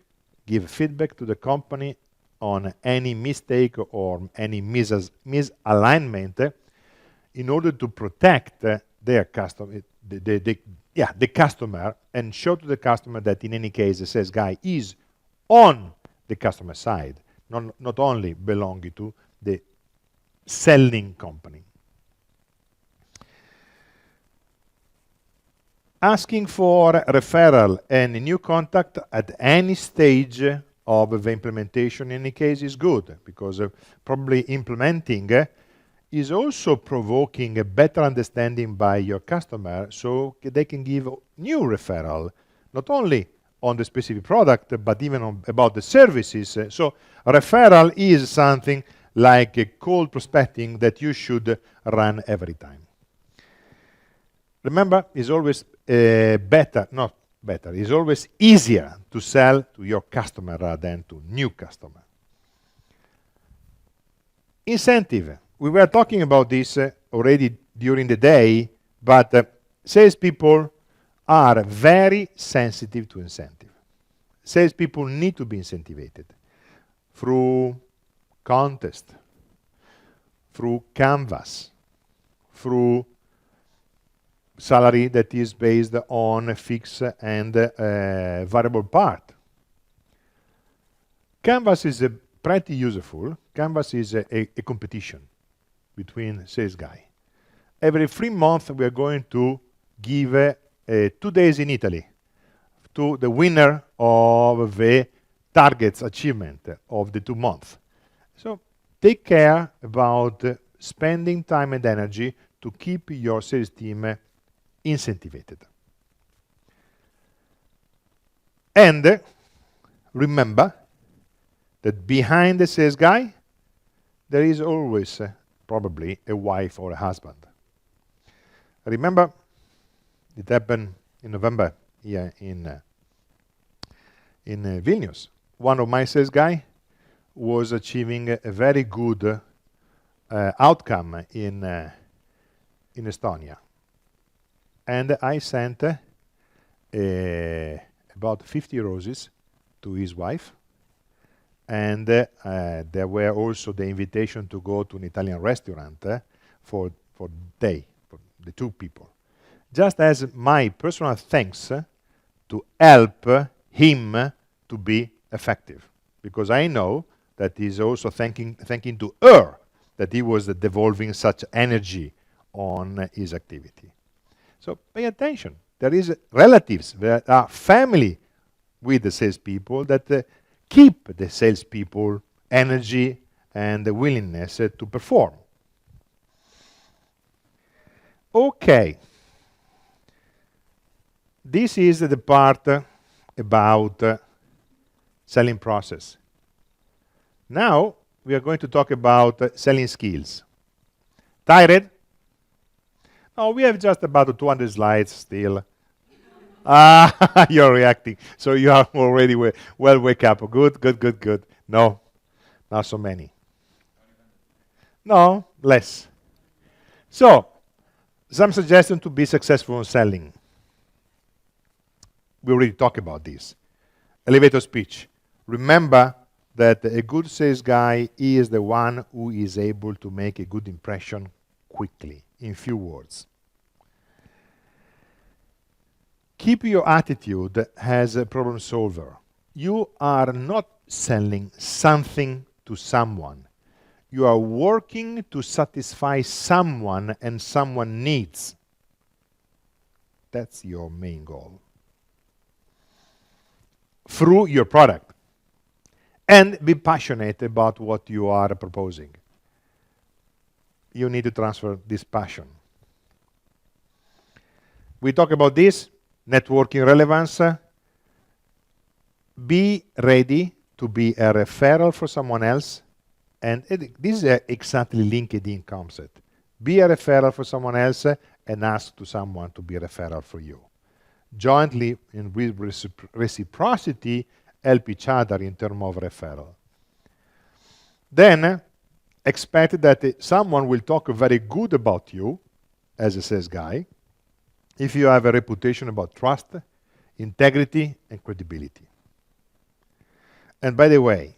B: give feedback to the company on any mistake or any misalignment in order to protect their customer, the customer, and show to the customer that in any case the sales guy is on the customer side, not only belonging to the selling company. Asking for referral and new contact at any stage of the implementation in any case is good, because probably implementing is also provoking a better understanding by your customer, so they can give new referral, not only on the specific product, but even about the services. So referral is something like a cold prospecting that you should run every time. Remember, it's always it's always easier to sell to your customer rather than to new customer. Incentive. We were talking about this already during the day, but salespeople are very sensitive to incentive. Salespeople need to be incentivized through contest, through canvas, through salary that is based on a fixed and variable part. Canvas is pretty useful. Canvas is a competition between sales guy. Every 3 months we are going to give 2 days in Italy to the winner of the targets achievement of the 2 months. So take care about spending time and energy to keep your sales team incentivized. And remember that behind the sales guy, there is always probably a wife or a husband. Remember, it happened in November here in Vilnius. One of my sales guy was achieving a very good outcome in Estonia. And I sent about 50 roses to his wife. And there were also the invitation to go to an Italian restaurant for the 2 people. Just as my personal thanks to help him to be effective. Because I know that he's also thanking to her that he was devolving such energy on his activity. So pay attention. There is relatives, there are family with the salespeople that keep the salespeople energy and the willingness to perform. Okay. This is the part about selling process. Now we are going to talk about selling skills. Tired? No, we have just about 200 slides still. You're reacting. So you are already well wake up. Good. No, not so many. No, less. So, some suggestions to be successful in selling. We already talked about this. Elevator speech. Remember that a good sales guy is the one who is able to make a good impression quickly, in few words. Keep your attitude as a problem solver. You are not selling something to someone. You are working to satisfy someone and someone needs. That's your main goal. Through your product. And be passionate about what you are proposing. You need to transfer this passion. We talk about this, networking relevance. Be ready to be a referral for someone else. And this is exactly LinkedIn concept. Be a referral for someone else and ask to someone to be a referral for you. Jointly and with reciprocity, help each other in terms of referral. Then expect that someone will talk very good about you as a sales guy if you have a reputation about trust, integrity, and credibility. And by the way,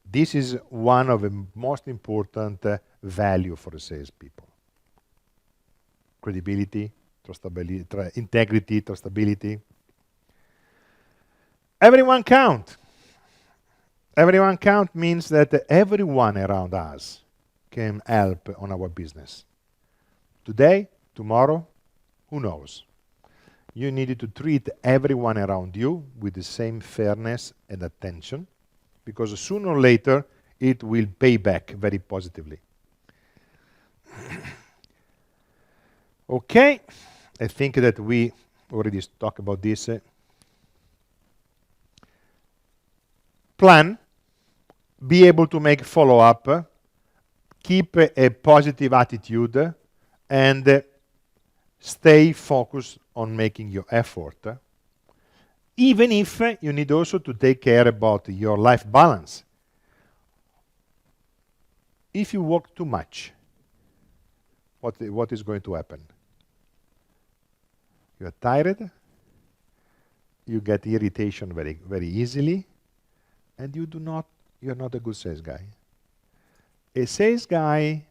B: this is one of the most important value for the salespeople. Credibility, trustability, integrity, trustability. Everyone count. Everyone count means that everyone around us can help on our business. Today, tomorrow, who knows? You need to treat everyone around you with the same fairness and attention, because sooner or later it will pay back very positively. Okay, I think that we already talked about this. Plan, be able to make follow-up, keep a positive attitude, and stay focused on making your effort. Even if you need also to take care about your life balance. If you work too much, what is going to happen? You are tired, you get irritation very easily, and you're not a good sales guy. A sales guy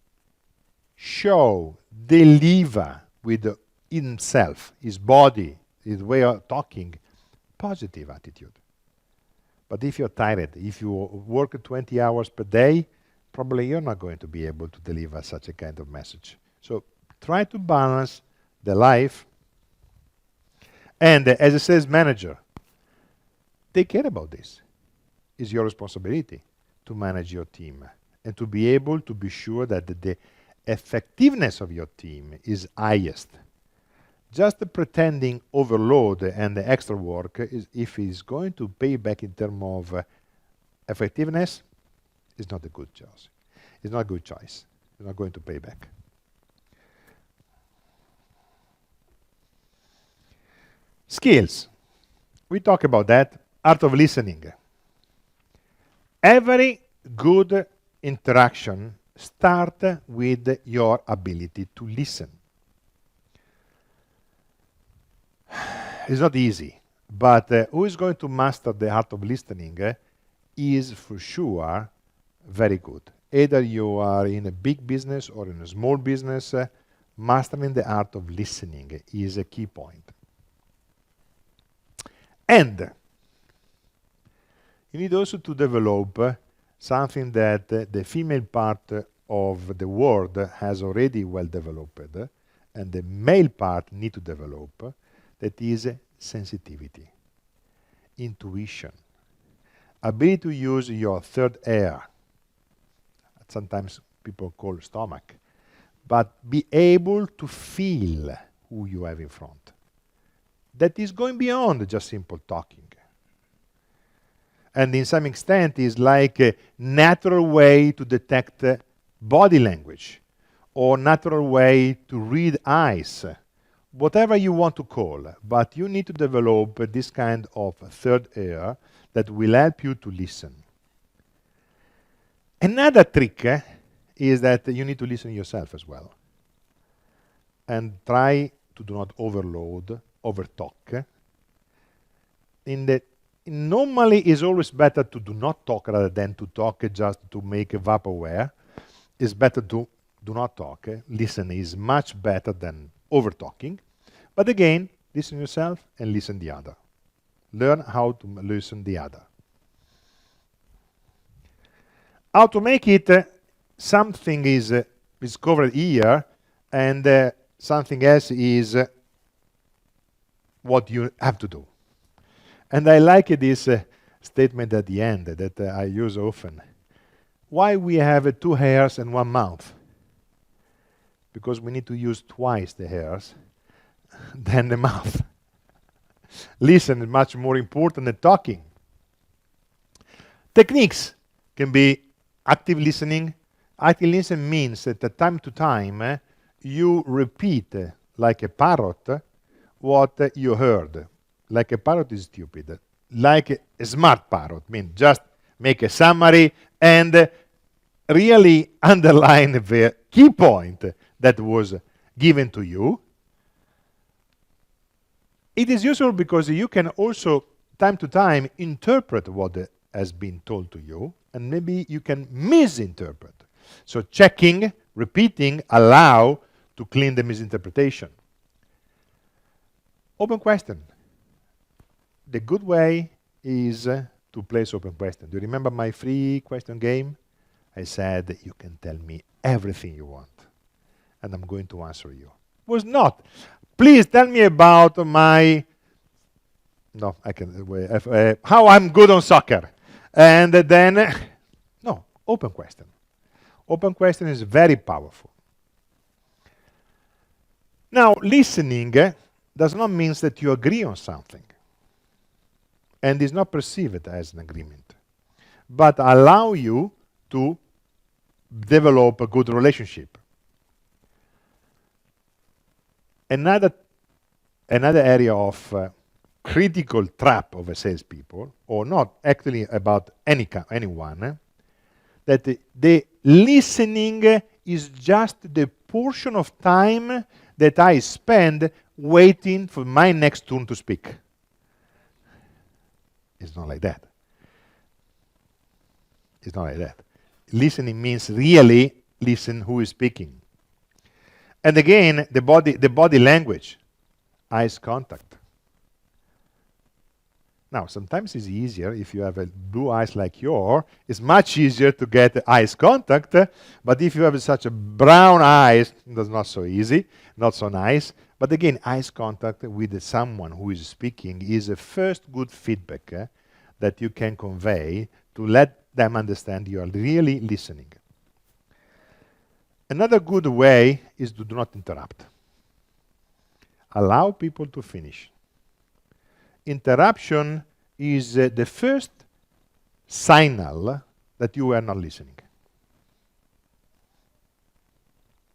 B: deliver with himself, his body, his way of talking, positive attitude. But if you're tired, if you work 20 hours per day, probably you're not going to be able to deliver such a kind of message. So try to balance the life. And as a sales manager, take care about this. It's your responsibility to manage your team and to be able to be sure that the effectiveness of your team is highest. Just pretending overload and the extra work, if it's going to pay back in terms of effectiveness, is not a good choice. It's not a good choice. It's not going to pay back. Skills. We talk about that. Art of listening. Every good interaction start with your ability to listen. It's not easy, but who is going to master the art of listening is for sure very good. Either you are in a big business or in a small business, mastering the art of listening is a key point. And you need also to develop something that the female part of the world has already well developed, and the male part need to develop, that is sensitivity, intuition, ability to use your third ear, sometimes people call stomach, but be able to feel who you have in front. That is going beyond just simple talking. And in some extent is like a natural way to detect body language, or natural way to read eyes, whatever you want to call, but you need to develop this kind of third ear that will help you to listen. Another trick is that you need to listen yourself as well. And try to do not overload, overtalk. Normally it's always better to do not talk rather than to talk just to make a vaporware. It's better to do not talk. Listen is much better than over-talking. But again, listen yourself and listen the other. Learn how to listen the other. How to make it, something is covered here, and something else is what you have to do. And I like this statement at the end that I use often. Why we have 2 hairs and 1 mouth? Because we need to use twice the hairs than the mouth. Listen is much more important than talking. Techniques can be active listening. Active listening means that at time to time you repeat like a parrot what you heard. Like a parrot is stupid. Like a smart parrot means just make a summary and really underline the key point that was given to you. It is useful because you can also, time to time, interpret what has been told to you, and maybe you can misinterpret. So checking, repeating, allow to clean the misinterpretation. Open question. The good way is to place open question. Do you remember my free question game? I said, you can tell me everything you want, and I'm going to answer you. Was not. Please tell me about my, no, I can, how I'm good on soccer. And then, no, open question. Open question is very powerful. Now, listening does not mean that you agree on something, and is not perceived as an agreement, but allow you to develop a good relationship. Another area of critical trap of a salespeople, or not actually about anyone, that the listening is just the portion of time that I spend waiting for my next turn to speak. It's not like that. It's not like that. Listening means really listen who is speaking. And again, the body language, eyes contact. Now, sometimes it's easier if you have a blue eyes like yours. It's much easier to get eyes contact. But if you have such a brown eyes, that's not so easy, not so nice. But again, eyes contact with someone who is speaking is a first good feedback that you can convey to let them understand you are really listening. Another good way is to do not interrupt. Allow people to finish. Interruption is the first signal that you are not listening.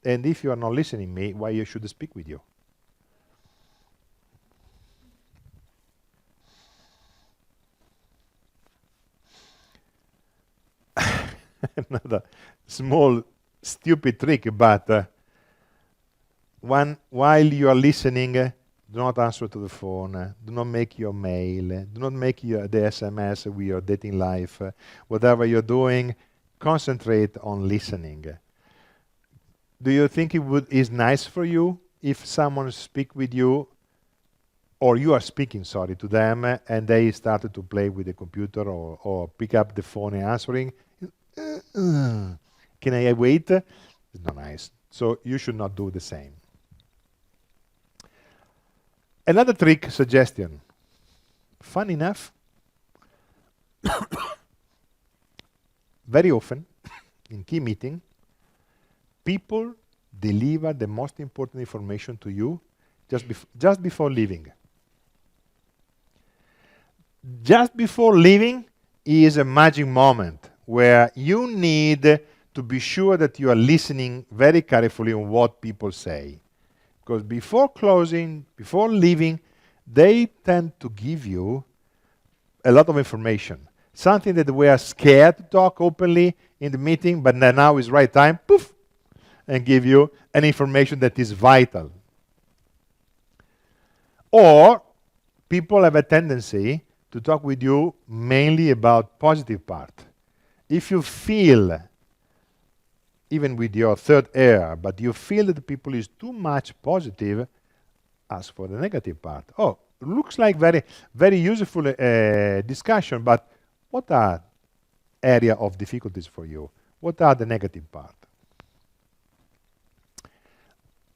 B: And if you are not listening me, why you should speak with you? Another small stupid trick, but while you are listening, do not answer to the phone, do not make your mail, do not make the SMS with your dating life, whatever you're doing, concentrate on listening. Do you think is nice for you if someone speak with you, or you are speaking, sorry, to them, and they started to play with the computer or pick up the phone and answering? Can I wait? It's not nice. So you should not do the same. Another trick suggestion. Fun enough. Very often, in key meeting, people deliver the most important information to you just before leaving. Just before leaving is a magic moment where you need to be sure that you are listening very carefully on what people say. Because before closing, before leaving, they tend to give you a lot of information. Something that we are scared to talk openly in the meeting, but now is right time, poof, and give you an information that is vital. Or people have a tendency to talk with you mainly about positive part. If you feel, even with your third ear, but you feel that the people is too much positive, ask for the negative part. Oh, looks like very, very useful discussion, but what are area of difficulties for you? What are the negative part?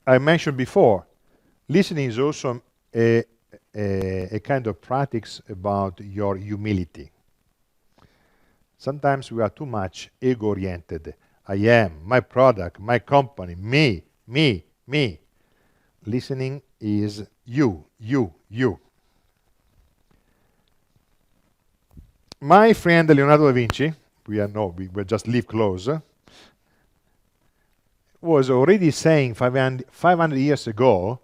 B: I mentioned before, listening is also a kind of practice about your humility. Sometimes we are too much ego-oriented. I am, my product, my company, me, me, me. Listening is you, you, you. My friend Leonardo da Vinci, we just live close, was already saying 500 years ago,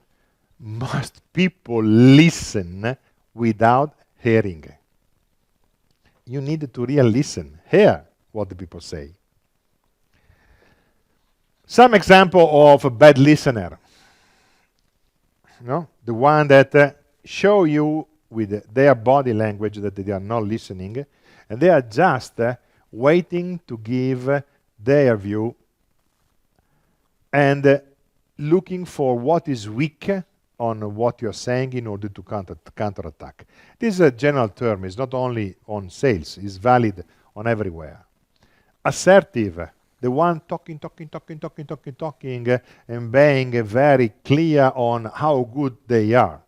B: most people listen without hearing. You need to really listen, hear what the people say. Some example of a bad listener. The one that show you with their body language that they are not listening, and they are just waiting to give their view and looking for what is weak on what you're saying in order to counterattack. This is a general term. It's not only on sales. It's valid on everywhere. Assertive, the one talking, and being very clear on how good they are.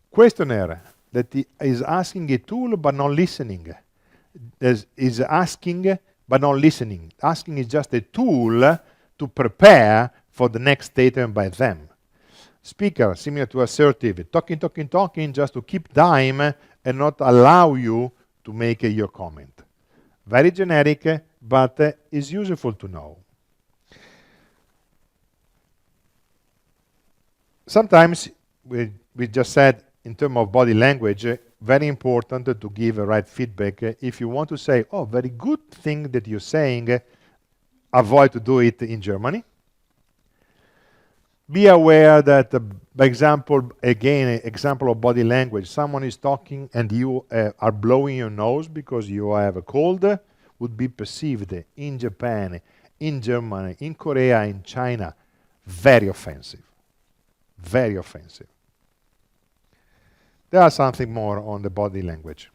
B: Questionnaire, that is asking a tool but not listening. Is asking but not listening. Asking is just a tool to prepare for the next statement by them. Speaker, similar to assertive, talking just to keep time and not allow you to make your comment. Very generic, but is useful to know. Sometimes, we just said, in terms of body language, very important to give a right feedback. If you want to say, oh, very good thing that you're saying, avoid to do it in Germany. Be aware that, by example, again, example of body language, someone is talking and you are blowing your nose because you have a cold, would be perceived in Japan, in Germany, in Korea, in China, very offensive. Very offensive. There are something more on the body language.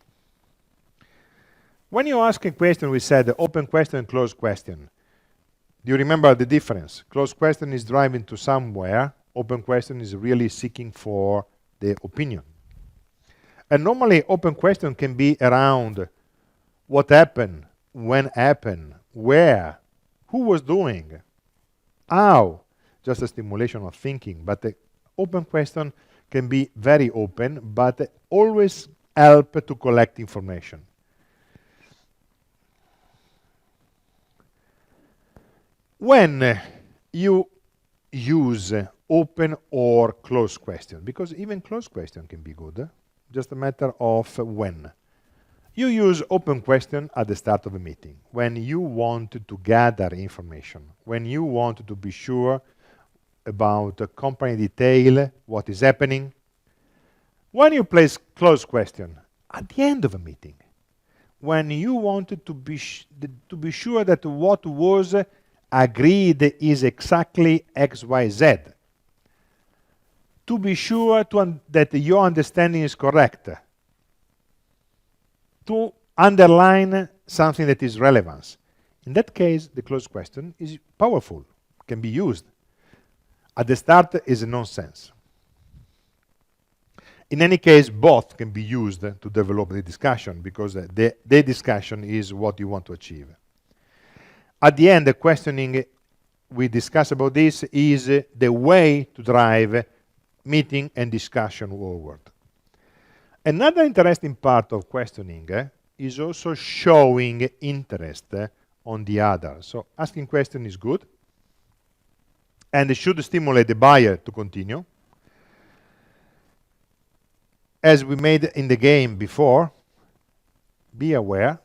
B: When you ask a question, we said open question and closed question. Do you remember the difference? Closed question is driving to somewhere. Open question is really seeking for the opinion. And normally, open question can be around what happened, when happened, where, who was doing, how. Just a stimulation of thinking. But the open question can be very open, but always help to collect information. When you use open or closed question, because even closed question can be good, just a matter of when. You use open question at the start of a meeting, when you want to gather information, when you want to be sure about the company detail, what is happening. When you place closed question, at the end of a meeting, when you wanted to be sure that what was agreed is exactly X, Y, Z, to be sure that your understanding is correct, to underline something that is relevant. In that case, the closed question is powerful, can be used. At the start is a nonsense. In any case, both can be used to develop the discussion, because the discussion is what you want to achieve. At the end, the questioning we discuss about this is the way to drive meeting and discussion forward. Another interesting part of questioning is also showing interest on the other. So asking question is good, and it should stimulate the buyer to continue. As we made in the game before, be aware,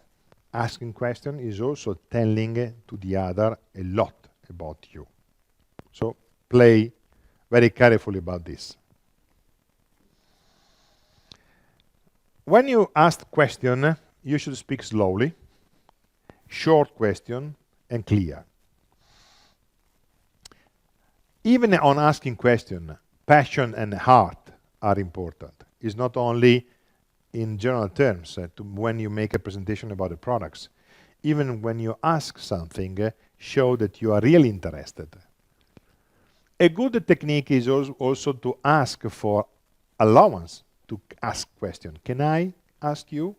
B: asking question is also telling to the other a lot about you. So play very carefully about this. When you ask question, you should speak slowly, short question, and clear. Even on asking question, passion and heart are important. It's not only in general terms, when you make a presentation about the products. Even when you ask something, show that you are really interested. A good technique is also to ask for allowance to ask question. Can I ask you?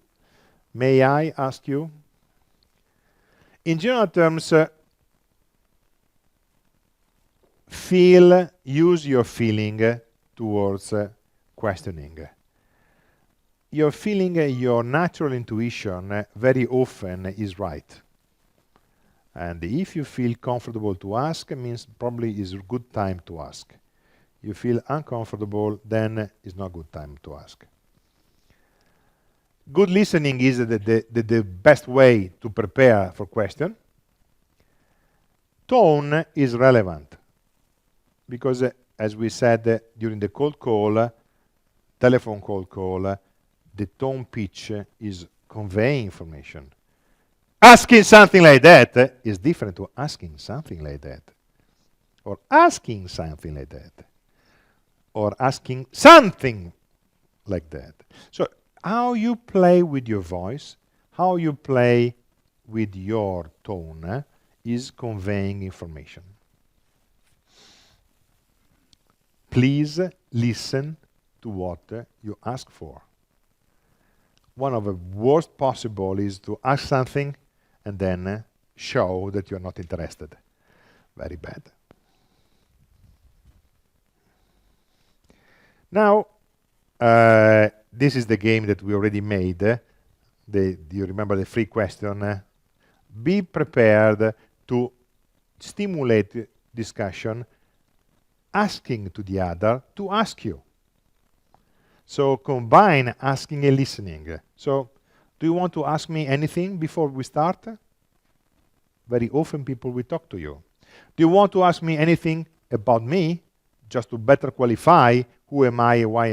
B: May I ask you? In general terms, use your feeling towards questioning. Your feeling, your natural intuition very often is right. And if you feel comfortable to ask, it means probably is a good time to ask. You feel uncomfortable, then it's not a good time to ask. Good listening is the best way to prepare for question. Tone is relevant, because as we said during the cold call, telephone cold call, the tone pitch is conveying information. Asking something like that is different to asking something like that, or asking something like that, or asking something like that. So how you play with your voice, how you play with your tone is conveying information. Please listen to what you ask for. One of the worst possible is to ask something and then show that you're not interested. Very bad. Now, this is the game that we already made. Do you remember the free question? Be prepared to stimulate discussion, asking to the other to ask you. So combine asking and listening. So, do you want to ask me anything before we start? Very often people will talk to you. Do you want to ask me anything about me, just to better qualify who am I, why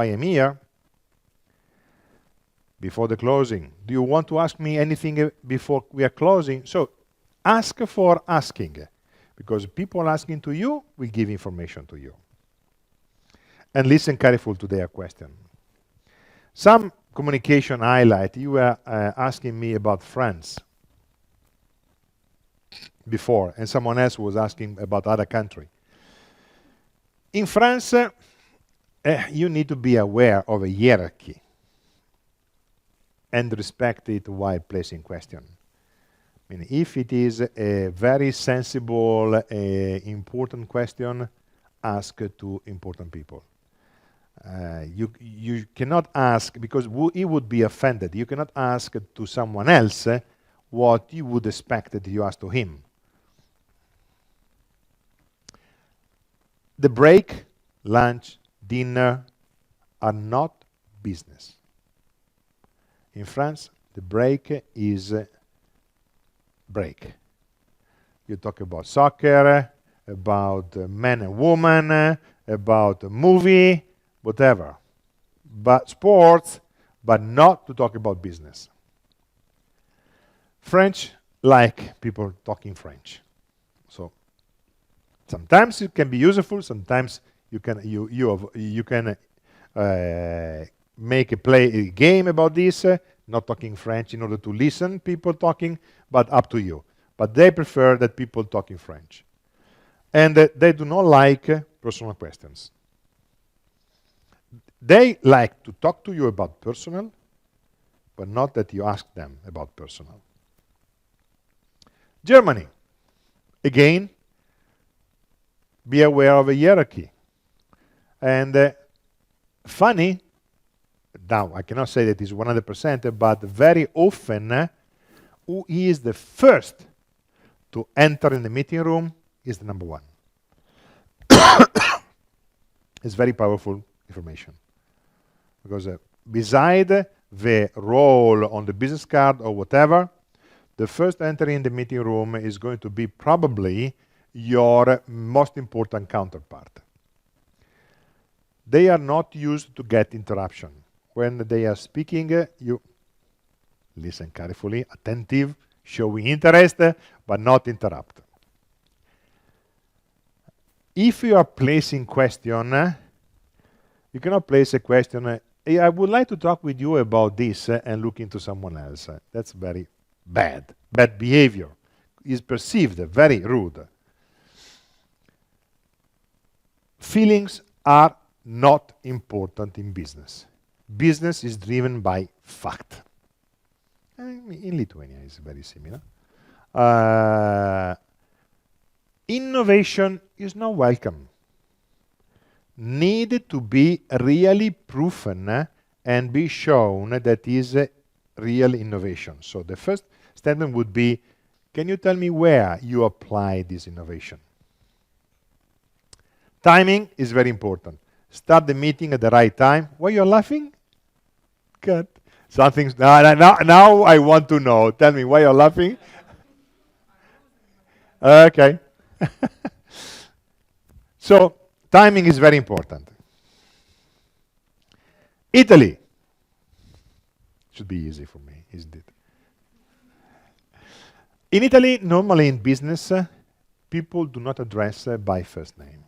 B: I'm here? Before the closing. Do you want to ask me anything before we are closing? So ask for asking, because people asking to you will give information to you. And listen carefully to their question. Some communication highlight. You were asking me about France before, and someone else was asking about other country. In France, you need to be aware of a hierarchy and respect it while placing question. I mean, if it is a very sensible, important question, ask to important people. You cannot ask, because he would be offended. You cannot ask to someone else what you would expect that you ask to him. The break, lunch, dinner are not business. In France, the break is break. You talk about soccer, about men and women, about a movie, whatever. But sports, but not to talk about business. French like people talking French. So sometimes it can be useful, sometimes you can make a game about this, not talking French in order to listen people talking, but up to you. But they prefer that people talk in French. And they do not like personal questions. They like to talk to you about personal, but not that you ask them about personal. Germany. Again, be aware of a hierarchy. And funny, now I cannot say that it's 100%, but very often, who is the first to enter in the meeting room is the number one. It's very powerful information. Because beside the role on the business card or whatever, the first entry in the meeting room is going to be probably your most important counterpart. They are not used to get interruption. When they are speaking, you listen carefully, attentive, showing interest, but not interrupt. If you are placing question, you cannot place a question, hey, I would like to talk with you about this, and look into someone else. That's very bad. Bad behavior is perceived very rude. Feelings are not important in business. Business is driven by fact. In Lithuania it's very similar. Innovation is not welcome. Need to be really proven and be shown that is real innovation. So the first statement would be, can you tell me where you apply this innovation? Timing is very important. Start the meeting at the right time. Why you're laughing? Good. Something's now I want to know. Tell me why you're laughing. Okay. So timing is very important. Italy. Should be easy for me, isn't it? In Italy, normally in business, people do not address by first name.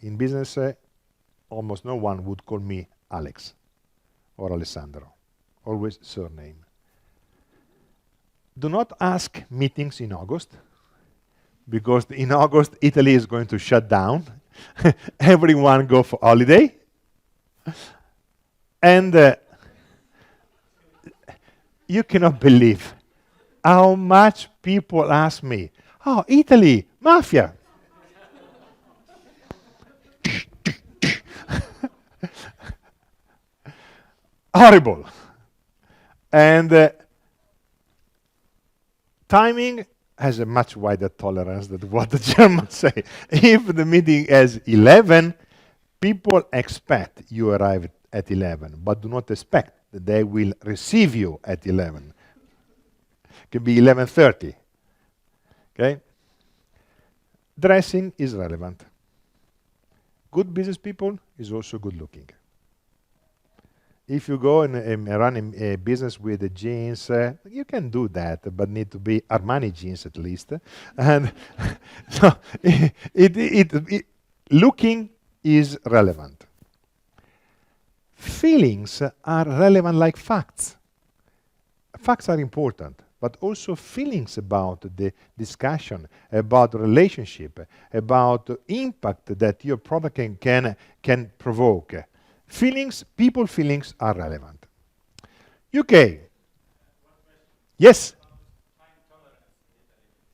B: In business, almost no one would call me Alex or Alessandro. Always surname. Do not ask meetings in August, because in August, Italy is going to shut down. Everyone go for holiday. And you cannot believe how much people ask me, oh, Italy, mafia. Horrible. And timing has a much wider tolerance than what the Germans say. If the meeting has 11, people expect you arrive at 11, but do not expect that they will receive you at 11. It can be 11:30. Okay? Dressing is relevant. Good business people is also good looking. If you go and run a business with the jeans, you can do that, but need to be Armani jeans at least. And so looking is relevant. Feelings are relevant like facts. Facts are important, but also feelings about the discussion, about relationship, about the impact that your product can provoke. Feelings, people feelings are relevant. UK. Yes.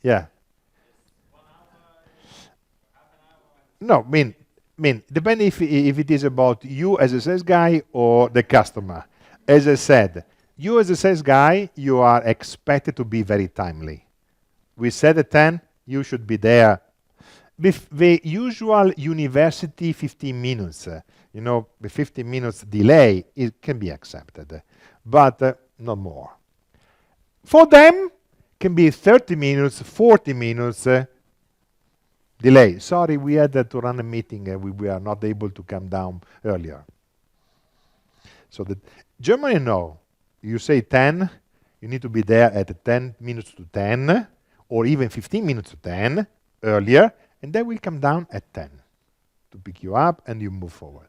B: Yeah. No, mean, depending if it is about you as a sales guy or the customer. As I said, you as a sales guy, you are expected to be very timely. We said at 10, you should be there with the usual university 15 minutes, you know, the 15 minutes delay, it can be accepted, but not more. For them, can be 30 minutes, 40 minutes delay. Sorry, we had to run a meeting and we are not able to come down earlier. So the Germany, no. You say 10, you need to be there at 10 minutes to 10, or even 15 minutes to 10 earlier, and they will come down at 10 to pick you up and you move forward.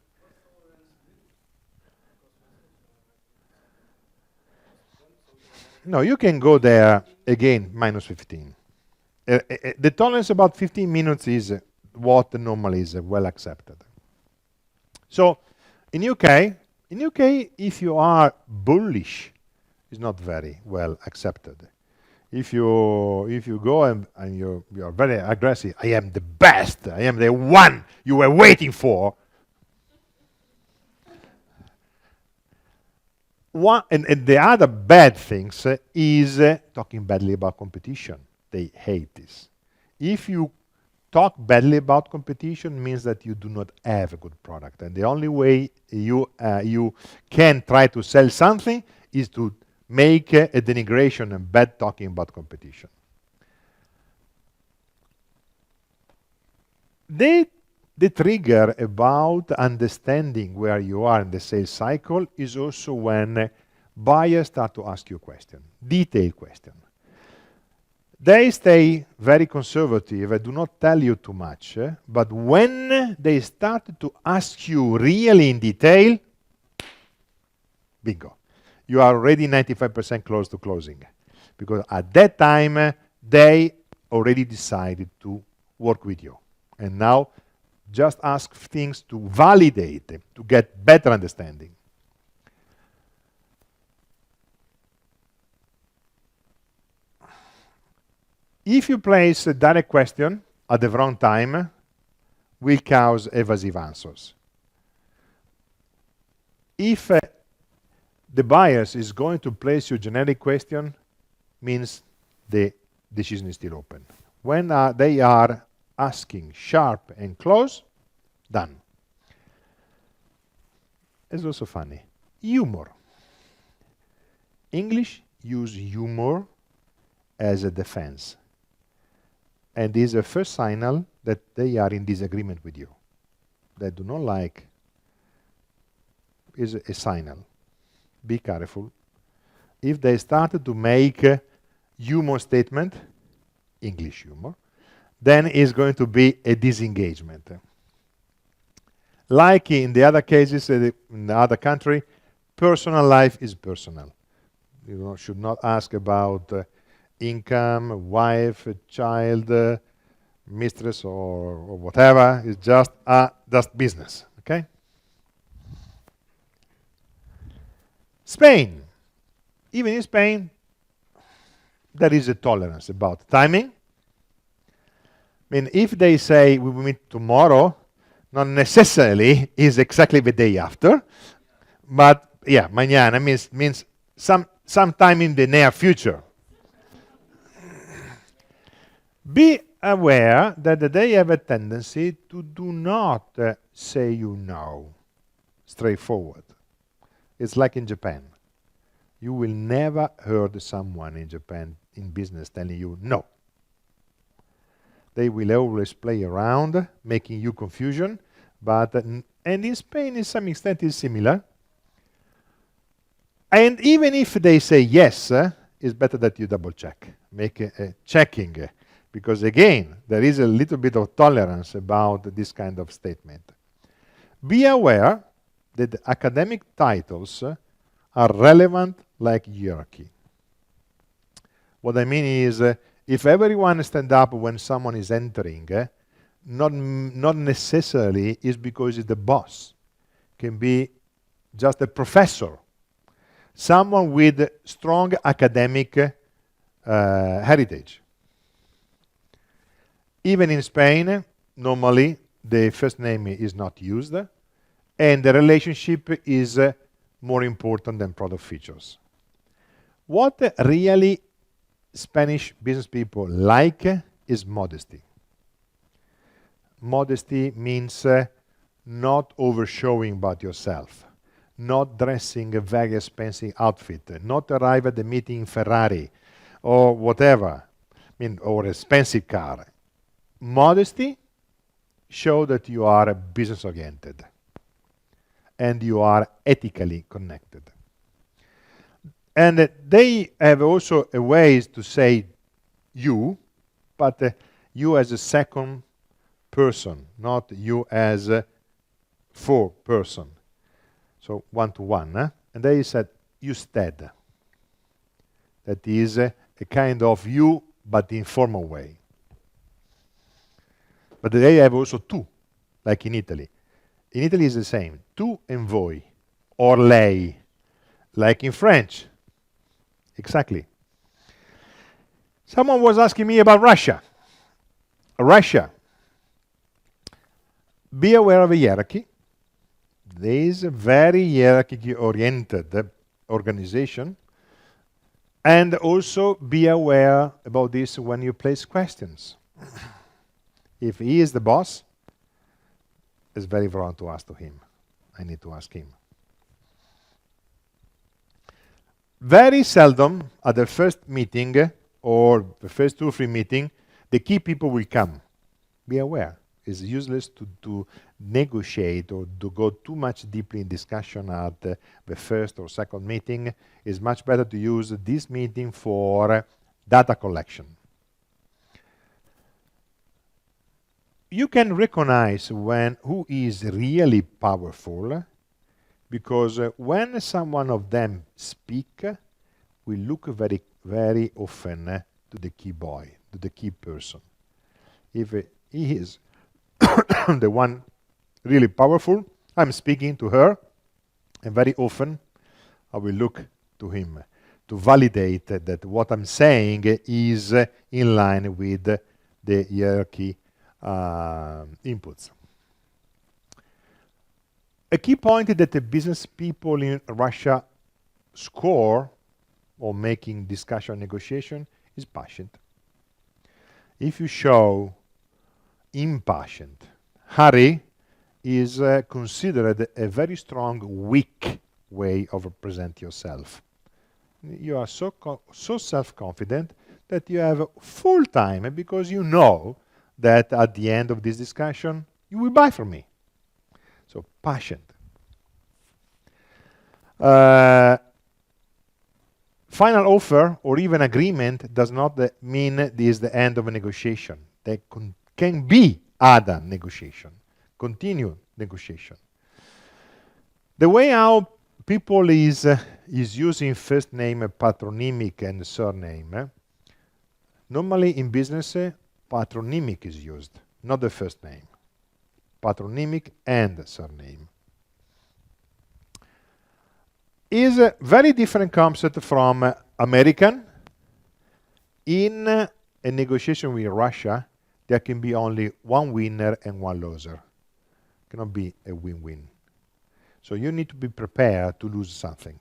B: No, you can go there again, minus 15. The tolerance about 15 minutes is what normally is well accepted. So in UK, if you are bullish, it's not very well accepted. If you go and you are very aggressive, I am the best, I am the one you were waiting for. And the other bad things is talking badly about competition. They hate this. If you talk badly about competition, means that you do not have a good product, and the only way you can try to sell something is to make a denigration and bad talking about competition. The trigger about understanding where you are in the sales cycle is also when buyers start to ask you questions, detailed questions. They stay very conservative, I do not tell you too much, but when they start to ask you really in detail, bingo. You are already 95% close to closing. Because at that time, they already decided to work with you. And now, just ask things to validate them, to get better understanding. If you place a direct question at the wrong time, will cause evasive answers. If the buyers is going to place your generic question, means the decision is still open. When they are asking sharp and close, done. It's also funny. Humor. English use humor as a defense. And is a first signal that they are in disagreement with you. They do not like is a signal. Be careful. If they started to make a humor statement, English humor, then it's going to be a disengagement. Like in the other cases in the other country, personal life is personal. You should not ask about income, wife, child, mistress, or whatever. It's just business. Okay. Spain. Even in Spain, there is a tolerance about timing. I mean, if they say we will meet tomorrow, not necessarily is exactly the day after, but yeah, mañana means sometime in the near future. Be aware that they have a tendency to do not say you no, straightforward. It's like in Japan. You will never heard someone in Japan in business telling you no. They will always play around, making you confusion, but and in Spain, in some extent, is similar. And even if they say yes, it's better that you double check, make a checking, because again, there is a little bit of tolerance about this kind of statement. Be aware that the academic titles are relevant like hierarchy. What I mean is, if everyone stand up when someone is entering, not necessarily is because it's the boss. Can be just a professor, someone with strong academic heritage. Even in Spain, normally the first name is not used, and the relationship is more important than product features. What really Spanish business people like is modesty. modesty means not overshowing about yourself, not dressing a very expensive outfit, not arrive at the meeting in Ferrari or whatever, or expensive car. Modesty show that you are business oriented and you are ethically connected. And they have also a ways to say you, but you as a second person, not you as a fourth person. So one-to-one. And they said usted. That is a kind of you, but in formal way. But they have also tu, like in Italy. In Italy is the same. Tu and voi, or lei, like in French. Exactly. Someone was asking me about Russia. Russia. Be aware of a hierarchy. There is a very hierarchy-oriented organization. And also be aware about this when you place questions. If he is the boss, it's very wrong to ask to him. I need to ask him. Very seldom at the first meeting or the first 2 or 3 meetings, the key people will come. Be aware. It's useless to negotiate or to go too much deeply in discussion at the first or second meeting. It's much better to use this meeting for data collection. You can recognize who is really powerful, because when someone of them speak, we look very, very often to the key boy, to the key person. If he is the one really powerful, I'm speaking to her, and very often I will look to him to validate that what I'm saying is in line with the hierarchy inputs. A key point that the business people in Russia score on making discussion negotiation is patient. If you show impatient, hurry is considered a very strong, weak way of present yourself. You are so self-confident that you have full time because you know that at the end of this discussion you will buy from me. So patient. Final offer or even agreement does not mean this is the end of a negotiation. There can be other negotiation, continue negotiation. The way how people is using first name, patronymic, and surname. Normally in business, patronymic is used, not the first name. Patronymic and surname. Is a very different concept from American. In a negotiation with Russia, there can be only one winner and one loser. Cannot be a win-win. So you need to be prepared to lose something,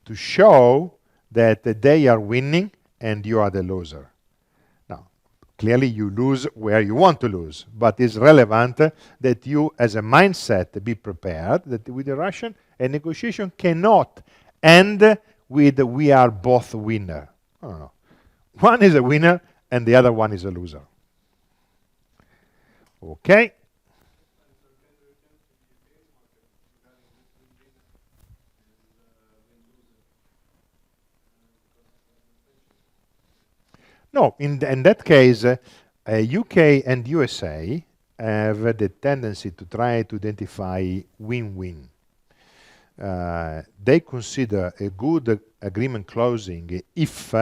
B: to show that they are winning and you are the loser. Now, clearly you lose where you want to lose, but it's relevant that you, as a mindset, be prepared that with the Russian, a negotiation cannot end with we are both winner. No. One is a winner and the other one is a loser. Okay. No, in that case, UK and USA have the tendency to try to identify win-win. They consider a good agreement closing if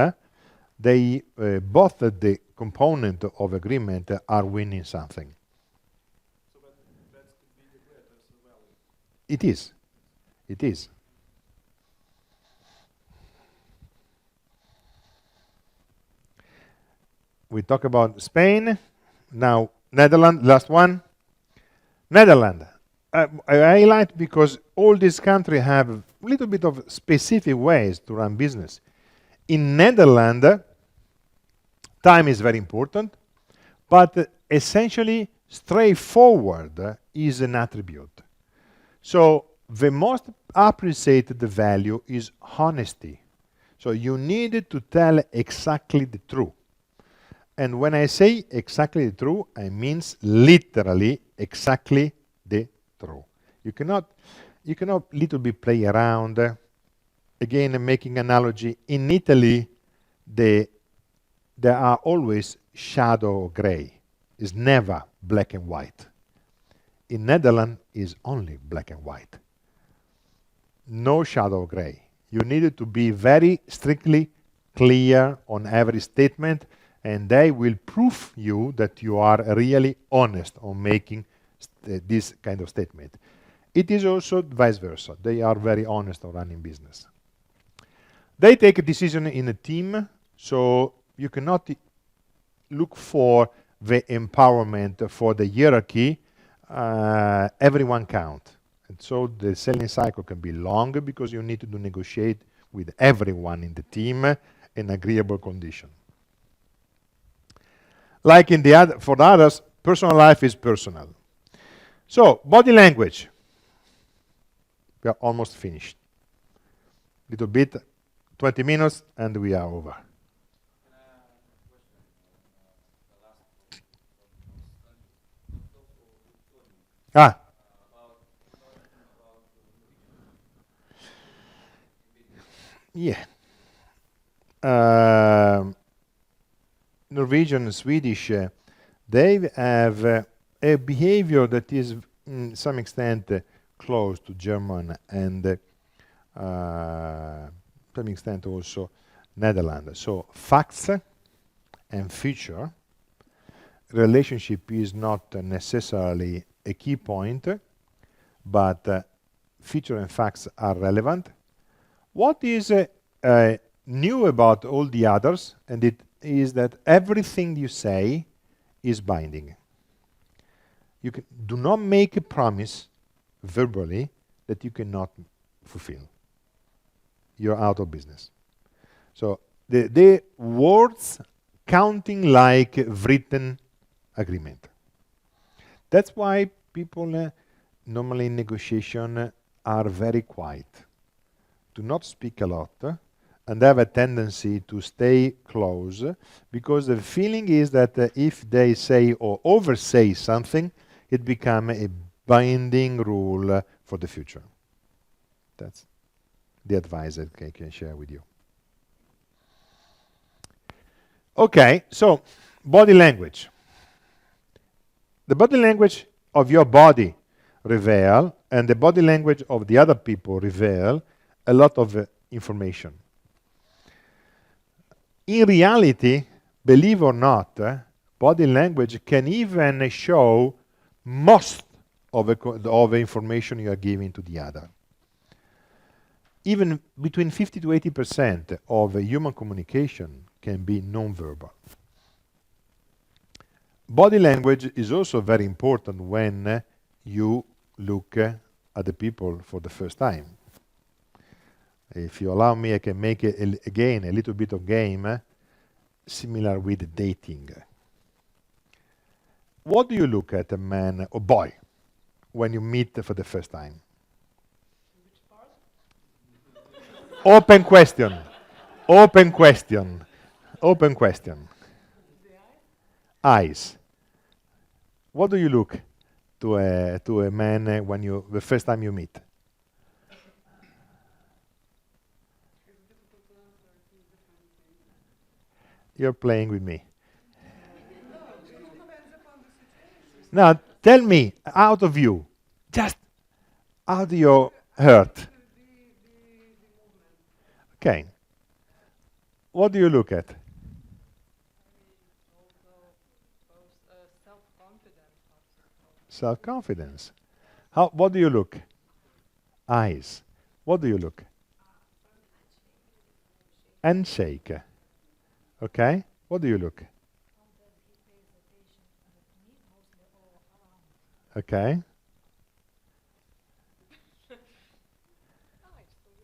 B: they both the component of agreement are winning something.
K: So that could be declared as a value.
B: It is. It is. We talk about Spain. Now, Netherlands, last one. Netherlands. I highlight because all these countries have a little bit of specific ways to run business. In Netherlands, time is very important, but essentially straightforward is an attribute. So the most appreciated value is honesty. So you need to tell exactly the truth. And when I say exactly the truth, I means literally exactly the truth. You cannot little bit play around. Again, making analogy, in Italy, there are always shadow or gray. It's never black and white. In Netherlands, is only black and white. No shadow or gray. You need to be very strictly clear on every statement, and they will prove you that you are really honest on making this kind of statement. It is also vice versa. They are very honest on running business. They take a decision in a team, so you cannot look for the empowerment for the hierarchy. Everyone counts. And so the selling cycle can be long because you need to negotiate with everyone in the team an agreeable condition. Like in the for the others, personal life is personal. So, body language. We are almost finished. Little bit, 20 minutes, and we are over. Ah. Yeah. Norwegian and Swedish, they have a behavior that is, in some extent, close to German and, to some extent, also Netherlands. So, facts and future relationship is not necessarily a key point, but feature and facts are relevant. What is new about all the others, and it is that everything you say is binding. You do not make a promise verbally that you cannot fulfill. You're out of business. So the words counting like written agreement. That's why people normally in negotiation are very quiet, do not speak a lot, and have a tendency to stay close, because the feeling is that if they say or oversay something, it becomes a binding rule for the future. That's the advice that I can share with you. Okay, so body language. The body language of your body reveal, and the body language of the other people reveal a lot of information. In reality, believe or not, body language can even show most of the information you are giving to the other. Even between 50 to 80% of human communication can be non-verbal. Body language is also very important when you look at the people for the first time. If you allow me, I can make again a little bit of game similar with dating. What do you look at a man or boy when you meet for the first time?
D: Which part?
B: Open question. Open question. Open question.
D: The eye?
B: Eyes. What do you look to a man when the first time you meet? You're playing with me. Now, tell me, out of you, just out of your heart. Okay. What do you look at? Self-confidence. What do you look? Eyes. What do you look? Handshake. Okay. What do you look? Okay.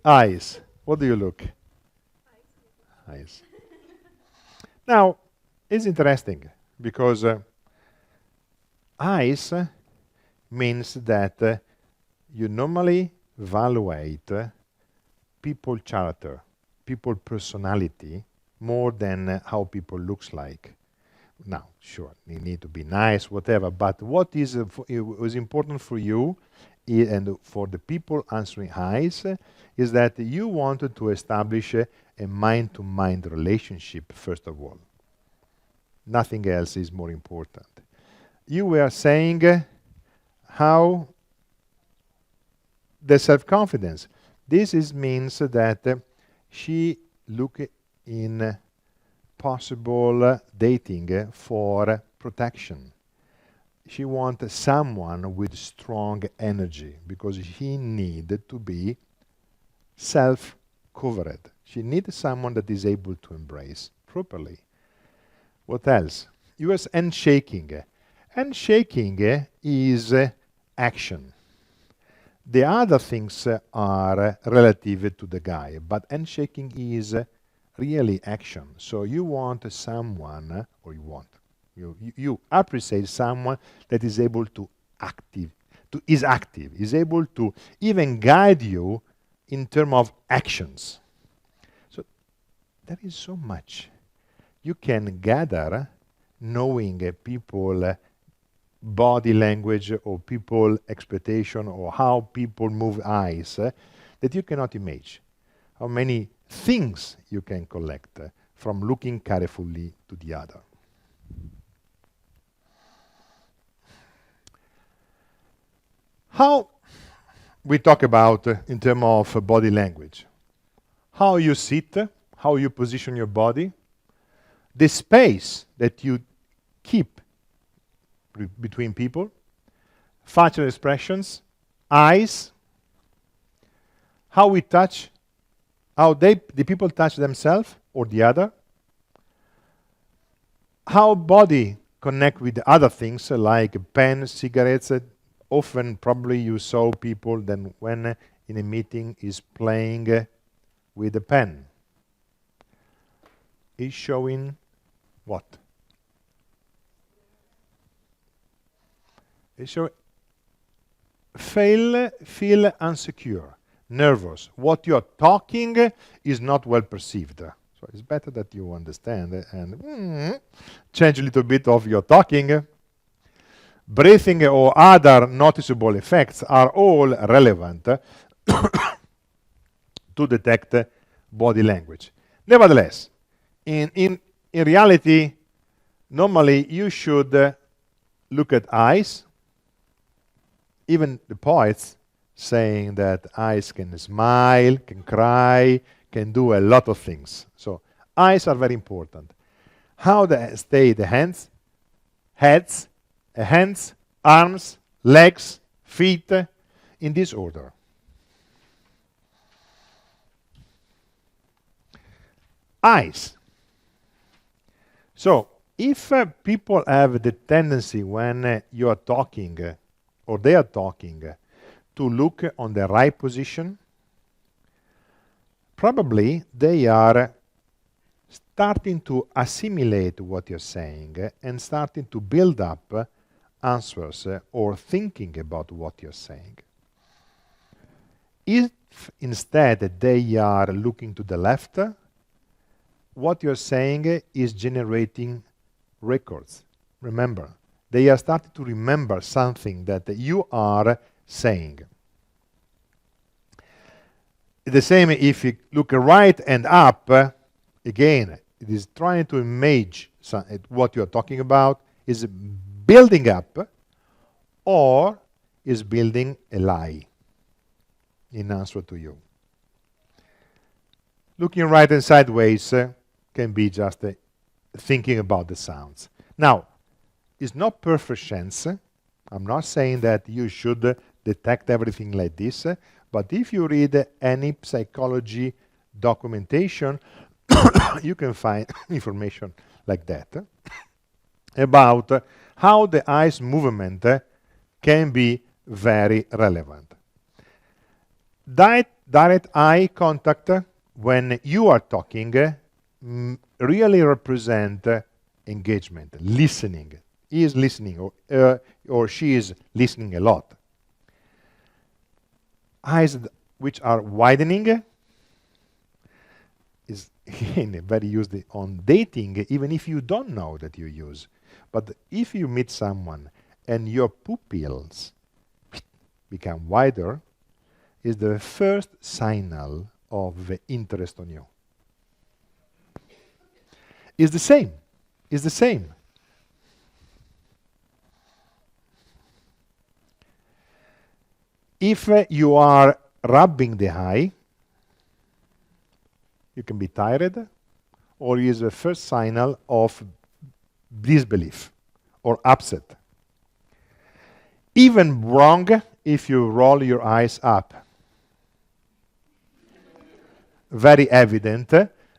B: Eyes. What do you look? Eyes. Now, it's interesting because eyes means that you normally evaluate people character, people personality, more than how people looks like. Now, sure, you need to be nice, whatever, but what is important for you and for the people answering eyes is that you wanted to establish a mind-to-mind relationship, first of all. Nothing else is more important. You were saying how the self-confidence. This means that she look in possible dating for protection. She wants someone with strong energy because she needed to be self-covered. She needs someone that is able to embrace properly. What else? US handshaking. Handshaking is action. The other things are relative to the guy, but handshaking is really action. So you want someone, or you appreciate someone that is able to is active, is able to even guide you in terms of actions. So there is so much you can gather knowing people body language or people expectation or how people move eyes that you cannot imagine. How many things you can collect from looking carefully to the other. How we talk about in terms of body language. How you sit, how you position your body, the space that you keep between people, facial expressions, eyes, how we touch, how the people touch themselves or the other, how body connect with other things like pen, cigarettes. Often probably you saw people then when in a meeting is playing with a pen. Is showing what? Is showing feel insecure, nervous. What you're talking is not well perceived. So it's better that you understand and change a little bit of your talking. Breathing or other noticeable effects are all relevant to detect body language. Nevertheless, in reality, normally you should look at eyes. Even the poets saying that eyes can smile, can cry, can do a lot of things. So eyes are very important. How stay the hands, heads, hands, arms, legs, feet, in this order. Eyes. So, if people have the tendency when you are talking, or they are talking, to look on the right position, probably they are starting to assimilate what you're saying and starting to build up answers or thinking about what you're saying. If instead they are looking to the left, what you're saying is generating records. Remember, they are starting to remember something that you are saying. The same if you look right and up, again, it is trying to imagine what you're talking about, is building up or is building a lie in answer to you. Looking right and sideways can be just thinking about the sounds. Now, it's not perfect sense. I'm not saying that you should detect everything like this, but if you read any psychology documentation, you can find information like that about how the eyes movement can be very relevant. Direct eye contact when you are talking really represent engagement, listening, he is listening, or she is listening a lot. Eyes which are widening is again very used on dating, even if you don't know that you use. But if you meet someone and your pupils become wider, is the first signal of interest on you. It's the same. It's the same. If you are rubbing the eye, you can be tired, or is the first signal of disbelief or upset. Even wrong if you roll your eyes up. Very evident,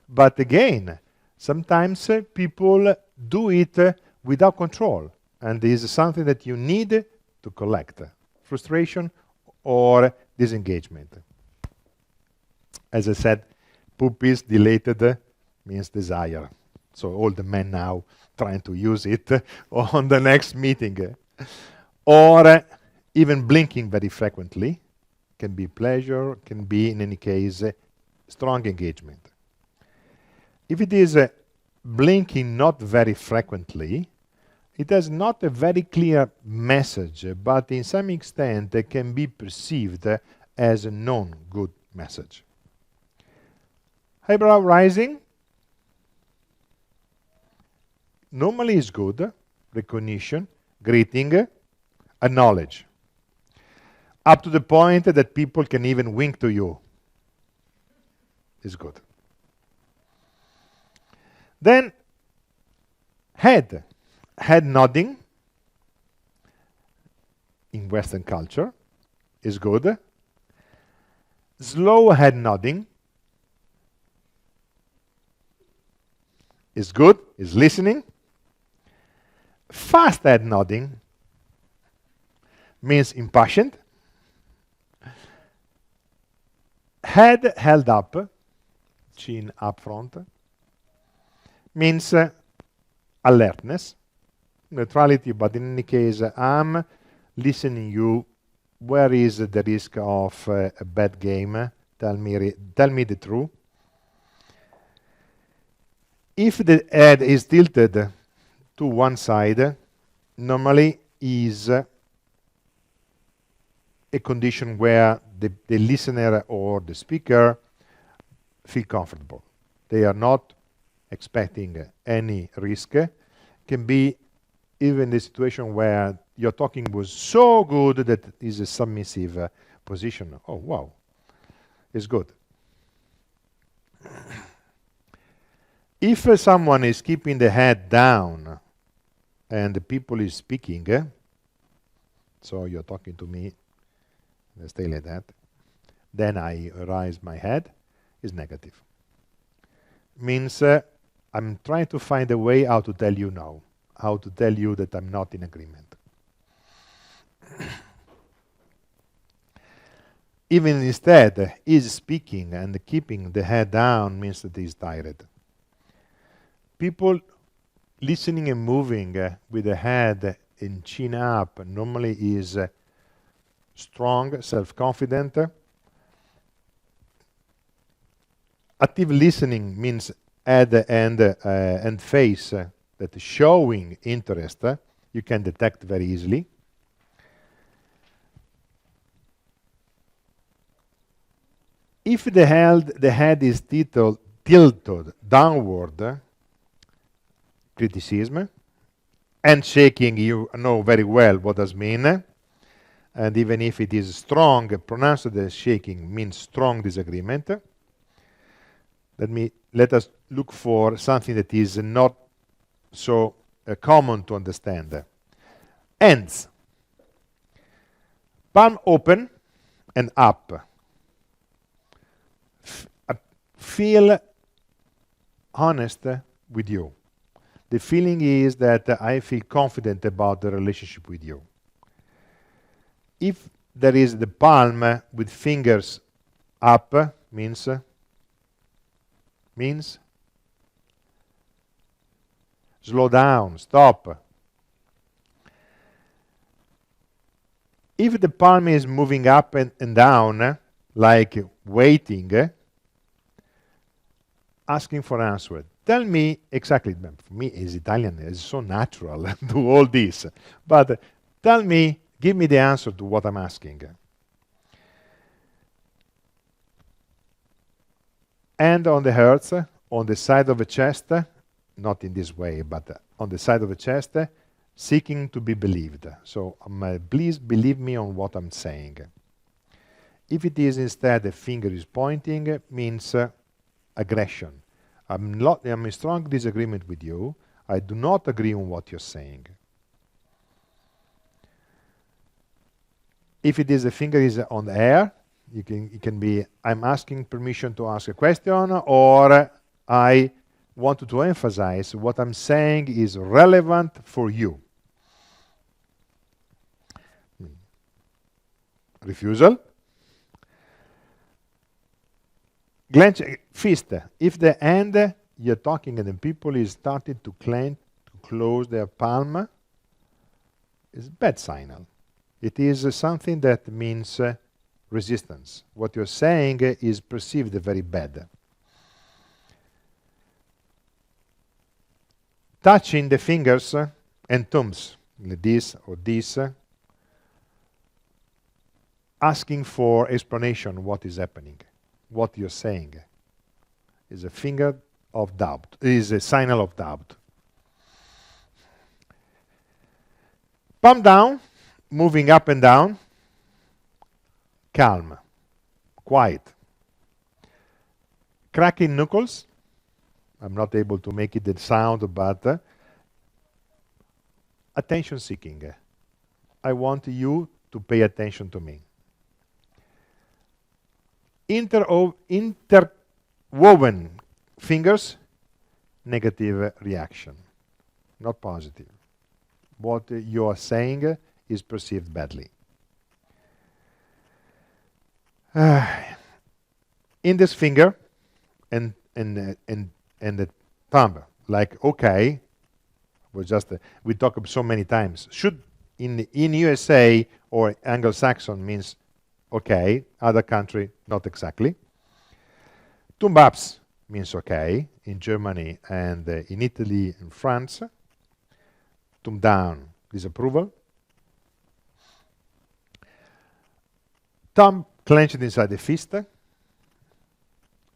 B: but again, sometimes people do it without control, and this is something that you need to collect. Frustration or disengagement. As I said, pupils dilated means desire. So all the men now trying to use it on the next meeting. Or even blinking very frequently can be pleasure, can be in any case strong engagement. If it is blinking not very frequently, it has not a very clear message, but in some extent it can be perceived as a non-good message. Eyebrow rising normally is good, recognition, greeting, acknowledge, up to the point that people can even wink to you. Is good. Then head nodding in Western culture is good. Slow head nodding is good, is listening. Fast head nodding means impatient. Head held up, chin up front, means alertness, neutrality, but in any case, I'm listening you. Where is the risk of a bad game? Tell me the truth. If the head is tilted to one side, normally is a condition where the listener or the speaker feel comfortable. They are not expecting any risk. Can be even the situation where your talking was so good that it is a submissive position. Oh, wow, it's good. If someone is keeping the head down and the people is speaking, so you're talking to me, stay like that, then I raise my head, is negative. Means I'm trying to find a way how to tell you no, how to tell you that I'm not in agreement. Even instead, is speaking and keeping the head down means that he's tired. People listening and moving with the head and chin up normally is strong, self-confident. Active listening means head and face that is showing interest. You can detect very easily. If the head is tilted downward, criticism, and shaking, you know very well what does mean. And even if it is strong, pronounced as shaking means strong disagreement. Let us look for something that is not so common to understand. Hands. Palm open and up. Feel honest with you. The feeling is that I feel confident about the relationship with you. If there is the palm with fingers up, means slow down, stop. If the palm is moving up and down, like waiting, asking for answer. Tell me exactly, for me as Italian, it's so natural to do all this. But tell me, give me the answer to what I'm asking. And on the heart, on the side of the chest, not in this way, but on the side of the chest, seeking to be believed. So please believe me on what I'm saying. If it is instead the finger is pointing, means aggression. I'm in strong disagreement with you. I do not agree on what you're saying. If it is the finger is on the air, it can be I'm asking permission to ask a question, or I wanted to emphasize what I'm saying is relevant for you. Refusal. Fist. If the hand you're talking and the people is starting to close their palm, it's bad signal. It is something that means resistance. What you're saying is perceived very bad. Touching the fingers and thumbs, like this or this, asking for explanation what is happening, what you're saying, is a finger of doubt, is a signal of doubt. Palm down, moving up and down, calm, quiet. Cracking knuckles, I'm not able to make it the sound, but attention seeking. I want you to pay attention to me. Interwoven fingers, negative reaction, not positive. What you are saying is perceived badly. Index finger and the thumb, like okay, was just we talk so many times. Should in USA or Anglo-Saxon means okay, other country not exactly. Thumb ups means okay in Germany and in Italy and France. Thumb down, disapproval. Thumb clenched inside the fist.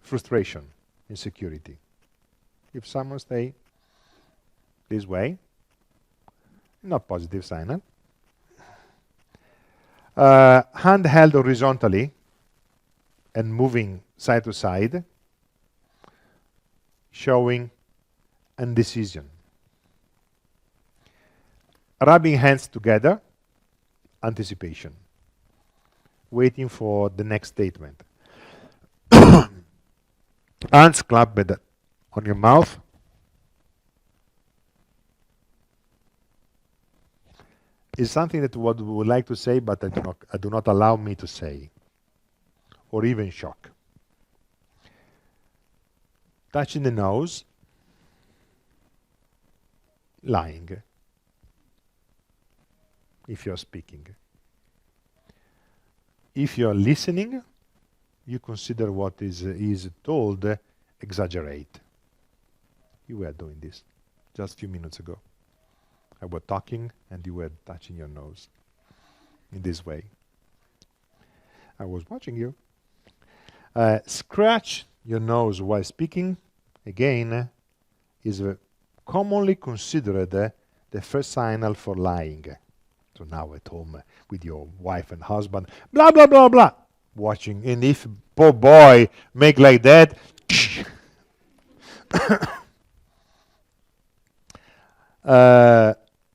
B: Frustration, insecurity. If someone stay this way, not positive signal. Hand held horizontally and moving side to side, showing indecision. Rubbing hands together, anticipation. Waiting for the next statement. Hands clapped on your mouth. Is something that what we would like to say, but I do not allow me to say, or even shock. Touching the nose, lying, if you're speaking. If you're listening, you consider what is told exaggerate. You were doing this just a few minutes ago. I was talking and you were touching your nose in this way. I was watching you. Scratch your nose while speaking, again, is commonly considered the first signal for lying. So now at home with your wife and husband, blah, blah, blah, blah, watching. And if poor boy make like that,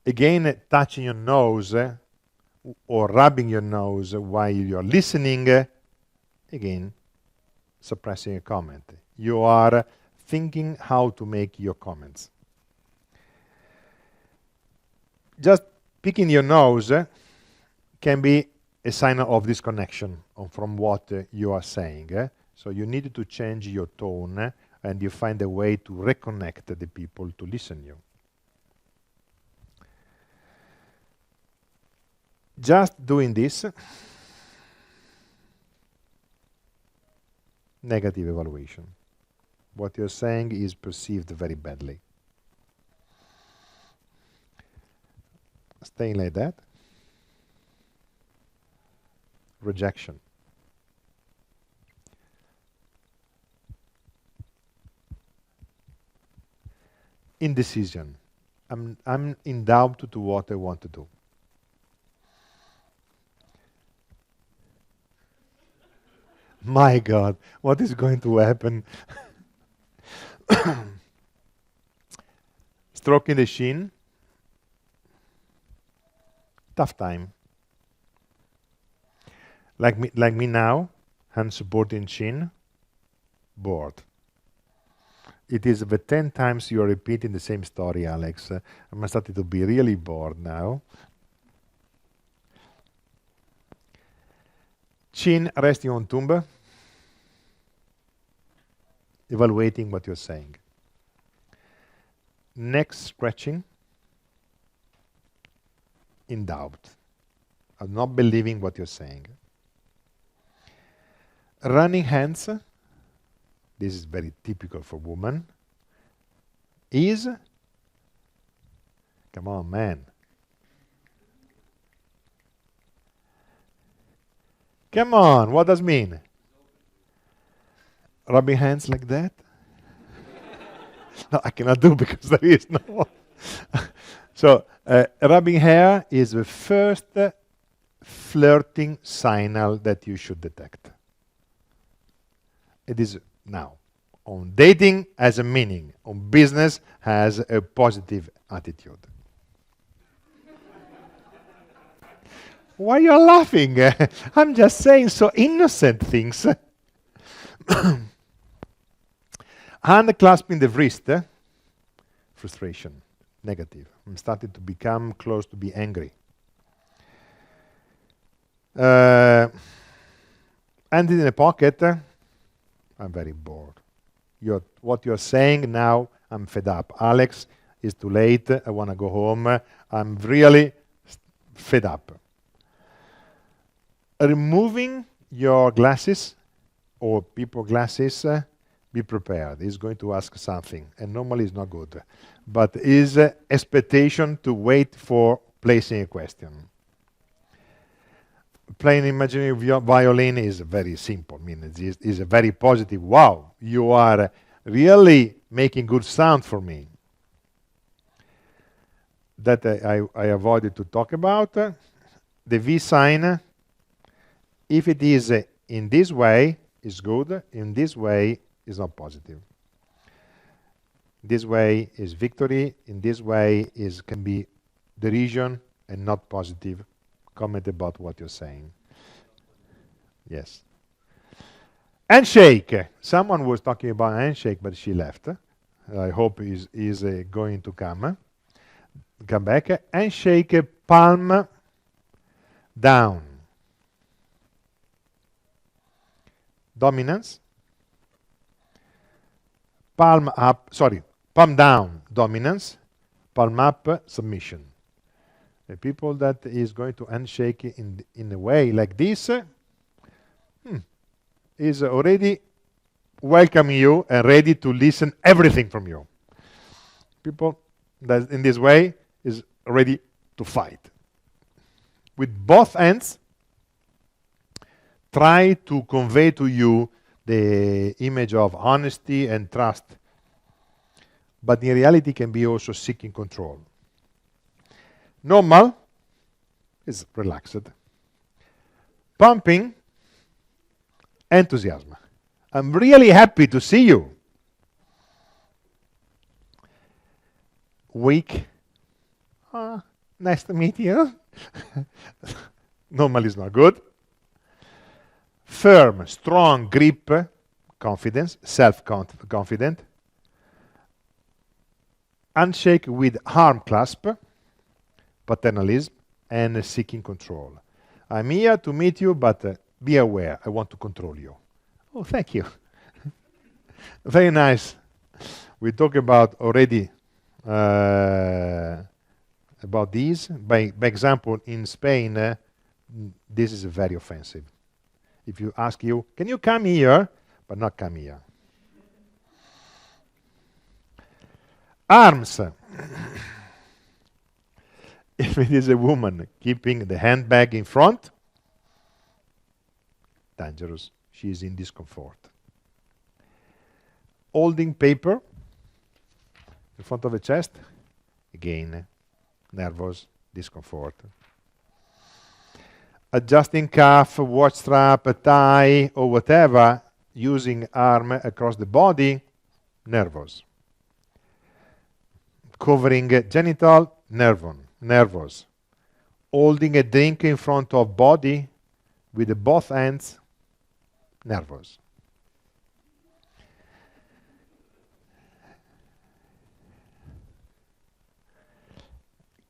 B: again, touching your nose or rubbing your nose while you're listening, again, suppressing a comment. You are thinking how to make your comments. Just picking your nose can be a sign of disconnection from what you are saying. So you need to change your tone and you find a way to reconnect the people to listen you. Just doing this, negative evaluation. What you're saying is perceived very badly. Staying like that. Rejection. Indecision. I'm in doubt to what I want to do. My God, what is going to happen? Stroking the shin. Tough time. Like me now, hand supporting chin, bored. It is the 10 times you are repeating the same story, Alex. I'm starting to be really bored now. Chin resting on tumba, evaluating what you're saying. Neck scratching, in doubt, of not believing what you're saying. Running hands, this is very typical for women, is, come on, man. Come on, what does it mean? Rubbing hands like that? No, I cannot do because there is no. So, rubbing hair is the first flirting signal that you should detect. It is now. On dating has a meaning. On business has a positive attitude. Why are you laughing? I'm just saying so innocent things. Hand clasping the wrist. Frustration. Negative. I'm starting to become close to be angry. Hand it in a pocket. I'm very bored. What you're saying now, I'm fed up. Alex, it's too late. I want to go home. I'm really fed up. Removing your glasses or people glasses, be prepared. He's going to ask something, and normally it's not good. But is expectation to wait for placing a question. Playing imaginary violin is very simple. I mean, it's a very positive, wow, you are really making good sound for me. That I avoided to talk about. The V sign, if it is in this way, is good. In this way, is not positive. This way is victory. In this way can be derision and not positive. Comment about what you're saying. Yes. Handshake. Someone was talking about handshake, but she left. I hope is going to come back. Handshake, palm down. Dominance. Palm up, sorry, palm down, dominance. Palm up, submission. The people that is going to handshake in a way like this is already welcoming you and ready to listen everything from you. People that in this way is ready to fight. With both hands, try to convey to you the image of honesty and trust, but in reality can be also seeking control. Normal is relaxed. Pumping, enthusiasm. I'm really happy to see you. Weak, nice to meet you. Normal is not good. Firm, strong grip, confidence, self-confident. Handshake with arm clasp, paternalism, and seeking control. I'm here to meet you, but be aware, I want to control you. Oh, thank you. Very nice. We talked about already about these. By example, in Spain, this is very offensive. If you ask you, can you come here? But not come here. Arms. If it is a woman keeping the handbag in front, dangerous. She is in discomfort. Holding paper in front of the chest, again, nervous, discomfort. Adjusting cuff, watch strap, a tie, or whatever, using arm across the body, nervous. Covering genital, nervous. Holding a drink in front of body with both hands, nervous.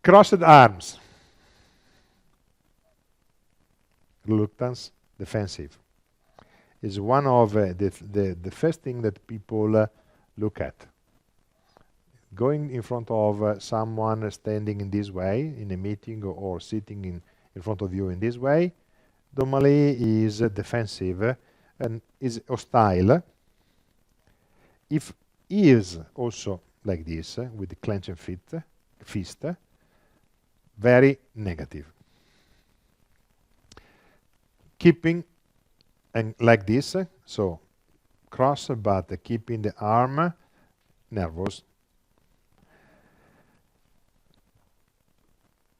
B: Crossed arms. Reluctance, defensive. Is one of the first thing that people look at. Going in front of someone standing in this way in a meeting or sitting in front of you in this way normally is defensive and is hostile. If he is also like this with the clenched fist, very negative. Keeping and like this, so cross but keeping the arm, nervous.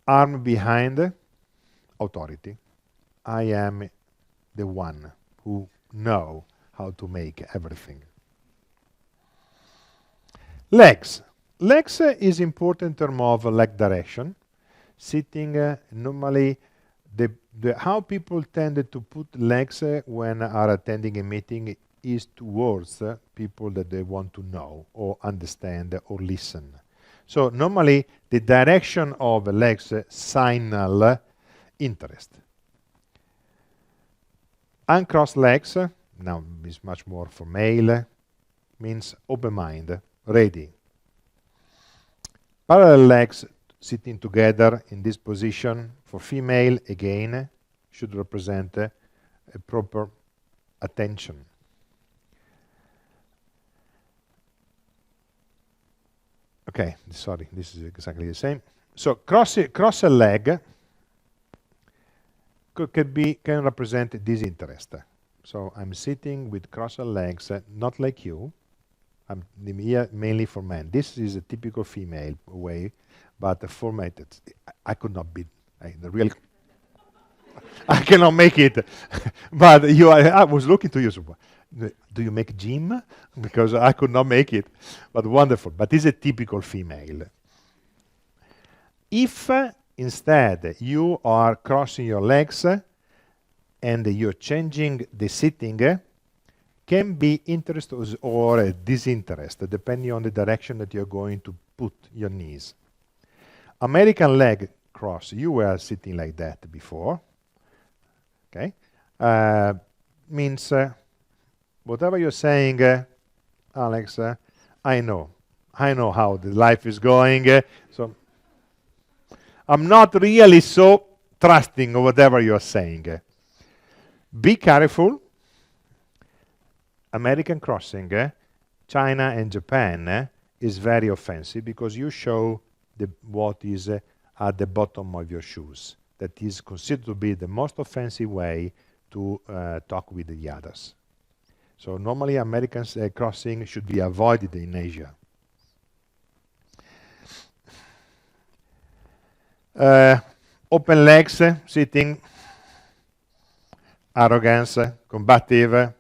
B: Arm behind, authority. I am the one who know how to make everything. Legs. Legs is important in terms of leg direction. Sitting normally, how people tend to put legs when are attending a meeting is towards people that they want to know or understand or listen. So normally the direction of legs signal interest. Uncrossed legs, now is much more for male, means open mind, ready. Parallel legs sitting together in this position for female, again, should represent a proper attention. Okay, sorry, this is exactly the same. So cross a leg can represent disinterest. So I'm sitting with crossed legs, not like you. I'm here mainly for men. This is a typical female way, but for men, I could not be. I cannot make it. But I was looking to you. So, do you make gym? Because I could not make it. But wonderful. But it's a typical female. If instead you are crossing your legs and you're changing the sitting, can be interest or disinterest, depending on the direction that you're going to put your knees. American leg cross, you were sitting like that before. Okay, means whatever you're saying, Alex, I know how the life is going, so I'm not really so trusting of whatever you're saying. Be careful. American crossing, China and Japan is very offensive because you show what is at the bottom of your shoes. That is considered to be the most offensive way to talk with the others. So normally American crossing should be avoided in Asia. Open legs, sitting, arrogance, combative,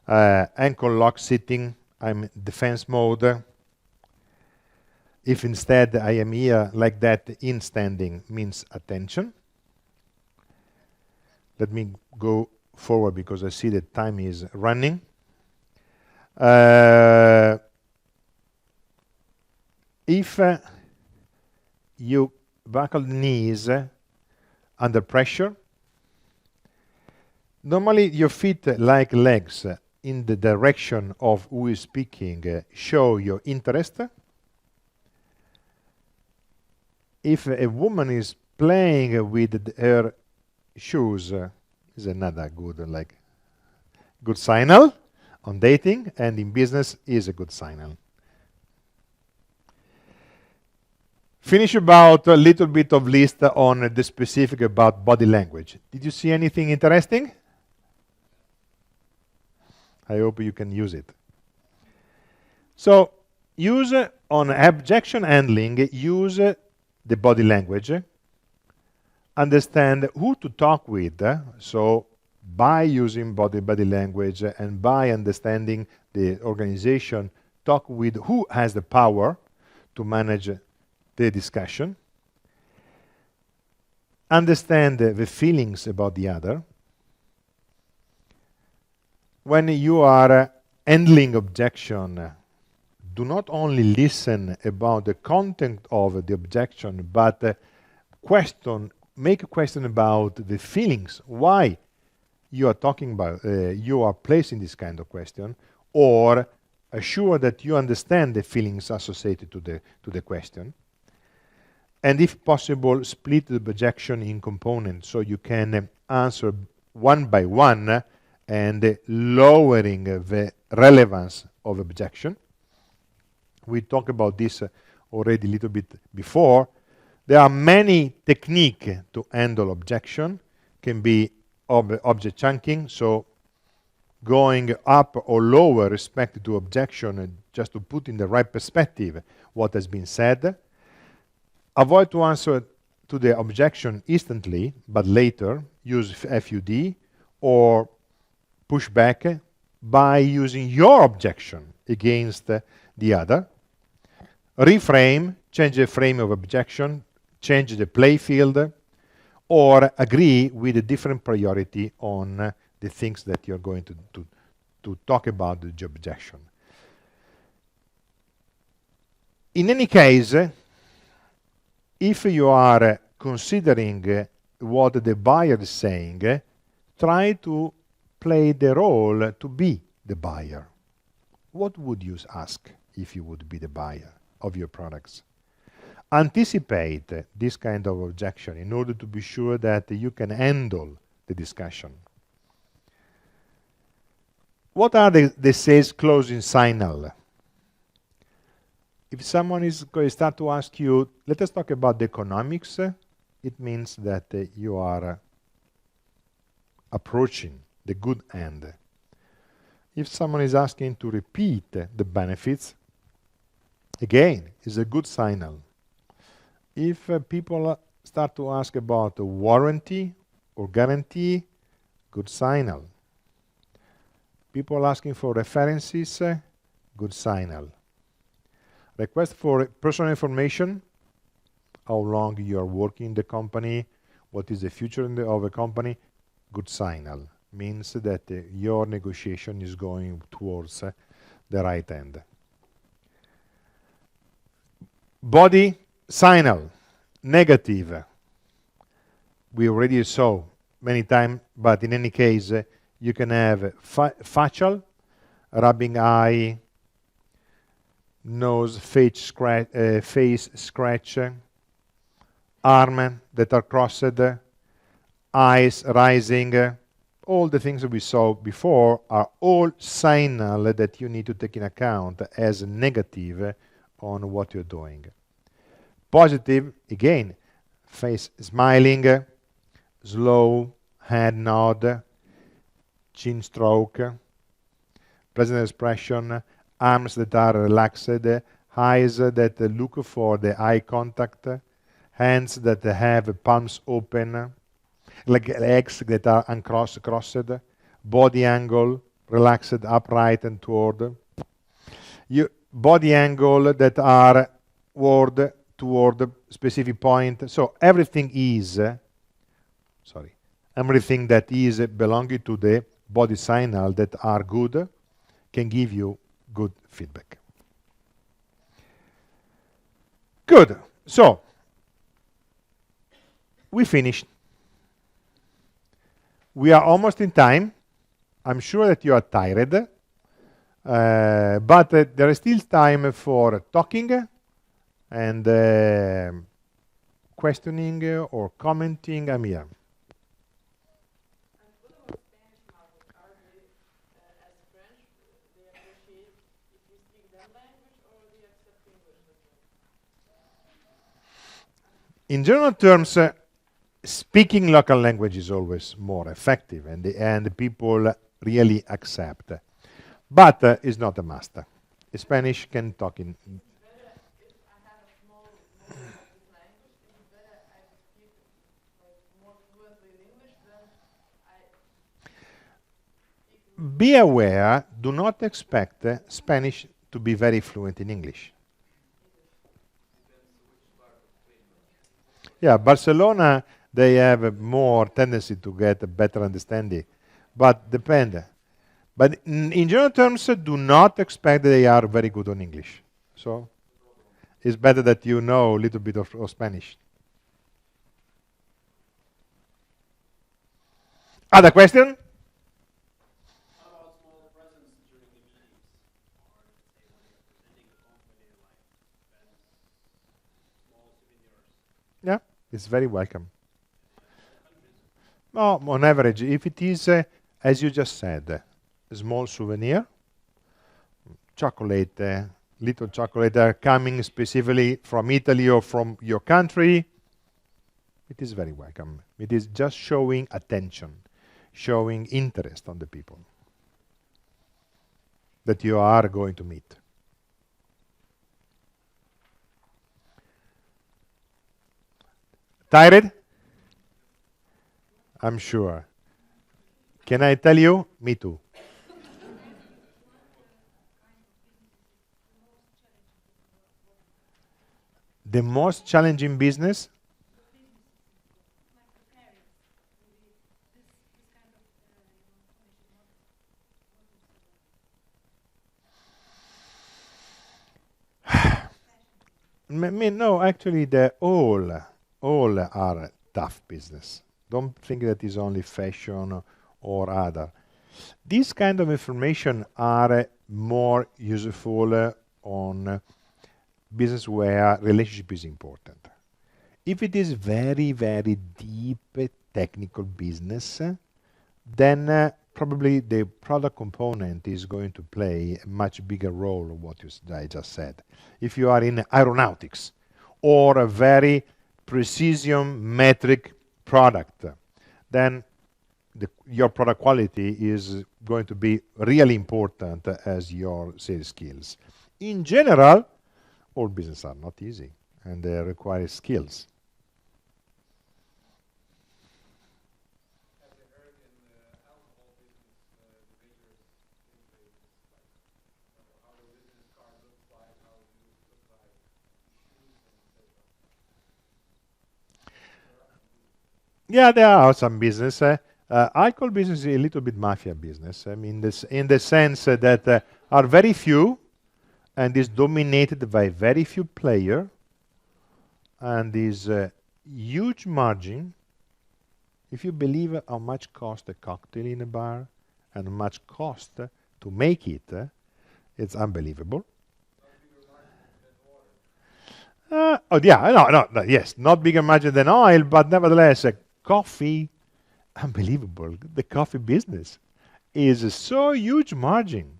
B: ankle lock sitting, I'm defense mode. If instead I am here like that in standing means attention. Let me go forward because I see that time is running. If you buckle the knees under pressure, normally your feet like legs in the direction of who is speaking show your interest. If a woman is playing with her shoes is another good good signal on dating, and in business is a good signal. Finish about a little bit of list on the specific about body language. Did you see anything interesting? I hope you can use it. So use on objection handling, use the body language, understand who to talk with. So by using body language and by understanding the organization, talk with who has the power to manage the discussion. Understand the feelings about the other. When you are handling objection, do not only listen about the content of the objection, but make a question about the feelings. Why you are talking about, you are placing this kind of question, or assure that you understand the feelings associated to the question. And if possible, split the objection in components so you can answer one by one and lowering the relevance of objection. We talked about this already a little bit before. There are many techniques to handle objection. Can be object chunking, so going up or lower respect to objection just to put in the right perspective what has been said. Avoid to answer to the objection instantly, but later. Use FUD or push back by using your objection against the other. Reframe, change the frame of objection, change the play field, or agree with a different priority on the things that you're going to talk about the objection. In any case, if you are considering what the buyer is saying, try to play the role to be the buyer. What would you ask if you would be the buyer of your products? Anticipate this kind of objection in order to be sure that you can handle the discussion. What are the sales closing signal? If someone is going to start to ask you, let us talk about the economics, it means that you are approaching the good end. If someone is asking to repeat the benefits, again, it's a good signal. If people start to ask about a warranty or guarantee, good signal. People asking for references, good signal. Request for personal information, how long you are working in the company, what is the future of the company, good signal. Means that your negotiation is going towards the right end. Body signal, negative. We already saw many times, but in any case, you can have facial, rubbing eye, nose, face scratch, arm that are crossed, eyes rising. All the things that we saw before are all signal that you need to take in account as negative on what you're doing. Positive, again, face smiling, slow head nod, chin stroke, pleasant expression, arms that are relaxed, eyes that look for the eye contact, hands that have palms open, legs that are uncrossed, crossed, body angle, relaxed, upright and toward. Body angle that are toward specific point. So everything that is belonging to the body signal that are good can give you good feedback. Good. So we finished. We are almost in time. I'm sure that you are tired, but there is still time for talking and questioning or commenting. I'm here. In general terms, speaking local language is always more effective, and the people really accept. But it's not a must. Spanish can talk in. Be aware, do not expect Spanish to be very fluent in English. Yeah, Barcelona, they have a more tendency to get a better understanding, but depend. But in general terms, do not expect that they are very good on English. So it's better that you know a little bit of Spanish. Other question? Yeah, it's very welcome. No, on average, if it is, as you just said, a small souvenir, chocolate, little chocolate coming specifically from Italy or from your country, it is very welcome. It is just showing attention, showing interest on the people that you are going to meet. Tired? I'm sure. Can I tell you? Me too. The most challenging business? No, actually, all are tough business. Don't think that is only fashion or other. These kind of information are more useful on business where relationship is important. If it is very, very deep technical business, then probably the product component is going to play a much bigger role of what I just said. If you are in aeronautics or a very precision metric product, then your product quality is going to be really important as your sales skills. In general, all businesses are not easy and they require skills. Yeah, there are some business. Alcohol business is a little bit mafia business. I mean, in the sense that are very few and is dominated by very few players and is a huge margin. If you believe how much cost a cocktail in a bar and how much cost to make it, it's unbelievable. Oh yeah, no, yes, not bigger margin than oil, but nevertheless, coffee, unbelievable. The coffee business is a so huge margin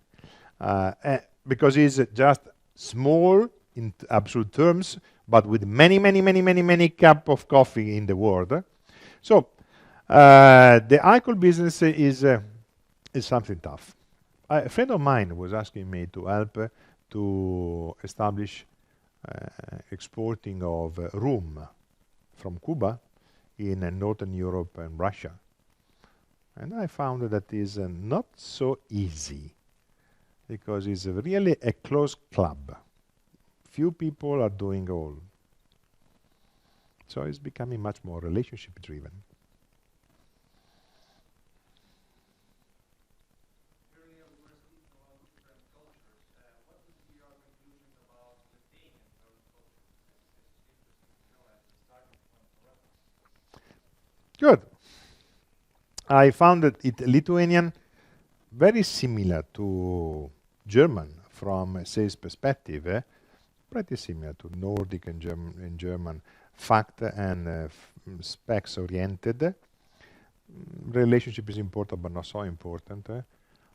B: because it's just small in absolute terms, but with many cup of coffee in the world. So the alcohol business is something tough. A friend of mine was asking me to help to establish exporting of rum from Cuba in Northern Europe and Russia. And I found that is not so easy because it's really a closed club. Few people are doing all. So it's becoming much more relationship driven. Good. I found that Lithuanian very similar to German from a sales perspective, pretty similar to Nordic and German, fact and specs oriented. Relationship is important, but not so important.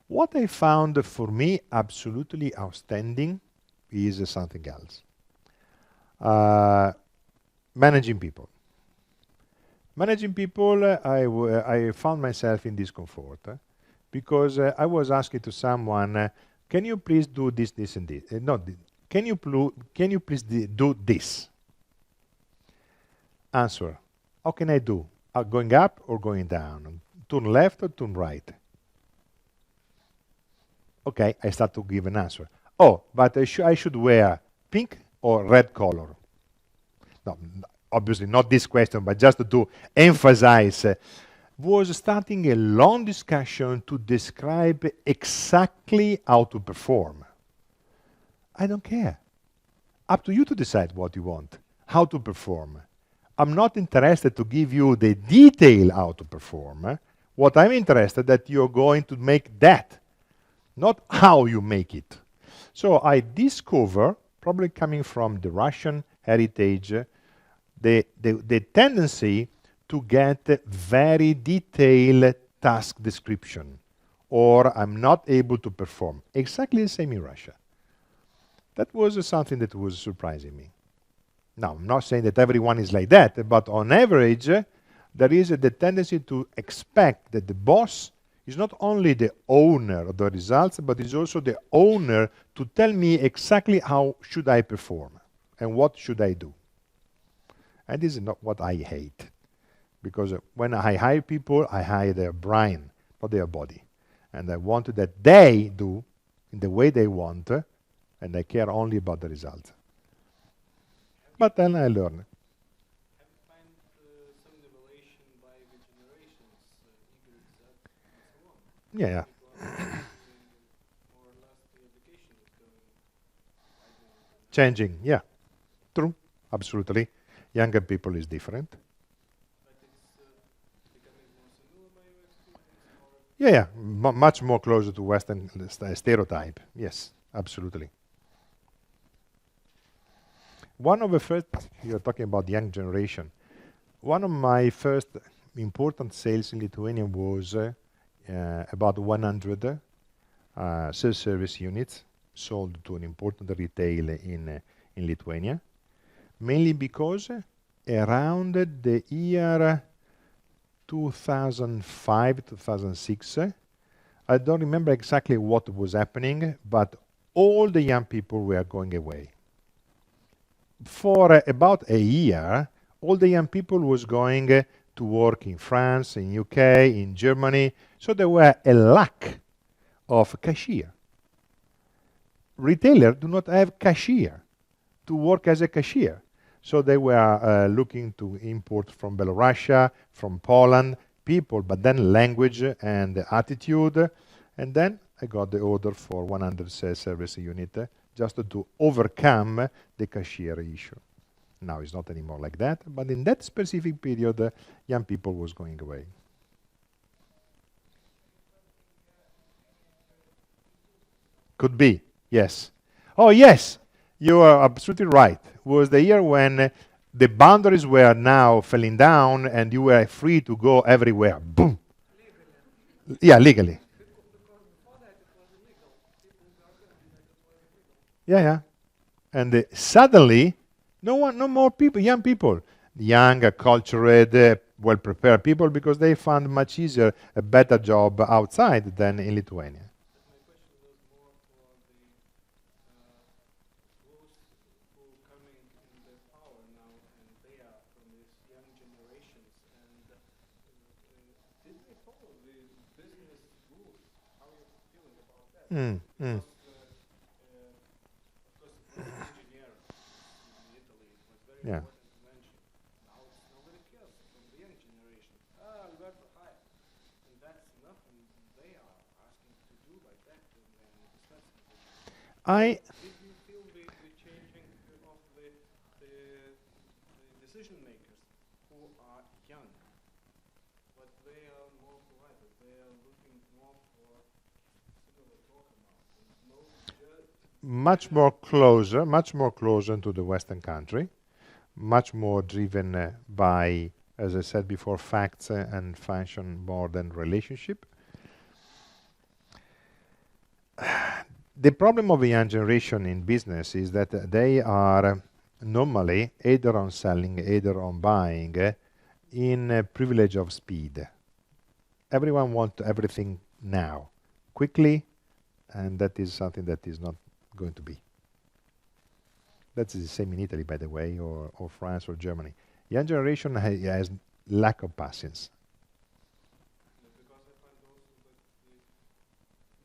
B: What I found for me absolutely outstanding is something else. Managing people. Managing people, I found myself in discomfort because I was asking to someone, can you please do this, this, and this? Can you please do this? Answer, how can I do? Going up or going down? Turn left or turn right? Okay, I start to give an answer. Oh, but I should wear pink or red color? No, obviously not this question, but just to emphasize, was starting a long discussion to describe exactly how to perform. I don't care. Up to you to decide what you want, how to perform. I'm not interested to give you the detail how to perform. What I'm interested that you're going to make that, not how you make it. So I discover, probably coming from the Russian heritage, the tendency to get very detailed task description, or I'm not able to perform. Exactly the same in Russia. That was something that was surprising me. Now, I'm not saying that everyone is like that, but on average, there is the tendency to expect that the boss is not only the owner of the results, but is also the owner to tell me exactly how should I perform and what should I do. And this is not what I hate. Because when I hire people, I hire their brain, not their body. And I want that they do in the way they want, and I care only about the result. But then I learn.
K: Have you find some evaluation by the generations, Y, Z, and so on?
B: Yeah.
K: More or less the education is going
B: Changing, yeah. True, absolutely. Younger people is different.
K: But it's becoming more similar by your experience? Or
B: Much more closer to Western stereotype. Yes, absolutely. One of the first, you're talking about the young generation. One of my first important sales in Lithuania was about 100 self-service units sold to an important retailer in Lithuania, mainly because around the year 2005, 2006, I don't remember exactly what was happening, but all the young people were going away. For about a year, all the young people was going to work in France, in UK, in Germany, so there were a lack of cashier. Retailers do not have cashier to work as a cashier. So they were looking to import from Belarus, from Poland, people, but then language and attitude. And then I got the order for 100 service unit just to overcome the cashier issue. Now it's not anymore like that, but in that specific period, young people was going away. Could be, yes. Oh, yes, you are absolutely right. Was the year when the boundaries were now falling down and you were free to go everywhere. Boom. Legally. Yeah, legally. Yeah. And suddenly, no more people, young people. Young, cultured, well-prepared people because they found much easier, a better job outside than in Lithuania.
K: my question was more for those who are coming in the power now, and they are from these young generations. And did they follow the business rules? How are you feeling about that? Because, of course, engineer in Italy was very
B: Yeah.
K: important to mention. Now it's nobody cares from the young generation. We got to hire. And that's enough, and they are asking to do like that in defense position. Did you feel the changing of the decision makers who are young, but they are more polite, they are looking more for similar talk about and no
B: much more closer to the Western country, much more driven by, as I said before, facts and function more than relationship. The problem of the young generation in business is that they are normally either on selling, either on buying, in a privilege of speed. Everyone wants everything now, quickly, and that is something that is not going to be. That's the same in Italy, by the way, or France or Germany. Young generation has lack of patience.
K: Because I find also that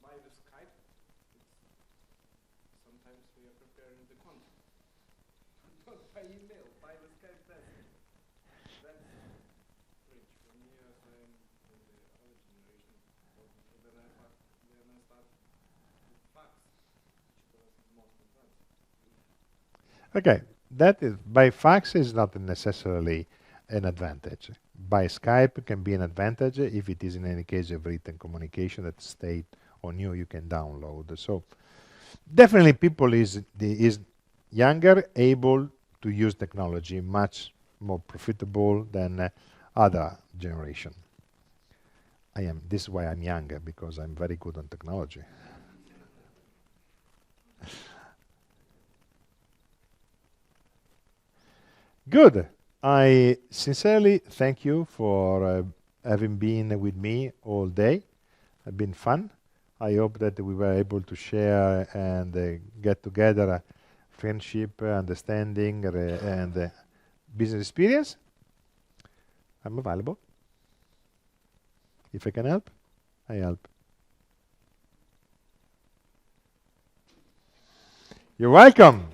K: by the Skype, sometimes we are preparing the content. Not by email, by the Skype message. That's rich for me as I'm in the other generation. Then I start with fax, which was the most advanced.
B: Okay, that is by fax is not necessarily an advantage. By Skype can be an advantage if it is in any case a written communication that state on you can download. So definitely people is younger, able to use technology, much more profitable than other generation. This is why I'm younger, because I'm very good on technology. Good. I sincerely thank you for having been with me all day. It's been fun. I hope that we were able to share and get together friendship, understanding, and business experience. I'm available. If I can help, I help. You're welcome.